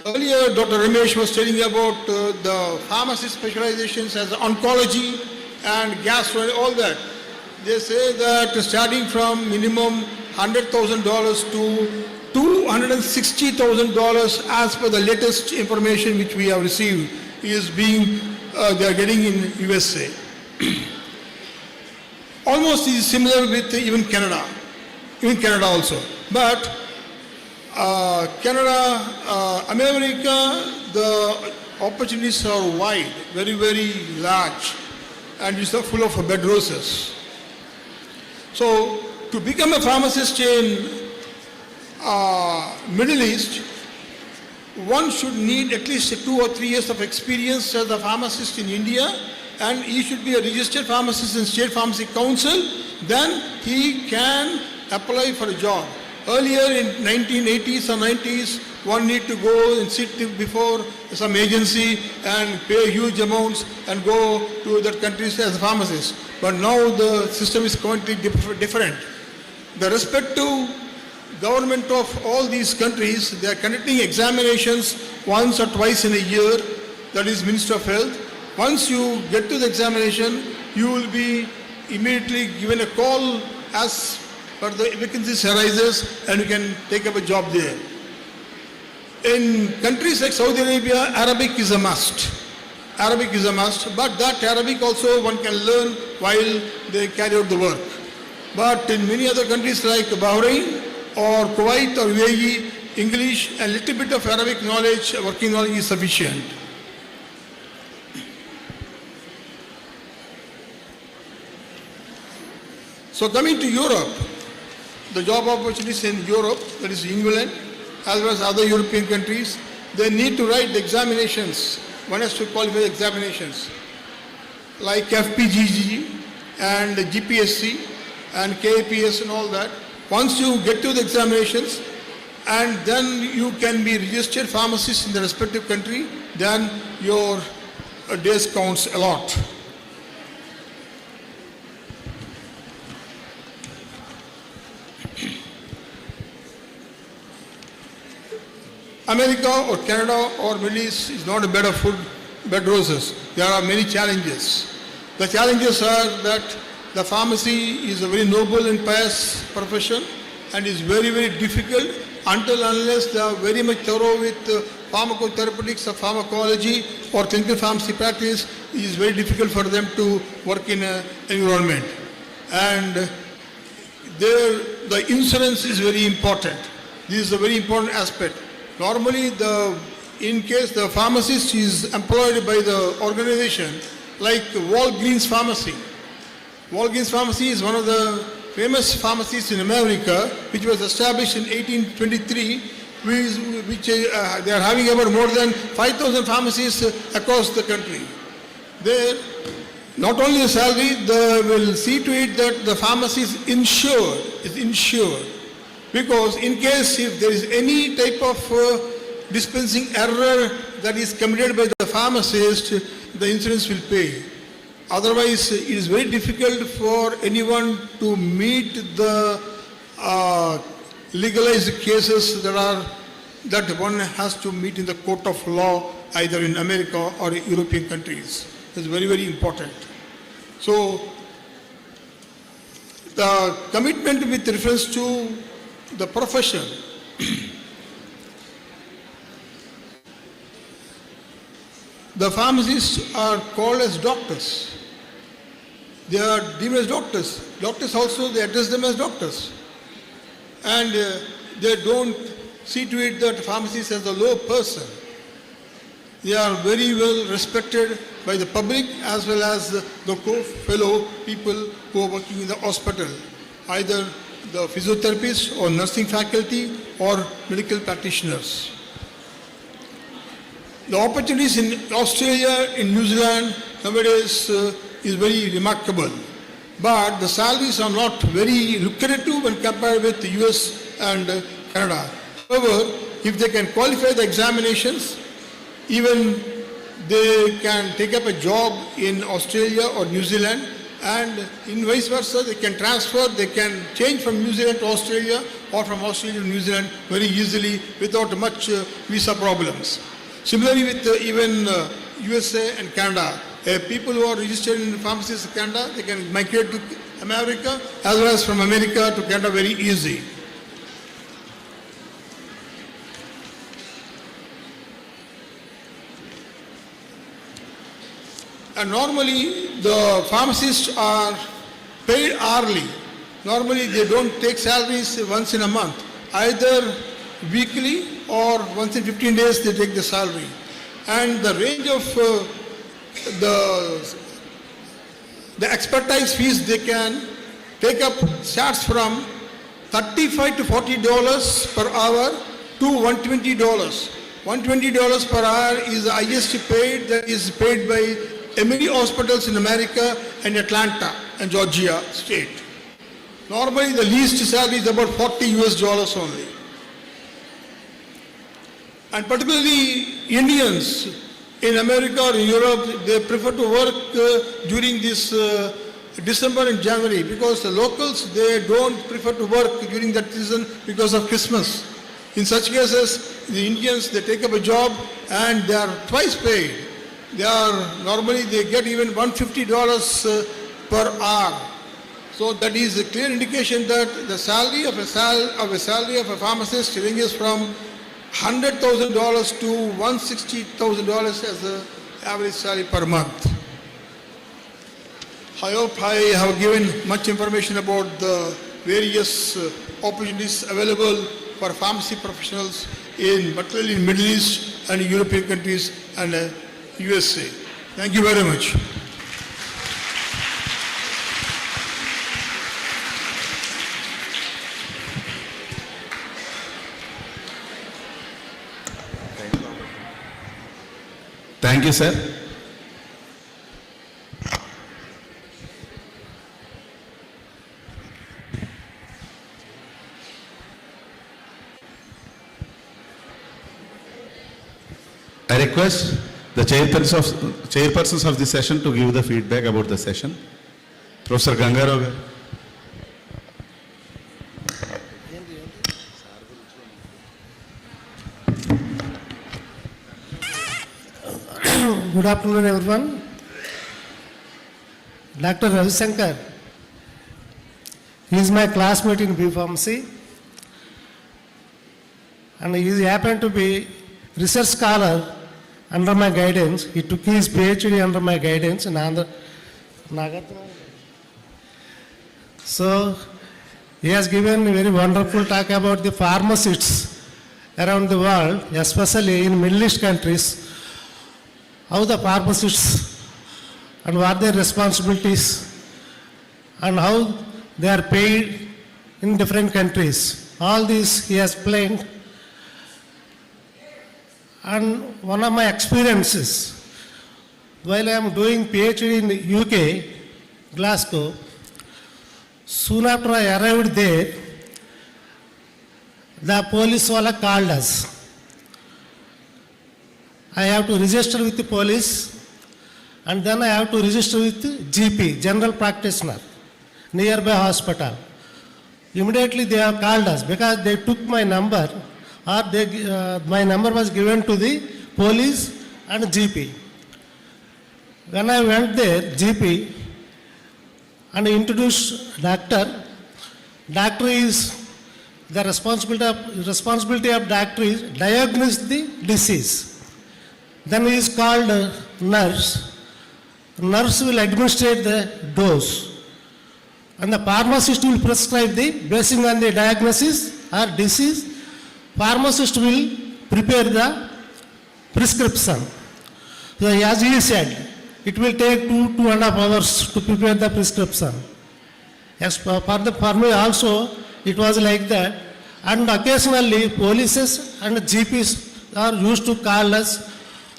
earlier Dr. Ramesh was telling about the pharmacy specializations as oncology and gastro and all that. They say that starting from minimum $100,000 to $260,000 as per the latest information which we have received is being, they are getting in USA. Almost is similar with even Canada also. But Canada, America, the opportunities are wide, very, very large, and it's full of bed roses. So, to become a pharmacist in Middle East, one should need at least 2 or 3 years of experience as a pharmacist in India, and he should be a registered pharmacist in State Pharmacy Council. Then he can apply for a job. Earlier in 1980s or 90s, one need to go and sit before some agency and pay huge amounts and go to that country as a pharmacist. But now the system is completely different. The respective government of all these countries, they are conducting examinations once or twice in a year, that is Minister of Health. Once you get to the examination, you will be immediately given a call as per the vacancies arises, and you can take up a job there. In countries like Saudi Arabia, Arabic is a must. Arabic is a must, but that Arabic also one can learn while they carry out the work. But in many other countries like Bahrain or Kuwait or UAE, English, a little bit of Arabic knowledge, working knowledge is sufficient. So coming to Europe, the job opportunities in Europe, that is England, as well as other European countries, they need to write the examinations. One has to qualify the examinations like FPGG and GPSC and KAPS and all that. Once you get to the examinations, and then you can be registered pharmacist in the respective country, then your days counts a lot. America or Canada or Middle East is not a bed of bed roses. There are many challenges. The challenges are that the pharmacy is a very noble and pious profession and is very, very difficult until unless they are very much thorough with pharmacotherapeutics or pharmacology or clinical pharmacy practice. It is very difficult for them to work in an environment. And the insurance is very important. This is a very important aspect. Normally, in case the pharmacist is employed by the organization like Walgreens Pharmacy. Walgreens Pharmacy is one of the famous pharmacies in America, which was established in 1823, which they are having about more than 5,000 pharmacies across the country. There, not only the salary, they will see to it that the pharmacy is insured. Because in case if there is any type of dispensing error that is committed by the pharmacist, the insurance will pay. Otherwise, it is very difficult for anyone to meet the legalized cases that one has to meet in the court of law, either in America or European countries. It's very, very important. So, the commitment with reference to the profession. The pharmacists are called as doctors. They are deemed as doctors. Doctors also, they address them as doctors. And they don't see to it that pharmacist as a low person. They are very well respected by the public as well as the fellow people who are working in the hospital, either the physiotherapists or nursing faculty or medical practitioners. The opportunities in Australia, in New Zealand nowadays is very remarkable. But the salaries are not very lucrative when compared with the US and Canada. However, if they can qualify the examinations, even they can take up a job in Australia or New Zealand, and in vice versa, they can transfer, they can change from New Zealand to Australia or from Australia to New Zealand very easily without much visa problems. Similarly with even USA and Canada, people who are registered in pharmacies in Canada, they can migrate to America as well as from America to Canada very easy. And normally the pharmacists are paid hourly. Normally they don't take salaries once in a month. Either weekly or once in 15 days they take the salary. And the range of the expertise fees they can take up starts from $35 to $40 per hour to $120. $120 per hour is the highest paid that is paid by many hospitals in America and Atlanta and Georgia state. Normally the least salary is about $40 only. And particularly Indians in America or in Europe, they prefer to work during this December and January, because the locals, they don't prefer to work during that season because of Christmas. In such cases, the Indians, they take up a job and they are twice paid. They get even $150 per hour. So that is a clear indication that the salary of a pharmacist ranges from $100,000 to $160,000 as the average salary per month. I hope I have given much information about the various opportunities available for pharmacy professionals particularly in Middle East and European countries and USA. Thank you very much.
Thank you, sir. I request the chairpersons of the session to give the feedback about the session. Professor Gangarao garu.
Good afternoon, everyone. Dr. Ravi Shankar, he is my classmate in B Pharmacy, and he happened to be research scholar under my guidance. He took his PhD under my guidance in Nagatna. So he has given a very wonderful talk about the pharmacists around the world, especially in Middle East countries, how the pharmacists and what their responsibilities and how they are paid in different countries. All this he has explained. And one of my experiences, while I am doing PhD in the UK, Glasgow, soon after I arrived there, the police wala called us. I have to register with the police, and then I have to register with GP, general practitioner, nearby hospital. Immediately they have called us because they took my number, or my number was given to the police and GP. When I went there, GP, and introduced doctor is the responsibility of doctor is diagnose the disease. Then he is called nurse. Nurse will administer the dose, and the pharmacist will prescribe based on the diagnosis or disease. Pharmacist will prepare the prescription. So as he said, it will take 2.5 hours to prepare the prescription. Yes, for me also, it was like that. And occasionally, polices and GPs are used to call us,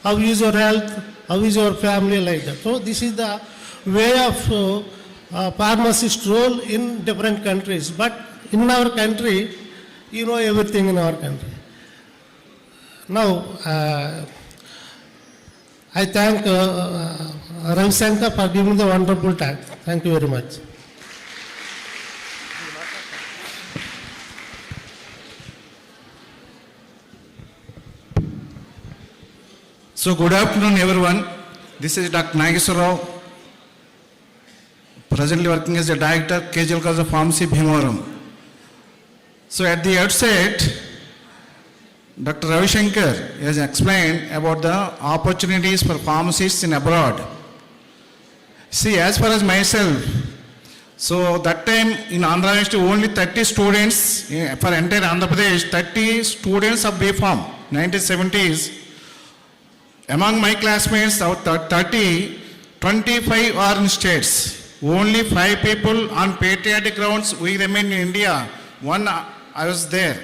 how is your health, how is your family, like that. So this is the way of pharmacist role in different countries. But in our country, you know everything in our country. Now, I thank Ravi Shankar for giving the wonderful talk. Thank you very much.
So good afternoon everyone. This is Dr. Nageswara Rao, presently working as the Director, KGL College of Pharmacy, Bhimavaram. So at the outset, Dr. Ravi Shankar has explained about the opportunities for pharmacists in abroad. See, as far as myself, So that time in Andhra University only 30 students, for entire Andhra Pradesh, 30 students of B.Pharm, 1970s. Among my classmates, out of 30, 25 are in states. Only 5 people on patriotic grounds, we remain in India. One, I was there.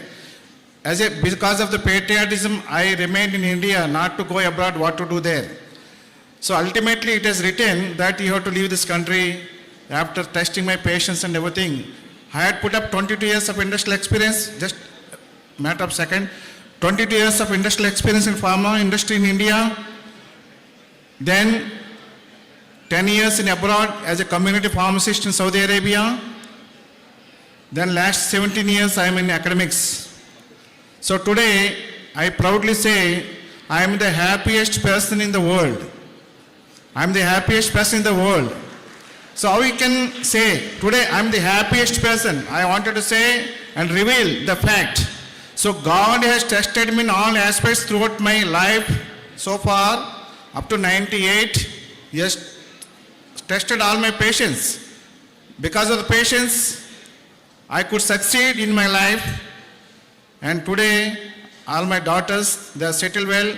Because of the patriotism, I remained in India, not to go abroad, what to do there. So ultimately it is written that you have to leave this country. After testing my patience and everything, I had put up 22 years of industrial experience, just matter of second, 22 years of industrial experience in pharma industry in India, then 10 years in abroad as a community pharmacist in Saudi Arabia, then last 17 years I am in academics. So today I proudly say I am the happiest person in the world. I am the happiest person in the world. So how we can say, today I am the happiest person? I wanted to say and reveal the fact. So God has tested me in all aspects throughout my life so far, up to 98. He has tested all my patience. Because of the patience, I could succeed in my life. And today, all my daughters, they are settled well,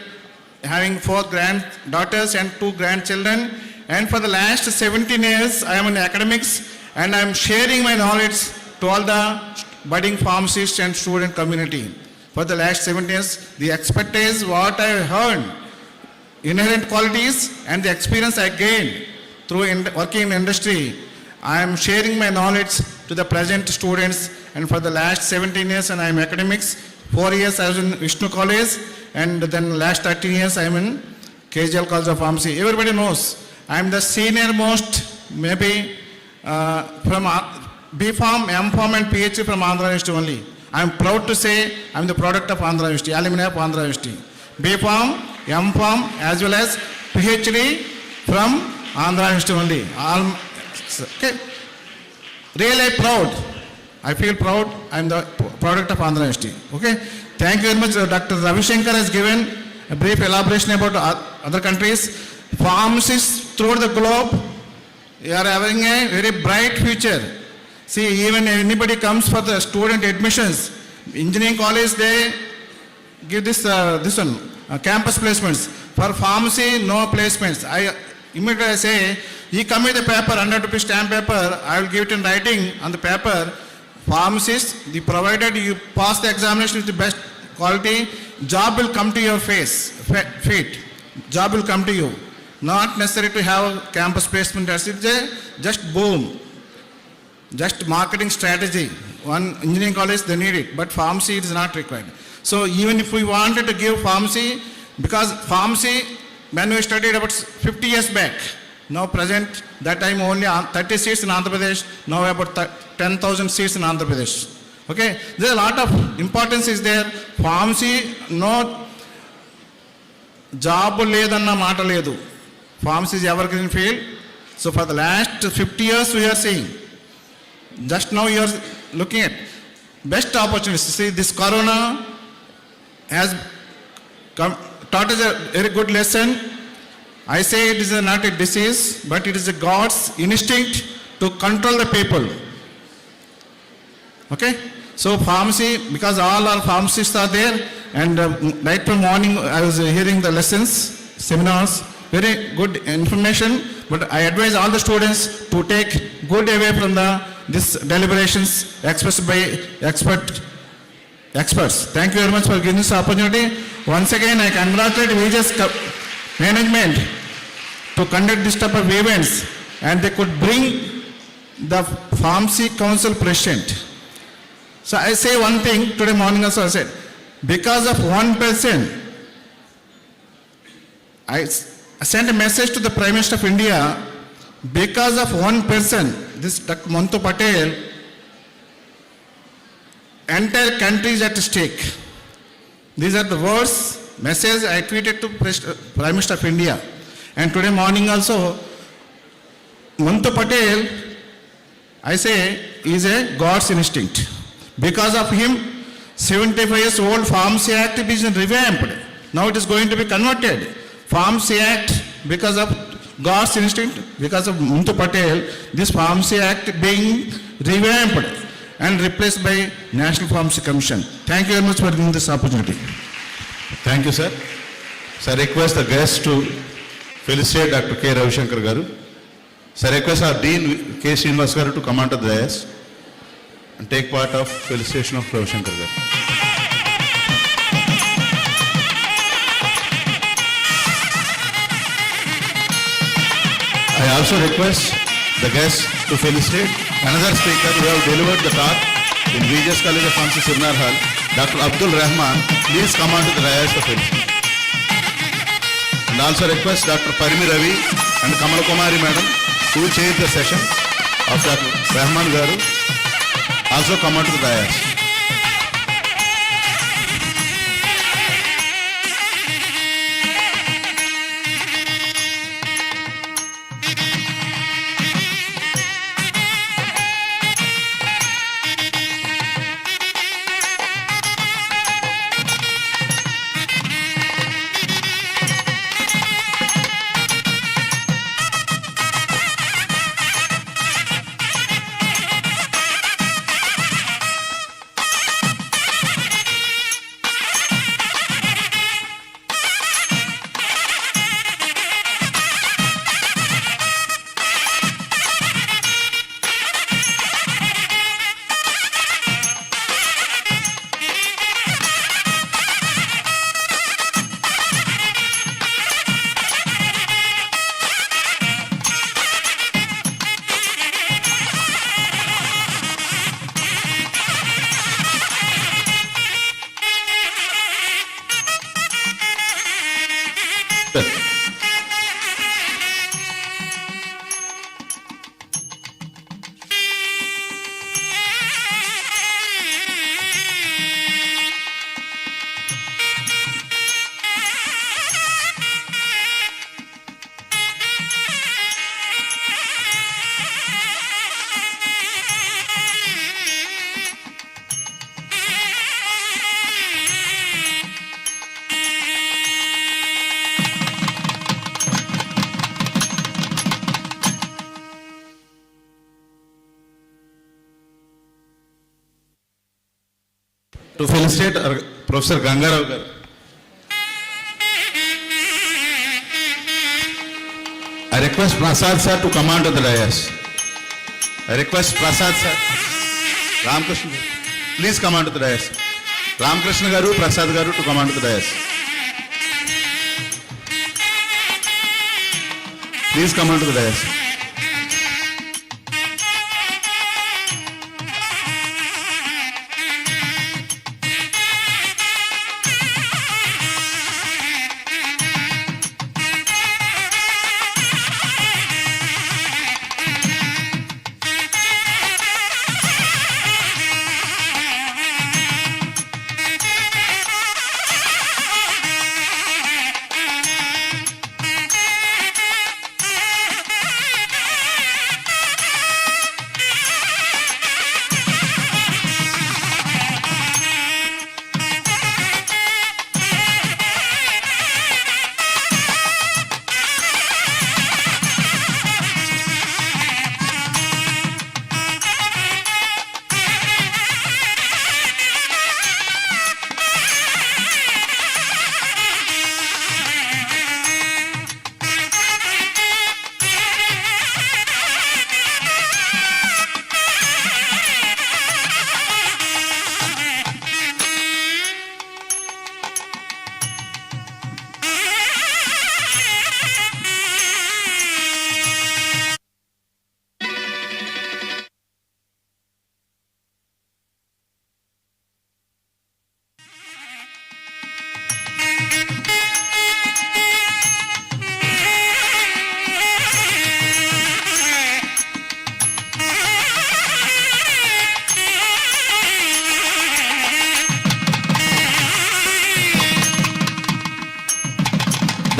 having 4 granddaughters and 2 grandchildren. And for the last 17 years, I am in academics and I am sharing my knowledge to all the budding pharmacists and student community. For the last 17 years, the expertise, what I heard, inherent qualities and the experience I gained through working in industry, I am sharing my knowledge to the present students. And for the last 17 years, and I am academics. 4 years I was in Vishnu College, and then last 13 years I am in KGL College of Pharmacy. Everybody knows I am the senior most, maybe from B.Pharm, M.Pharm and PhD from Andhra University only. I am proud to say I am the product of Andhra University, alumni of Andhra University. B.Pharm, M.Pharm as well as PhD from Andhra University only. Okay. Really proud. I feel proud. I am the product of Andhra University. Okay. Thank you very much. Dr. Ravi Shankar has given a brief elaboration about other countries. Pharmacists throughout the globe, they are having a very bright future. See, even anybody comes for the student admissions, engineering college, they give this one, campus placements. For pharmacy, no placements. I immediately say, you come with a paper, 100 rupees stamp paper, I will give it in writing on the paper. Pharmacist, provided you pass the examination with the best quality, job will come to your feet. Job will come to you. Not necessary to have campus placement, just boom. Just marketing strategy. One engineering college, they need it, but pharmacy is not required. So even if we wanted to give pharmacy, because pharmacy, when we studied about 50 years back, now present, that time only 30 seats in Andhra Pradesh, now about 10,000 seats in Andhra Pradesh. Okay, there is a lot of importance is there. Pharmacy, no job ledanna maata ledu. Pharmacy is evergreen field. So for the last 50 years we are seeing. Just now you are looking at best opportunities. See, this corona has taught us a very good lesson. I say it is not a disease, but it is a God's instinct to control the people. Okay? So pharmacy, because all our pharmacists are there, and right from morning I was hearing the lessons, seminars, very good information, but I advise all the students to take good away from this deliberations expressed by experts. Thank you very much for giving this opportunity. Once again, I congratulate VJ's management to conduct this type of events, and they could bring the Pharmacy Council president. So I say one thing, today morning also I said, because of one person, I sent a message to the Prime Minister of India, because of one person, this Dr. Mantu Patel, entire country is at stake. These are the words, message I tweeted to Prime Minister of India. And today morning also, Mantu Patel, I say, is a God's instinct. Because of him, 75 years old Pharmacy Act is revamped. Now it is going to be converted. Pharmacy Act, because of God's instinct, because of Muntu Patel, this Pharmacy Act being revamped and replaced by National Pharmacy Commission. Thank you very much for giving this opportunity.
Thank you, sir. Sir, request the guests to felicitate Dr. K. Ravishankar Garu. Sir, request our Dean K. Srinivas Garu to come onto the dais and take part of felicitation of Ravishankar Garu. I also request the guests to felicitate another speaker who have delivered the talk in VGS College of Pharmacy, Sirnar Hall, Dr. Abdul Rahman. Please come on to the dais for felicitation. And also request Dr. Parmi Ravi and Kamal Kumari Madam, who chaired the session of Dr. Rahman Garu, also come on to the dais. To felicitate our Professor Gangarao Garu. I request Prasad sir to come on to the dais. I request Prasad sir. Ramakrishna, please come on to the dais. Ramakrishna Garu, Prasad Garu to come on to the dais. Please come on to the dais.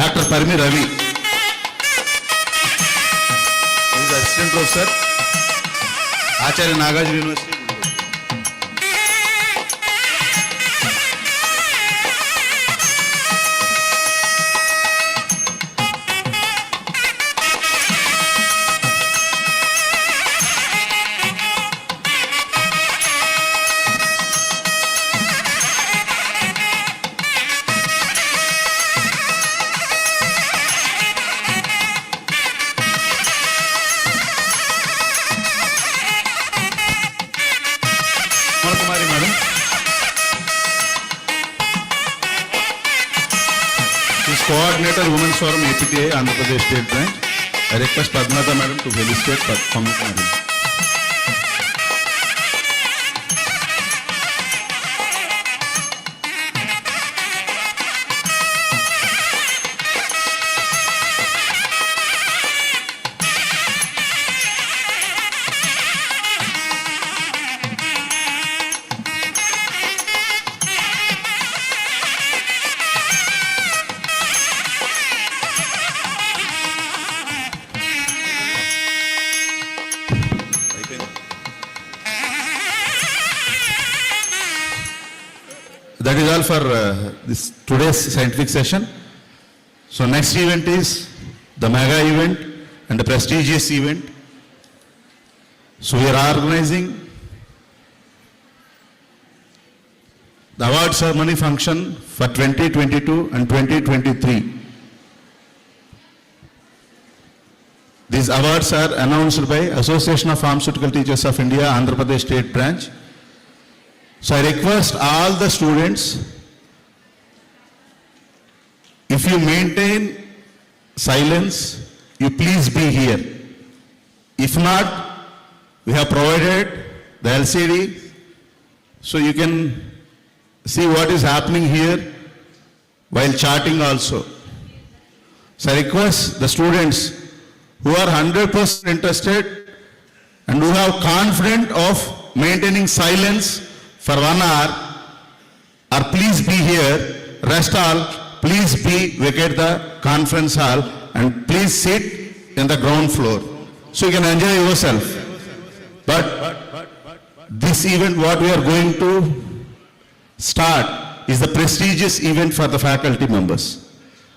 Dr. Parmi Ravi, who is Assistant Professor, Acharya Nagarjuna University. She's coordinator Women's Forum APTA Andhra Pradesh State Branch. I request Padmanatha Madam to felicitate Padmanatha Madam. That is all for this today's scientific session. So next event is the mega event and the prestigious event. So we are organizing the award ceremony function for 2022 and 2023. These awards are announced by Association of Pharmaceutical Teachers of India, Andhra Pradesh State Branch. So I request all the students, if you maintain silence, you please be here. If not, we have provided the LCD, so you can see what is happening here while charting also. So I request the students who are 100% interested and who have confidence of maintaining silence for 1 hour, or please be here. Rest all, please be vacate the conference hall and please sit in the ground floor so you can enjoy yourself. But this event what we are going to start is the prestigious event for the faculty members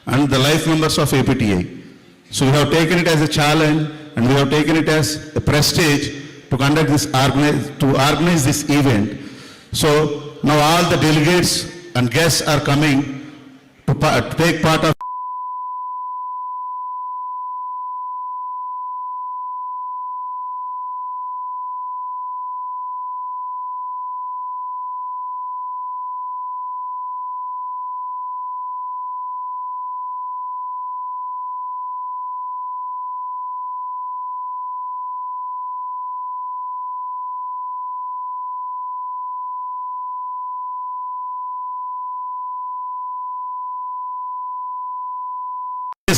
and the life members of APTA. So we have taken it as a challenge and we have taken it as a prestige to conduct this, organize this event. So now all the delegates and guests are coming to take part of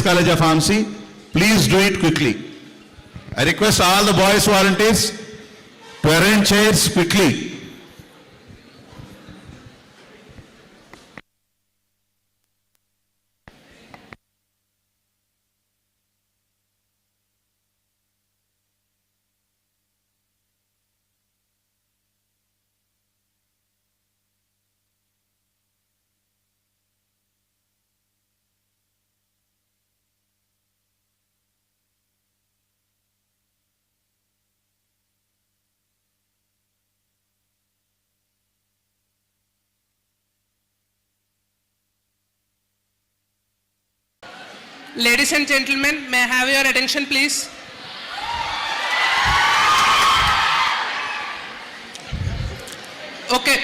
College of Pharmacy. Please do it quickly. I request all the boys volunteers to arrange chairs quickly.
Ladies and gentlemen, may I have your attention, please? Okay,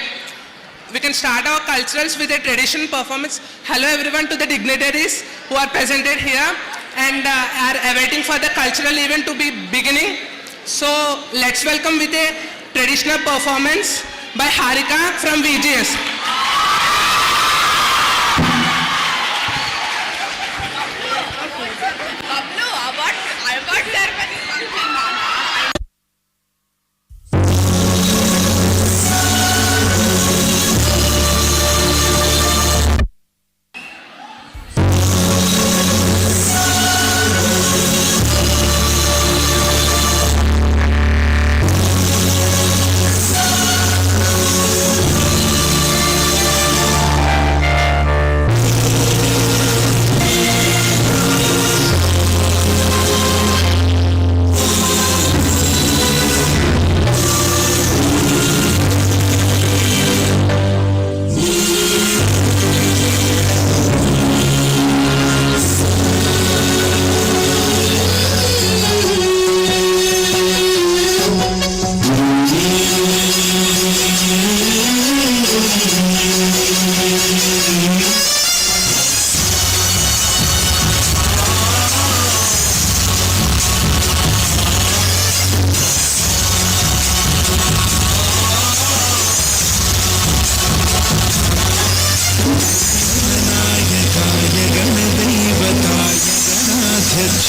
we can start our culturals with a traditional performance. Hello everyone to the dignitaries who are presented here and are awaiting for the cultural event to be beginning. So let's welcome with a traditional performance by Harika from VGS.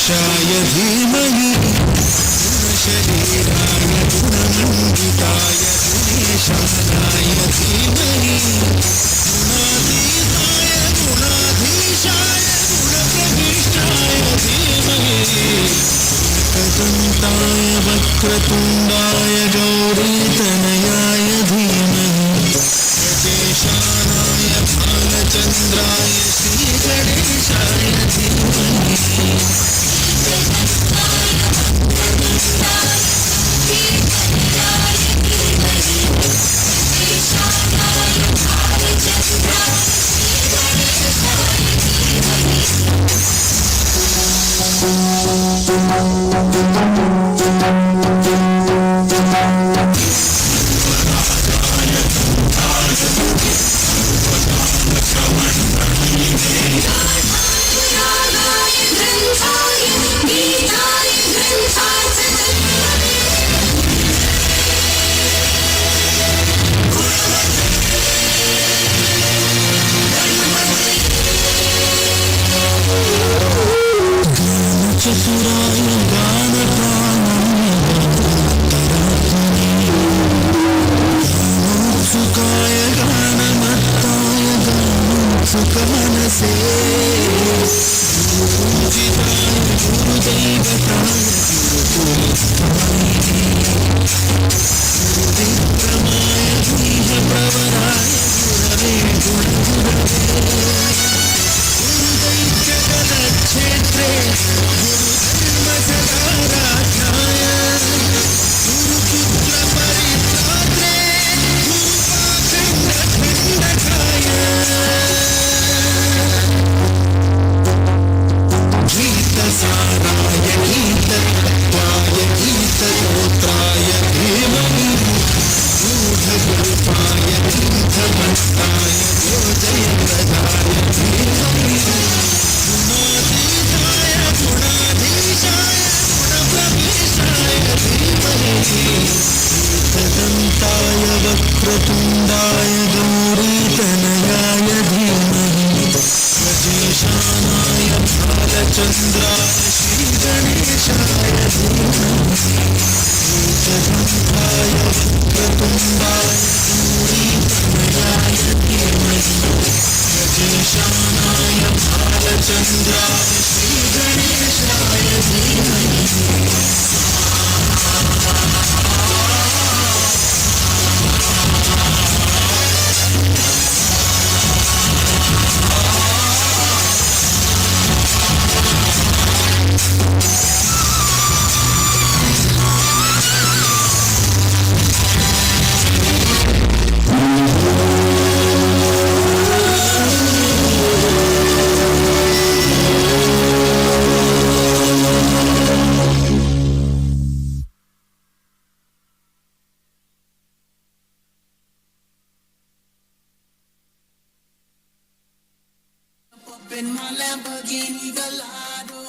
गणेशाय धीमहि गुणशरीराय गुणमण्डिताय गणेशाय धीमहि गुणातीताय गुणाधीशाय गुणप्रविष्टाय धीमहि एकदन्ताय वक्रतुण्डाय गौरीतनयाय धीमहि गणेशानाय भालचन्द्राय श्रीगणेशाय धीमहि चतुराय गानप्राणमुत्सुकाय गानमत्ताय गानोत्सुकमनसे गुरुपूजिताय गुरुदैवताय गुरुविक्रमाय गुह्यप्रवराय गुरवे गुणगुरवे गुरुदैत्यगणक्षेत्रे गुरुधर्मसदाराध्याय गुरुपुत्रपरित्रात्रे गुरुपाखण्डखण्डकाय गीतसाराय गीततत्त्वाय गीतगोत्राय धीमहि गूढगल्पाय गीतमत्ताय गोजयप्रदाय धीमहि गुणातीताय गुणाधीशाय गुणप्रविष्टाय धीमहि एकदन्ताय वक्रतुण्डाय गौरीतनयाय धीमहि गजेशानाय भालचन्द्राय श्रीगणेशाय धीमहि एकदन्ताय वक्रतुण्डाय गौरीतनयाय धीमहि गजेशानाय भालचन्द्राय श्रीगणेशाय धीमहि in my Lamborghini Gallardo.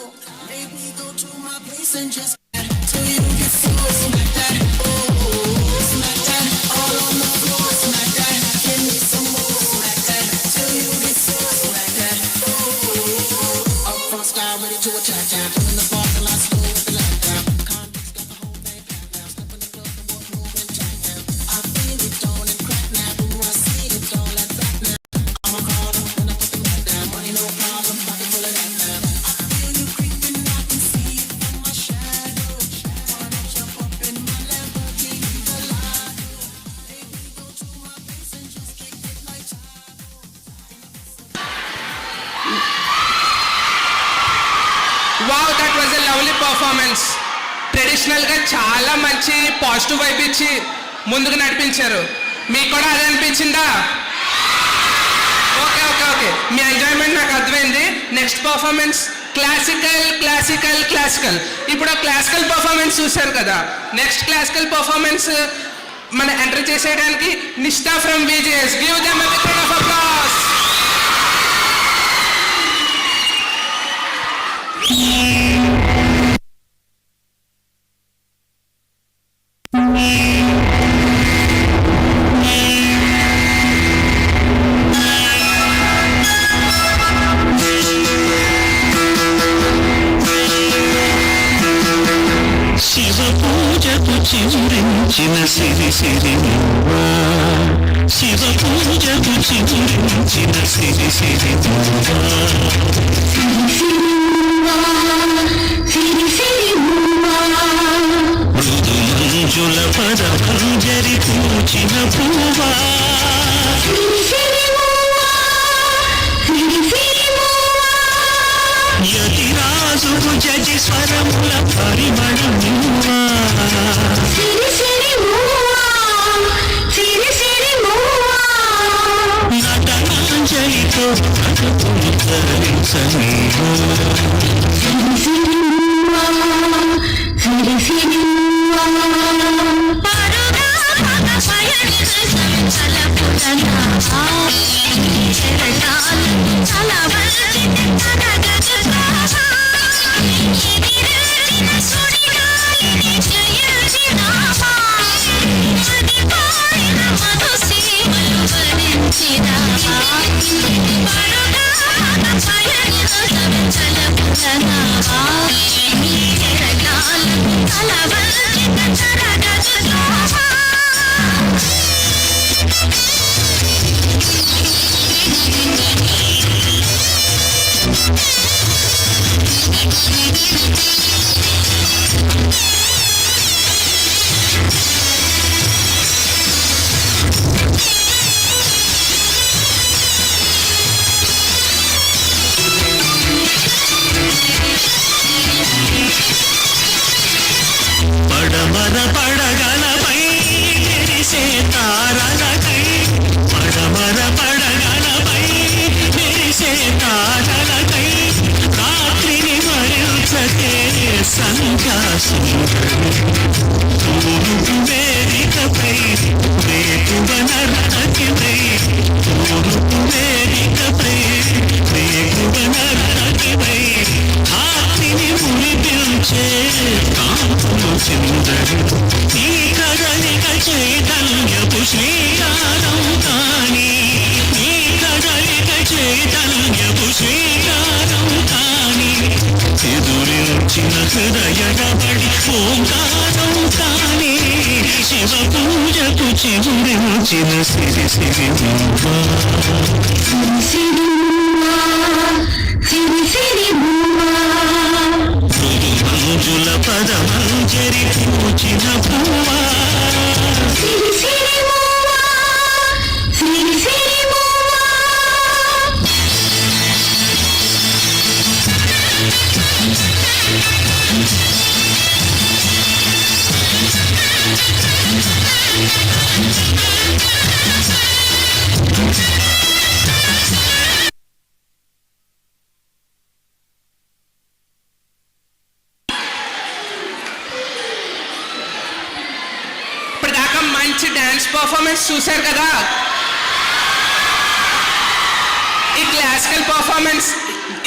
Maybe go to my place and just till you get full. Smack that, oh, smack that, all on the floor. Smack that, give me some more. Smack that, till you get full. Smack that, oh, up front style, ready to attack. I'm in the parking lot, slow with the lockdown. Convicts got the whole thing packed now. Step in the club and walk, move and jack now. I feel it, don't and crack now. Ooh, I see it, don't let back now. I'm a caller when I put the back down. Money no problem, pocket full of that now. I feel you creeping, I can see it from my shadow. Wanna jump up in my Lamborghini Gallardo. Baby, go to my place and just kick it like
wow that was a lovely performance. ట్రెడిషనల్గా చాలా మంచి positive vibe ఇచ్చి ముందుకు నడిపించారు. మీకు కూడా అదే అనిపించిందా? ఓకే ఓకే ఓకే, మీ ఎంజాయ్మెంట్ నాకు అర్థమైంది. Next performance classical classical classical. ఇప్పుడు ఆ క్లాసికల్ పర్ఫార్మెన్స్ చూశారు కదా, నెక్స్ట్ క్లాసికల్ పర్ఫార్మెన్స్ మన ఎంటర్ చేసేయడానికి Nishtha from VJS. Give them a big round of applause.
Siri Siri నువ్వా శివ పూజకు చిగురించిన సిరి సిరి నువ్వా మృదు మంజుల పదమంజరి పూచిన పువ్వా యతిరాజుకు జజి స్వరముల పరిమళం నువ్వా నటనాంజలితో నటపుని తరించనీవా పడమర పడగలపై మెరిసే తారలకై పడమర పడగలపై మెరిసే తారలకై రాత్రిని మరించకే సంధ్యాసురుడు తూర్పు వేదికపై రేపువన రణకివై తూర్పు వేదికపై రేపువన రణకివై ఆర్తిని మురిపించే కాంతులు చిందడు ఈ కదలిక చైతన్యపు శ్రీకారం కాని ఈ కదలిక చైతన్యపు శ్రీకారం కాని ఎదురించిన హృదయడబడి ఓంకారం కాని శివ పూజకు చిగురించిన సిరి సిరి నువ్వా మృదుమంజుల పదమంజరి పూచిన పువ్వా
ఇప్పటిదాకా మంచి డాన్స్ పర్ఫార్మెన్స్ చూశారు కదా. ఈ క్లాసికల్ పర్ఫార్మెన్స్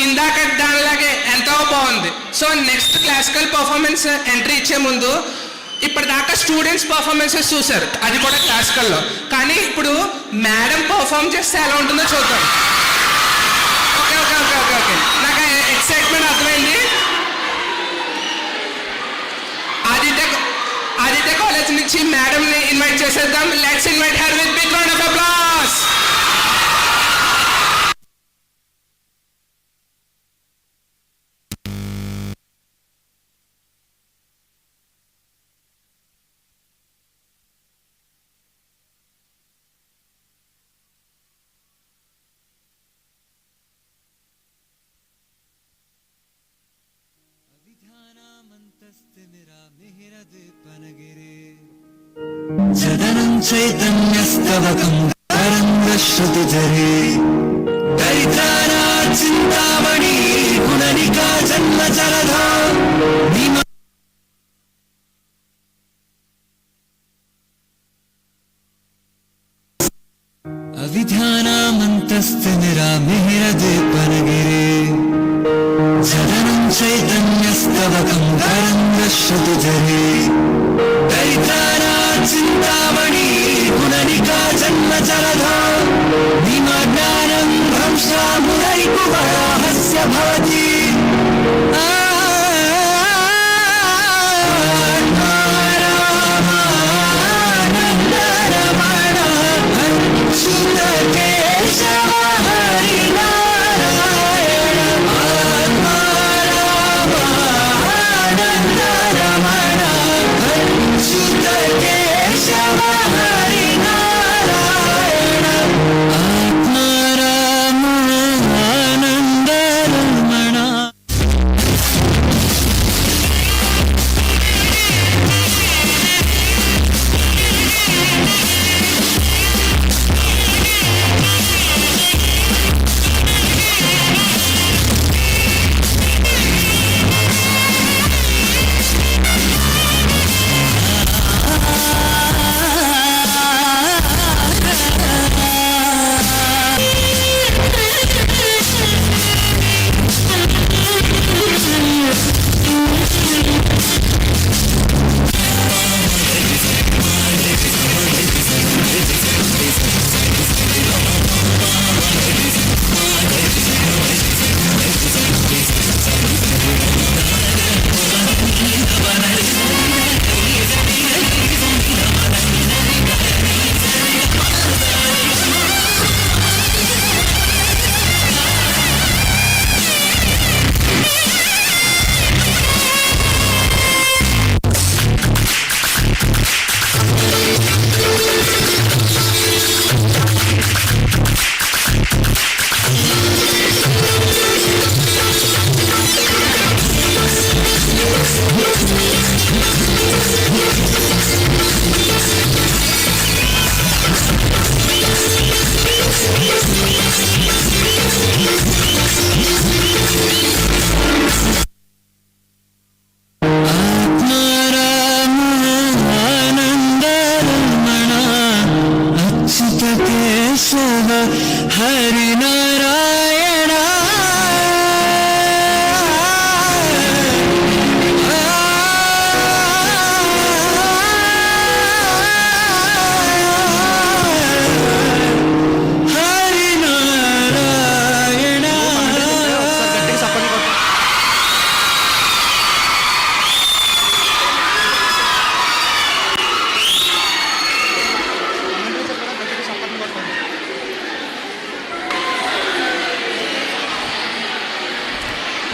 ఇందాక దానిలాగే ఎంతో బాగుంది. So next classical performance entry ఇచ్చే ముందు ఇప్పటిదాకా స్టూడెంట్స్ పర్ఫార్మెన్సెస్ చూశారు, అది కూడా క్లాసికల్లో. కానీ ఇప్పుడు మేడం పర్ఫార్మ్ చేస్తే ఎలా ఉంటుందో చూద్దాం. Okay okay okay okay okay నాకు ఎక్సైట్మెంట్ అర్థమైంది. ఆదిత్య కాలేజ్ నుంచి మేడంని ఇన్వైట్ చేసేద్దాం. Let's invite her with big round of applause.
సదనం చైతన్యస్తవకం తరంగశ్రుతిజరే దరిద్రానా చింతామణి గుణనికా జన్మ జలధా అవిధ్యానామంతస్థిమిరామిహిరదీపనగిరే సదనం చైతన్యస్తవకం తరంగశ్రుతిజరే దరిద్రానా చింతామణి గుణనికా జన్మ జలధా నిమజ్ఞానం భ్రంశామురైకు వరాహస్య భవతి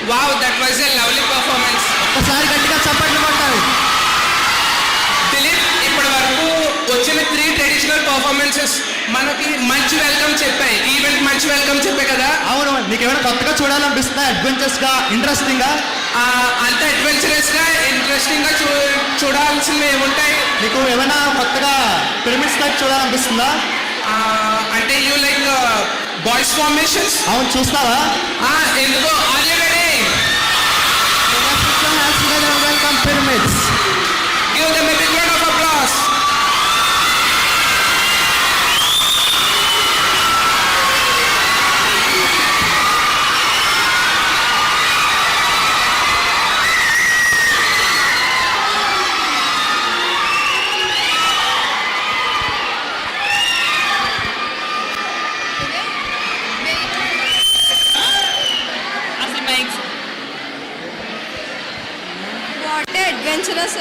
Wow, that was a lovely performance.
ఒకసారి గట్టిగా చప్పట్లు కొట్టాలి.
దిలీప్, ఇప్పటి వరకు వచ్చిన 3 ట్రెడిషనల్ పర్ఫార్మెన్సెస్ మనకి మంచి వెల్కమ్ చెప్పాయి. ఈవెంట్ మంచి వెల్కమ్ చెప్పాయి కదా.
అవును, నీకు ఏమైనా కొత్తగా చూడాలనిపిస్తుందా? అడ్వెంచర్స్గా, ఇంట్రెస్టింగ్గా?
అంత అడ్వెంచరస్గా, ఇంట్రెస్టింగ్గా చూడాల్సినవి ఏముంటాయి?
నీకు ఏమైనా కొత్తగా పిరమిడ్స్ టైప్ చూడాలనిపిస్తుందా?
అంటే యూ లైక్ బాయ్స్ ఫార్మేషన్స్?
అవును, చూస్తావా?
ఎందుకో. Are you ready?
Welcome pyramids.
Give them a big round of applause.
What a adventurous.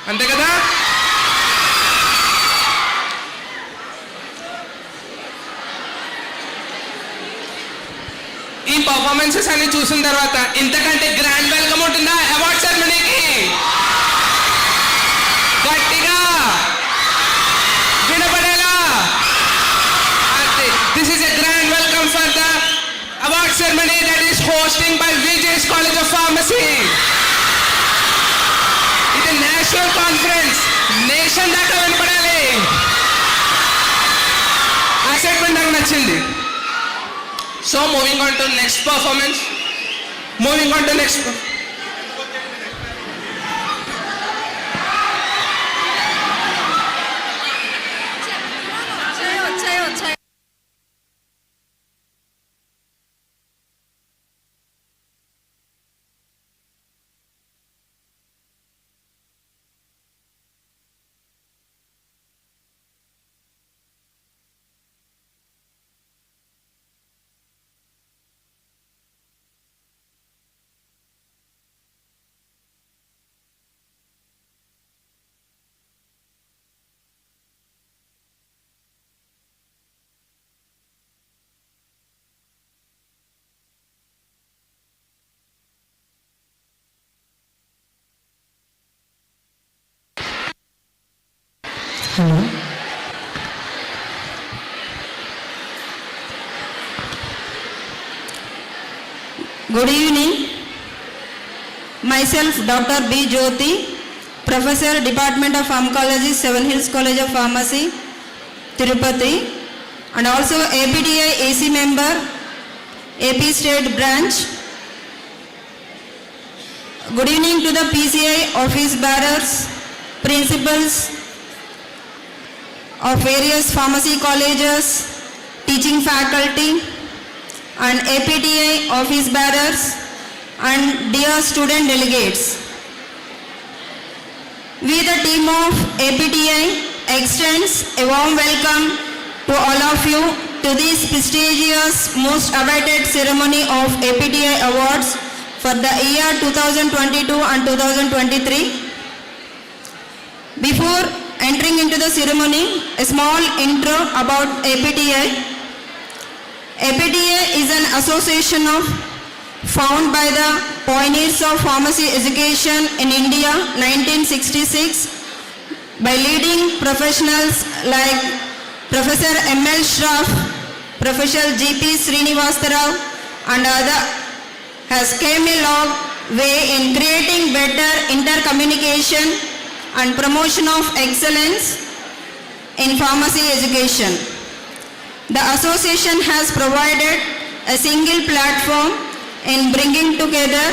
అంతే కదా? ఈ పర్ఫార్మెన్సెస్ అన్ని చూసిన తర్వాత ఇంతకంటే గ్రాండ్ వెల్కమ్ ఉంటుందా అవార్డ్ సెరమనీకి? గట్టిగా వినపడేలా. This is a grand welcome for the award ceremony that is hosting by Vijay's College of Pharmacy. ఇది నేషనల్ కాన్ఫరెన్స్, నేషన్ దాకా వినపడాలి. ఆ సెగ్మెంట్ నాకు నచ్చింది. So moving on to next performance.
Hello. Good evening. Myself, Dr. B. Jyoti, Professor, Department of Pharmacology, Seven Hills College of Pharmacy, Tirupati, and also APDA AC member, AP State Branch. Good evening to the PCI office bearers, principals of various pharmacy colleges, teaching faculty, and APTA office bearers, and dear student delegates. We, the team of APTA, extends a warm welcome to all of you to this prestigious, most awaited ceremony of APTA Awards for the year 2022 and 2023. Before entering into the ceremony, a small intro about APTA. APTA is an association found by the pioneers of pharmacy education in India 1966 by leading professionals like Professor M.L. Shroff, Professor G.P. Srinivasarao, and other, has came a long way in creating better intercommunication and promotion of excellence in pharmacy education. The association has provided a single platform in bringing together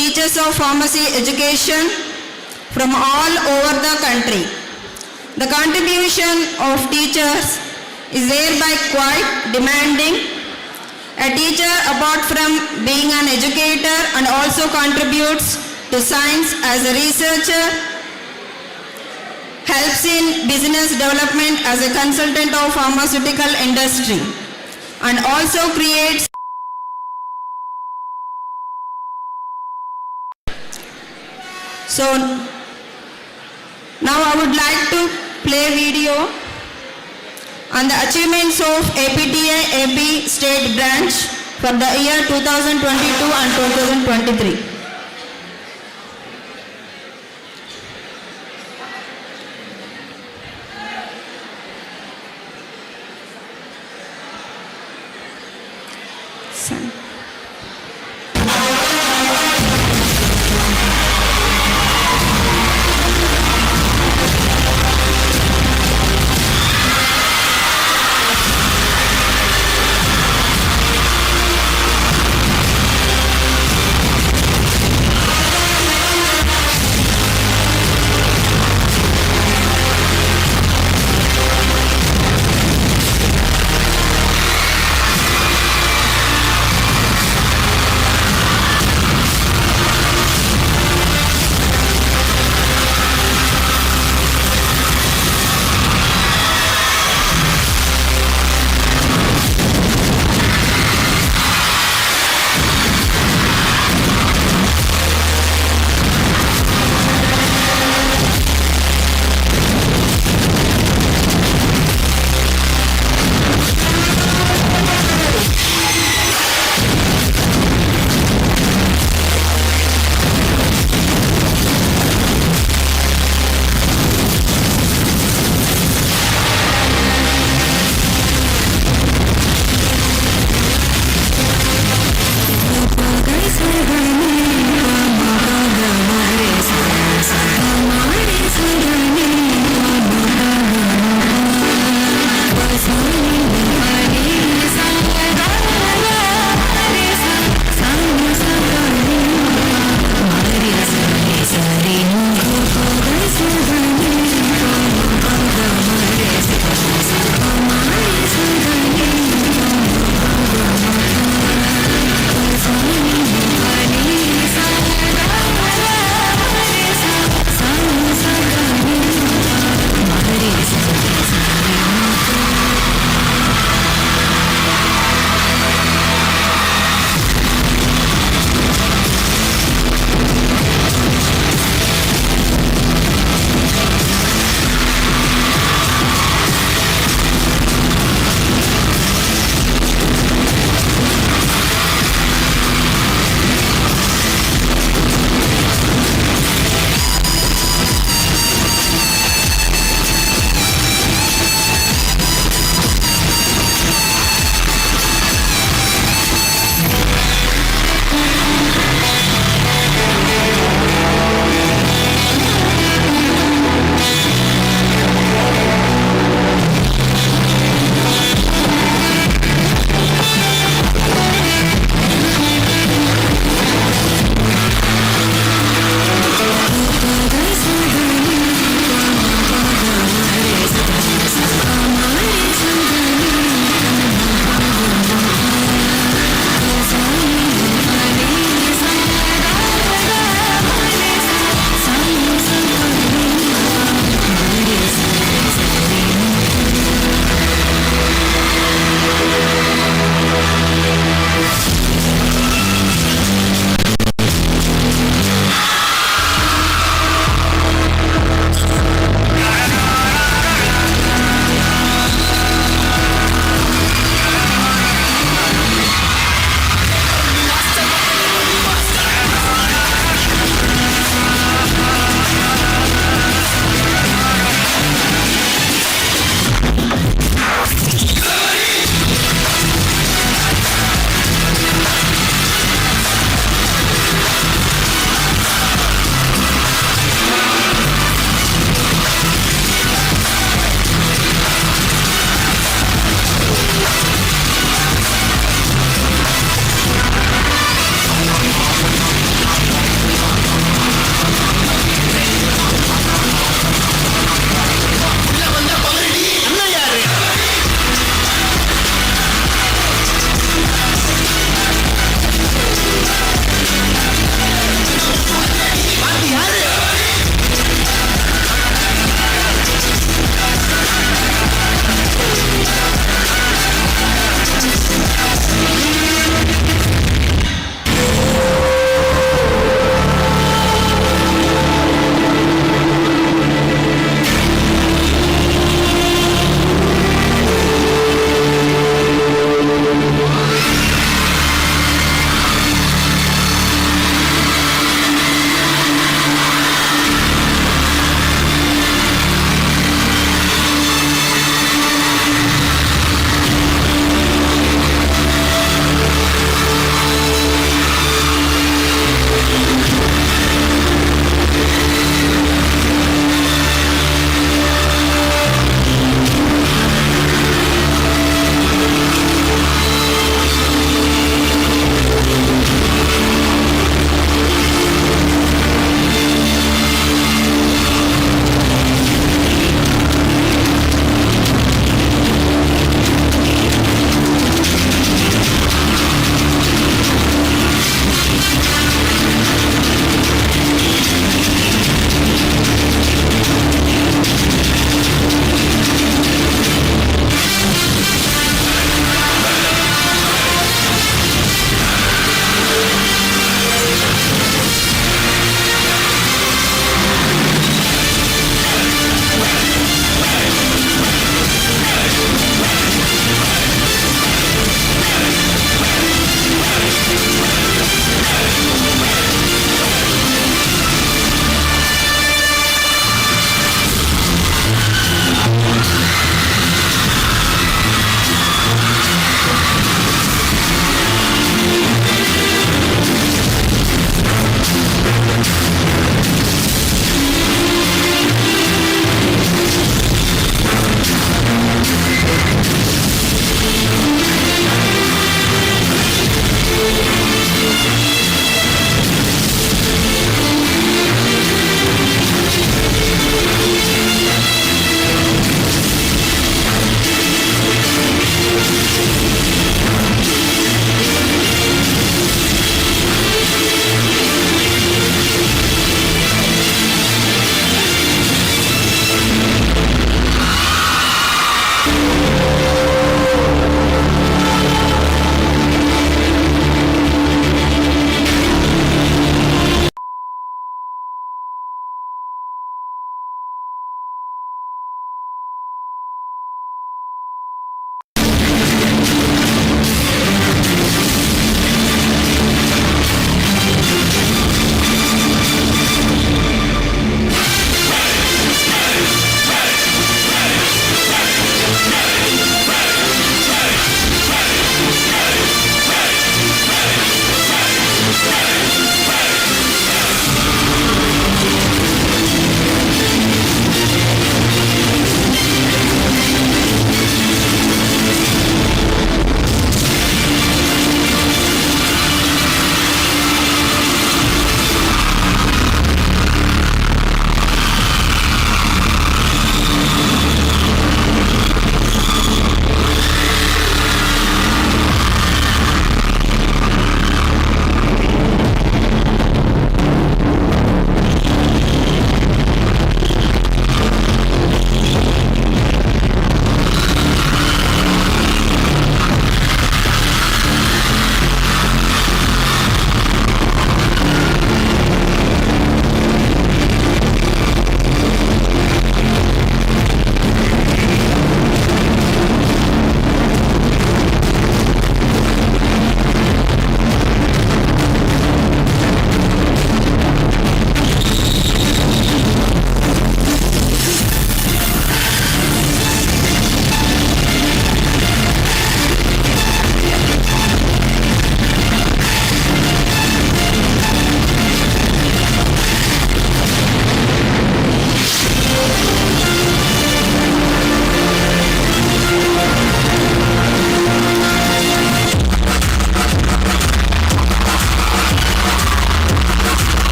teachers of pharmacy education from all over the country. The contribution of teachers is thereby quite demanding. A teacher, apart from being an educator, and also contributes to science as a researcher, helps in business development as a consultant of pharmaceutical industry, and also creates so now I would like to play video on the achievements of APTA AP State Branch for the year 2022 and 2023.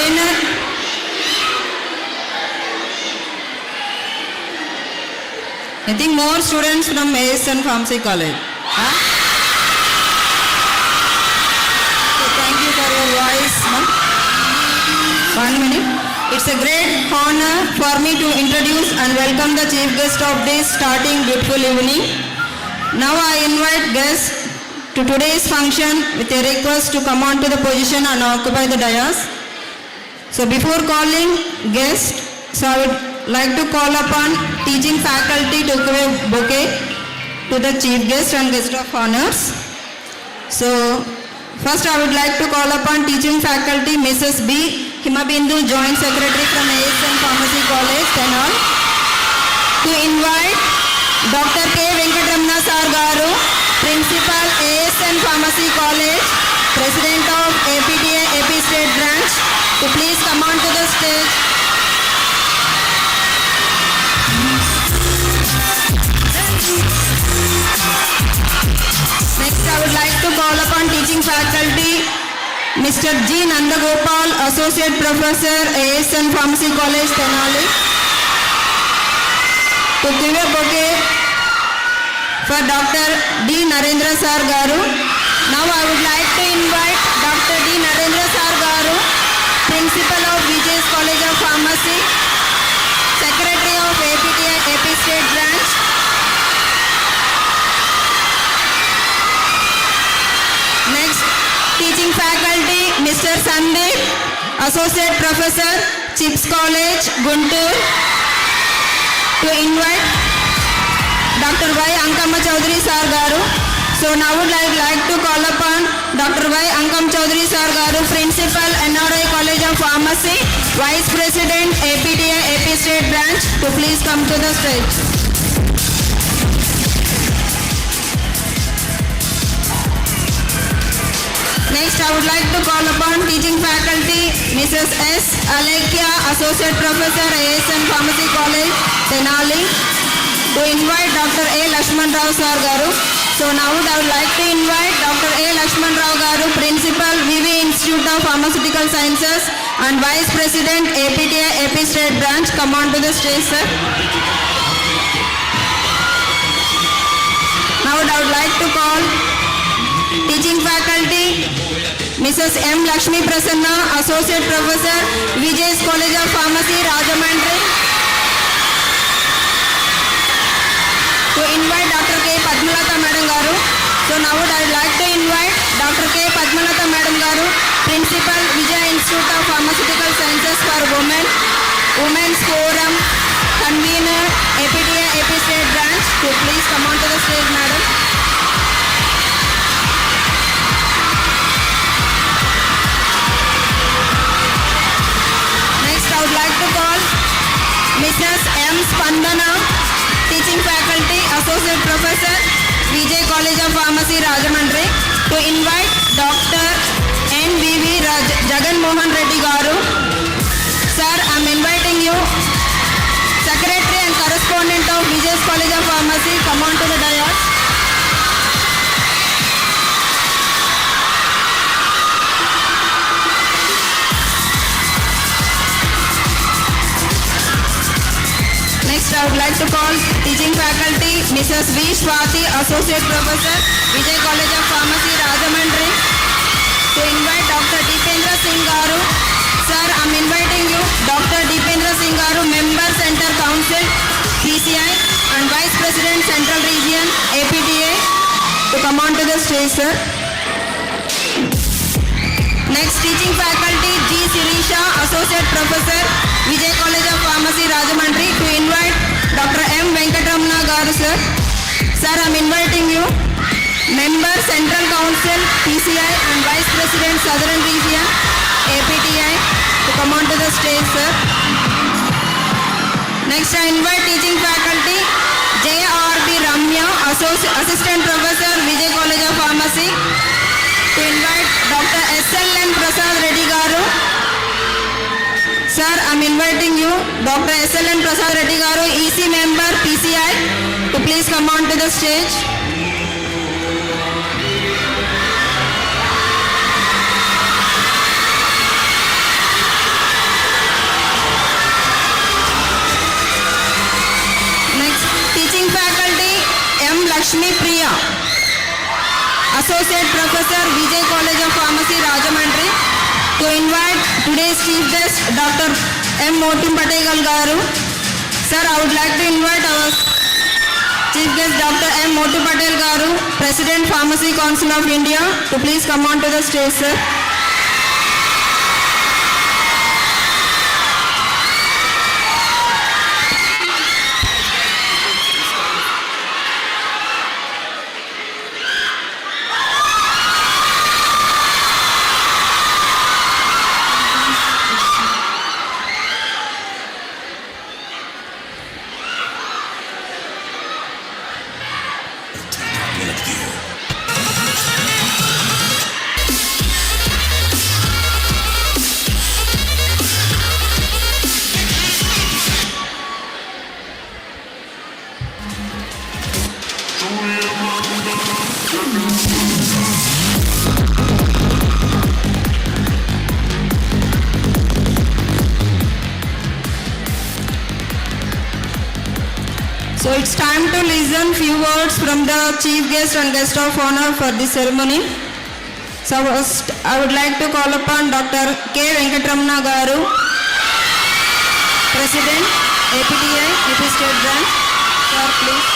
trainer. I think more students from ASN Pharmacy College. Huh? So thank you for your voice. Ma'am. 1 minute. It's a great honor for me to introduce and welcome the chief guest of this starting beautiful evening. Now I invite guests to today's function with a request to come on to the position and occupy the dais. So before calling guests, so I would like to call upon teaching faculty to give a bouquet to the chief guest and guest of honors. So first I would like to call upon teaching faculty Mrs. B. Himabindu, Joint Secretary from ASN Pharmacy College, Tenal, to invite Dr. K. Venkatramana Sir Garu, Principal ASN Pharmacy College, President of APTA AP State Branch, to please come on to the stage. Next, I would like to call upon teaching faculty Mr. G. Nandagopal, Associate Professor, ASN Pharmacy College, Tenali, to give a bouquet for Dr. D. Narendra Sir Garu. Now I would like to invite Dr. D. Narendra Sir Garu, Principal of VJS College of Pharmacy, Secretary of APTA AP State Branch. Next, teaching faculty Mr. Sandeep, Associate Professor, CHIPS College, Guntur, to invite Dr. Y. Ankama Chaudhary Sir Garu. So now would like to call upon Dr. Y. Ankam Chaudhary Sir Garu, Principal, NRI College of Pharmacy, Vice President, APTA AP State Branch, to please come to the stage. Next, I would like to call upon teaching faculty Mrs. S. Alekia, Associate Professor, ASN Pharmacy College, Tenali, to invite Dr. A. Lakshman Rao Sir Garu. So now I would like to invite Dr. A. Lakshman Rao Garu, Principal, VV Institute of Pharmaceutical Sciences and Vice President, APTA AP State Branch. Come on to the stage, sir. Now I would like to call teaching faculty Mrs. M. Lakshmi Prasanna, Associate Professor, VJS College of Pharmacy, Rajamandri, to invite Dr. K. Padmalata Madam Garu. So now I would like to invite Dr. K. Padmalata Madam Garu, Principal, Vijay Institute of Pharmaceutical Sciences for Women, Women's Forum, Convener, APTA AP State Branch, to please come on to the stage, madam. Next, I would like to call Mrs. M. Spandana, Teaching Faculty, Associate Professor, VJ College of Pharmacy, Rajamandri, to invite Dr. N.V.V. Jagan Mohan Reddy Garu. Sir, I am inviting you, Secretary and Correspondent of VJS College of Pharmacy, come on to the dais. Next, I would like to call teaching faculty Mrs. V. Swati, Associate Professor, Vijay College of Pharmacy, Rajamandri, to invite Dr. Deependra Singh Garu. Sir, I am inviting you, Dr. Deependra Singh Garu, Member Center Council, PCI, and Vice President Central Region, APTA, to come on to the stage, sir. Next, teaching faculty G. Sirisha, Associate Professor, Vijay College of Pharmacy, Rajamandri, to invite Dr. M. Venkatramana Garu, sir. Sir, I am inviting you, Member Central Council, PCI, and Vice President Southern Region, APTI, to come on to the stage, sir. Next, I invite teaching faculty J.R.B. Ramya, Assistant Professor, Vijay College of Pharmacy, to invite Dr. S.L.N. Prasad Reddy Garu. Sir, I am inviting you, Dr. S.L.N. Prasad Reddy Garu, EC Member, PCI, to please come on to the stage. Lakshmi Priya, Associate Professor, Vijay College of Pharmacy, Rajahmundry, to invite today's chief guest, Dr. M. Motu Patel garu. Sir, I would like to invite our chief guest, Dr. M. Motu Patel garu, President, Pharmacy Council of India, to please come on to the stage, sir. So it's time to listen few words from the chief guest and guest of honor for this ceremony. So first, I would like to call upon Dr. K. Venkatramana garu, President, APTA, AP State Branch. Sir, please.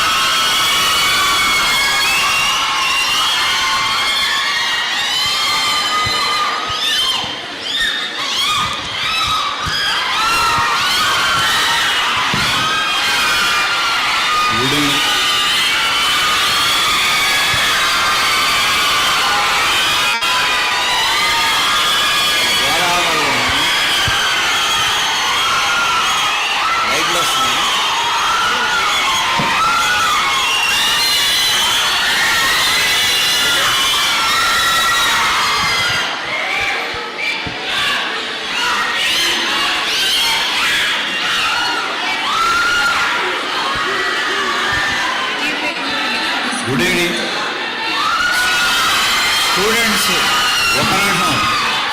Good evening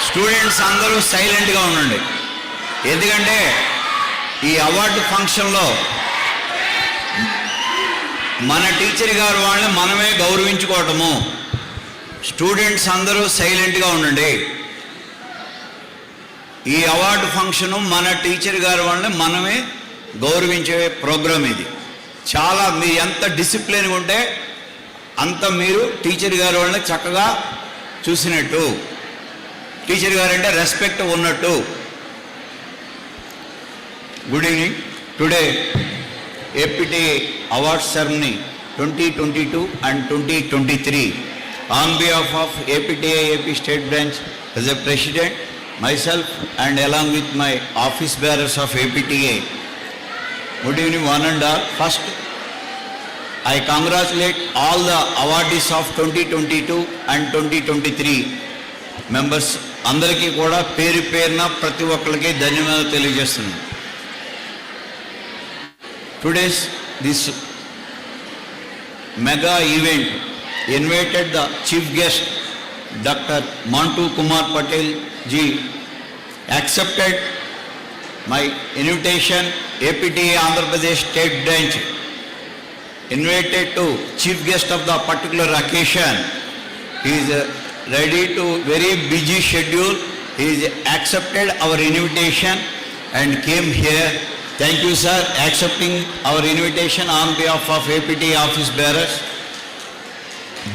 students అందరూ సైలెంట్గా ఉండండి. ఎందుకంటే ఈ award ఫంక్షన్లో మన teacher గారు వాళ్ళని మనమే గౌరవించుకోవటము. స్టూడెంట్స్ అందరూ సైలెంట్గా ఉండండి. ఈ అవార్డు ఫంక్షను మన టీచర్ గారు వాళ్ళని మనమే గౌరవించే ప్రోగ్రాం ఇది. చాలా మీరు ఎంత డిసిప్లిన్గా ఉంటే అంత మీరు టీచర్ గారు వాళ్ళని చక్కగా చూసినట్టు. టీచర్ గారు అంటే రెస్పెక్ట్ ఉన్నట్టు. Good evening. Today APTA award ceremony 2022 and 2023 on behalf of APTA AP State Branch as a President, myself and along with my office bearers of APTA. Good evening one and all. First, I congratulate all the awardees of 2022 and 2023 members. అందరికీ కూడా పేరు పేరున ప్రతి ఒక్కరికి ధన్యవాదాలు తెలియజేస్తున్నాను. Today's this mega event invited the chief guest Dr. Mantu Kumar Patel ji, accepted my invitation. APTA Andhra Pradesh State Branch invited to chief guest of the particular occasion. He is ready to very busy schedule. He is accepted our invitation and came here. Thank you, sir, accepting our invitation on behalf of APTA office bearers.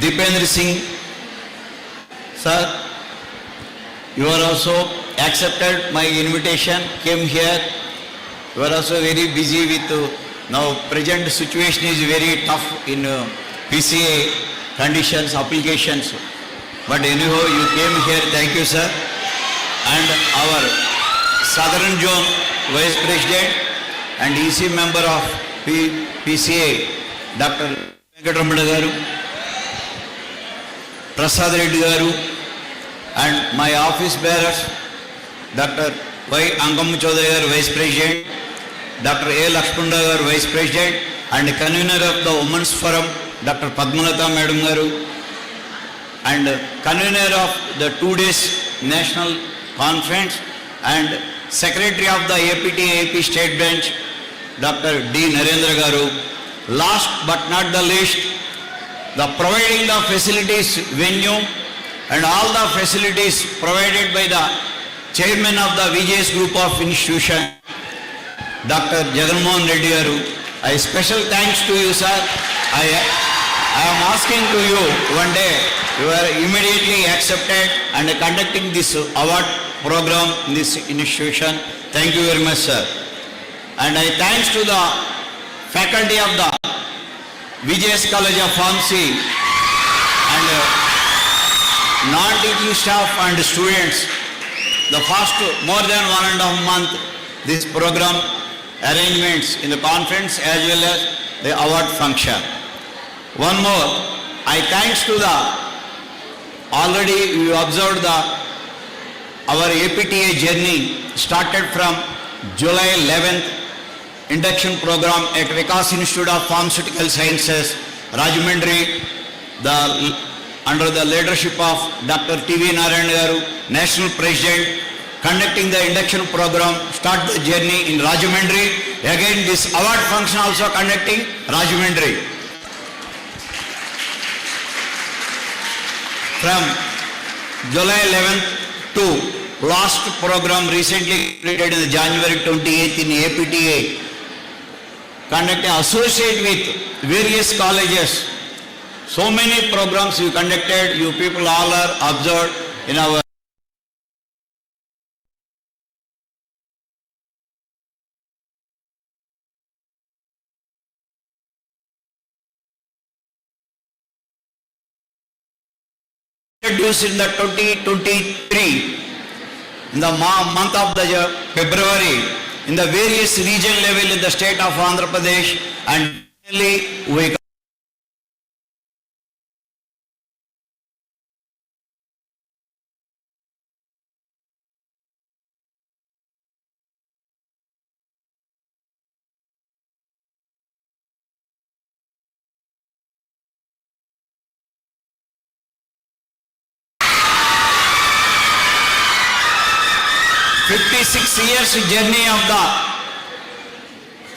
Dipendra Singh, sir, you are also accepted my invitation, came here. You are also very busy with now present situation is very tough in PCA conditions, applications. But anyhow, you came here, thank you, sir. And our Southern Zone Vice President and EC member of PCA, Dr. Venkatramana garu, Prasad Reddy garu, and my office bearers, Dr. Y. Angamma Chaudhary garu, Vice President, Dr. A. Lakshmanda garu, Vice President, and convener of the Women's Forum, Dr. Padmanatha Madam garu, and convener of the 2 days national conference, and secretary of the APTA AP State Branch, Dr. D. Narendra garu. Last but not the least, the providing the facilities, venue, and all the facilities provided by the chairman of the VJS group of institution, Dr. Jagannath Reddy garu. I special thanks to you, sir. I am asking to you one day, you are immediately accepted and conducting this award program in this institution. Thank you very much, sir. And I thanks to the faculty of the VJS College of Pharmacy and non-teaching staff and students. The first more than 1.5 months, this program arrangements in the conference as well as the award function. One more, I thanks to the, already you observed our APTA journey started from July 11th, induction program at Vikas Institute of Pharmaceutical Sciences, Rajahmundry, under the leadership of Dr. TV Narayan garu, National President, conducting the induction program, start the journey in Rajahmundry. Again, this award function also conducting Rajahmundry. From July 11th to last program recently completed in January 28th in APTA, conducting associate with various colleges. So many programs we conducted, you people all are observed in our introduced in the 2023, in the month of the February, in the various region level in the state of Andhra Pradesh, and finally we years journey of the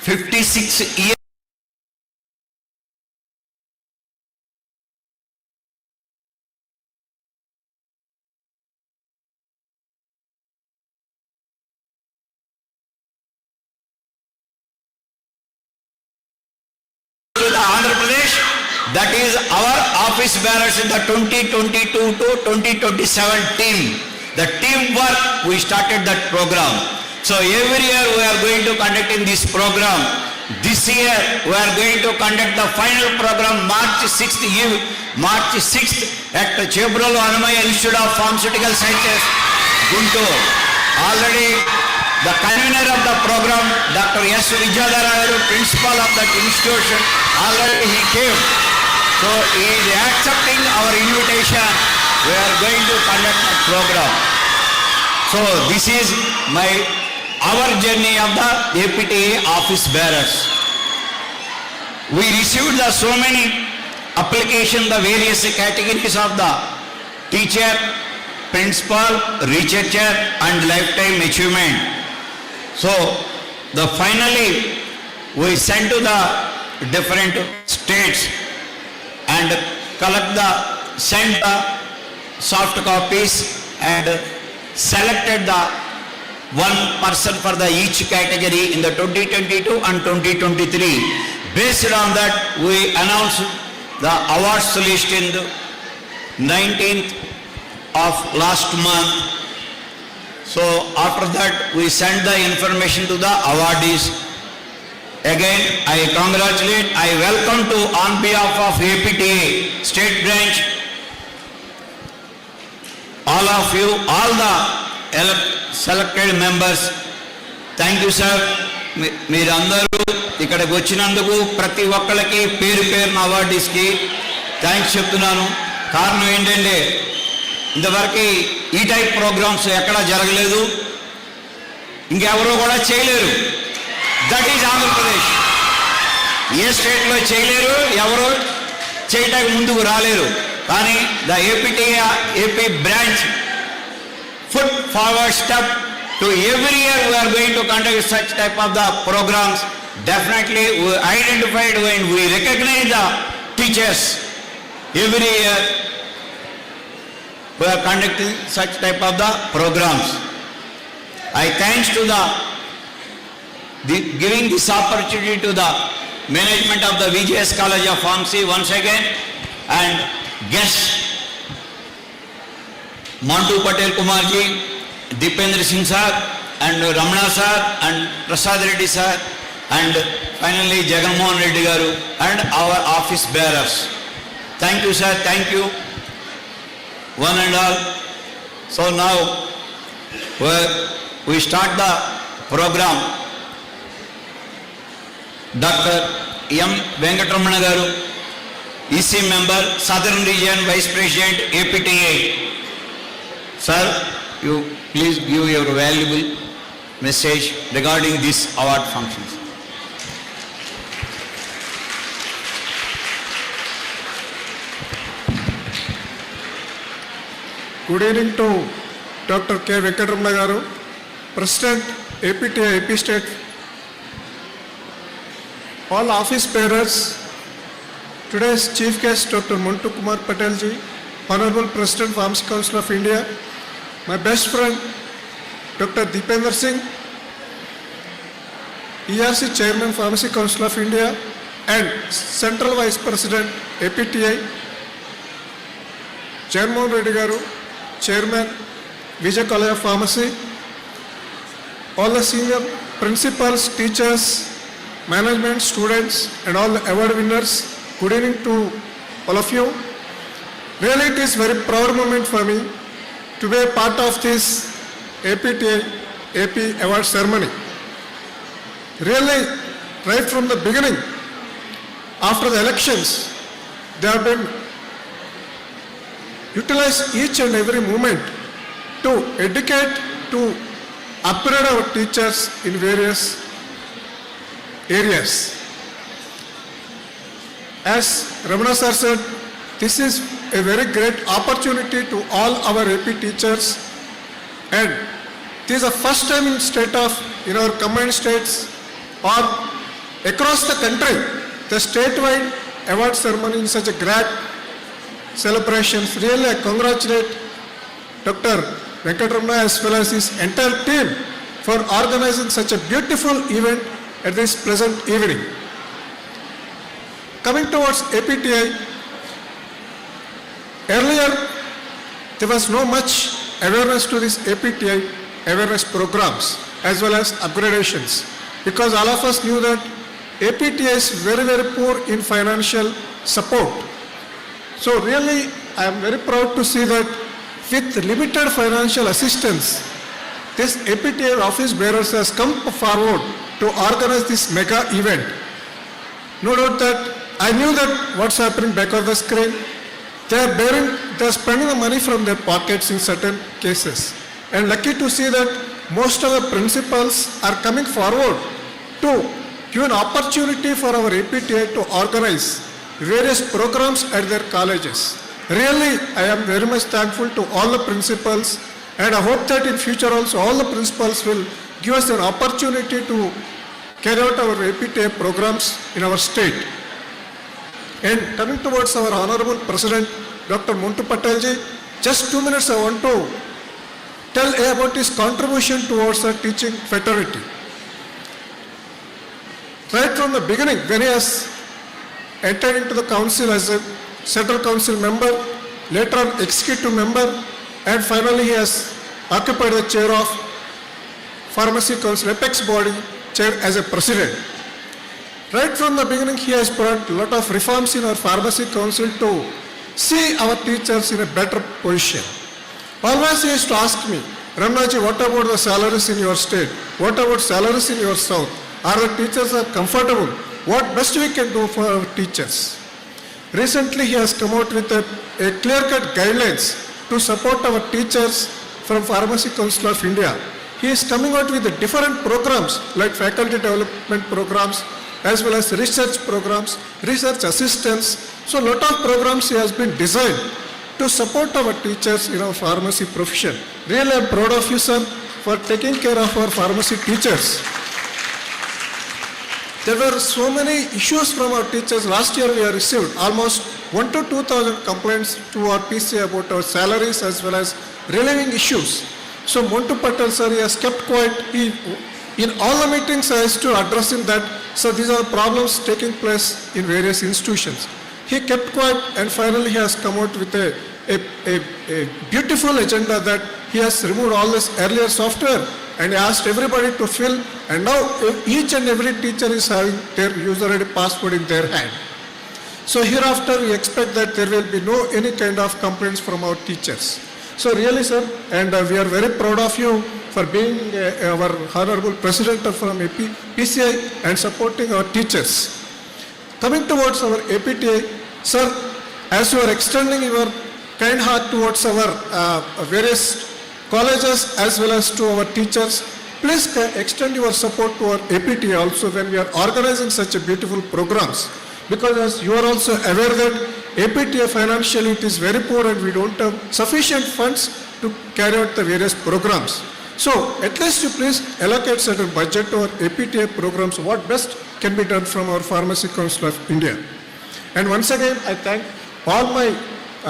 56 years to the Andhra Pradesh, that is our office bearers in the 2022 to 2027 team. The teamwork, we started that program. So every year we are going to conduct in this program. This year we are going to conduct the final program March 6th at the Chebrolu Annamaya Institute of Pharmaceutical Sciences, Guntur. Already the convener of the program, Dr. S. Vijayadhara, principal of that institution, already he came. So he is accepting our invitation. We are going to conduct a program. So this is our journey of the APTA office bearers. We received so many applications, the various categories of the teacher, principal, researcher and lifetime achievement. So finally we sent to the different states and sent the soft copies and selected the one person for the each category in the 2022 and 2023. Based on that, we announced the awards list in the 19th of last month. So after that, we sent the information to the awardees. Again, I congratulate, I welcome to on behalf of APTA State Branch, all of you, all the selected members. Thank you, sir. మీరందరూ ఇక్కడికి వచ్చినందుకు ప్రతి ఒక్కరికి పేరు పేరున అవార్డీస్కి thanks చెప్తున్నాను. కారణం ఏంటంటే ఇంతవరకు ఈ టైప్ ప్రోగ్రామ్స్ ఎక్కడా జరగలేదు, ఇంకెవరూ కూడా చేయలేరు. That is Andhra Pradesh. ఏ స్టేట్లో చేయలేరు, ఎవరు చేయడానికి ముందుకు రాలేరు. కానీ the AP branch put forward step to every year we are going to conduct such type of the programs. Definitely we identified when we recognize the teachers every year we are conducting such type of the programs. I thanks to giving this opportunity to the management of the VJS College of Pharmacy once again, and guests Mantu Patel Kumar ji, Deependra Singh sir, and Ramana sir, and Prasad Reddy sir, and finally Jaganmohan Reddy garu, and our office bearers. Thank you sir, thank you one and all. So now we start the program. Dr. M. Venkatramana garu, EC member, Southern Region Vice President, APTA. Sir, you please give your valuable message regarding this award functions.
Good evening to Dr. K. Venkatramana garu, President, APTA, AP State, all office bearers, today's Chief Guest Dr. Mantu Kumar Patel ji, Honorable President, Pharmacy Council of India, my best friend Dr. Deependra Singh, ERC Chairman, Pharmacy Council of India, and Central Vice President, APTA, Jaganmohan Reddy garu, Chairman, Vijay College of Pharmacy, all the senior principals, teachers, management, students, and all the award winners. Good evening to all of you. Really, it is very proud moment for me to be a part of this APTA AP award ceremony. Really, right from the beginning, after the elections, they have been utilized each and every moment to educate, to upgrade our teachers in various areas. As Ramana sir said, this is a very great opportunity to all our AP teachers, and this is the first time in our combined states or across the country, the statewide award ceremony in such a great celebrations. Really, I congratulate Dr. Venkatramana as well as his entire team for organizing such a beautiful event at this present evening. Coming towards APTA, earlier there was no much awareness to this APTA awareness programs as well as upgradations, because all of us knew that APTA is very, very poor in financial support. So really, I am very proud to see that with limited financial assistance, this APTA office bearers has come forward to organize this mega event. No doubt that I knew that what's happening back on the screen. They are spending the money from their pockets in certain cases. And lucky to see that most of the principals are coming forward to give an opportunity for our APTA to organize various programs at their colleges. Really, I am very much thankful to all the principals, and I hope that in future also all the principals will give us an opportunity to carry out our APTA programs in our state. And coming towards our Honorable President, Dr. Mantu Patel ji, just 2 minutes I want to tell about his contribution towards the teaching fraternity. Right from the beginning, when he has entered into the council as a Central Council member, later on executive member, and finally he has occupied the chair of Pharmacy Council, apex body chair as a president. Right from the beginning, he has brought a lot of reforms in our Pharmacy Council to see our teachers in a better position. Always he used to ask me, Ramnaji, what about the salaries in your state? What about salaries in your south? Are the teachers comfortable? What best we can do for our teachers? Recently, he has come out with a clear-cut guidelines to support our teachers from Pharmacy Council of India. He is coming out with the different programs like faculty development programs, as well as research programs, research assistance. So a lot of programs he has been designed to support our teachers in our pharmacy profession. Really, I am proud of you, sir, for taking care of our pharmacy teachers. There were so many issues from our teachers. Last year we have received almost 1,000 to 2,000 complaints to our PCA about our salaries as well as relieving issues. So Montu Patel sir, he has kept quiet. In all the meetings I used to address him that, so these are problems taking place in various institutions. He kept quiet and finally he has come out with a beautiful agenda that he has removed all this earlier software and asked everybody to fill, and now each and every teacher is having their user ID password in their hand. So hereafter we expect that there will be no any kind of complaints from our teachers. So really sir, and we are very proud of you for being our honorable president from PCI and supporting our teachers. Coming towards our APTA, sir, as you are extending your kind heart towards our various colleges as well as to our teachers, please extend your support to our APTA also when we are organizing such a beautiful programs. Because as you are also aware that APTA financially it is very poor and we don't have sufficient funds to carry out the various programs. So at least you please allocate certain budget to our APTA programs, what best can be done from our Pharmacy Council of India. And once again, I thank all my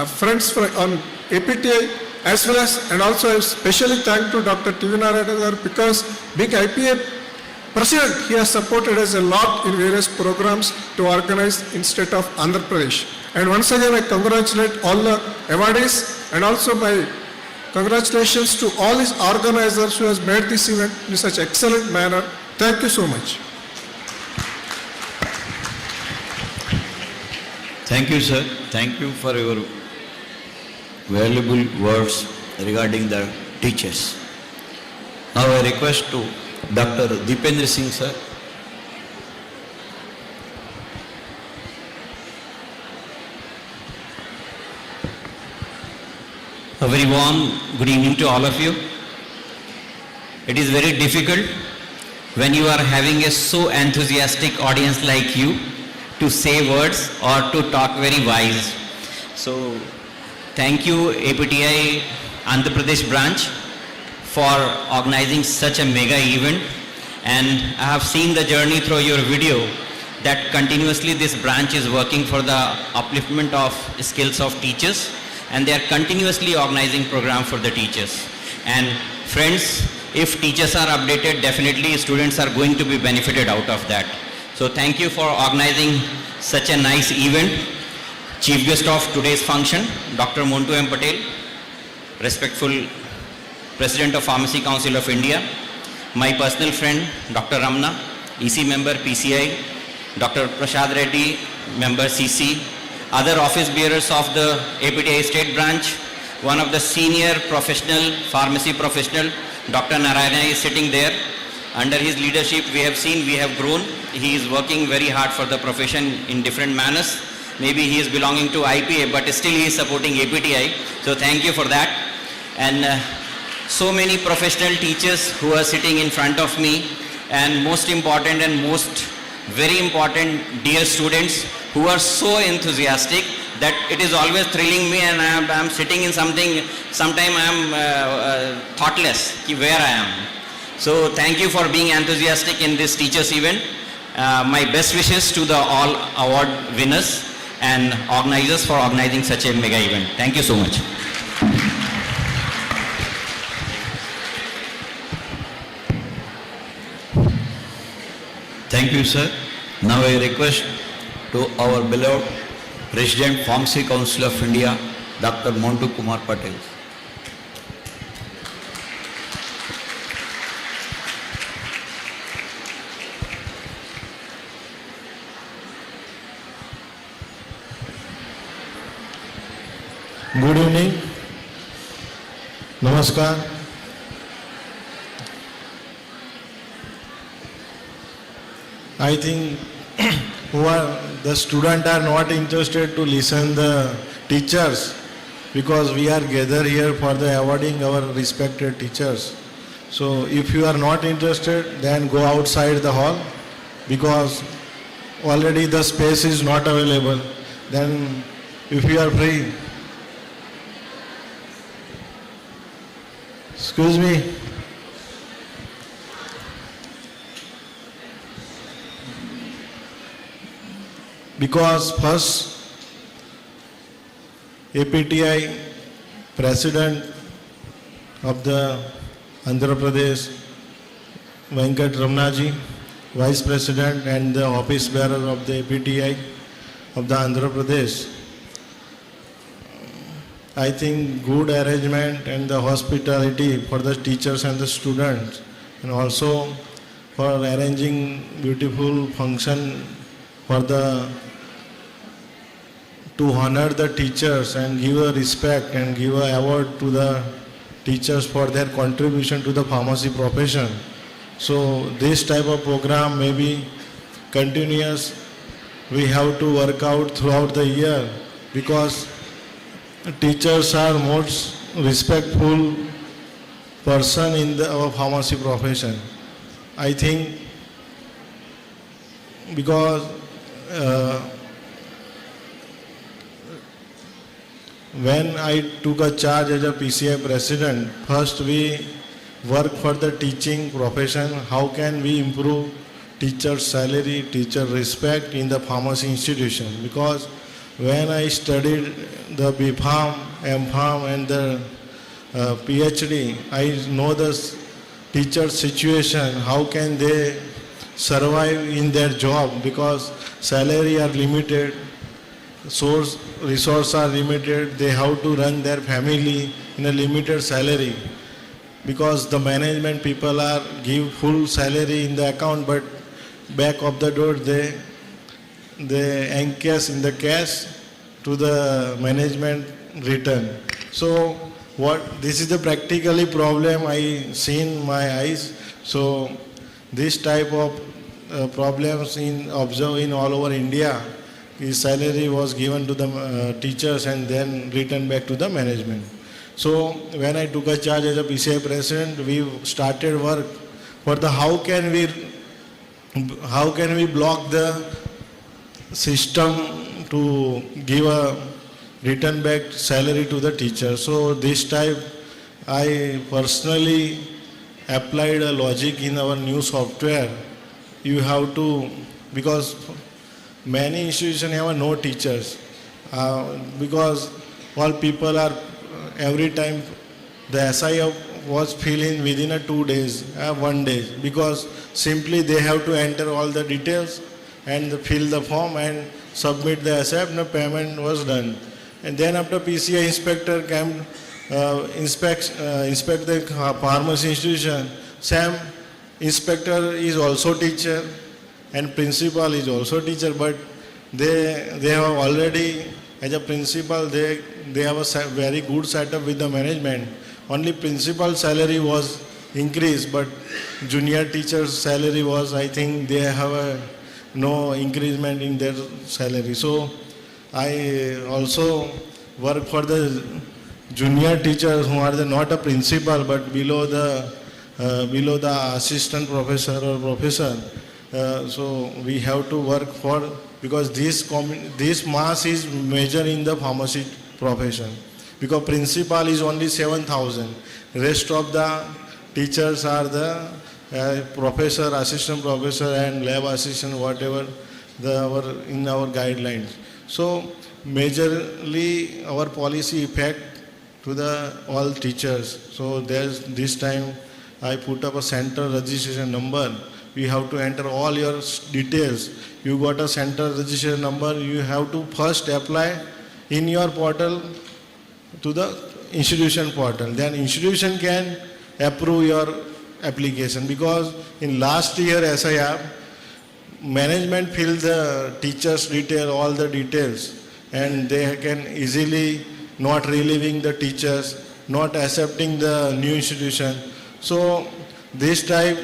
friends on APTA as well as, and also I especially thank to Dr. T.V. Narayana because being IPA President, he has supported us a lot in various programs to organize in state of Andhra Pradesh. And once again, I congratulate all the awardees and also my congratulations to all his organizers who has made this event in such excellent manner. Thank you so much.
Thank you, sir. Thank you for your valuable words regarding the teachers. Now I request to Dr. Deependra Singh, sir. A very warm good evening to all of you. It is very difficult when you are having a so enthusiastic audience like you to say words or to talk very wise. So thank you APTI Andhra Pradesh branch for organizing such a mega event, and I have seen the journey through your video that continuously this branch is working for the upliftment of skills of teachers, and they are continuously organizing program for the teachers. And friends, if teachers are updated, definitely students are going to be benefited out of that. So thank you for organizing such a nice event. Chief guest of today's function, Dr. Montu M. Patel, respectful President of Pharmacy Council of India, my personal friend, Dr. Ramna, EC member PCI, Dr. Prasad Reddy, member CC, other office bearers of the APTI state branch, one of the senior professional, pharmacy professional, Dr. Narayana is sitting there. Under his leadership, we have seen we have grown. He is working very hard for the profession in different manners. Maybe he is belonging to IPA, but still he is supporting APTI. So thank you for that. And so many professional teachers who are sitting in front of me, and most important and most very important dear students who are so enthusiastic that it is always thrilling me, and I am sitting in something, sometime I am thoughtless where I am. So thank you for being enthusiastic in this teachers event. My best wishes to the all award winners and organizers for organizing such a mega event. Thank you so much. Thank you, sir. Now I request to our beloved President, Pharmacy Council of India, Dr. Montu Kumar Patel.
Good evening. Namaskar. I think the students are not interested to listen the teachers because we are gathered here for the awarding our respected teachers. So if you are not interested, then go outside the hall because already the space is not available. Then if you are free, excuse me. because first APTI President of the Andhra Pradesh, Venkat Ramnaji, Vice President and the Office Bearer of the APTI of the Andhra Pradesh. I think good arrangement and the hospitality for the teachers and the students, and also for arranging beautiful function for to honor the teachers and give a respect and give a award to the teachers for their contribution to the pharmacy profession. So this type of program may be continuous. We have to work out throughout the year because teachers are most respectful person in our pharmacy profession. I think because when I took a charge as a PCI president, first we work for the teaching profession. How can we improve teacher's salary, teacher respect in the pharmacy institution? Because when I studied the B.Pharm, M.Pharm and the PhD, I know the teacher's situation, how can they survive in their job, because salary are limited, resources are limited, they have to run their family in a limited salary, because the management people are give full salary in the account, but back of the door they encash in the cash to the management return. So this is the practically problem I see in my eyes. So this type of problems observed in all over India. His salary was given to the teachers and then returned back to the management. So when I took a charge as a PCI president, we started work for the how can we block the system to give a return back salary to the teacher. So this type I personally applied a logic in our new software. You have to, because many institutions have no teachers, because all people are every time the SIF was filling within 2 days, 1 day, because simply they have to enter all the details and fill the form and submit the SIF, and the payment was done. And then after PCI inspector came, inspect the pharmacy institution, same inspector is also teacher and principal is also teacher, but they have already, as a principal, they have a very good setup with the management. Only principal salary was increased, but junior teacher's salary was, I think they have no increment in their salary. So I also work for the junior teachers who are not a principal but below the assistant professor or professor. So we have to work for, because this mass is major in the pharmacy profession. Because principal is only 7,000. Rest of the teachers are the professor, assistant professor and lab assistant, whatever in our guidelines. So majorly our policy effect to all teachers. So this time I put up a center registration number. You have to enter all your details. You got a center registration number, you have to first apply in your portal to the institution portal. Then institution can approve your application, because in last year SIR, management filled the teachers' detail, all the details, and they can easily not relieving the teachers, not accepting the new institution. So this time,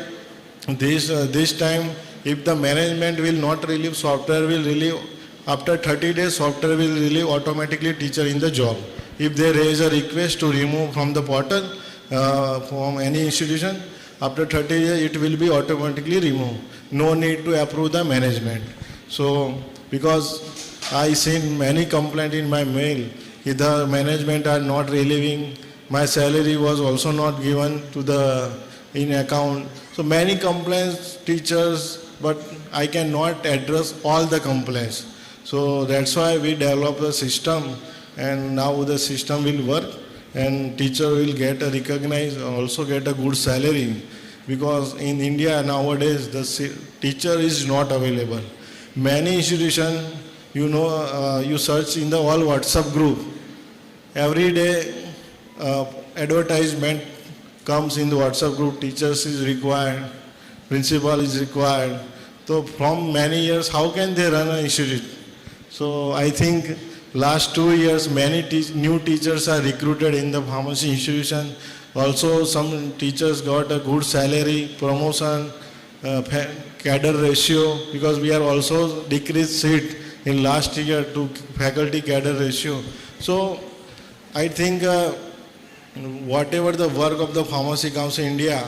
if the management will not relieve, software will relieve. After 30 days, software will relieve automatically teacher in the job. If they raise a request to remove from the portal from any institution, after 30 days it will be automatically removed. No need to approve the management. So because I seen many complaints in my mail, if the management are not relieving, my salary was also not given to the in account. So many complaints, teachers, but I cannot address all the complaints. So that's why we develop the system, and now the system will work, and teacher will get a recognized, also get a good salary, because in India nowadays the teacher is not available. Many institutions, you search in the all WhatsApp group, every day advertisement comes in the WhatsApp group, teachers is required, principal is required. So from many years, how can they run an institute? So I think last 2 years, many new teachers are recruited in the pharmacy institution. Also, some teachers got a good salary, promotion, cadre ratio, because we are also decreased seat in last year to faculty cadre ratio. So I think whatever the work of the Pharmacy Council India,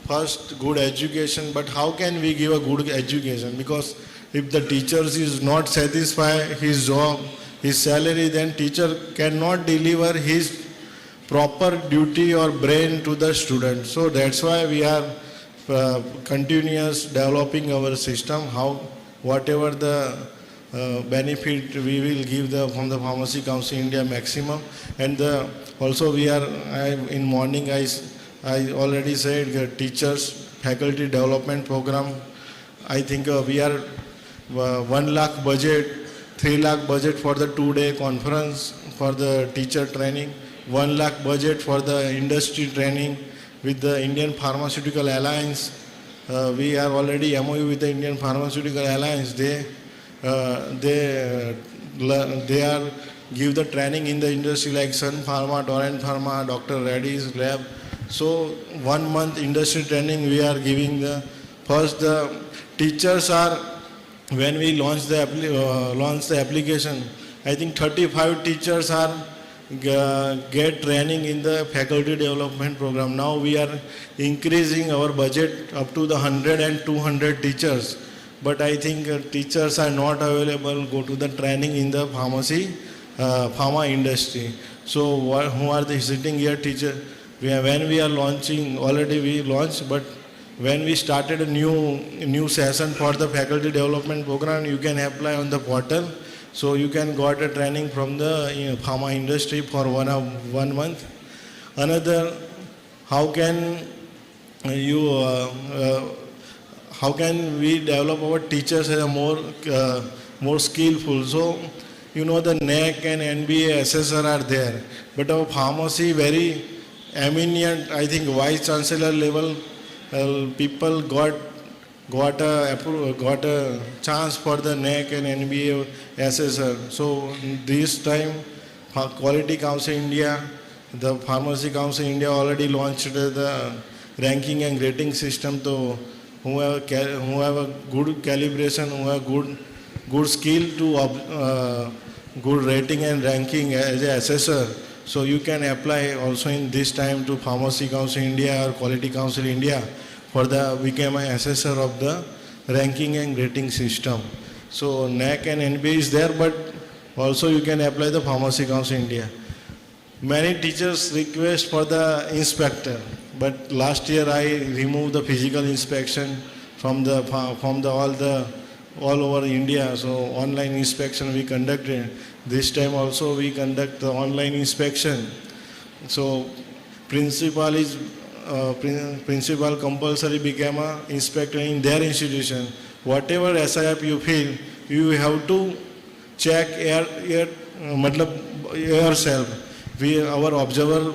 first good education, but how can we give a good education? Because if the teacher is not satisfied his job, his salary, then teacher cannot deliver his proper duty or brain to the student. So that's why we are continuous developing our system, how whatever the benefit we will give from the Pharmacy Council India maximum. And also we are, in morning I already said teachers faculty development program. I think we are 1 lakh budget, 3 lakh budget for the 2-day conference for the teacher training, 1 lakh budget for the industry training with the Indian Pharmaceutical Alliance. We are already MOU with the Indian Pharmaceutical Alliance. They are give the training in the industry like Sun Pharma, Torrent Pharma, Dr. Reddy's lab. So 1 month industry training we are giving. The teachers are, when we launch the application, I think 35 teachers are get training in the faculty development program. Now we are increasing our budget up to the 100 and 200 teachers. But I think teachers are not available, go to the training in the pharma industry. So who are they sitting here teacher? When we are launching, already we launched, but when we started a new session for the faculty development program, you can apply on the portal. So you can got a training from the pharma industry for 1 month. Another, how can we develop our teachers as a more skillful? So the NAC and NBA assessor are there, but our pharmacy very eminent. I think vice chancellor level people got a chance for the NAC and NBA assessor. So this time, Quality Council India, the Pharmacy Council India already launched the ranking and grading system. So who have a good calibration, who have good skill to good rating and ranking as an assessor. So you can apply also in this time to Pharmacy Council India or Quality Council India for become an assessor of the ranking and rating system. So NAC and NBA is there, but also you can apply the Pharmacy Council India. Many teachers request for the inspector, but last year I removed the physical inspection from all over India. So online inspection we conducted. This time also we conduct the online inspection. So principal compulsory became an inspector in their institution. Whatever SIP you feel, you have to check yourself. Our observer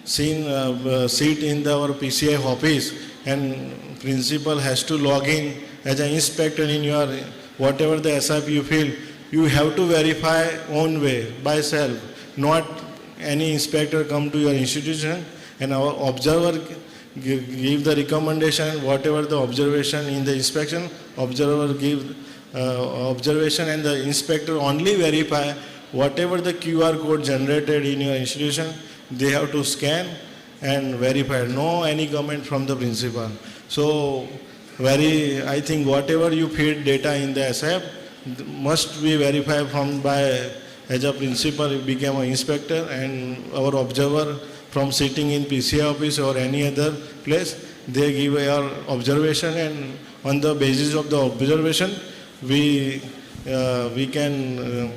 sit in our PCI office, and principal has to log in as an inspector in your whatever the SIP you feel. You have to verify own way by self, not any inspector come to your institution, and our observer give the recommendation, whatever the observation in the inspection, observer give observation, and the inspector only verify whatever the QR code generated in your institution. They have to scan and verify. No any comment from the principal. So I think whatever you feed data in the SIP must be verified as a principal. You become an inspector, and our observer from sitting in PCI office or any other place, they give your observation, and on the basis of the observation, we can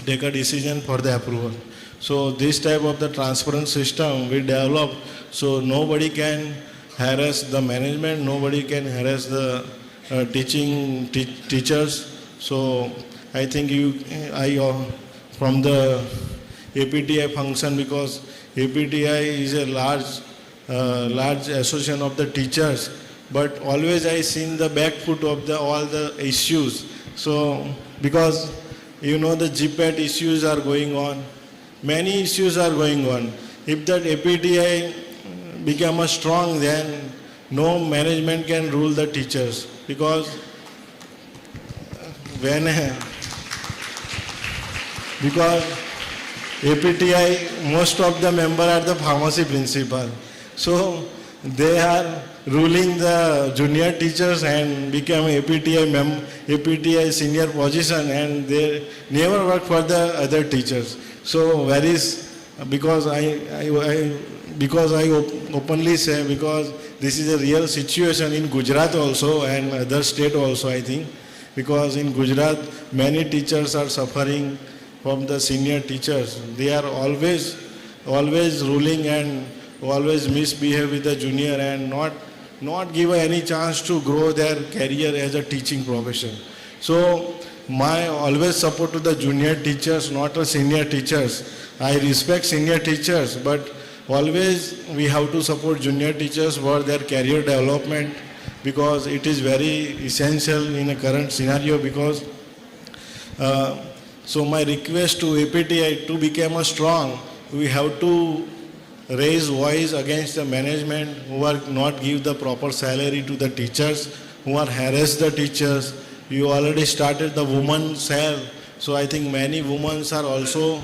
take a decision for the approval. So this type of the transparent system we develop, so nobody can harass the management, nobody can harass the teachers. So I think from the APTI function, because APTI is a large association of the teachers, but always I seen the back foot of all the issues. So because the GPAT issues are going on, many issues are going on. If that APTI become strong, then no management can rule the teachers, because because APTI, most of the member are the pharmacy principal. So they are ruling the junior teachers and become APTI senior position, and they never work for the other teachers. So because I openly say, because this is a real situation in Gujarat also and other state also, I think, because in Gujarat many teachers are suffering from the senior teachers. They are always ruling and always misbehave with the junior and not give any chance to grow their career as a teaching profession. So my always support to the junior teachers, not the senior teachers. I respect senior teachers, but always we have to support junior teachers for their career development, because it is very essential in a current scenario. Because so my request to APTI to become strong, we have to raise voice against the management who are not give the proper salary to the teachers, who are harass the teachers. You already started the women cell, so I think many women are also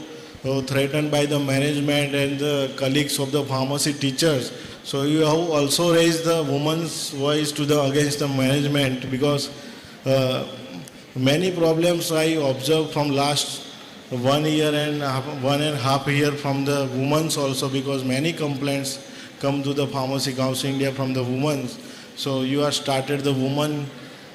threatened by the management and the colleagues of the pharmacy teachers. So you have also raised the women's voice against the management, because many problems I observed from last 1 year and 1.5 years from the women's also, because many complaints come to the Pharmacy Council India from the women. So you have started the woman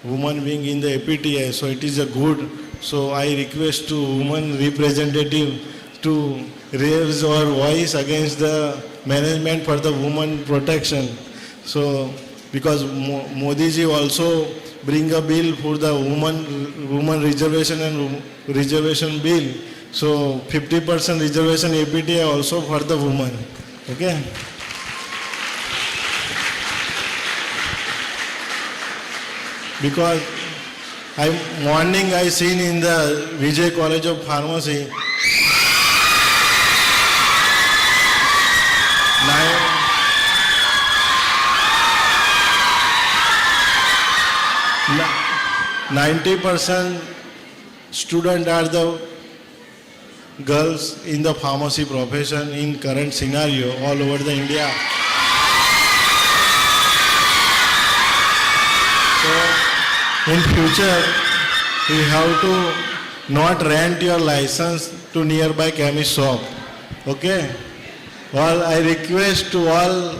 wing in the APTI, so it is a good. So I request to women representative to raise our voice against the management for the woman protection. So because Modi ji also bring a bill for the woman reservation and reservation bill. So 50% reservation APTI also for the woman. Okay. Because morning I seen in the Vijay College of Pharmacy, 90% students are the girls in the pharmacy profession in current scenario all over the India. So in future, we have to not rent your license to nearby chemist shop. Okay? Well, I request to all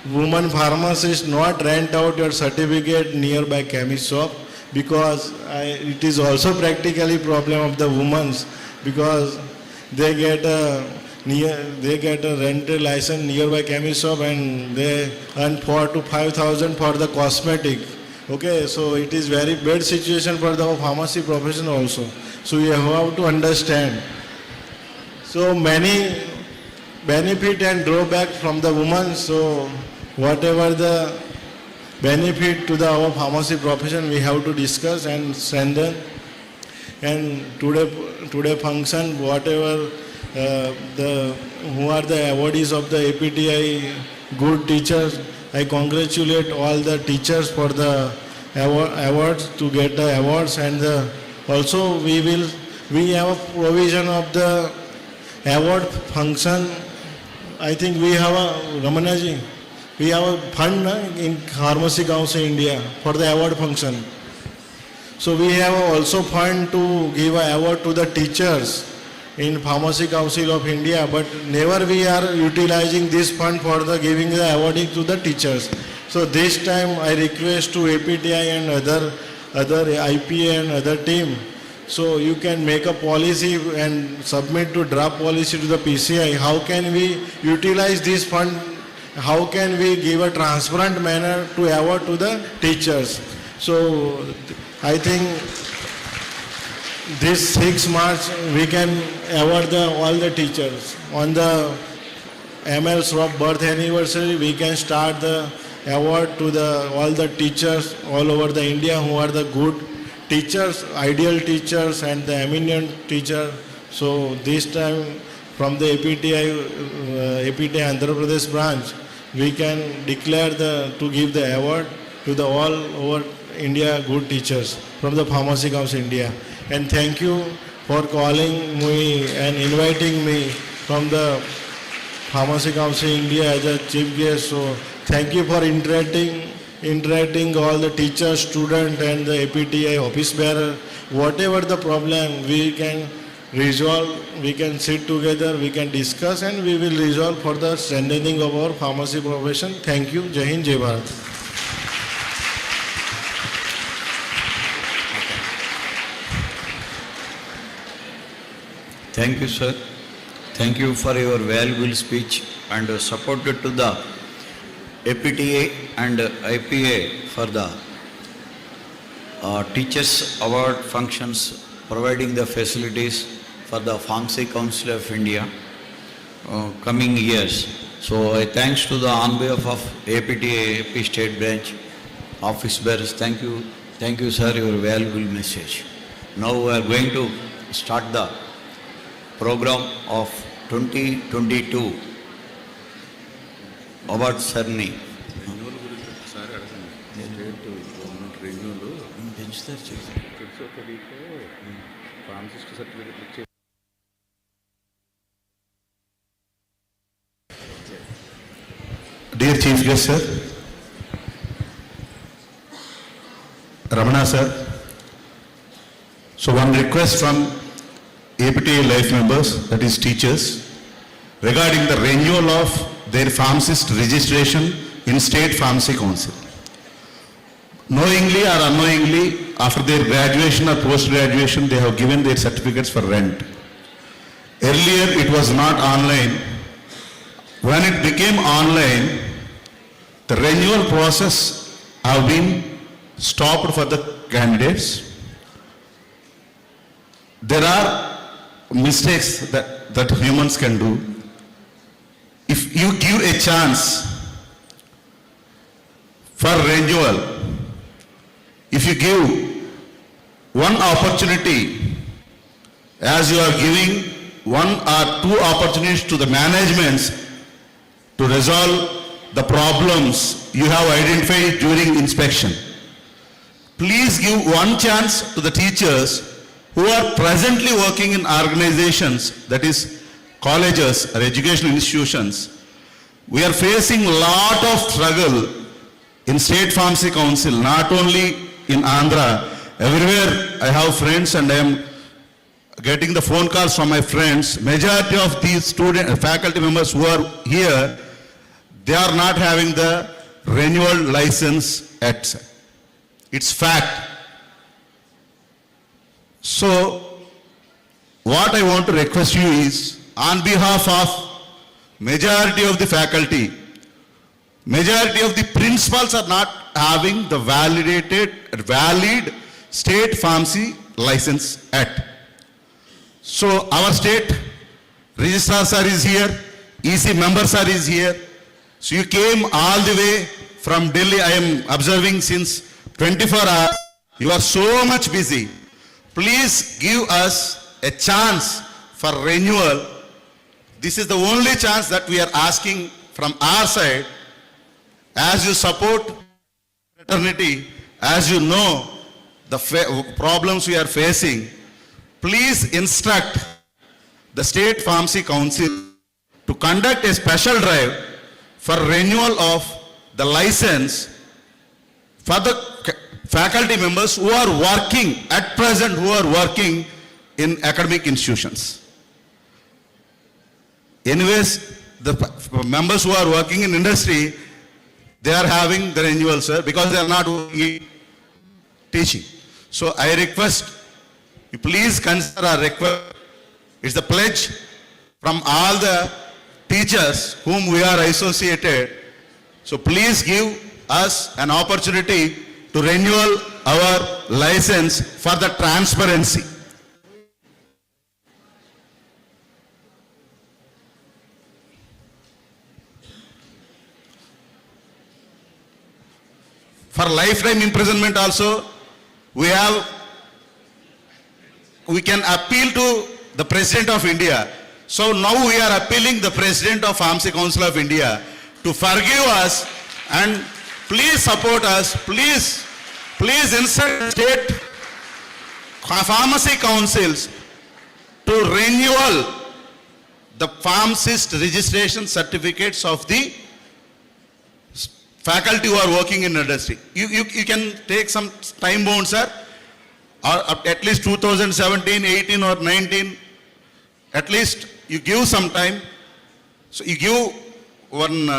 women pharmacists not rent out your certificate nearby chemist shop, because it is also practically problem of the women, because they get a rental license nearby chemist shop and they earn 4,000 to 5,000 for the cosmetic. Okay, so it is very bad situation for the pharmacy profession also. So you have to understand. So many benefit and drawback from the women. So whatever the benefit to our pharmacy profession, we have to discuss and strengthen. And today function, whatever who are the awardees of the APTI good teachers, I congratulate all the teachers for the awards to get the awards. And also we have a provision of the award function. I think we have a Ramanaji. We have a fund in Pharmacy Council India for the award function. So we have also fund to give an award to the teachers in Pharmacy Council of India, but never we are utilizing this fund for the giving the awarding to the teachers. So this time I request to APTI and other
other IPA and other team. So you can make a policy and submit to draft policy to the PCI. How can we utilize this fund? How can we give a transparent manner to award to the teachers? So I think this 6 March we can award all the teachers. On the ML Shroff birth anniversary, we can start the award to all the teachers all over the India who are the good teachers, ideal teachers and the eminent teacher. So this time from the APTI Andhra Pradesh branch, we can declare to give the award to the all over India good teachers from the Pharmacy Council India. And thank you for calling me and inviting me from the Pharmacy Council India as a chief guest. So thank you for interacting all the teachers, students and the APTI office bearer. Whatever the problem we can resolve, we can sit together, we can discuss and we will resolve for the strengthening of our pharmacy profession. Thank you. Jai Hind, Jai Bharat.
Thank you, sir. Thank you for your valuable speech and support to the APTA and IPA for the Teachers Award functions, providing the facilities for the Pharmacy Council of India coming years. So I thanks to the on behalf of APTA, AP State Branch office bearers. Thank you, sir, your valuable message. Now we are going to start the program of 2022 award ceremony.
Dear Chief Guest, sir, Ramana, sir, so one request from APTA Life members, that is teachers, regarding the renewal of their pharmacist registration in State Pharmacy Council. Knowingly or unknowingly, after their graduation or post-graduation, they have given their certificates for rent. Earlier, it was not online. When it became online, the renewal process have been stopped for the candidates. There are mistakes that humans can do. If you give a chance for renewal, if you give one opportunity, as you are giving one or two opportunities to the managements to resolve the problems you have identified during inspection, please give one chance to the teachers who are presently working in organizations, that is colleges or educational institutions. We are facing a lot of struggle in State Pharmacy Council, not only in Andhra. Everywhere I have friends and I am getting the phone calls from my friends. Majority of these faculty members who are here, they are not having the renewal license yet. It's fact. So, what I want to request you is, on behalf of majority of the faculty, majority of the principals are not having the valid state pharmacy license yet. So, our state registrar sir is here, EC member sir is here. So, you came all the way from Delhi. I am observing since 24 hours. You are so much busy. Please give us a chance for renewal. This is the only chance that we are asking from our side. As you support fraternity, as you know the problems we are facing, please instruct the State Pharmacy Council to conduct a special drive for renewal of the license for the faculty members who are working at present, who are working in academic institutions. Anyways, the members who are working in industry, they are having the renewal, sir, because they are not working in teaching. So I request you please consider our request. It's the pledge from all the teachers whom we are associated. So please give us an opportunity to renew our license for the transparency. For lifetime imprisonment also, we can appeal to the President of India. So now we are appealing the President of Pharmacy Council of India to forgive us and please support us. Please instruct state pharmacy councils to renewal the pharmacist registration certificates of the faculty who are working in industry. You can take some time bound, sir, or at least 2017, 18 or 19, at least you give some time. So you give one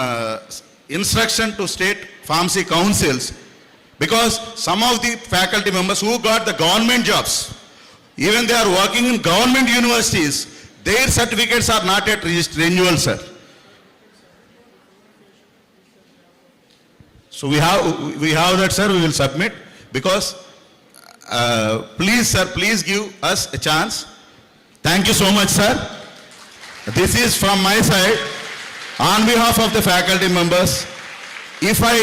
instruction to state pharmacy councils, because some of the faculty members who got the government jobs, even they are working in government universities, their certificates are not yet renewal, sir. So we have that, sir, we will submit, because please, sir, please give us a chance. Thank you so much, sir. This is from my side. On behalf of the faculty members, if I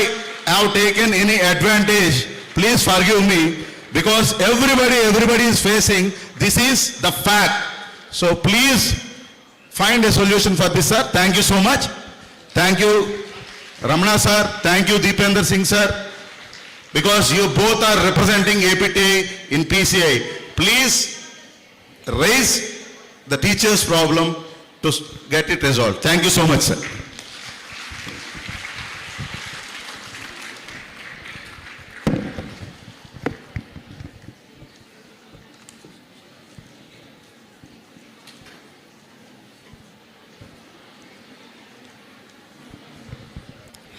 have taken any advantage, please forgive me, because everybody is facing, this is the fact. So please find a solution for this, sir. Thank you so much. Thank you, Ramana sir. Thank you, Deepender Singh sir, because you both are representing APTA in PCI. Please raise the teachers' problem to get it resolved. Thank you so much, sir.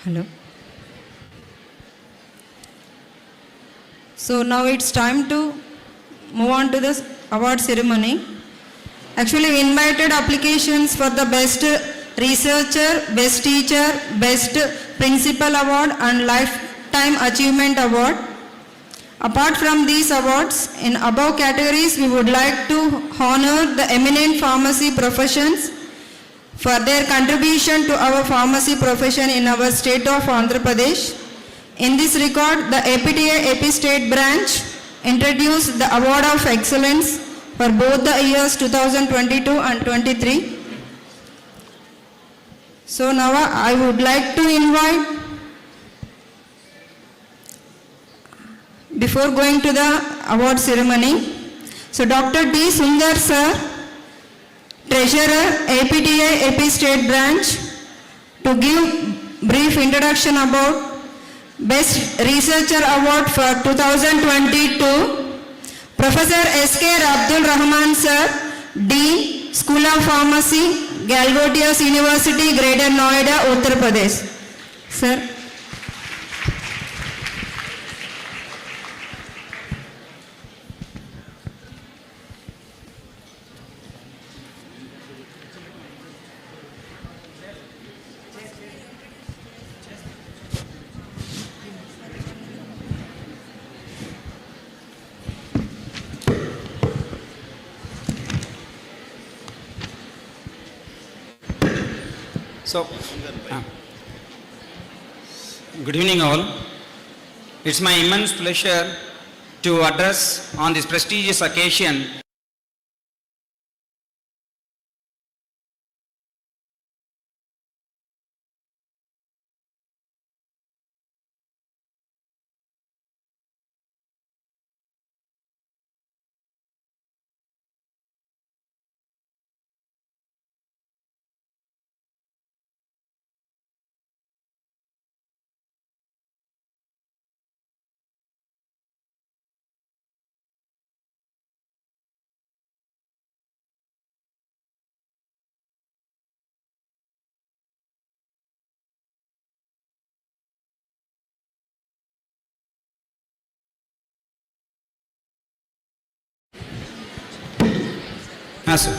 Hello. So now it's time to move on to the award ceremony. Actually, we invited applications for the best researcher, best teacher, best principal award and lifetime achievement award. Apart from these awards, in above categories, we would like to honor the eminent pharmacy professions for their contribution to our pharmacy profession in our state of Andhra Pradesh. In this record, the APTA AP State Branch introduced the Award of Excellence for both the years 2022 and 23. So now I would like to invite, before going to the award ceremony, so Dr. D. Sundar sir, Treasurer, APTA AP State Branch, to give brief introduction about Best Researcher Award for 2022, Professor S.K. Abdul Rahman sir, Dean, School of Pharmacy, Galgodias University, Greater Noida, Uttar Pradesh. Sir.
So, good evening all. It's my immense pleasure to address on this prestigious occasion Yes, sir.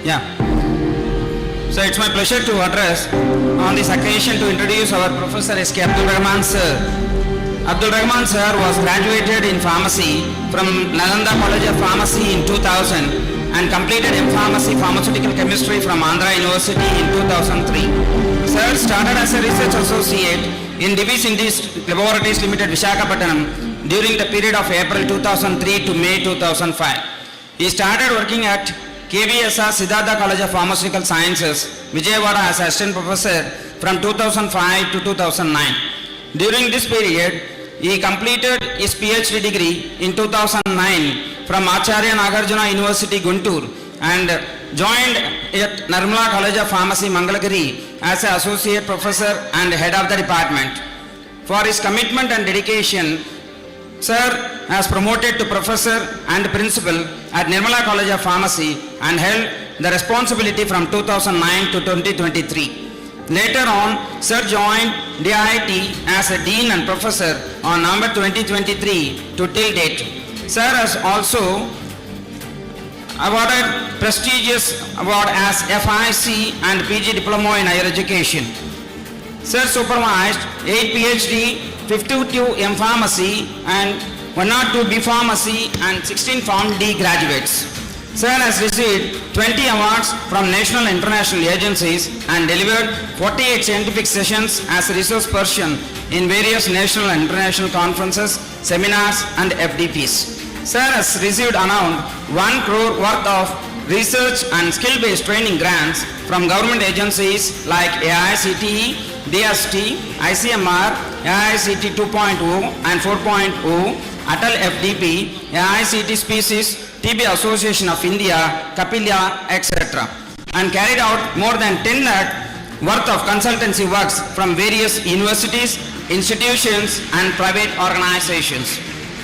Yeah. So it's my pleasure to address on this occasion to introduce our Professor S.K. Abdul Rahman sir. Abdul Rahman sir was graduated in pharmacy from Nalanda College of Pharmacy in 2000 and completed M.Pharmacy Pharmaceutical Chemistry from Andhra University in 2003. Sir started as a research associate in Divi's Industries Laboratories Limited, Visakhapatnam during the period of April 2003 to May 2005. He started working at KVSR Siddhartha College of Pharmaceutical Sciences, Vijayawada as assistant professor from 2005 to 2009. During this period, he completed his PhD degree in 2009 from Acharya Nagarjuna University, Guntur, and joined at Nirmala College of Pharmacy, Mangalagiri as an associate professor and head of the department. For his commitment and dedication, Sir has promoted to professor and principal at Nirmala College of Pharmacy and held the responsibility from 2009 to 2023. Later on, Sir joined DIIT as a dean and professor on November 2023 to till date. Sir has also awarded prestigious award as FIC and PG Diploma in Higher Education. Sir supervised 8 PhD, 52 M.Pharmacy and 102 B.Pharmacy and 16 Pharm D graduates. Sir has received 20 awards from national and international agencies and delivered 48 scientific sessions as a resource person in various national and international conferences, seminars and FDPs. Sir has received around 1 crore worth of research and skill-based training grants from government agencies like AICTE, DST, ICMR, AICT 2.0 and 4.0, Atal FDP, AICT Species, TB Association of India, Kapilya, etc. and carried out more than 10 lakh worth of consultancy works from various universities, institutions and private organizations.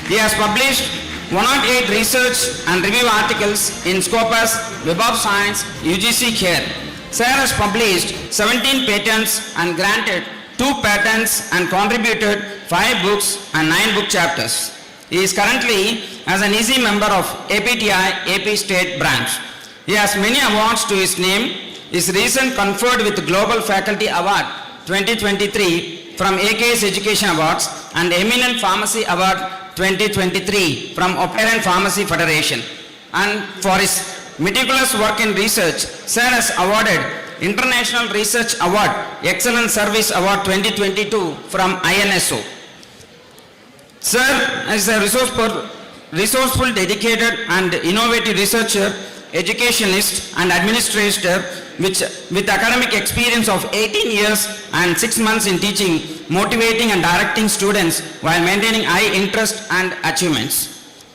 He has published 108 research and review articles in Scopus, Web of Science, UGC Care. Sir has published 17 patents and granted 2 patents and contributed 5 books and 9 book chapters. He is currently as an easy member of APTI AP State Branch. He has many awards to his name. His recent conferred with Global Faculty Award 2023 from AKS Education Awards and Eminent Pharmacy Award 2023 from Operan Pharmacy Federation. And for his meticulous work in research, Sir has awarded International Research Award, Excellent Service Award 2022 from INSO. Sir is a resourceful, dedicated and innovative researcher, educationist and administrator with academic experience of 18 years and 6 months in teaching, motivating and directing students while maintaining high interest and achievements.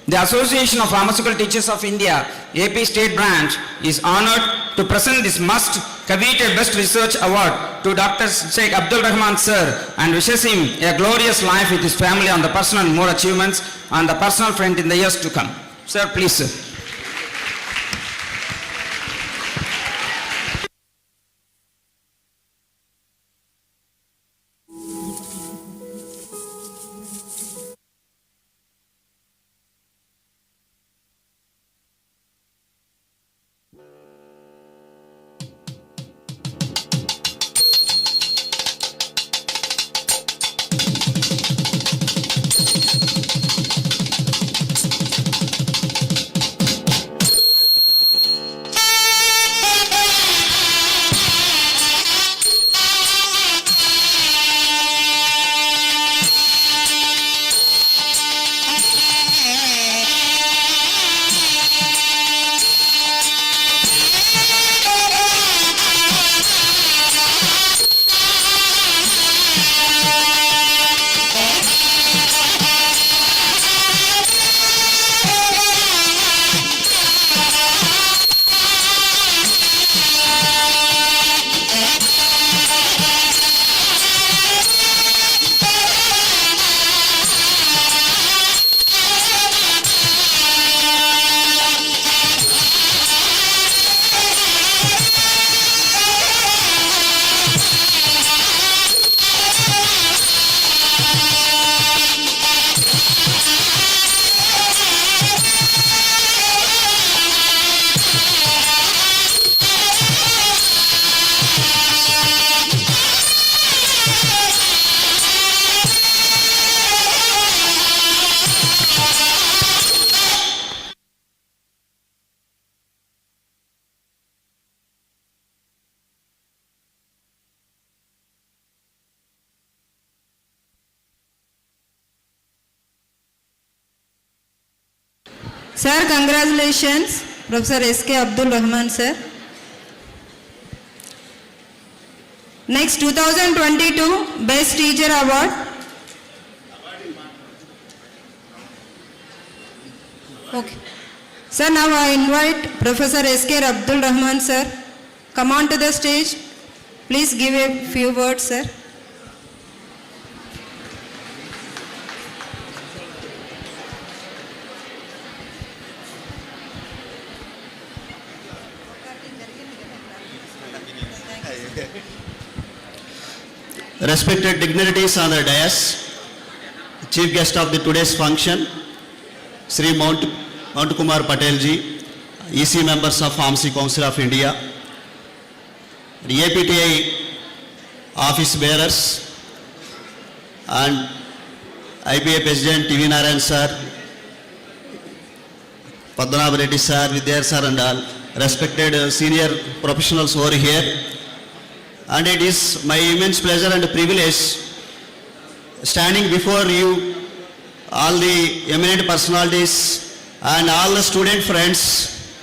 The Association of Pharmaceutical Teachers of India, AP State Branch, is honored to present this must-coveted Best Research Award to Dr. Sheikh Abdul Rahman Sir and wishes him a glorious life with his family on the personal and more achievements on the personal front in the years to come. Sir, please, sir.
Sir, congratulations, Professor S.K. Abdul Rahman, sir. Next, 2022 Best Teacher Award. Okay. Sir, now I invite Professor S.K. Abdul Rahman, sir. Come on to the stage. Please give a few words, sir.
Respected dignitaries on the dais, chief guest of the today's function, Sri Mount Kumar Patel ji, EC members of Pharmacy Council of India, the APTI office bearers, and IPA President TV Narayan sir, Padmanabh Reddy sir, Vidyar sir, and all respected senior professionals over here. And it is my immense pleasure and privilege standing before you, all the eminent personalities and all the student friends.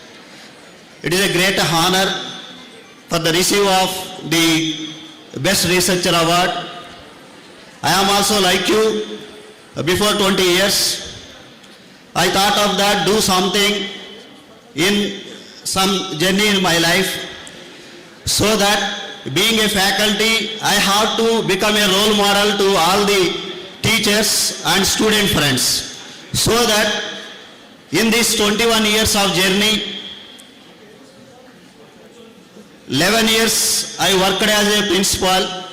It is a great honor for the receive of the Best Researcher Award. I am also like you, before 20 years, I thought of that, do something in some journey in my life, so that being a faculty, I have to become a role model to all the teachers and student friends, so that in this 21 years of journey, 11 years I worked as a principal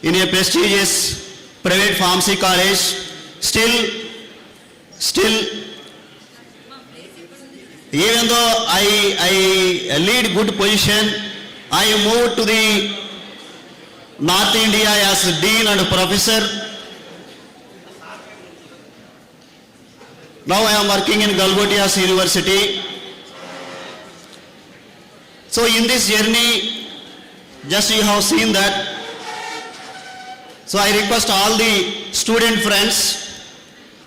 in a prestigious private pharmacy college. Still, even though I lead good position, I moved to the North India as Dean and Professor. Now I am working in Galgotias University. So in this journey, just you have seen that. So I request all the student friends,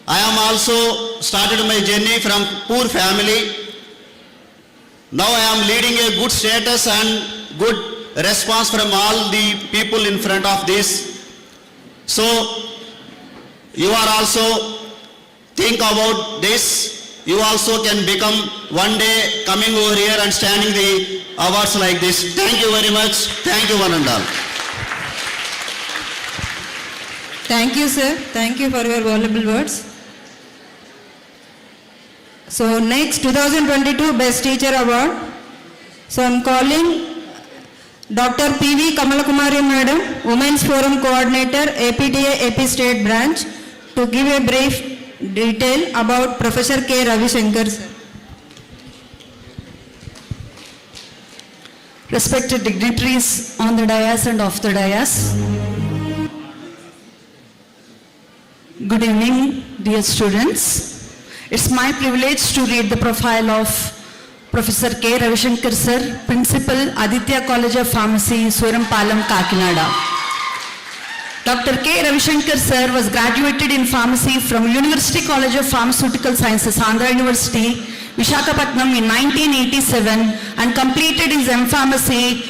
I am also started my journey from poor family. Now I am leading a good status and good response from all the people in front of this. So you are also think about this. You also can become one day coming over here and standing the awards like this. Thank you very much. Thank you one and all.
Thank you, sir. Thank you for your valuable words. So next, 2022 Best Teacher Award. So I am calling Dr. P.V. Kamalakumari Madam, Women's Forum Coordinator, APTA AP State Branch, to give a brief detail about Professor K. Ravishankar, sir.
Respected dignitaries on the dais and off the dais. Good evening, dear students. It's my privilege to read the profile of Professor K. Ravishankar sir, Principal, Aditya College of Pharmacy, Surampalam, Kakinada. Dr. K. Ravishankar sir was graduated in pharmacy from University College of Pharmaceutical Sciences, Andhra University, Visakhapatnam in 1987 and completed his M.Pharmacy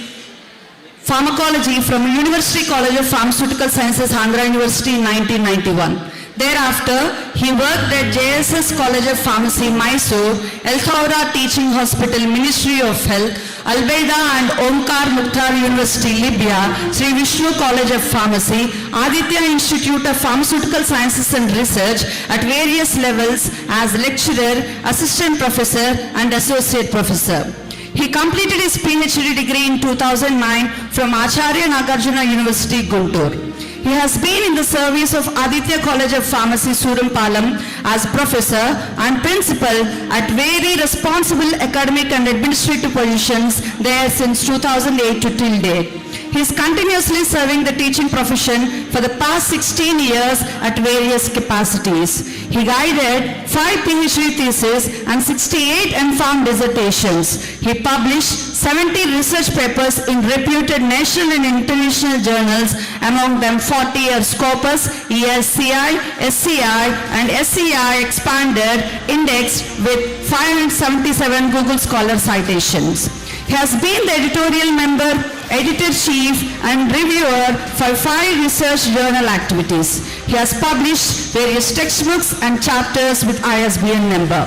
Pharmacology from University College of Pharmaceutical Sciences, Andhra University in 1991. Thereafter, he worked at JSS College of Pharmacy, Mysore, Elthora Teaching Hospital, Ministry of Health, Albeida and Omkar Mukhtar University, Libya, Sri Vishnu College of Pharmacy, Aditya Institute of Pharmaceutical Sciences and Research at various levels as lecturer, assistant professor and associate professor. He completed his PhD degree in 2009 from Acharya Nagarjuna University, Guntur. He has been in the service of Aditya College of Pharmacy, Surampalam as professor and principal at very responsible academic and administrative positions there since 2008 to till date. He is continuously serving the teaching profession for the past 16 years at various capacities. He guided 5 PhD theses and 68 M.Pharm dissertations. He published 70 research papers in reputed national and international journals, among them 40 are Scopus, ESCI, SCI and SCI expanded, indexed with 577 Google Scholar citations. He has been the editorial member, editor-chief and reviewer for 5 research journal activities. He has published various textbooks and chapters with ISBN number.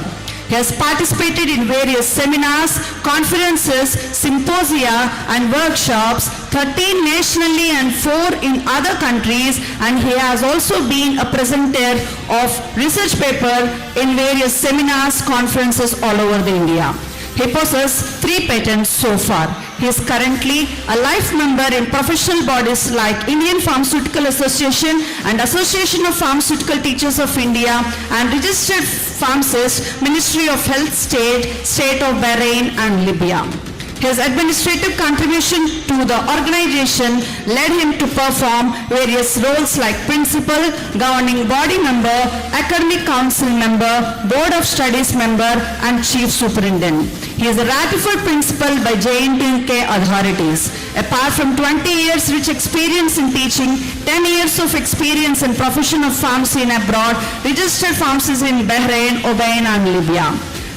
He has participated in various seminars, conferences, symposia and workshops, 13 nationally and 4 in other countries, and he has also been a presenter of research paper in various seminars, conferences all over the India. He possesses 3 patents so far. He is currently a life member in professional bodies like Indian Pharmaceutical Association and Association of Pharmaceutical Teachers of India and registered pharmacist, Ministry of Health State of Bahrain and Libya. His administrative contribution to the organization led him to perform various roles like principal, governing body member, academic council member, board of studies member and chief superintendent. He is a ratified principal by JNTK authorities. Apart from 20 years rich experience in teaching, 10 years of experience in profession of pharmacy in abroad, registered pharmacist in Bahrain, Oman and Libya.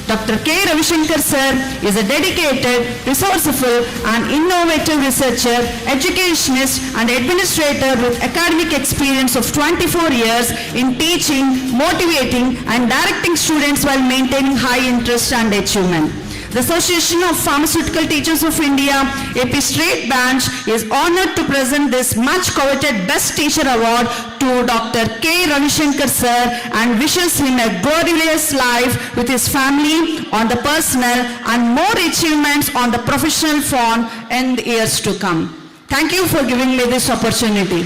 Dr. K. Ravishankar sir is a dedicated, resourceful and innovative researcher, educationist and administrator with academic experience of 24 years in teaching, motivating and directing students while maintaining high interest and achievement. The Association of Pharmaceutical Teachers of India, AP State Branch, is honored to present this much coveted Best Teacher Award to Dr. K. Ravishankar sir and wishes him a glorious life with his family on the personal and more achievements on the professional front in the years to come. Thank you for giving me this opportunity.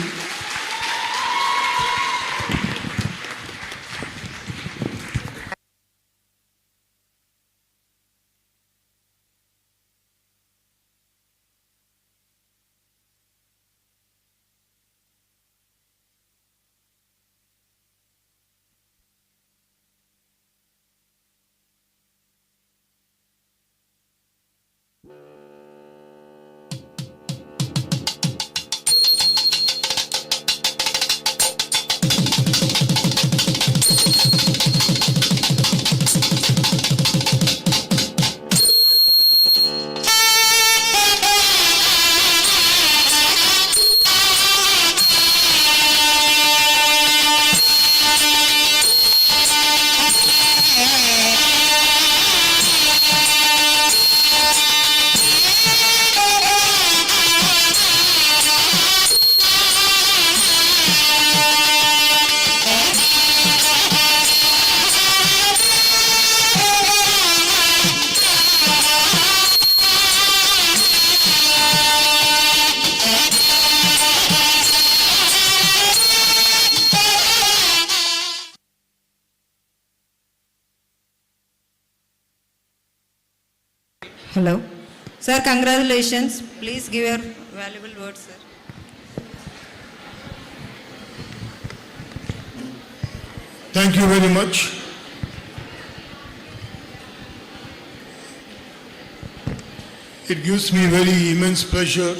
Hello. Sir, congratulations. Please give your valuable words, sir.
Thank you very much. It gives me very immense pleasure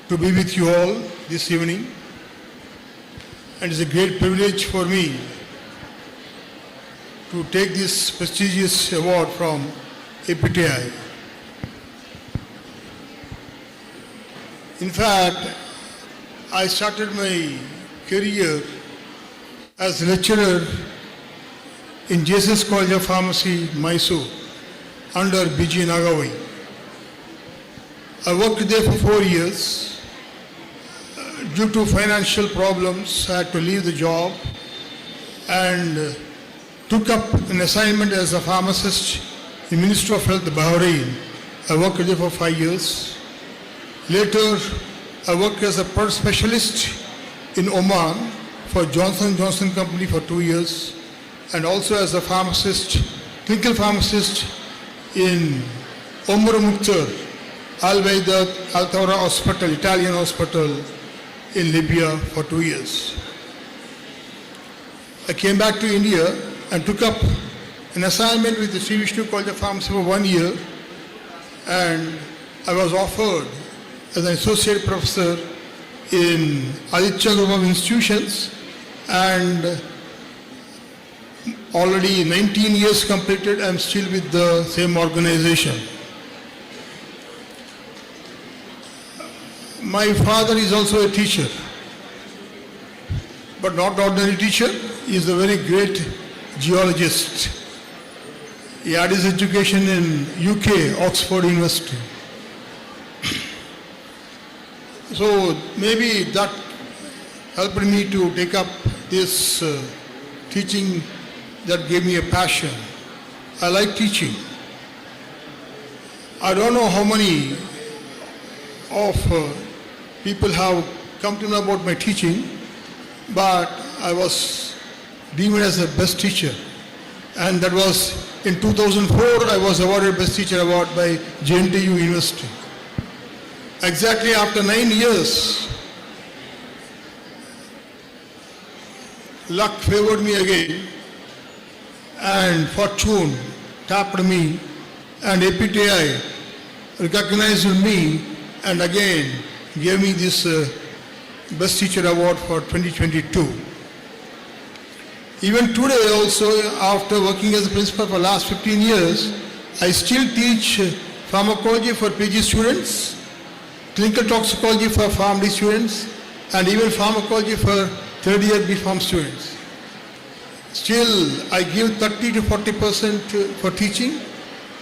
to be with you all this evening, and it's a great privilege for me to take this prestigious award from APTI. In fact, I started my career as lecturer in Jesus College of Pharmacy, Mysore, under B.G. Nagavai. I worked there for 4 years. Due to financial problems, I had to leave the job and took up an assignment as a pharmacist in Ministry of Health, Bahrain. I worked there for 5 years. Later, I worked as a product specialist in Oman for Johnson & Johnson Company for 2 years, and also as a pharmacist, clinical pharmacist in Omar Mukhtar, Al-Waidat, Al-Tawra Hospital, Italian hospital in Libya for 2 years. I came back to India and took up an assignment with the Sri Vishnu College of Pharmacy for 1 year and I was offered as an associate professor in Aditya Group of Institutions, and already 19 years completed, I am still with the same organization. My father is also a teacher, but not ordinary teacher. He is a very great geologist. He had his education in UK, Oxford University. So maybe that helped me to take up this teaching that gave me a passion. I like teaching. I don't know how many of people have come to know about my teaching, but I was deemed as the best teacher. And that was in 2004, I was awarded Best Teacher Award by JNTU University. Exactly after 9 years, luck favored me again, and fortune tapped me, and APTI recognized me and again gave me this Best Teacher Award for 2022. Even today also, after working as a principal for the last 15 years, I still teach pharmacology for PG students, clinical toxicology for PharmD students, and even pharmacology for third year B.Pharm students. Still, I give 30 to 40% for teaching,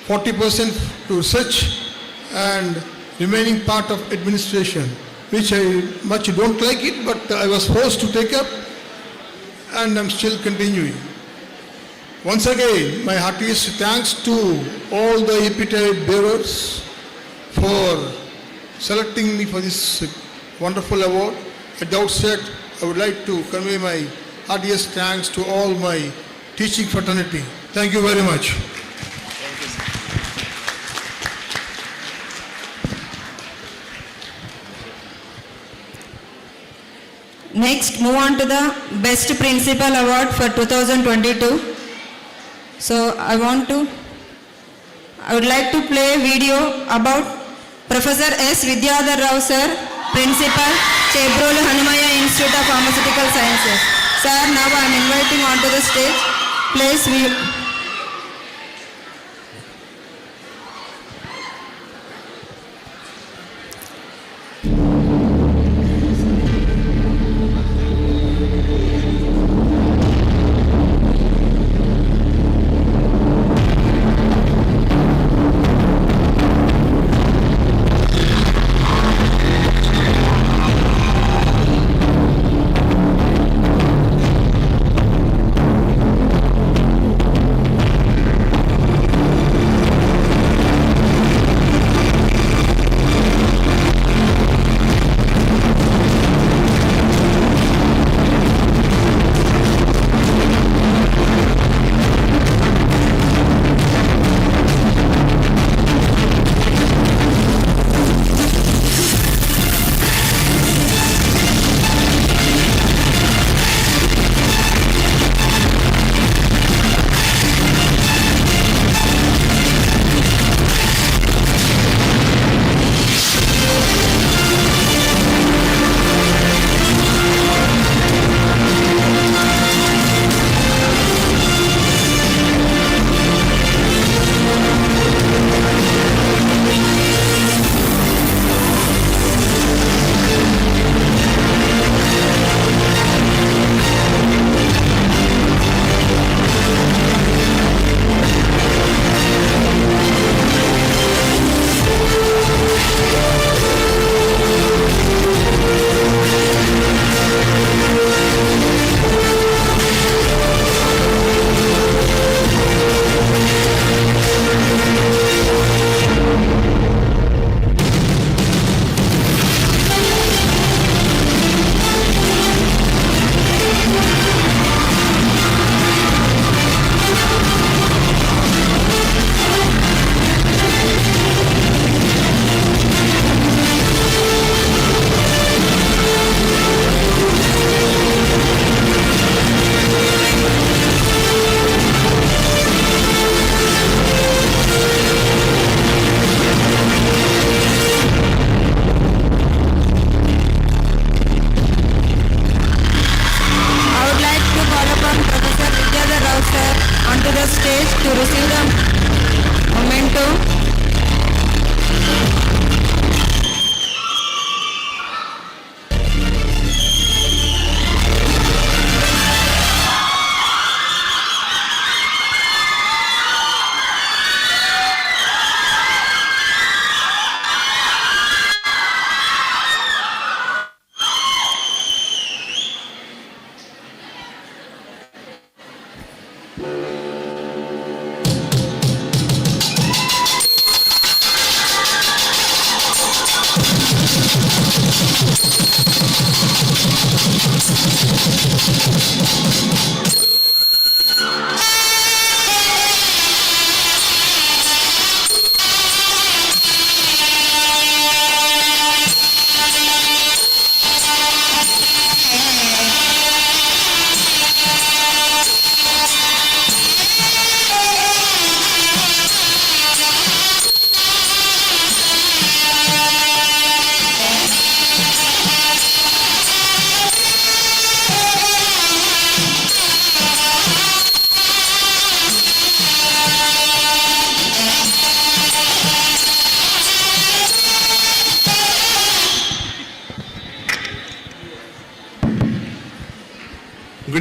40% to research, and remaining part of administration, which I much don't like it, but I was forced to take up, and I'm still continuing. Once again, my heartiest thanks to all the APTI bearers for selecting me for this wonderful award. At the outset, I would like to convey my heartiest thanks to all my teaching fraternity. Thank you very much.
Next, move on to the Best Principal Award for 2022. So I would like to play a video about Professor S. Vidyadhar Rao sir, Principal, Chebrolu Hanumaya Institute of Pharmaceutical Sciences. Sir, now I am inviting onto the stage. Please view.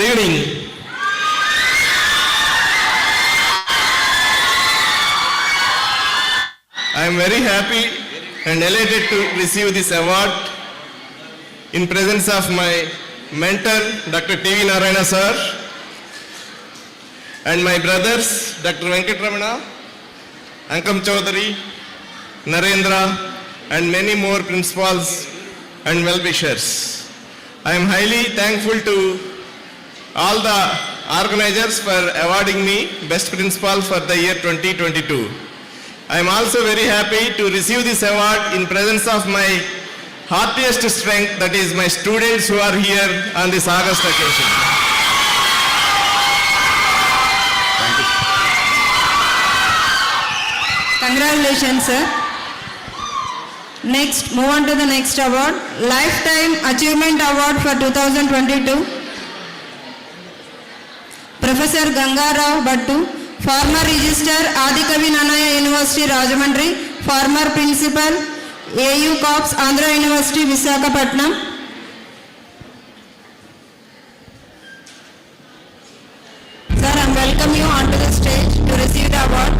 evening. I am very happy and elated to receive this award in presence of my mentor, Dr. T.V. Narayana sir, and my brothers, Dr. Venkatramana, Ankam Chaudhary, Narendra, and many more principals and well-wishers. I am highly thankful to all the organizers for awarding me Best Principal for the year 2022. I am also very happy to receive this award in presence of my heartiest strength, that is my students who are here on this August occasion.
Congratulations, sir. Next, move on to the next award, Lifetime Achievement Award for 2022. Professor Gangarao Bhattu, former Registrar, Adikavi Nanaya University, Rajamandri, former Principal, AU Corps, Andhra University, Visakhapatnam. Sir, I welcome you onto the stage to receive the award.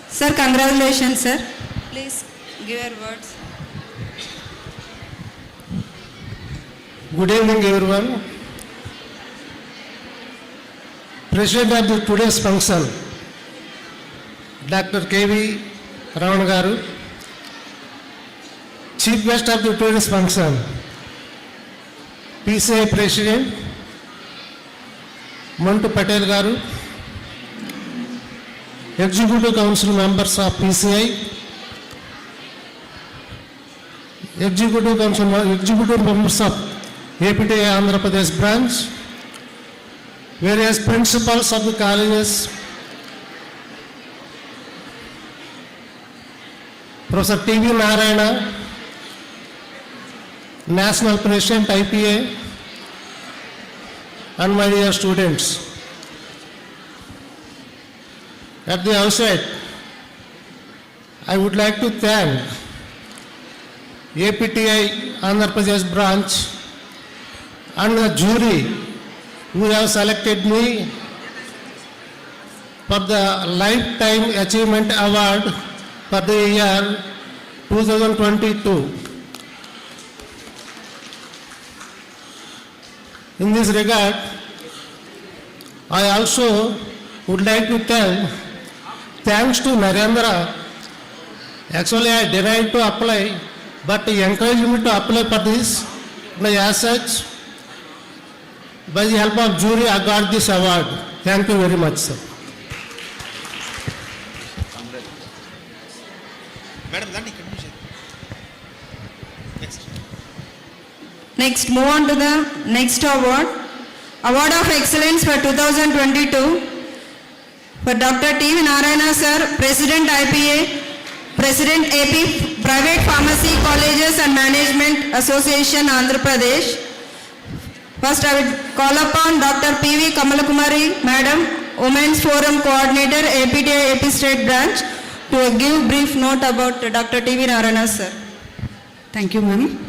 Sir, congratulations, sir. Please give your words.
Good evening, everyone. President of the today's function, Dr. K.V. Raman Garu. Chief guest of the today's function, PCI President Mantu Patel Garu. Executive Council members of PCI, Executive members of APTI Andhra Pradesh branch, various principals of the colleges, Professor T.V. Narayana, National President IPA, and my dear students. At the outset, I would like to thank APTI Andhra Pradesh branch and the jury who have selected me for the Lifetime Achievement Award for the year 2022. In this regard, I also would like to tell thanks to Narendra. Actually, I denied to apply, but he encouraged me to apply for this. As such, by the help of jury, I got this award. Thank you very much, sir.
next move on to the next award. Award of Excellence for 2022 for Dr. T.V. Narayana Sir, President IPA, President AP Private Pharmacy Colleges and Management Association, Andhra Pradesh. First, I will call upon Dr. P.V. Kamalakumari, Madam, Women's Forum Coordinator, APTA AP State Branch, to give brief note about Dr. T.V. Narayana Sir.
Thank you, ma'am.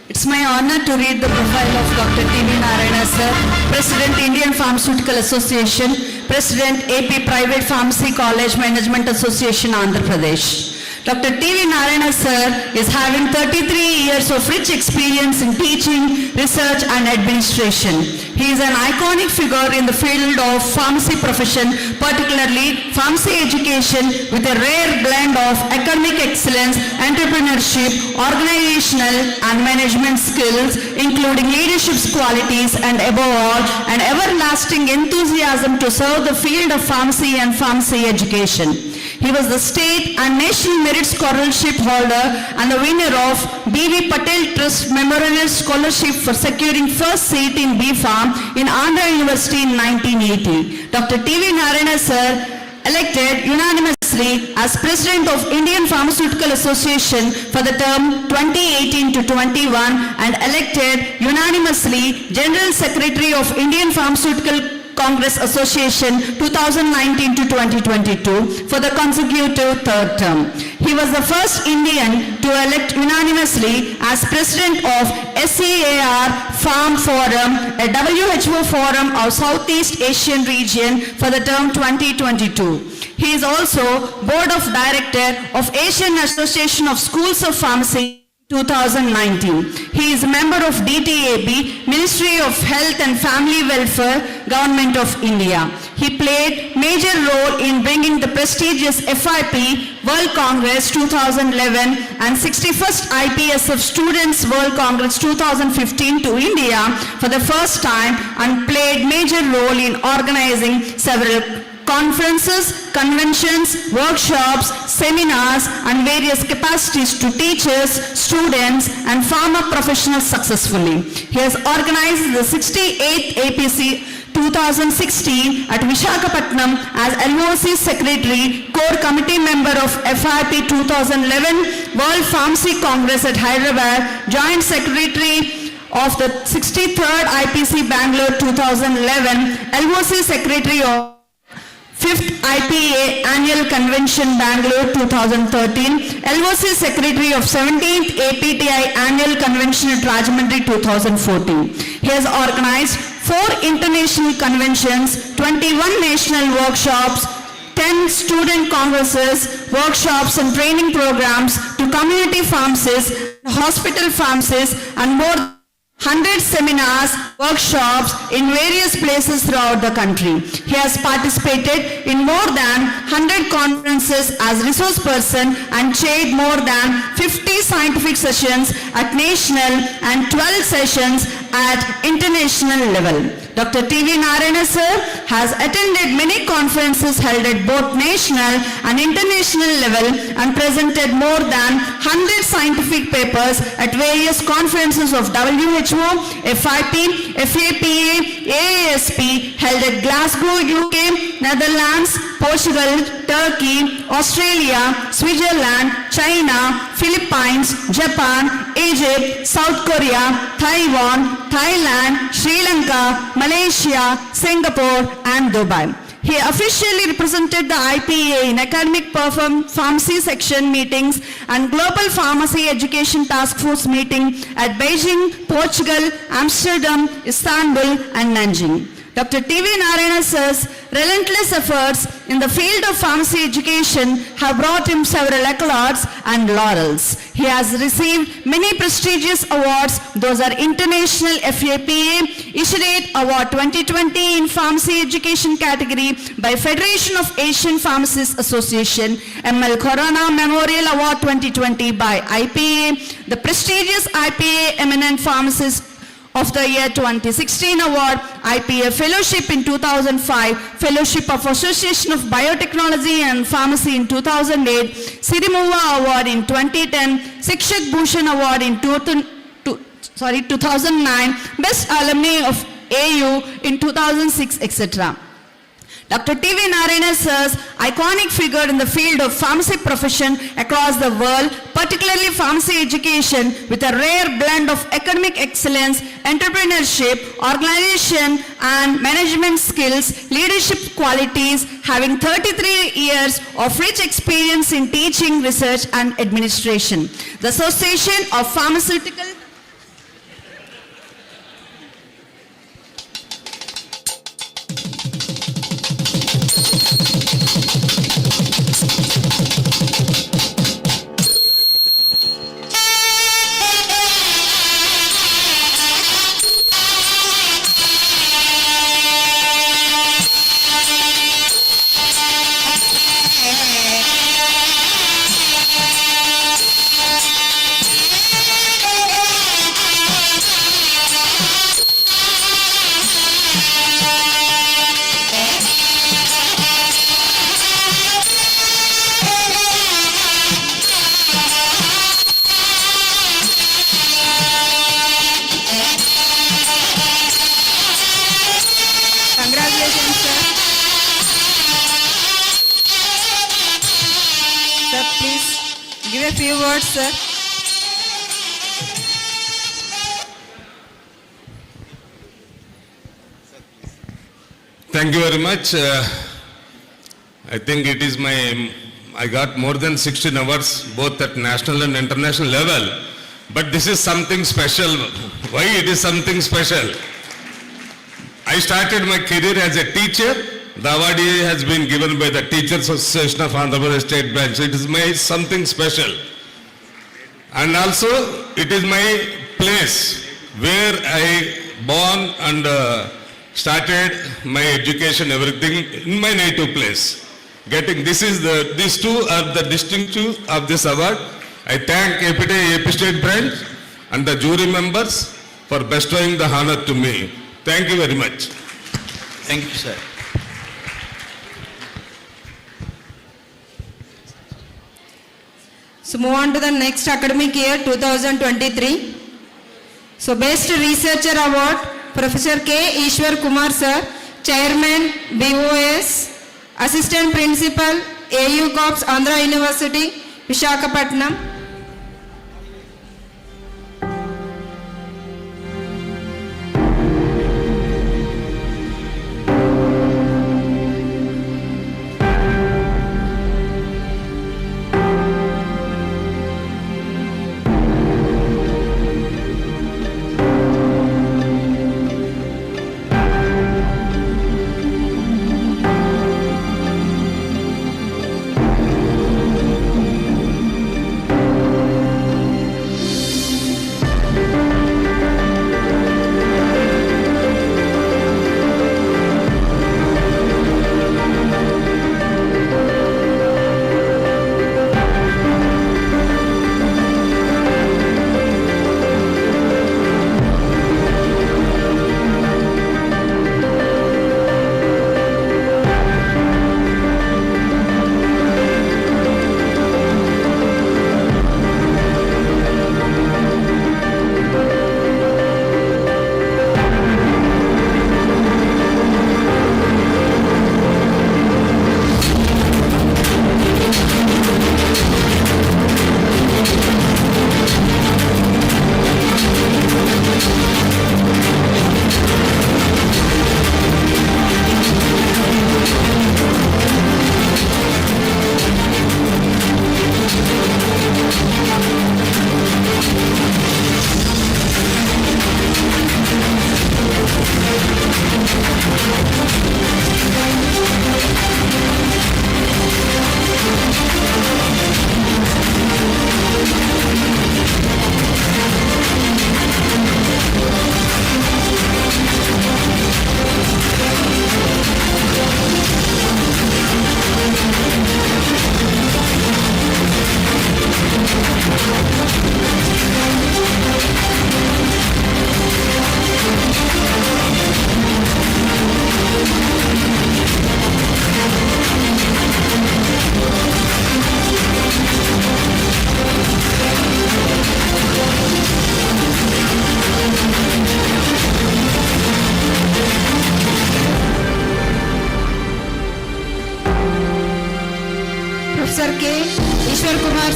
It's my honor to read the profile of Dr. T.V. Narayana Sir, President Indian Pharmaceutical Association, President AP Private Pharmacy College Management Association, Andhra Pradesh. Dr. T.V. Narayana Sir is having 33 years of rich experience in teaching, research and administration. He is an iconic figure in the field of pharmacy profession, particularly pharmacy education, with a rare blend of academic excellence, entrepreneurship, organizational and management skills, including leadership qualities and above all, an everlasting enthusiasm to serve the field of pharmacy and pharmacy education. He was the state and national merit scholarship holder and the winner of B.V. Patel Trust Memorial Scholarship for securing first seat in B.Pharm in Andhra University in 1980. Dr. T.V. Narayana Sir, elected unanimously as President of Indian Pharmaceutical Association for the term 2018 to 21 and elected unanimously General Secretary of Indian Pharmaceutical Congress Association 2019 to 2022 for the consecutive third term. He was the first Indian to elect unanimously as President of SEAR Farm Forum, a WHO forum of Southeast Asian region for the term 2022. He is also Board of Director of Asian Association of Schools of Pharmacy 2019. He is a member of DTAB, Ministry of Health and Family Welfare, Government of India. He played major role in bringing the prestigious FIP World Congress 2011 and 61st IPSF Students World Congress 2015 to India for the first time and played major role in organizing several conferences, conventions, workshops, seminars and various capacities to teachers, students and pharma professionals successfully. He has organized the 68th APC 2016 at Visakhapatnam as LOC Secretary, Core Committee Member of FIP 2011 World Pharmacy Congress at Hyderabad, Joint Secretary of the 63rd IPC Bangalore 2011, LOC Secretary of 5th IPA Annual Convention Bangalore 2013, LOC Secretary of 17th APTI Annual Convention at Rajahmundry 2014. He has organized 4 international conventions, 21 national workshops, 10 student congresses, workshops and training programs to community pharmacists, hospital pharmacists and more 100 seminars, workshops in various places throughout the country. He has participated in more than 100 conferences as resource person and chaired more than 50 scientific sessions at national and 12 sessions at international level. Dr. T.V. Narayana Sir has attended many conferences held at both national and international level and presented more than 100 scientific papers at various conferences of WHO, FIP, FAPA, AASP held at Glasgow, UK, Netherlands, Portugal, Turkey, Australia, Switzerland, China, Philippines, Japan, Egypt, South Korea, Taiwan, Thailand, Sri Lanka, Malaysia, Singapore and Dubai. He officially represented the IPA in academic pharmacy section meetings and global pharmacy education task force meeting at Beijing, Portugal, Amsterdam, Istanbul and Nanjing. Dr. T.V. Narayana Sir's relentless efforts in the field of pharmacy education have brought him several accolades and laurels. He has received many prestigious awards. Those are International FAPA, Ishirate Award 2020 in Pharmacy Education category by Federation of Asian Pharmacists Association, ML Corona Memorial Award 2020 by IPA, the prestigious IPA Eminent Pharmacist of the Year 2016 award, IPA Fellowship in 2005, Fellowship of Association of Biotechnology and Pharmacy in 2008, Sirimuva Award in 2010, Sikshak Bhushan Award in 2009, Best Alumni of AU in 2006, etc. Dr. T.V. Narayana Sir's iconic figure in the field of pharmacy profession across the world, particularly pharmacy education, with a rare blend of academic excellence, entrepreneurship, organization and management skills, leadership qualities, having 33 years of rich experience in teaching, research and administration. The Association of Pharmaceutical Congratulations, sir. Sir, please give a few words, sir.
Thank you very much. I think it is I got more than 16 awards, both at national and international level. But this is something special. Why it is something special? I started my career as a teacher. The award has been given by the Teachers Association of Andhra Pradesh State Branch. It is something special. And also, it is my place where I born and started my education, everything in my native place. These two are the distinctions of this award. I thank AP State Branch and the jury members for bestowing the honor to me. Thank you very much.
Thank you, sir.
So move on to the next academic year 2023. So Best Researcher Award, Professor K. Ishwar Kumar Sir, Chairman BOS, Assistant Principal AU Corps Andhra University, Visakhapatnam.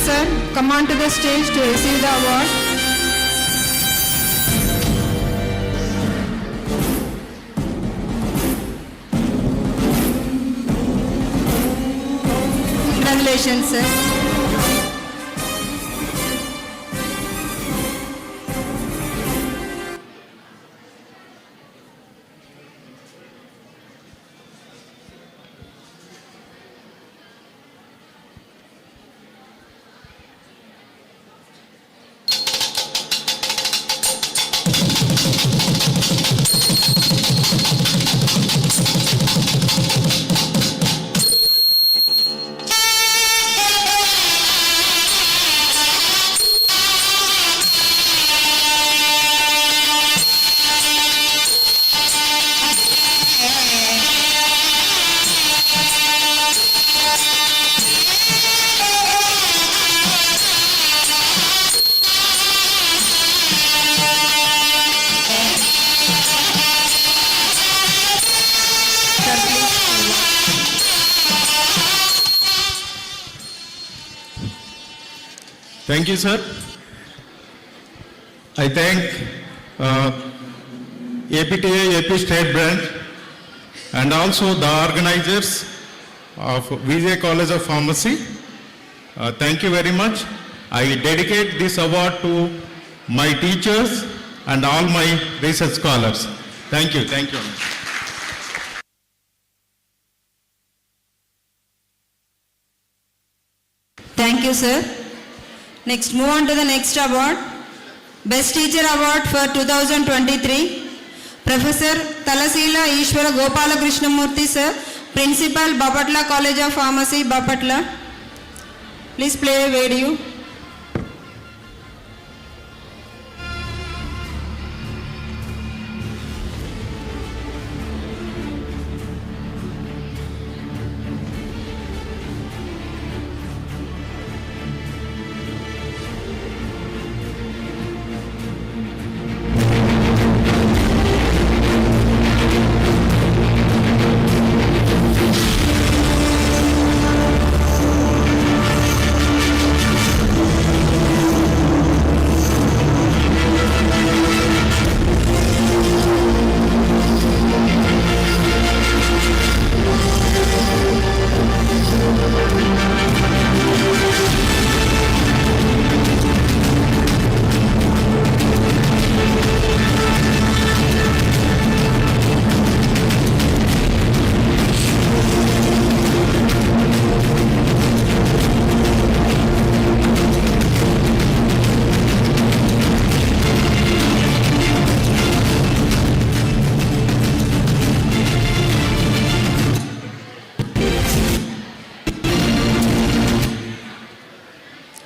sir, come on to the stage to receive the award. Congratulations, sir.
Thank you, sir. I thank APTA, AP State Branch, and also the organizers of VJ College of Pharmacy. Thank you very much. I dedicate this award to my teachers and all my research scholars. Thank you. Thank you.
Thank you, sir. Next, move on to the next award. Best Teacher Award for 2023. Professor Talasila Ishwara Gopala Krishnamurthy, sir, Principal, Bapatla College of Pharmacy, Bapatla. Please play a video.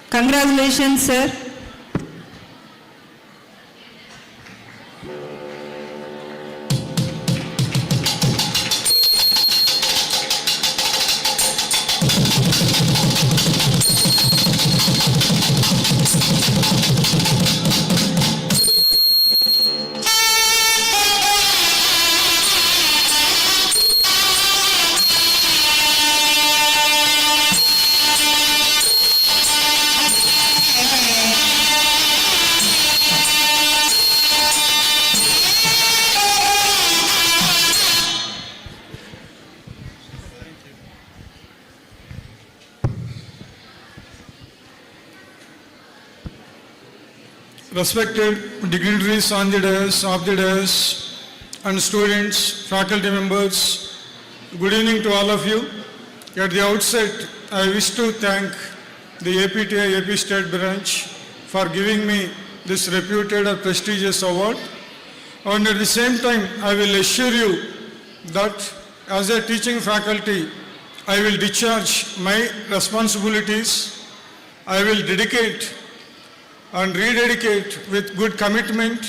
Congratulations, sir.
Respected dignitaries on the dais, off the dais, and students, faculty members, good evening to all of you. At the outset, I wish to thank the APTA, AP State Branch for giving me this reputed and prestigious award. And at the same time, I will assure you that as a teaching faculty, I will discharge my responsibilities. I will dedicate and rededicate with good commitment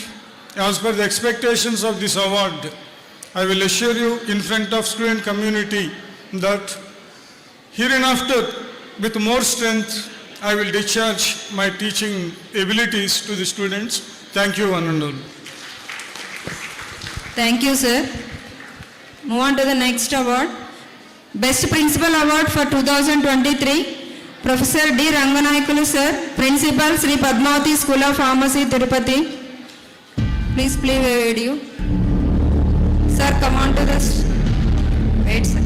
as per the expectations of this award. I will assure you in front of student community that hereinafter with more strength I will discharge my teaching abilities to the students. Thank you, one and all.
Thank you, sir. Move on to the next award. Best Principal Award for 2023. Professor D. Ranganayakulu sir, Principal Sri Padmavati School of Pharmacy, Tirupati. Please play a video. Sir, come on to this. Wait, sir.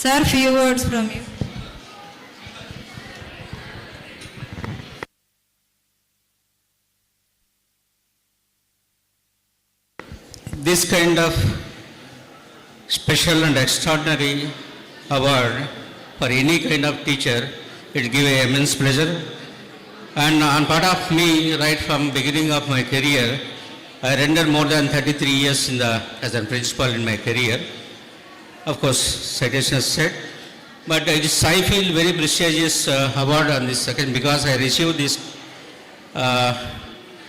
Sir, few words from you.
This kind of special and extraordinary award for any kind of teacher, it gives immense pleasure. And on part of me, right from beginning of my career, I rendered more than 33 years as a principal in my career. Of course, citation is said, but I feel very prestigious award on this second because I received this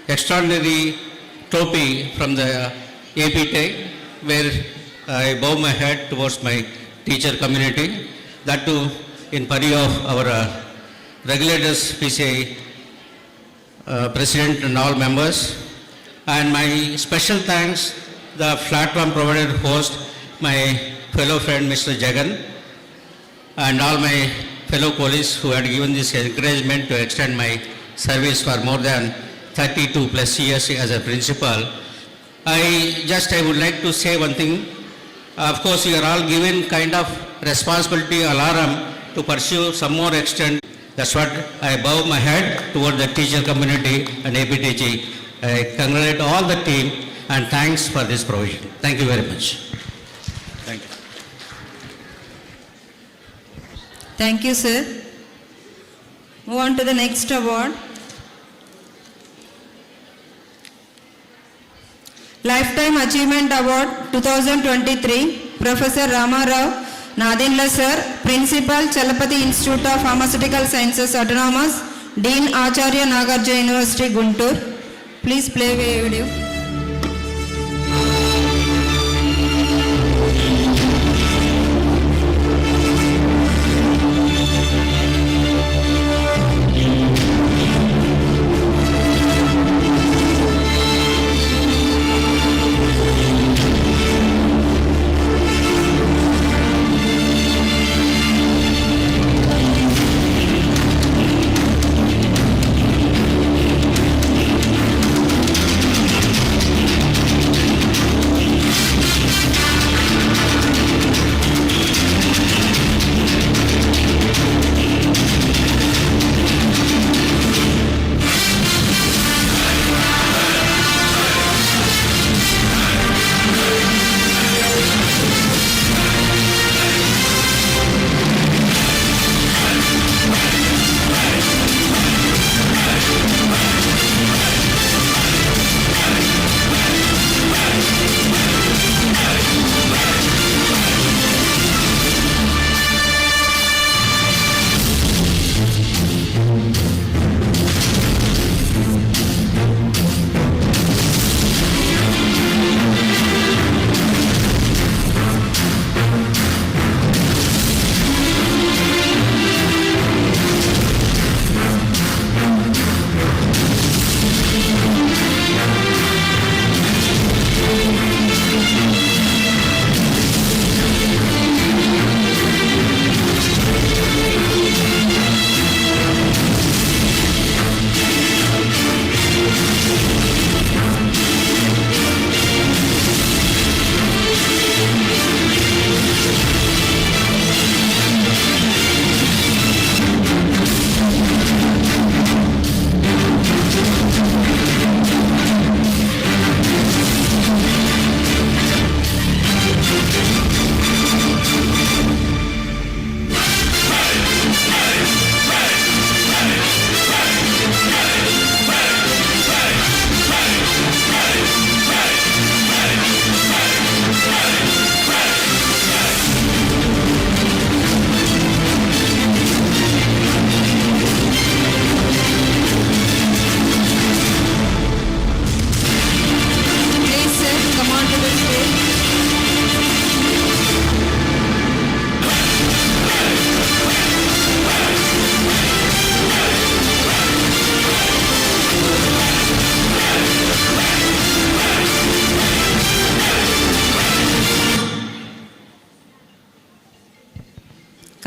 extraordinary trophy from the APTEC, where I bow my head towards my teacher community, that too in pari of our regulators, PCI President and all members. And my special thanks, the platform provided host, my fellow friend Mr. Jagan, and all my fellow colleagues who had given this encouragement to extend my service for more than 32 plus years as a principal. I would like to say one thing. Of course, you are all given kind of responsibility, alarm to pursue some more extent. That's what I bow my head toward the teacher community and APTG. I congratulate all the team and thanks for this provision. Thank you very much. Thank you.
Thank you, sir. Move on to the next award. Lifetime Achievement Award 2023, Professor Ramarao Nadinla sir, Principal, Chalapati Institute of Pharmaceutical Sciences Autonomous, Dean Acharya Nagarjuna University, Guntur. Please play a video.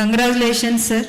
Congratulations, sir.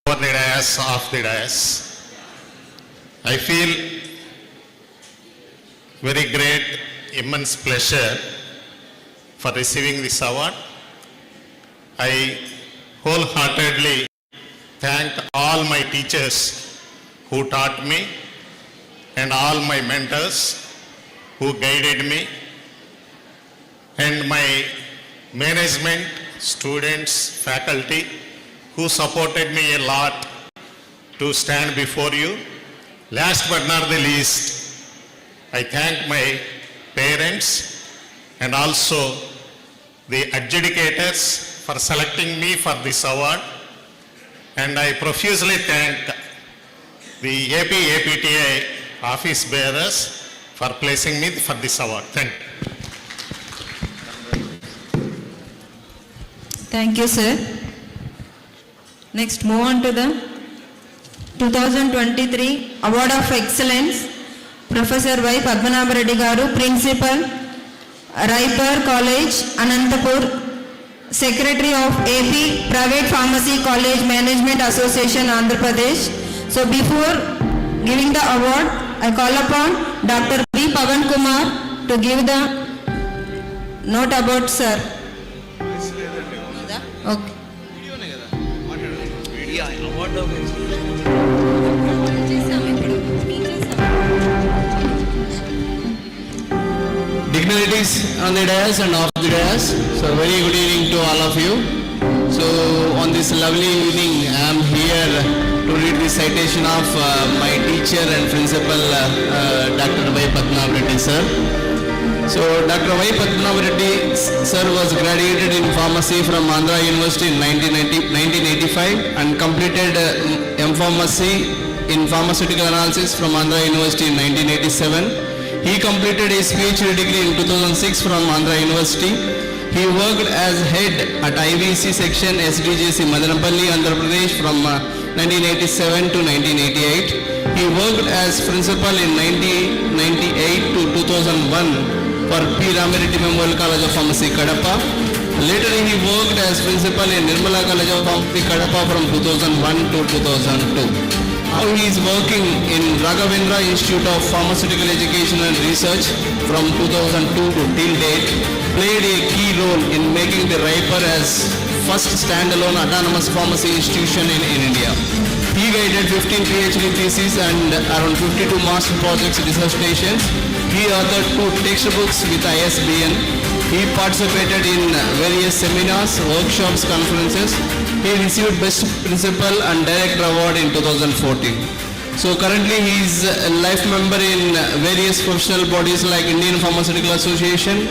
Over the dais, off the dais. I feel very great, immense pleasure for receiving this award. I wholeheartedly thank all my teachers who taught me and all my mentors who guided me and my management, students, faculty who supported me a lot to stand before you. Last but not the least, I thank my parents and also the adjudicators for selecting me for this award. And I profusely thank the APTA office bearers for placing me for this award. Thank you.
Thank you, sir. Next, move on to the 2023 Award of Excellence, Professor Y. Padmanabha Reddy Garu, Principal, Raipur College, Anantapur, Secretary of AP Private Pharmacy College Management Association, Andhra Pradesh. So before giving the award, I call upon Dr. B. Pavan Kumar to give the note about sir. Okay.
Dignitaries on the dais and off the dais. So very good evening to all of you. So on this lovely evening, I am here to read the citation of my teacher and principal, Dr. Y. Padmanabha Reddy sir. So Dr. Y. Padmanabha Reddy sir was graduated in pharmacy from Andhra University in 1985 and completed M.Pharmacy in pharmaceutical analysis from Andhra University in 1987. He completed his PhD degree in 2006 from Andhra University. He worked as head at IVC section SDGC Madanapalli, Andhra Pradesh from 1987 to 1988. He worked as principal in 1998 to 2001 for P. Ramireddy Memorial College of Pharmacy, Kadapa. Later he worked as principal in Nirmala College of Pharmacy, Kadapa from 2001 to 2002. Now he is working in Raghavendra Institute of Pharmaceutical Education and Research from 2002 to till date. Played a key role in making the Raipur as first standalone autonomous pharmacy institution in India. He guided 15 PhD theses and around 52 master projects dissertations. He authored 2 textbooks with ISBN. He participated in various seminars, workshops, conferences. He received Best Principal and Director Award in 2014. So currently he is a life member in various professional bodies like Indian Pharmaceutical Association,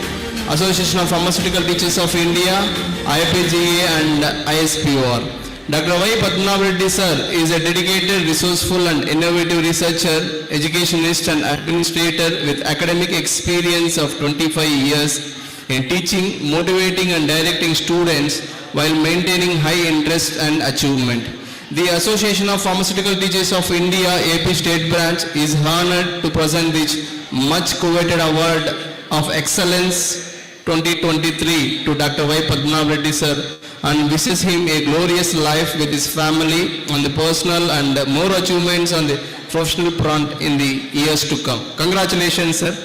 Association of Pharmaceutical Teachers of India, IPGA and ISPOR. Dr. Y. Padmanabha Reddy sir is a dedicated, resourceful and innovative researcher, educationist and administrator with academic experience of 25 years in teaching, motivating and directing students while maintaining high interest and achievement. The Association of Pharmaceutical Teachers of India AP State Branch is honored to present this much coveted award of excellence 2023 to Dr. Y. Padmanabha Reddy sir and wishes him a glorious life with his family on the personal and more achievements on the professional front in the years to come. Congratulations, sir.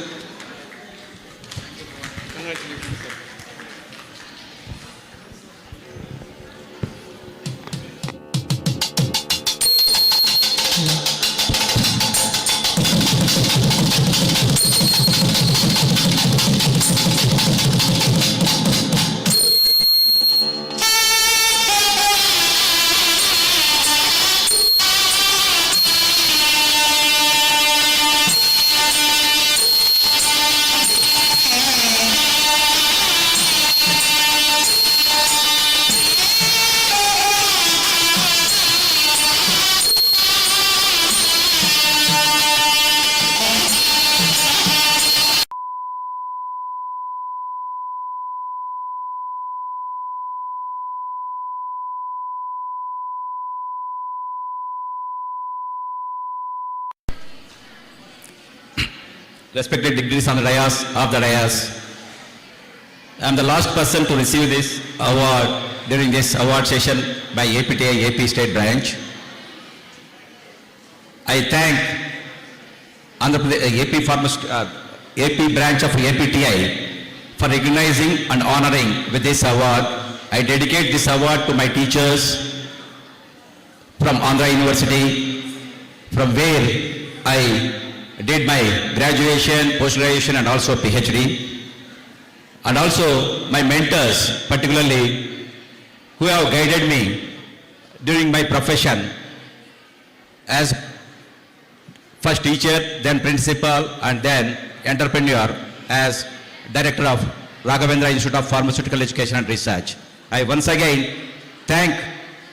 respected dignitaries on the dais of the dais. I am the last person to receive this award during this award session by APTI AP State Branch. I thank AP branch of APTI for recognizing and honoring with this award. I dedicate this award to my teachers from Andhra University, from where I did my graduation, post-graduation and also PhD. And also my mentors, particularly, who have guided me during my profession as first teacher, then principal, and then entrepreneur as director of Raghavendra Institute of Pharmaceutical Education and Research. I once again thank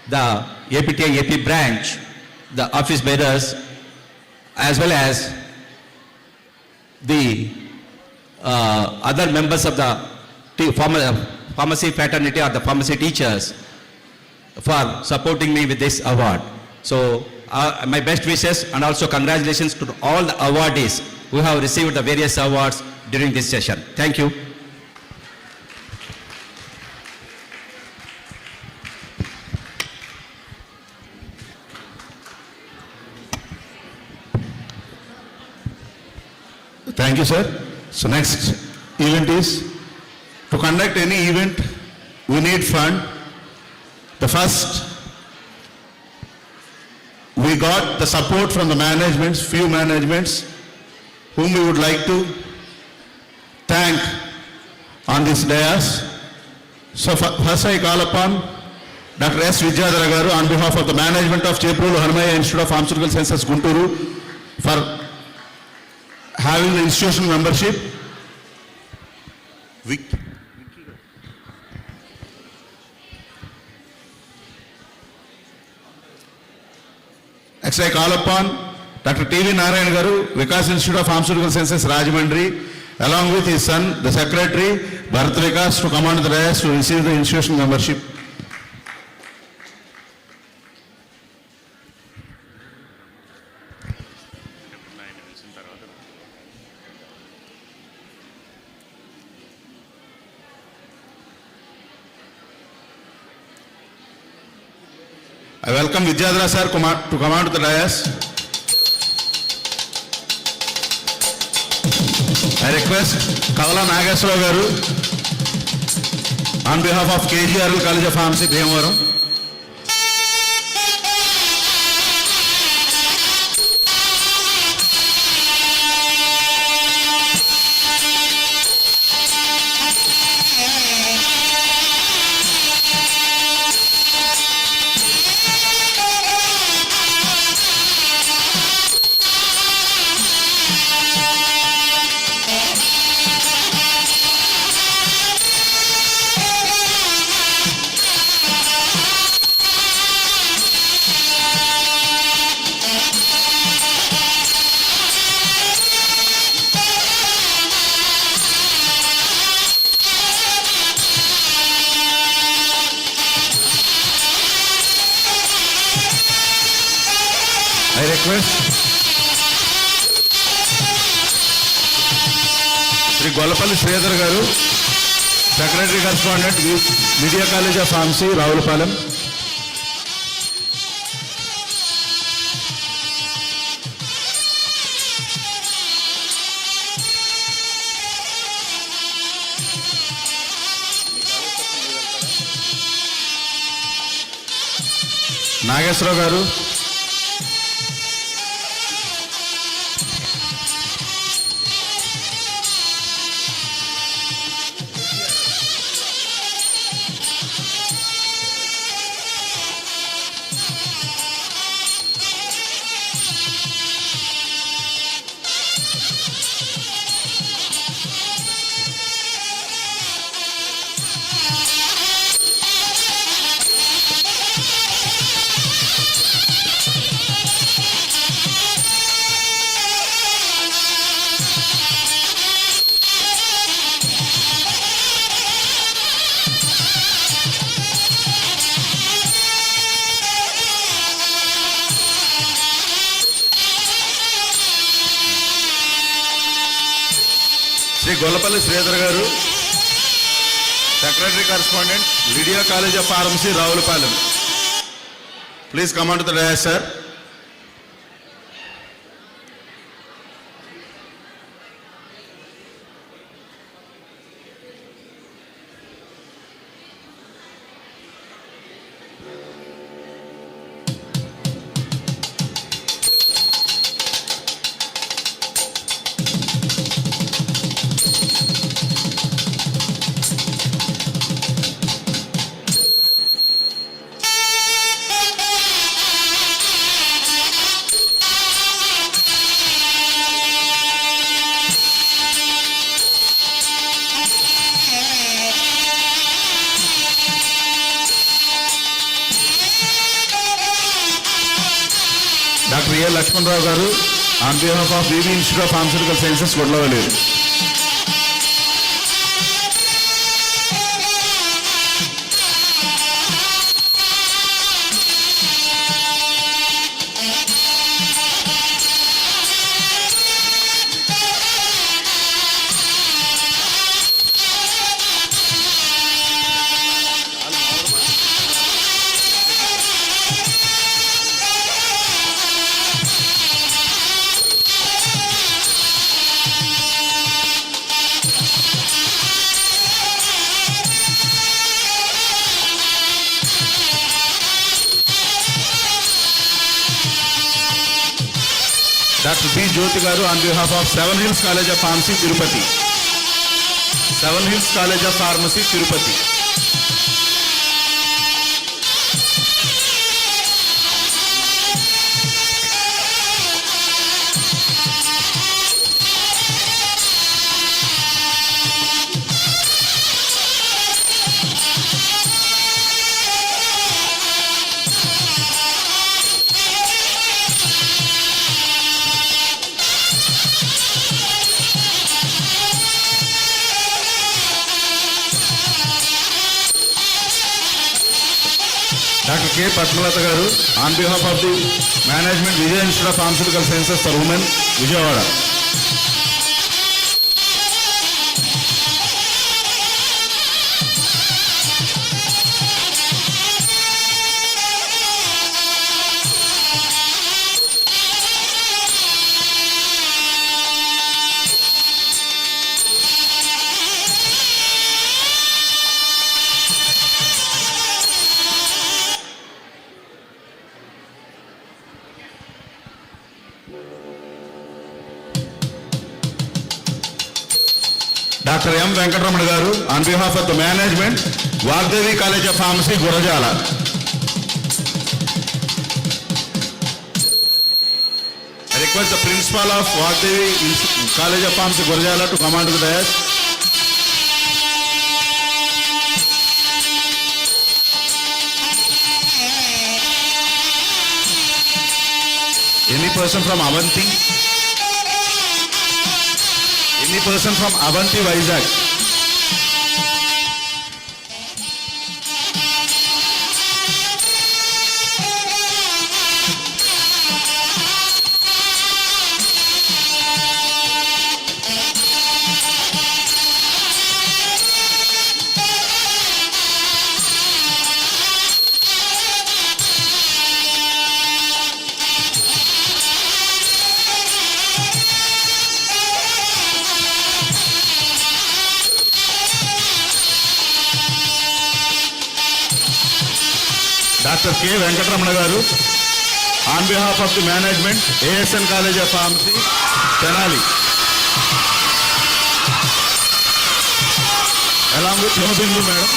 the APTI AP branch, the office bearers, as well as the other members of the pharmacy fraternity or the pharmacy teachers for supporting me with this award. So my best wishes and also congratulations to all the awardees who have received the various awards during this session. Thank you.
Thank you, sir. So next event is, to conduct any event, we need fund. The first, we got the support from the managements, few managements, whom we would like to thank on this dais. So first I call upon Dr. S. Vidyadhara Garu on behalf of the management of Cheprulu Hanumayya Institute of Pharmaceutical Sciences, Gunturu, for having the institutional membership. Next I call upon Dr. T.V. Narayan Garu, Vikas Institute of Pharmaceutical Sciences, Rajahmundry, along with his son, the secretary, Bharat Vikas, to come on to the dais to receive the institutional membership. I welcome Vidyadhara sir to come on to the dais. I request Kavala Nageswara Garu on behalf of KGRL College of Pharmacy, Bhimavaram. I request Sri Golapalli Sridhar Garu, Secretary Correspondent, Media College of Pharmacy, Ravulapalam. Nageswara Garu, Shri Gollapalli Sridhar garu, secretary correspondent, Lydia college of pharmacy, Ravulapalem. Please come on to the dais, sir. Doctor A Lakshmanarao garu, on behalf of BB institute of pharmaceutical sciences, Gudlavalleru. Doctor B Jyothi garu, on behalf of seven hills college of pharmacy, Tirupati. Seven hills college of pharmacy, Tirupati. Doctor K Padmalatha garu, on behalf of the management, Vijaya institute of pharmaceutical sciences for women, Vijayawada. Doctor M Venkataramana garu, on behalf of the management, Vagdevi college of pharmacy, Gurazala. I request the principal of Vagdevi College of Pharmacy, Gurjala, to come on to the dais. Any person from Avanti? Any person from Avanti, Vizag? Dr. K. Venkatramana garu, on behalf of the management, ASN College of Pharmacy, Tenali. Along with Himabindu madam.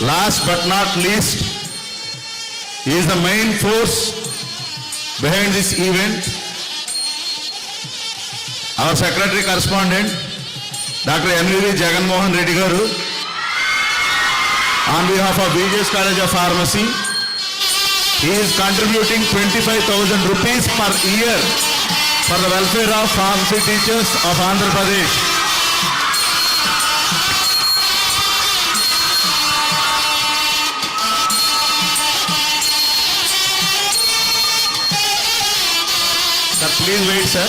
Last but not least, he is the main force behind this event. Our secretary correspondent, Dr. M.V. Jagan Mohan Reddy garu, on behalf of BJS College of Pharmacy, he is contributing 25,000 rupees per year for the welfare of pharmacy teachers of Andhra Pradesh. Sir, please wait, sir.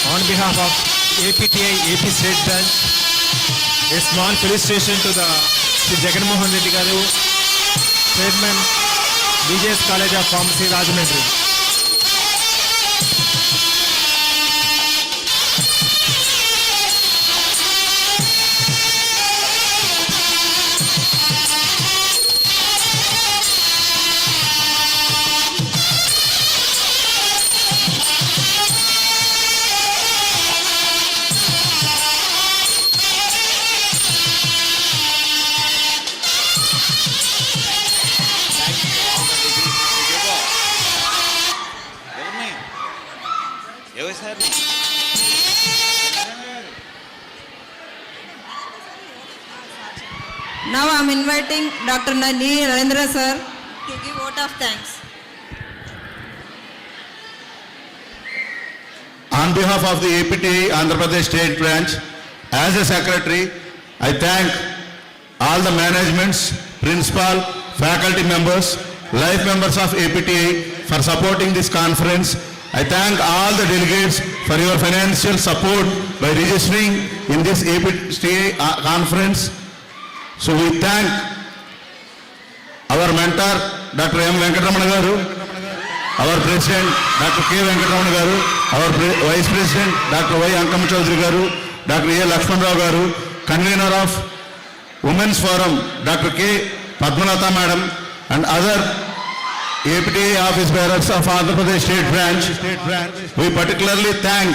On behalf of APTI AP State Branch, a small felicitation to the Sri Jagan Mohan Reddy garu, Chairman, BJS College of Pharmacy, Rajahmundry.
Now I am inviting Dr. Narendra sir to give vote of thanks.
On behalf of the APTI Andhra Pradesh State Branch, as a secretary, I thank all the managements, principal, faculty members, life members of APTI for supporting this conference. I thank all the delegates for your financial support by registering in this APTI conference. So we thank our mentor, Dr. M. Venkatramana garu, our president, Dr. K. Venkatramana garu, our vice president, Dr. Y. Ankam Chaudhary garu, Dr. A. Lakshman Rao garu, convener of Women's Forum, Dr. K. Padmanatha madam, and other APTI office bearers of Andhra Pradesh State Branch. We particularly thank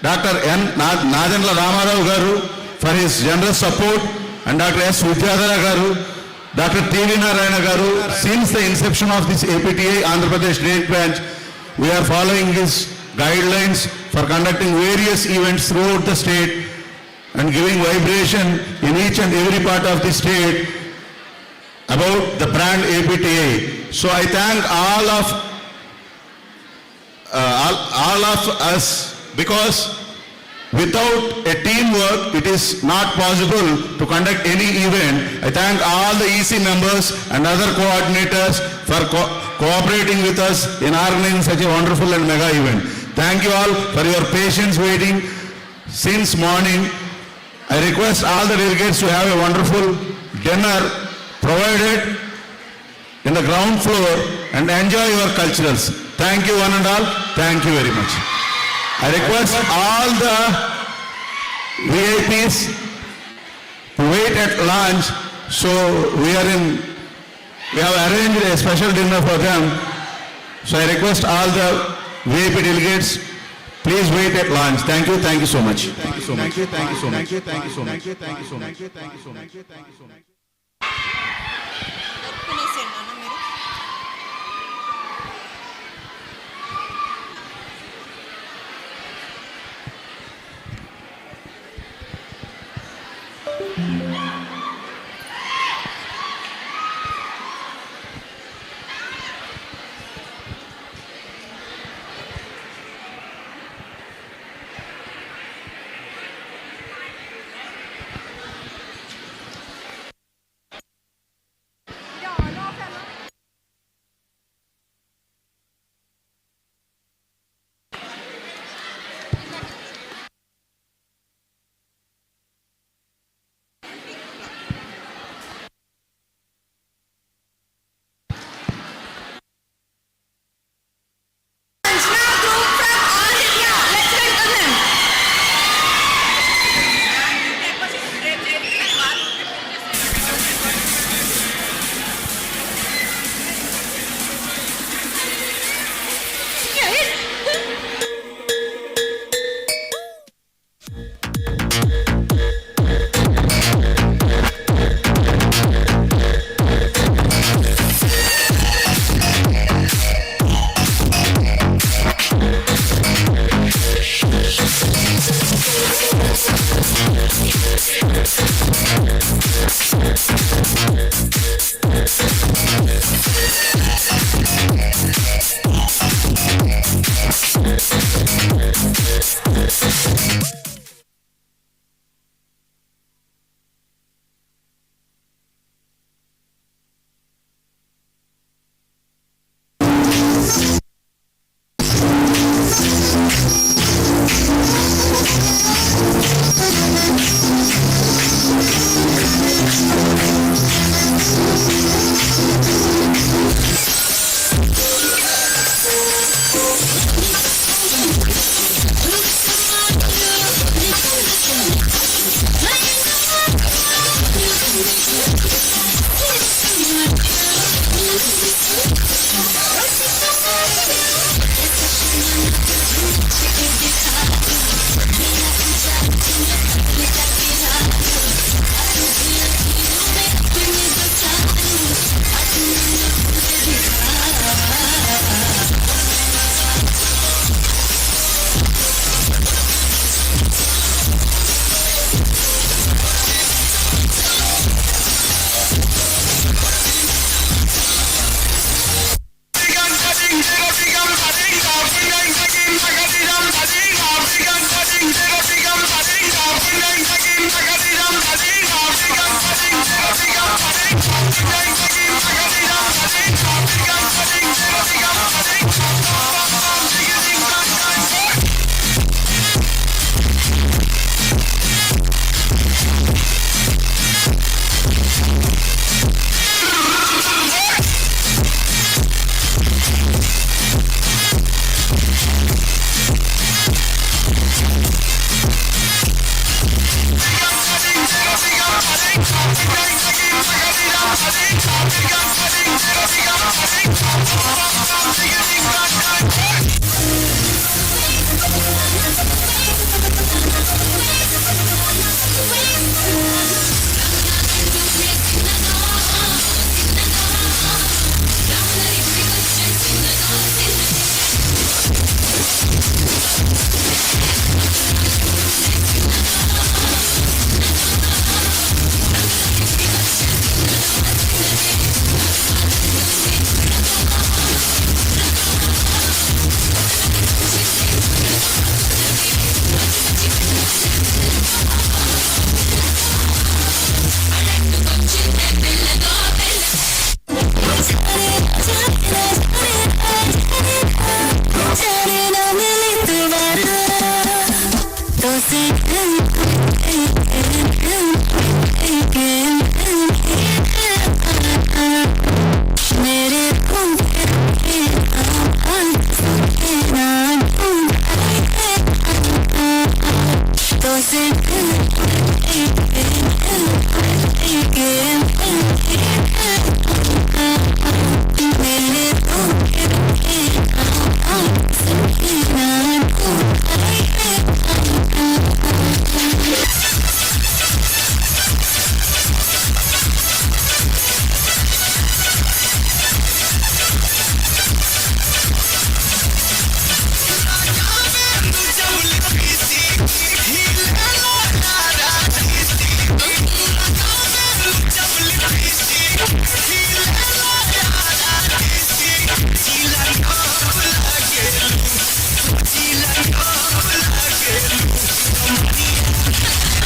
Dr. N. Nadenla Ramarao garu for his generous support, and Dr. S. Vidyadhara garu, Dr. T.V. Narayana garu. Since the inception of this APTI Andhra Pradesh State Branch, we are following his guidelines for conducting various events throughout the state and giving vibration in each and every part of the state about the brand APTI. So I thank all of us, because without a teamwork, it is not possible to conduct any event. I thank all the EC members and other coordinators for cooperating with us in organizing such a wonderful and mega event. Thank you all for your patience waiting since morning. I request all the delegates to have a wonderful dinner provided in the ground floor and enjoy your culturals. Thank you one and all. Thank you very much. I request all the VIPs to wait at lunch. So we have arranged a special dinner for them. So I request all the VIP delegates, please wait at lunch. Thank you so much. Thank you so much. Thank you so much. Thank you so much. Thank you so much. Thank you so much. Thank you so much. Thank you so much.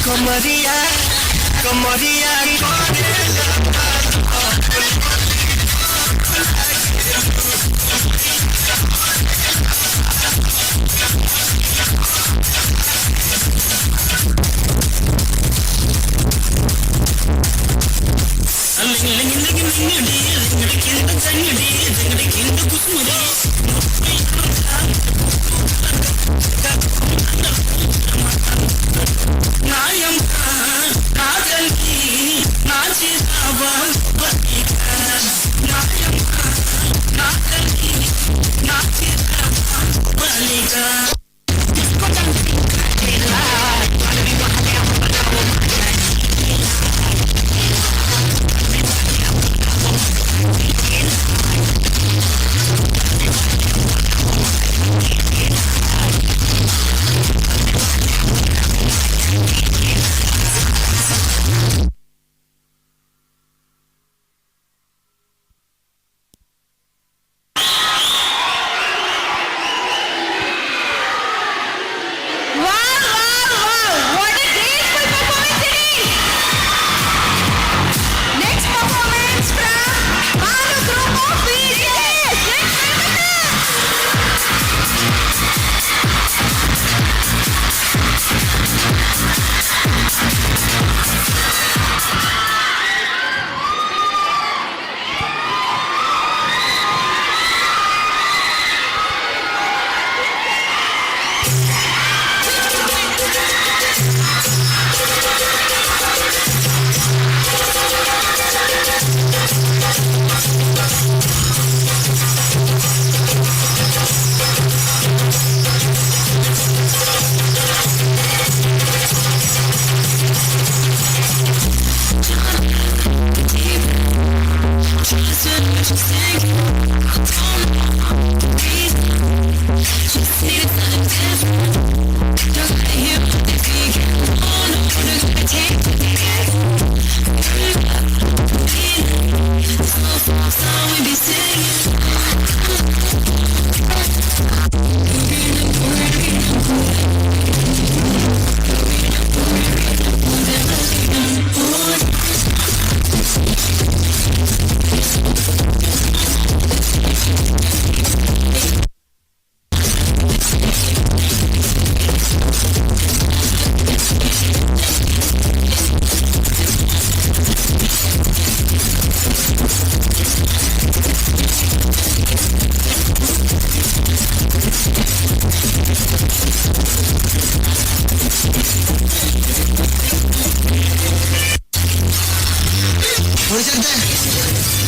Kamaria, Kamaria,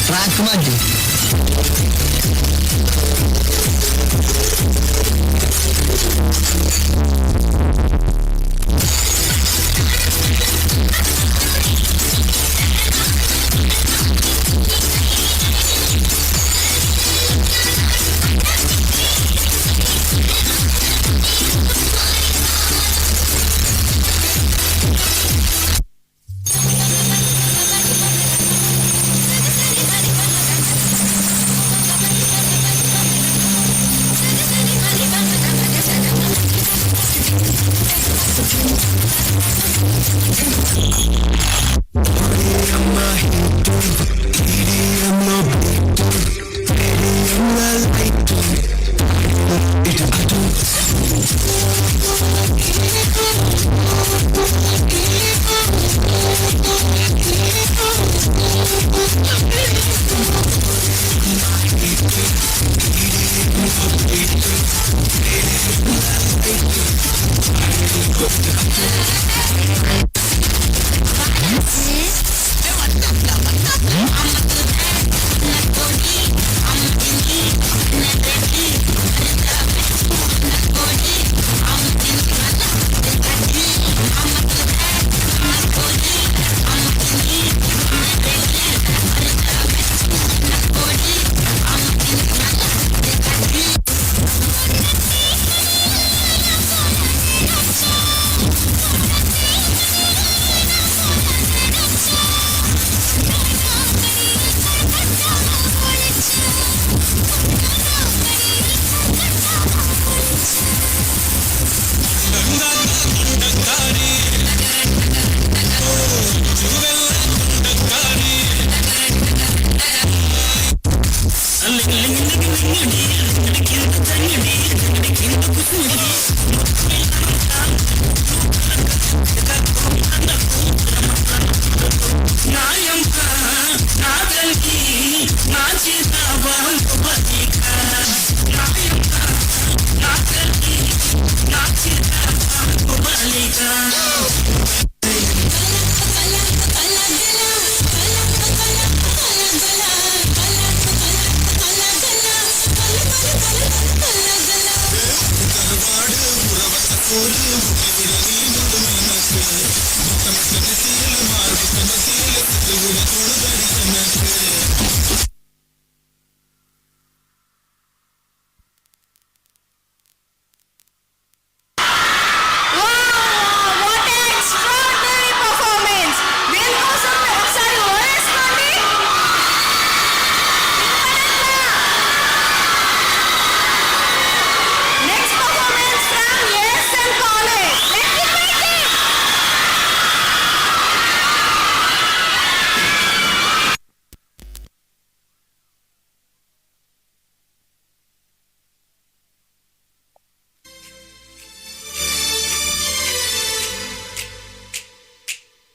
track మధ్య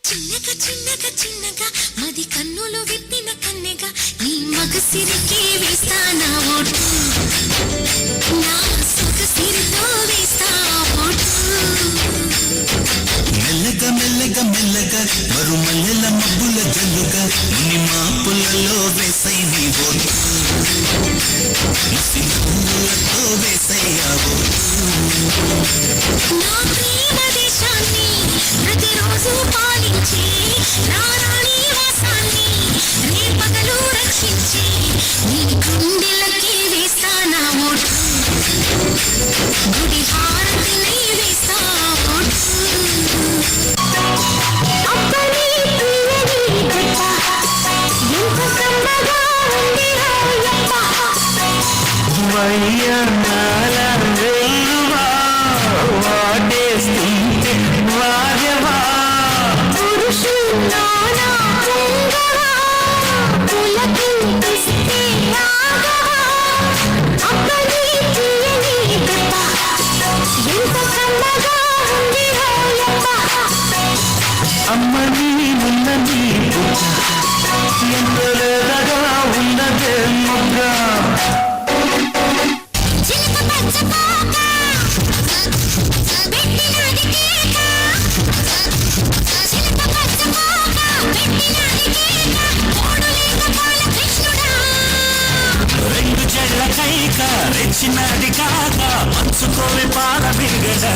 చిన్నగా చిన్నగా చిన్నగా మది కన్నులు విప్పిన కన్నెగా నీ మగసిరికి వేస్తానా vote నా సొగసిరితో వేస్తా ఓటు
మెల్లగా మెల్లగా మెల్లగా మరుమల్లెల మబ్బుల జల్లుగా నీ మాపులలో వేసై నీ ఓటు సిగ్గులతో వేసయ్యావు
నా ప్రేమ దేశాన్ని ప్రతిరోజు పాలించి నా రాణి వాసాన్ని రేపగలు రక్షించి నీ గుండెలకి వేస్తానా ఓటు గుడి హారతిని వేస్తా ఓటు అప్పని ప్రియని కట్ట ఎంత కమ్మగా ఉంది రాయప్ప
వయ్యనాల వెల్లువా వాటేస్తుంటే వార్యవా
పురుషుల్లోనా పొంగవా పులకింతిస్తే ఆగవా అప్పని ప్రియని కట్ట పంచుకోవే పాల బిగడా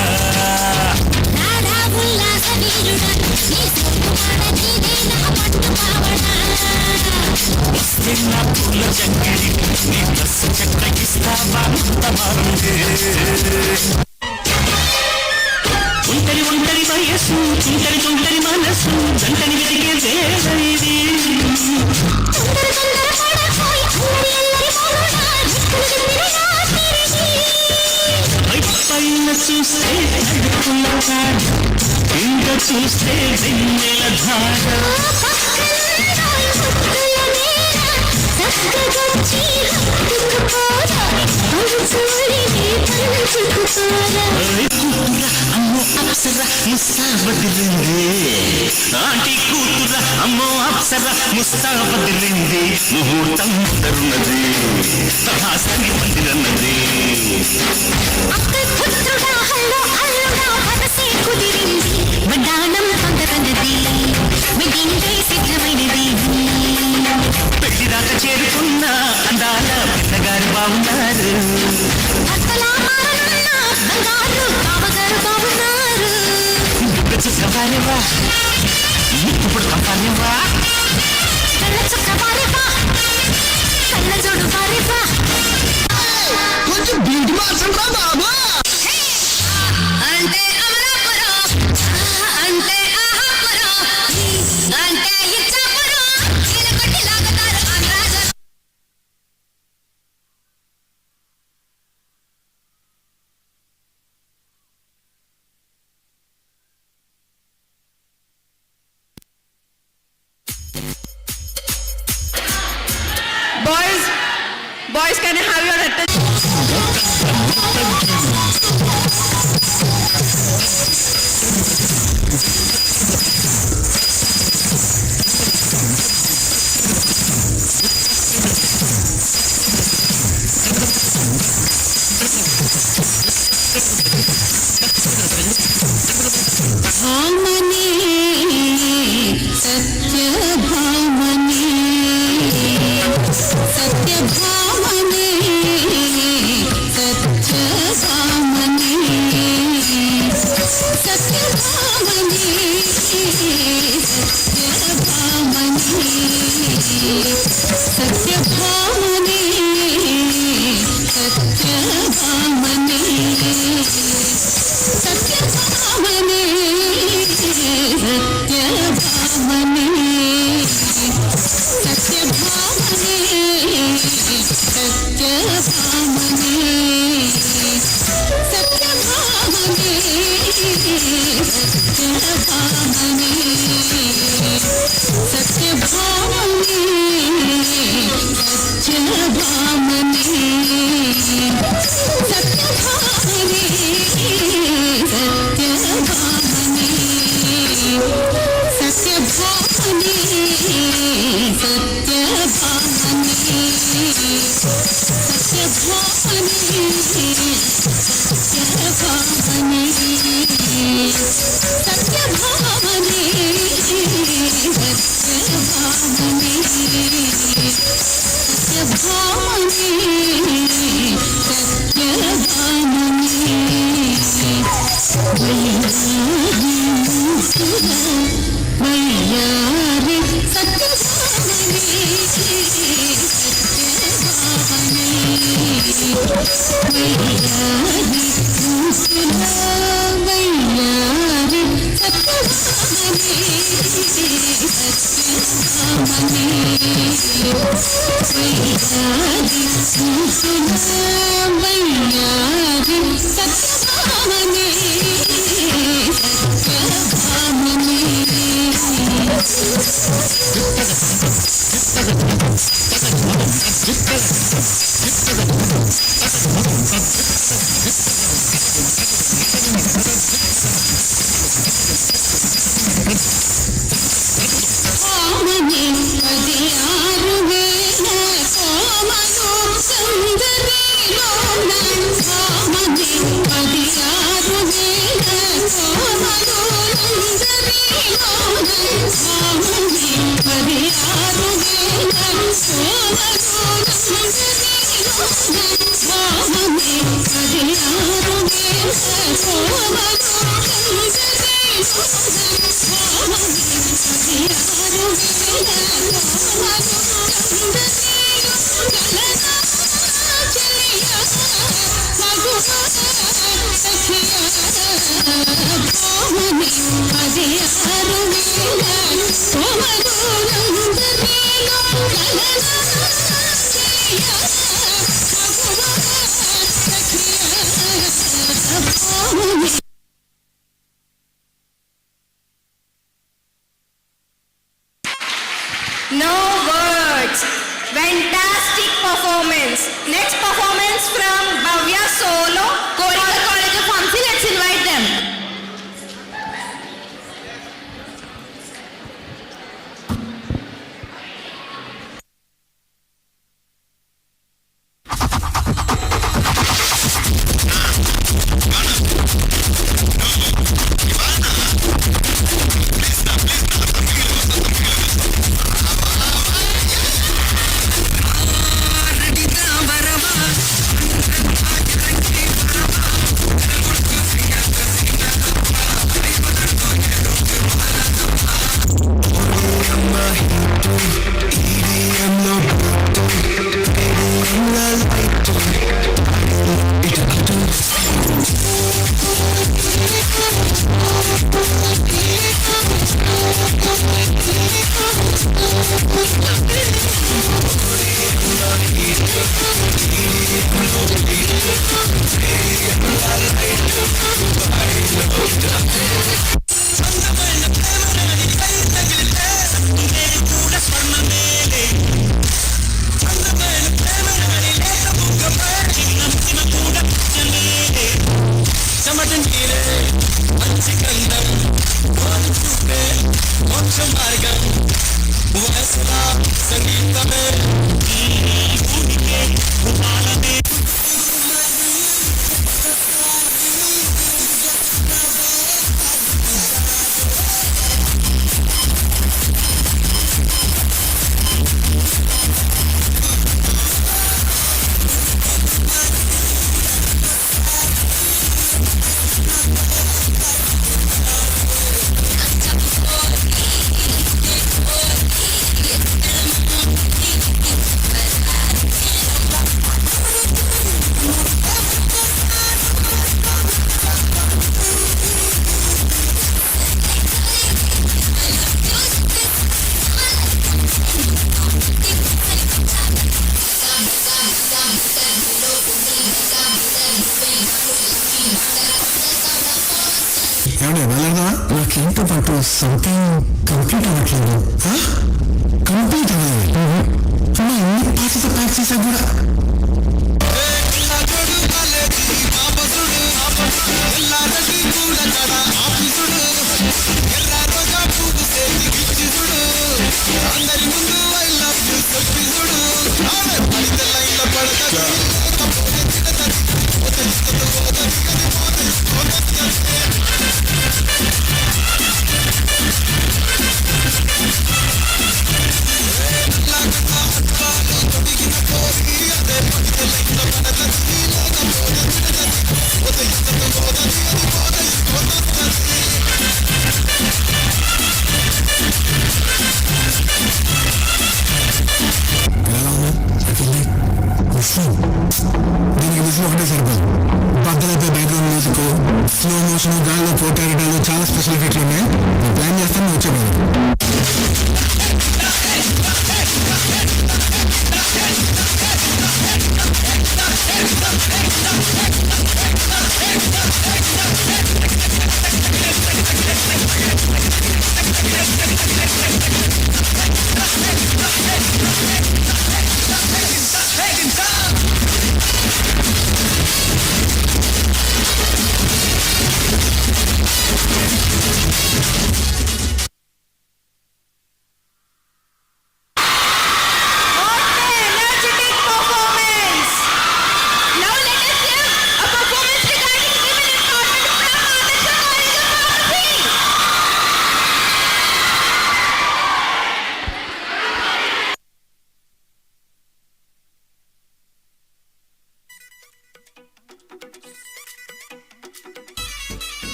నాడా ఉల్లాస వీరుడా నీ సుకుమార నీదే నా పట్టు పావడా
చిన్న పూల చక్కెరి నీ బస్సు చక్కగిస్తావా అంతమారుందే ఒంటరి ఒంటరి వయస్సు తుంటరి తుంటరి మనసు జంటని వెతికే వేళ ఇది
తొందర తొందర పడపోయి అల్లరి అల్లరి మోగుడా దిక్కులు తిరిగి
పైన చూస్తే అడుగుల తాడ కింద చూస్తే వెన్నెల ధార
చక్కగొచ్చి హత్తుకుపోరా పంచుడిని పంచుకుపోరా
అమ్మో అప్సర ముస్తాబదిలింది ఆంటీ కూతుర అమ్మో అప్సర ముస్తాబదిలింది ముహూర్తం తరున్నది సహాసని పందిరన్నది
అక్కల్ పుత్రుడా హల్లో అల్లుడా మనసే కుదిరింది వడ్డానం పొందకన్నది వెడ్డింగ్ సిద్ధమైనది
పెళ్లి దాకా చేరుకున్న అందాల పిల్లగారు బాగున్నారు
భర్తలా మారనున్న బంగారు బావగారు బాగున్నారు
చుక్కవారివా ఇప్పుడు కంపానివా
కళ్ళ చుక్క వారివా కళ్ళ జోడు వారివా
కొంచెం బీట్ మార్చండి బాబా
అంటే అమలాపురం అంటే ఆహాపురం అంటే Ichchapuram చిలకొట్టి లాగుతారు ఆంధ్రాజ
Boys, can I have your attention?
భామనే సత్యభామనే సత్యభామనే సత్యభామనే సత్యభామనే సత్యభామనే సత్యభామనే సత్యభామనే
Thank you.
No words. Fantastic performance. Next performance from Bhavya Solo, Kolkata College of Pharmacy. Let's invite them.
నాకేంటో పాటు సంథింగ్ కంప్లీట్ అవ్వట్లేదు. కంప్లీట్ అవ్వాలి ఎన్ని పార్టీస్ ప్యాక్ చేసా కూడా దీనికి విజువల్ ఒకటే సరిపోదు. బద్దలైతే బ్యాక్గ్రౌండ్ మ్యూజిక్, స్లో మోషన్, గాల్లో ఫోటో ఎడటాలు చాలా స్పెషల్ ఎఫెక్ట్లు ఉన్నాయి. ప్లాన్ చేస్తాను వచ్చేవాళ్ళు.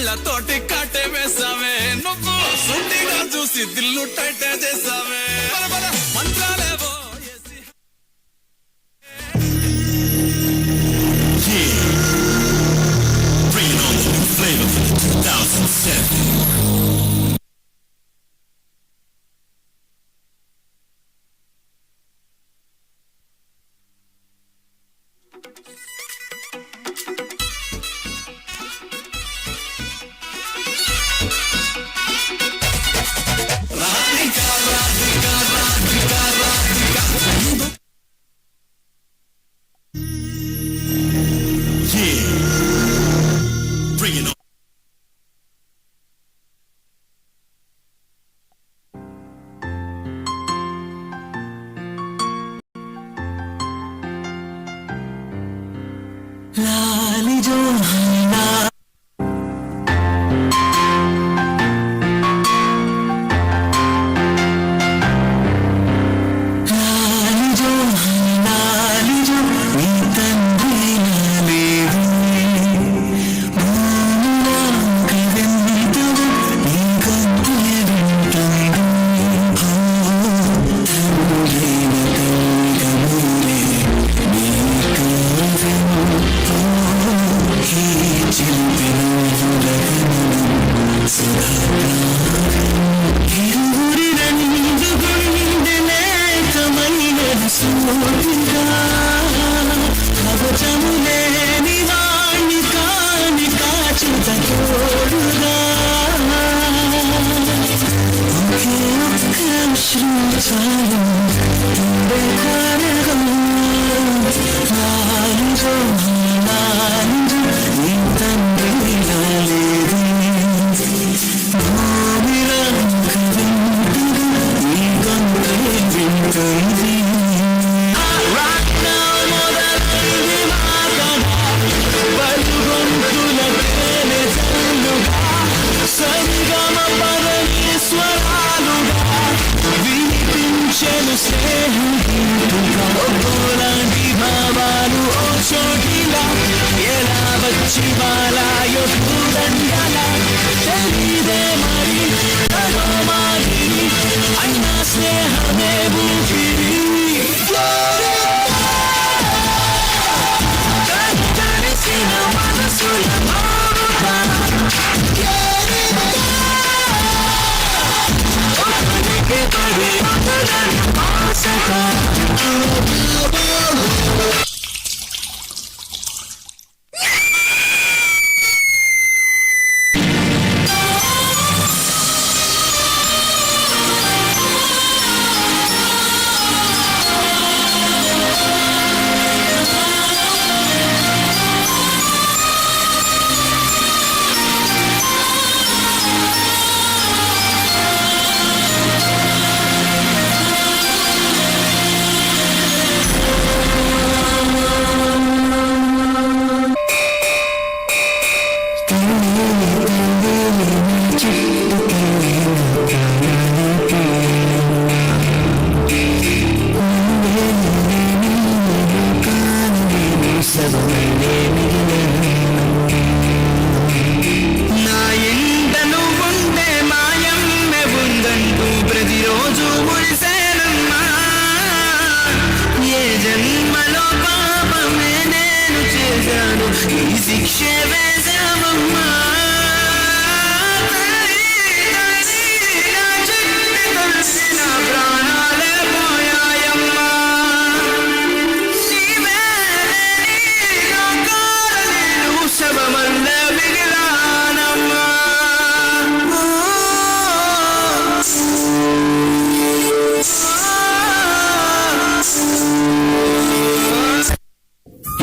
కళ్ళతోటి కాటే వేసావే నువ్వు సుండిగా చూసి దిల్లు టైటే చేసావే మంత్రాలేవో Bringing on the new flavor for 2007.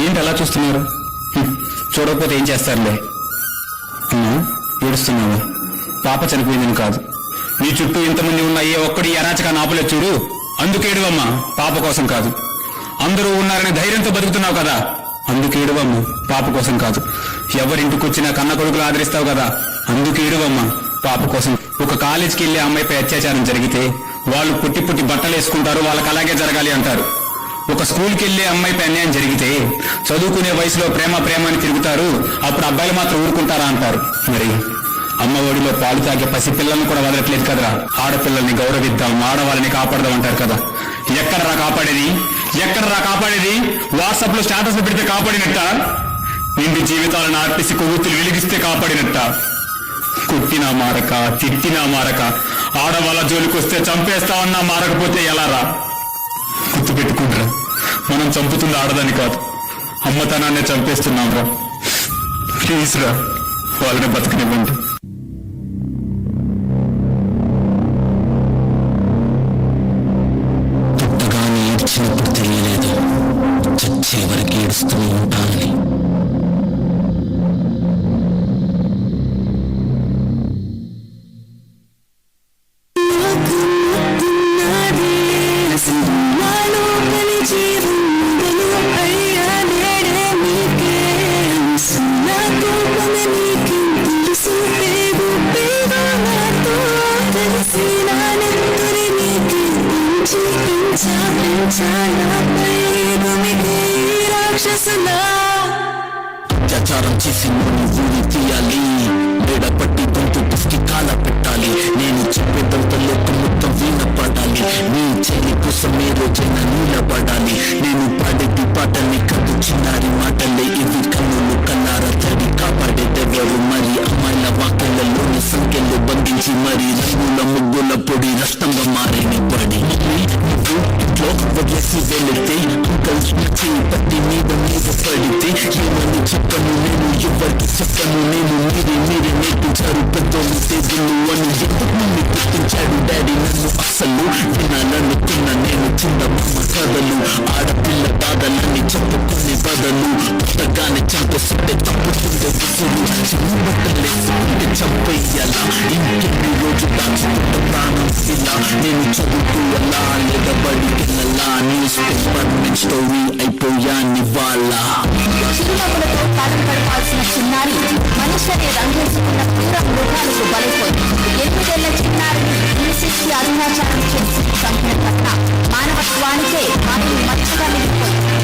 ఏంటి అలా చూస్తున్నారు? చూడకపోతే ఏం చేస్తారులే. అమ్మా, ఏడుస్తున్నావా? పాప చనిపోయిందని కాదు, నీ చుట్టూ ఇంతమంది ఉన్న ఏ ఒక్కడి అరాచకాన్ని ఆపలేదు చూడు, అందుకేడువమ్మా. పాప కోసం కాదు, అందరూ ఉన్నారని ధైర్యంతో బతుకుతున్నావు కదా, అందుకేడువమ్మా. పాప కోసం కాదు, ఎవరింటికొచ్చినా కన్న కొడుకులు ఆదరిస్తావు కదా, అందుకేడువమ్మా. పాప కోసం. ఒక కాలేజీకి వెళ్లే అమ్మాయిపై అత్యాచారం జరిగితే వాళ్ళు పుట్టి పుట్టి బట్టలు వేసుకుంటారు, వాళ్ళకి అలాగే జరగాలి అంటారు. ఒక స్కూల్కి వెళ్లే అమ్మాయిపై అన్యాయం జరిగితే చదువుకునే వయసులో ప్రేమ ప్రేమ అని తిరుగుతారు, అప్పుడు అబ్బాయిలు మాత్రం ఊరుకుంటారా అంటారు. మరి
అమ్మ ఒడిలో పాలు తాగే పసిపిల్లల్ని కూడా వదలట్లేదు కదరా. ఆడపిల్లల్ని గౌరవిద్దాం, ఆడవాళ్ళని కాపాడదాం అంటారు కదా. ఎక్కడరా కాపాడేది? వాట్సాప్ లో స్టేటస్ పెడితే కాపాడినట్ట? నిండి జీవితాలను ఆర్పిసి కొవ్వొత్తులు వెలిగిస్తే కాపాడినట్ట? కుట్టినా మారక, తిట్టినా మారక, ఆడవాళ్ళ జోలికొస్తే చంపేస్తామన్నా మారకపోతే ఎలారా? గుర్తుపెట్టుకుంటారా, మనం చంపుతుంది ఆడదాన్ని కాదు, అమ్మతనాన్నే చంపేస్తున్నాం రా. ప్లీజ్ రా, వాళ్ళని బతకనివ్వండి.
పుట్టగానే ఏడ్చినప్పుడు తెలియలేదు చచ్చే వరకు ఏడుస్తూ ఉంటానని. అత్యాచారం చేసి ఊరి తీయాలి, మేడపట్టి గొంతు పిసికి కాల పెట్టాలి. నేను చెప్పేదంతా లోకం మొత్తం వీణ పడాలి. నీ చెల్లి కోసం ఏ రోజైనా నిలబడాలి. నేను పాడేది పాటని కదు చిన్నారి మాటలే ఇవి. కన్నులు కల్లారా తడి కాపాడేదెవరు మరి? అమ్మాయిల వాక్యలలోని సంఖ్యలు బంధించి మరి రంగుల ముగ్గుల పొడి రక్తంగా మారేని పడి ఇంట్లో వదిలేసి వెళితే అంకల్ స్మిచ్చి పట్టి మీద పడితే ఏమని చెప్పను నేను, ఎవరికి చెప్పను నేను. మీరే నేర్పించారు పెద్దోళ్ళు తేజులు అని. ఎందుకు మమ్మీ గుర్తించాడు డాడీ నన్ను? అసలు వినాలనుకున్నా నేను చిన్న మామ కథలు. ఆడపిల్ల బాధలన్నీ చెప్పుకునే బదులు పుట్టగానే చంపేస్తుంటే తప్పుతుండే విసురు. చిన్న బట్టలేసుకుంటే చంపేయాలా? ఇంకెన్ని రోజులు దాచుకుంటే ప్రాణం ఇలా? నేను చదువుతూ అలా లేదా బడికెళ్ళలా? న్యూస్ పేపర్ స్టోరీ అయిపోయాని వాళ్ళ.
చిరునవ్వులతో కాలం గడపాల్సిన చిన్నారి మనుషుని రంగేసుకున్న క్రూర మృగాలకు బలైపోయింది. 8 ఏళ్ల చిన్నారిని హింసించి అత్యాచారం చేసి చంపిన ఘటన మానవత్వానికే మాటలు మచ్చగా మిగిలిపోయింది.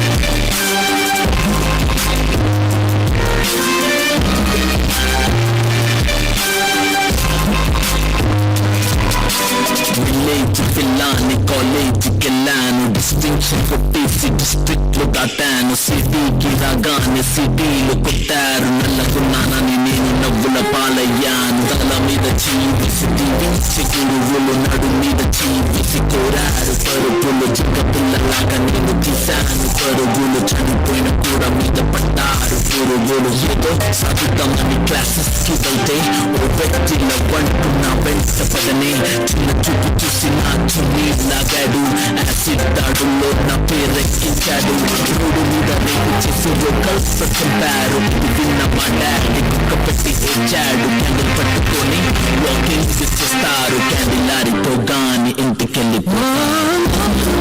విలేజ్ పిల్లాని కాలేజీకి వెళ్ళాను, డిస్టింక్షన్ కొట్టేసి డిస్ట్రిక్ట్ లో దాటాను. సిటీకి రాగానే సిటీలు కొట్టారు, నల్లగున్నానని నేను నవ్వుల పాలయ్యాను. తల మీద చీవిసి దీవించి గురువులు నడు మీద చీవిసి కోరారు పరుపులు. చిక్క పిల్లలాగా నేను తీశాను పరుగులు, చనిపోయిన కూడా మీద పడ్డారు పురుగులు. ఏదో సాగుతామని క్లాసెస్ కి వెళ్తే ఓ వ్యక్తిలో వంటున్నా వెంట పడనే. చిన్న చూపు చూసి నా చున్నీ లాగాడు, యాసిడ్ దాడుల్లో నా పేరెక్కించాడు. రోడ్డు మీద రేపు చేసి లోకల్స్ చంపారు. ఇది విన్న మా డాడీ కుక్క పెట్టి ఏడ్చాడు. క్యాండిల్ పట్టుకొని వాకింగ్ చేస్తారు, క్యాండిల్ ఆరిపోగాని ఇంటికెళ్ళిపోతారు.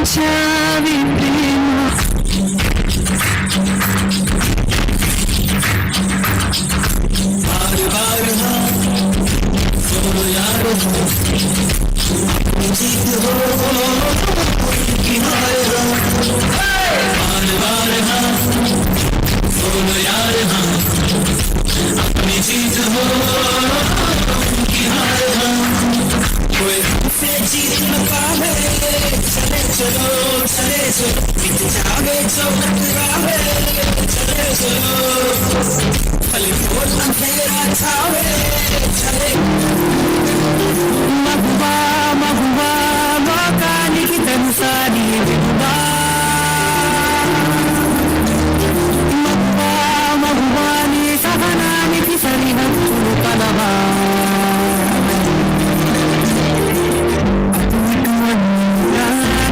పంచావి ప్రేమ बार बार हाँ बोलो यार जीत हो कि हार हो बार बार हाँ बोलो यार हाँ अपनी जीत हो कि हार हो कोई हमसे जीत न पावे चले चलो बीत जावे जो टकरावे चले चलो भले बोल अंधेरा छावे चले महुआ महुआ లోకానికి తెలుసా నీ విలువ మहुआ మहुआ నీ సహనానికి సరిహద్దులు కలవా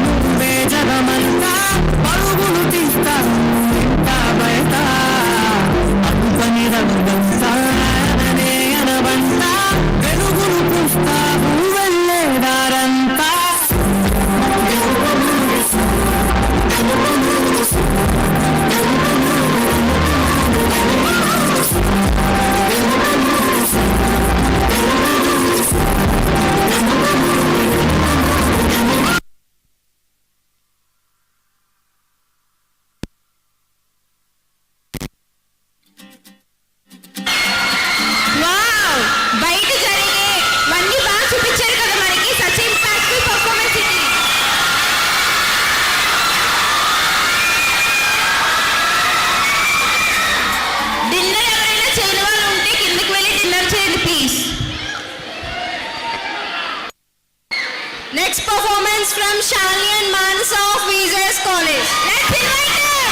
నువ్వే జగమంతా పరుగులు తీస్తాను ఇంత బయట అనుపని రంగంతా అనవంట వెలుగులు పూస్తావు వెళ్ళేదారంతా
బయట జరిగేవన్నీ బాగా చూపించారు కదా మనకి సచ్ ఇంపాక్ట్ఫుల్ పర్ఫార్మెన్స్ ఇది డిన్నర్ ఎవరైనా చేయని వాళ్ళు ఉంటే కిందకి వెళ్ళి డిన్నర్ చేయండి please next performance from Shalini and Manasa of VJS college let's invite them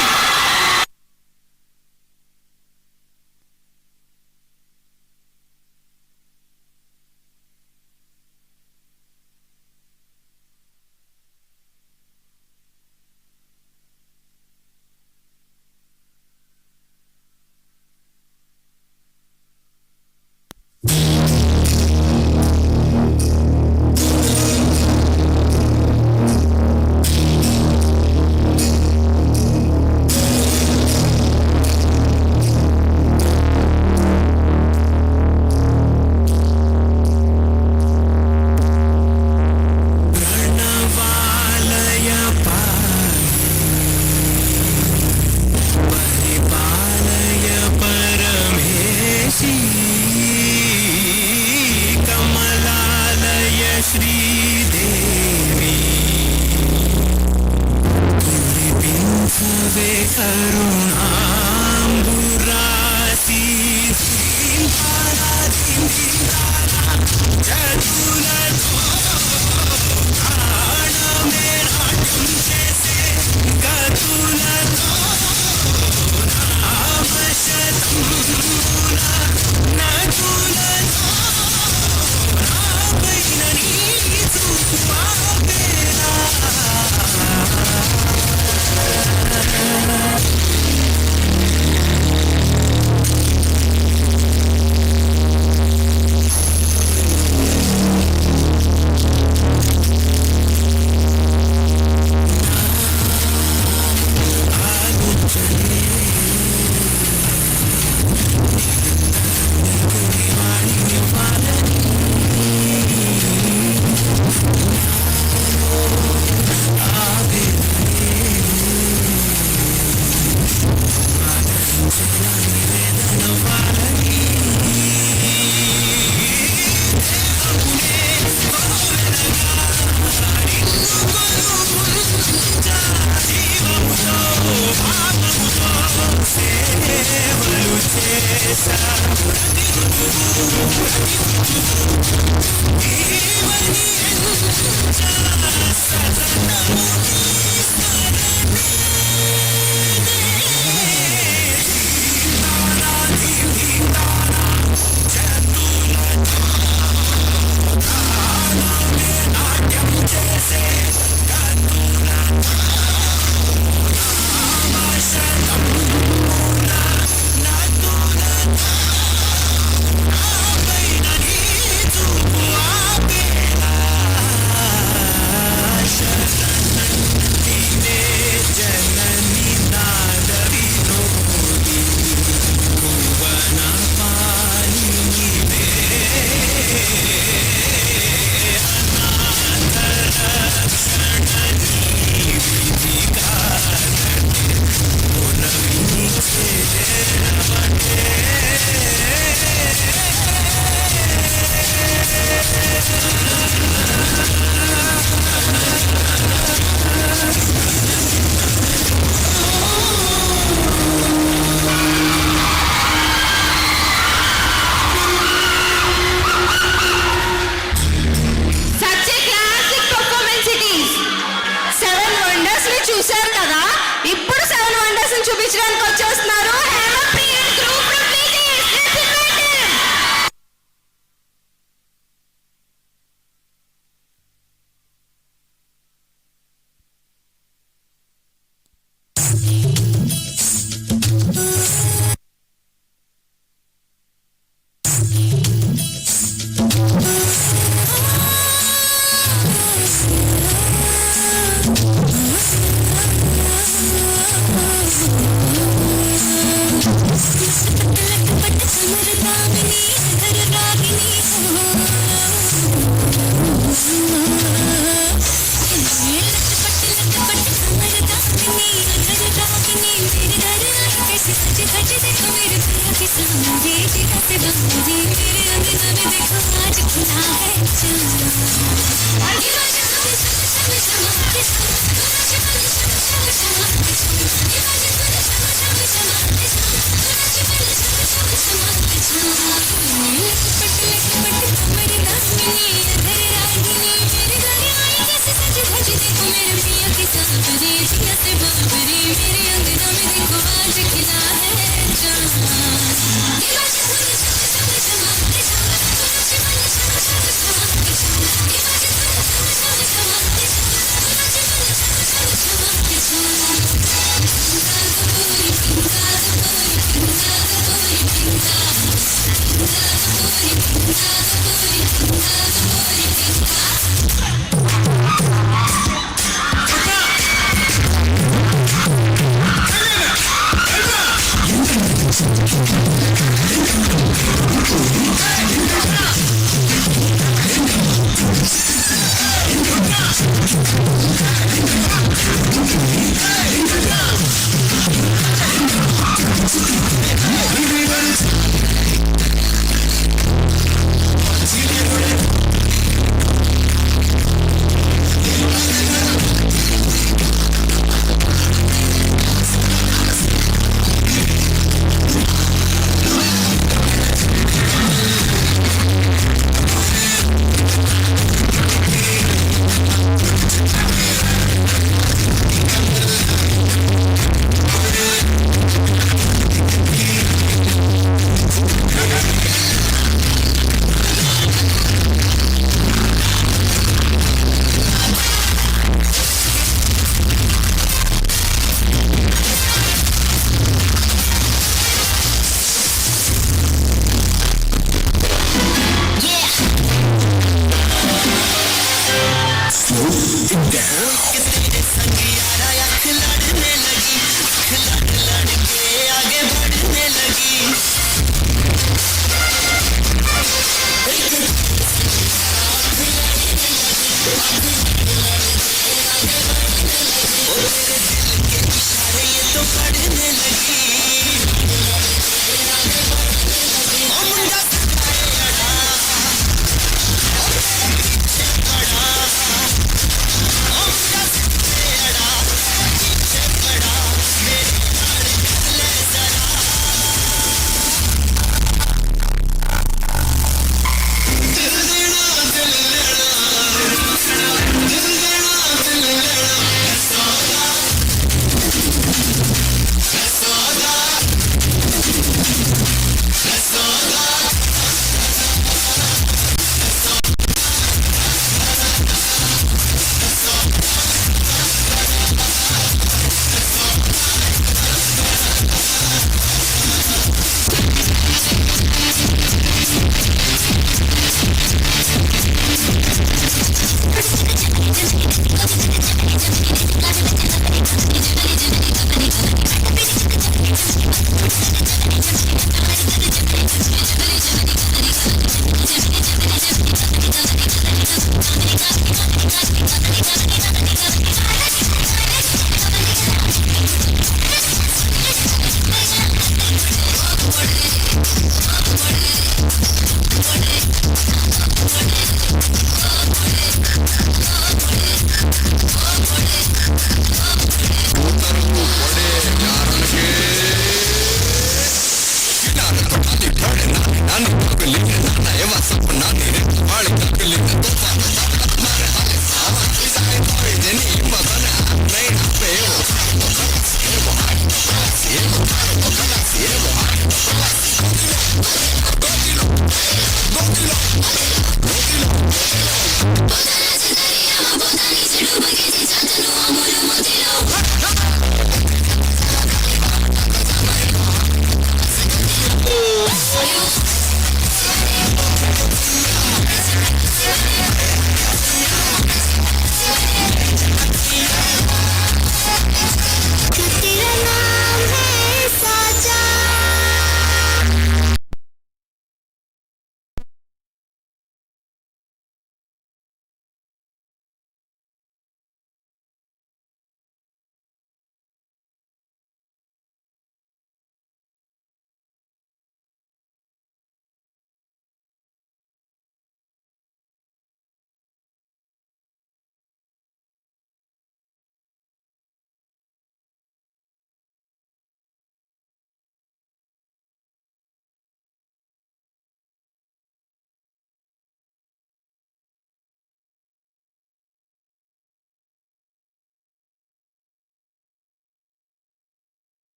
చూపించడానికి వచ్చేస్తున్నారు Hemapriya group from PGS. Let's invite him.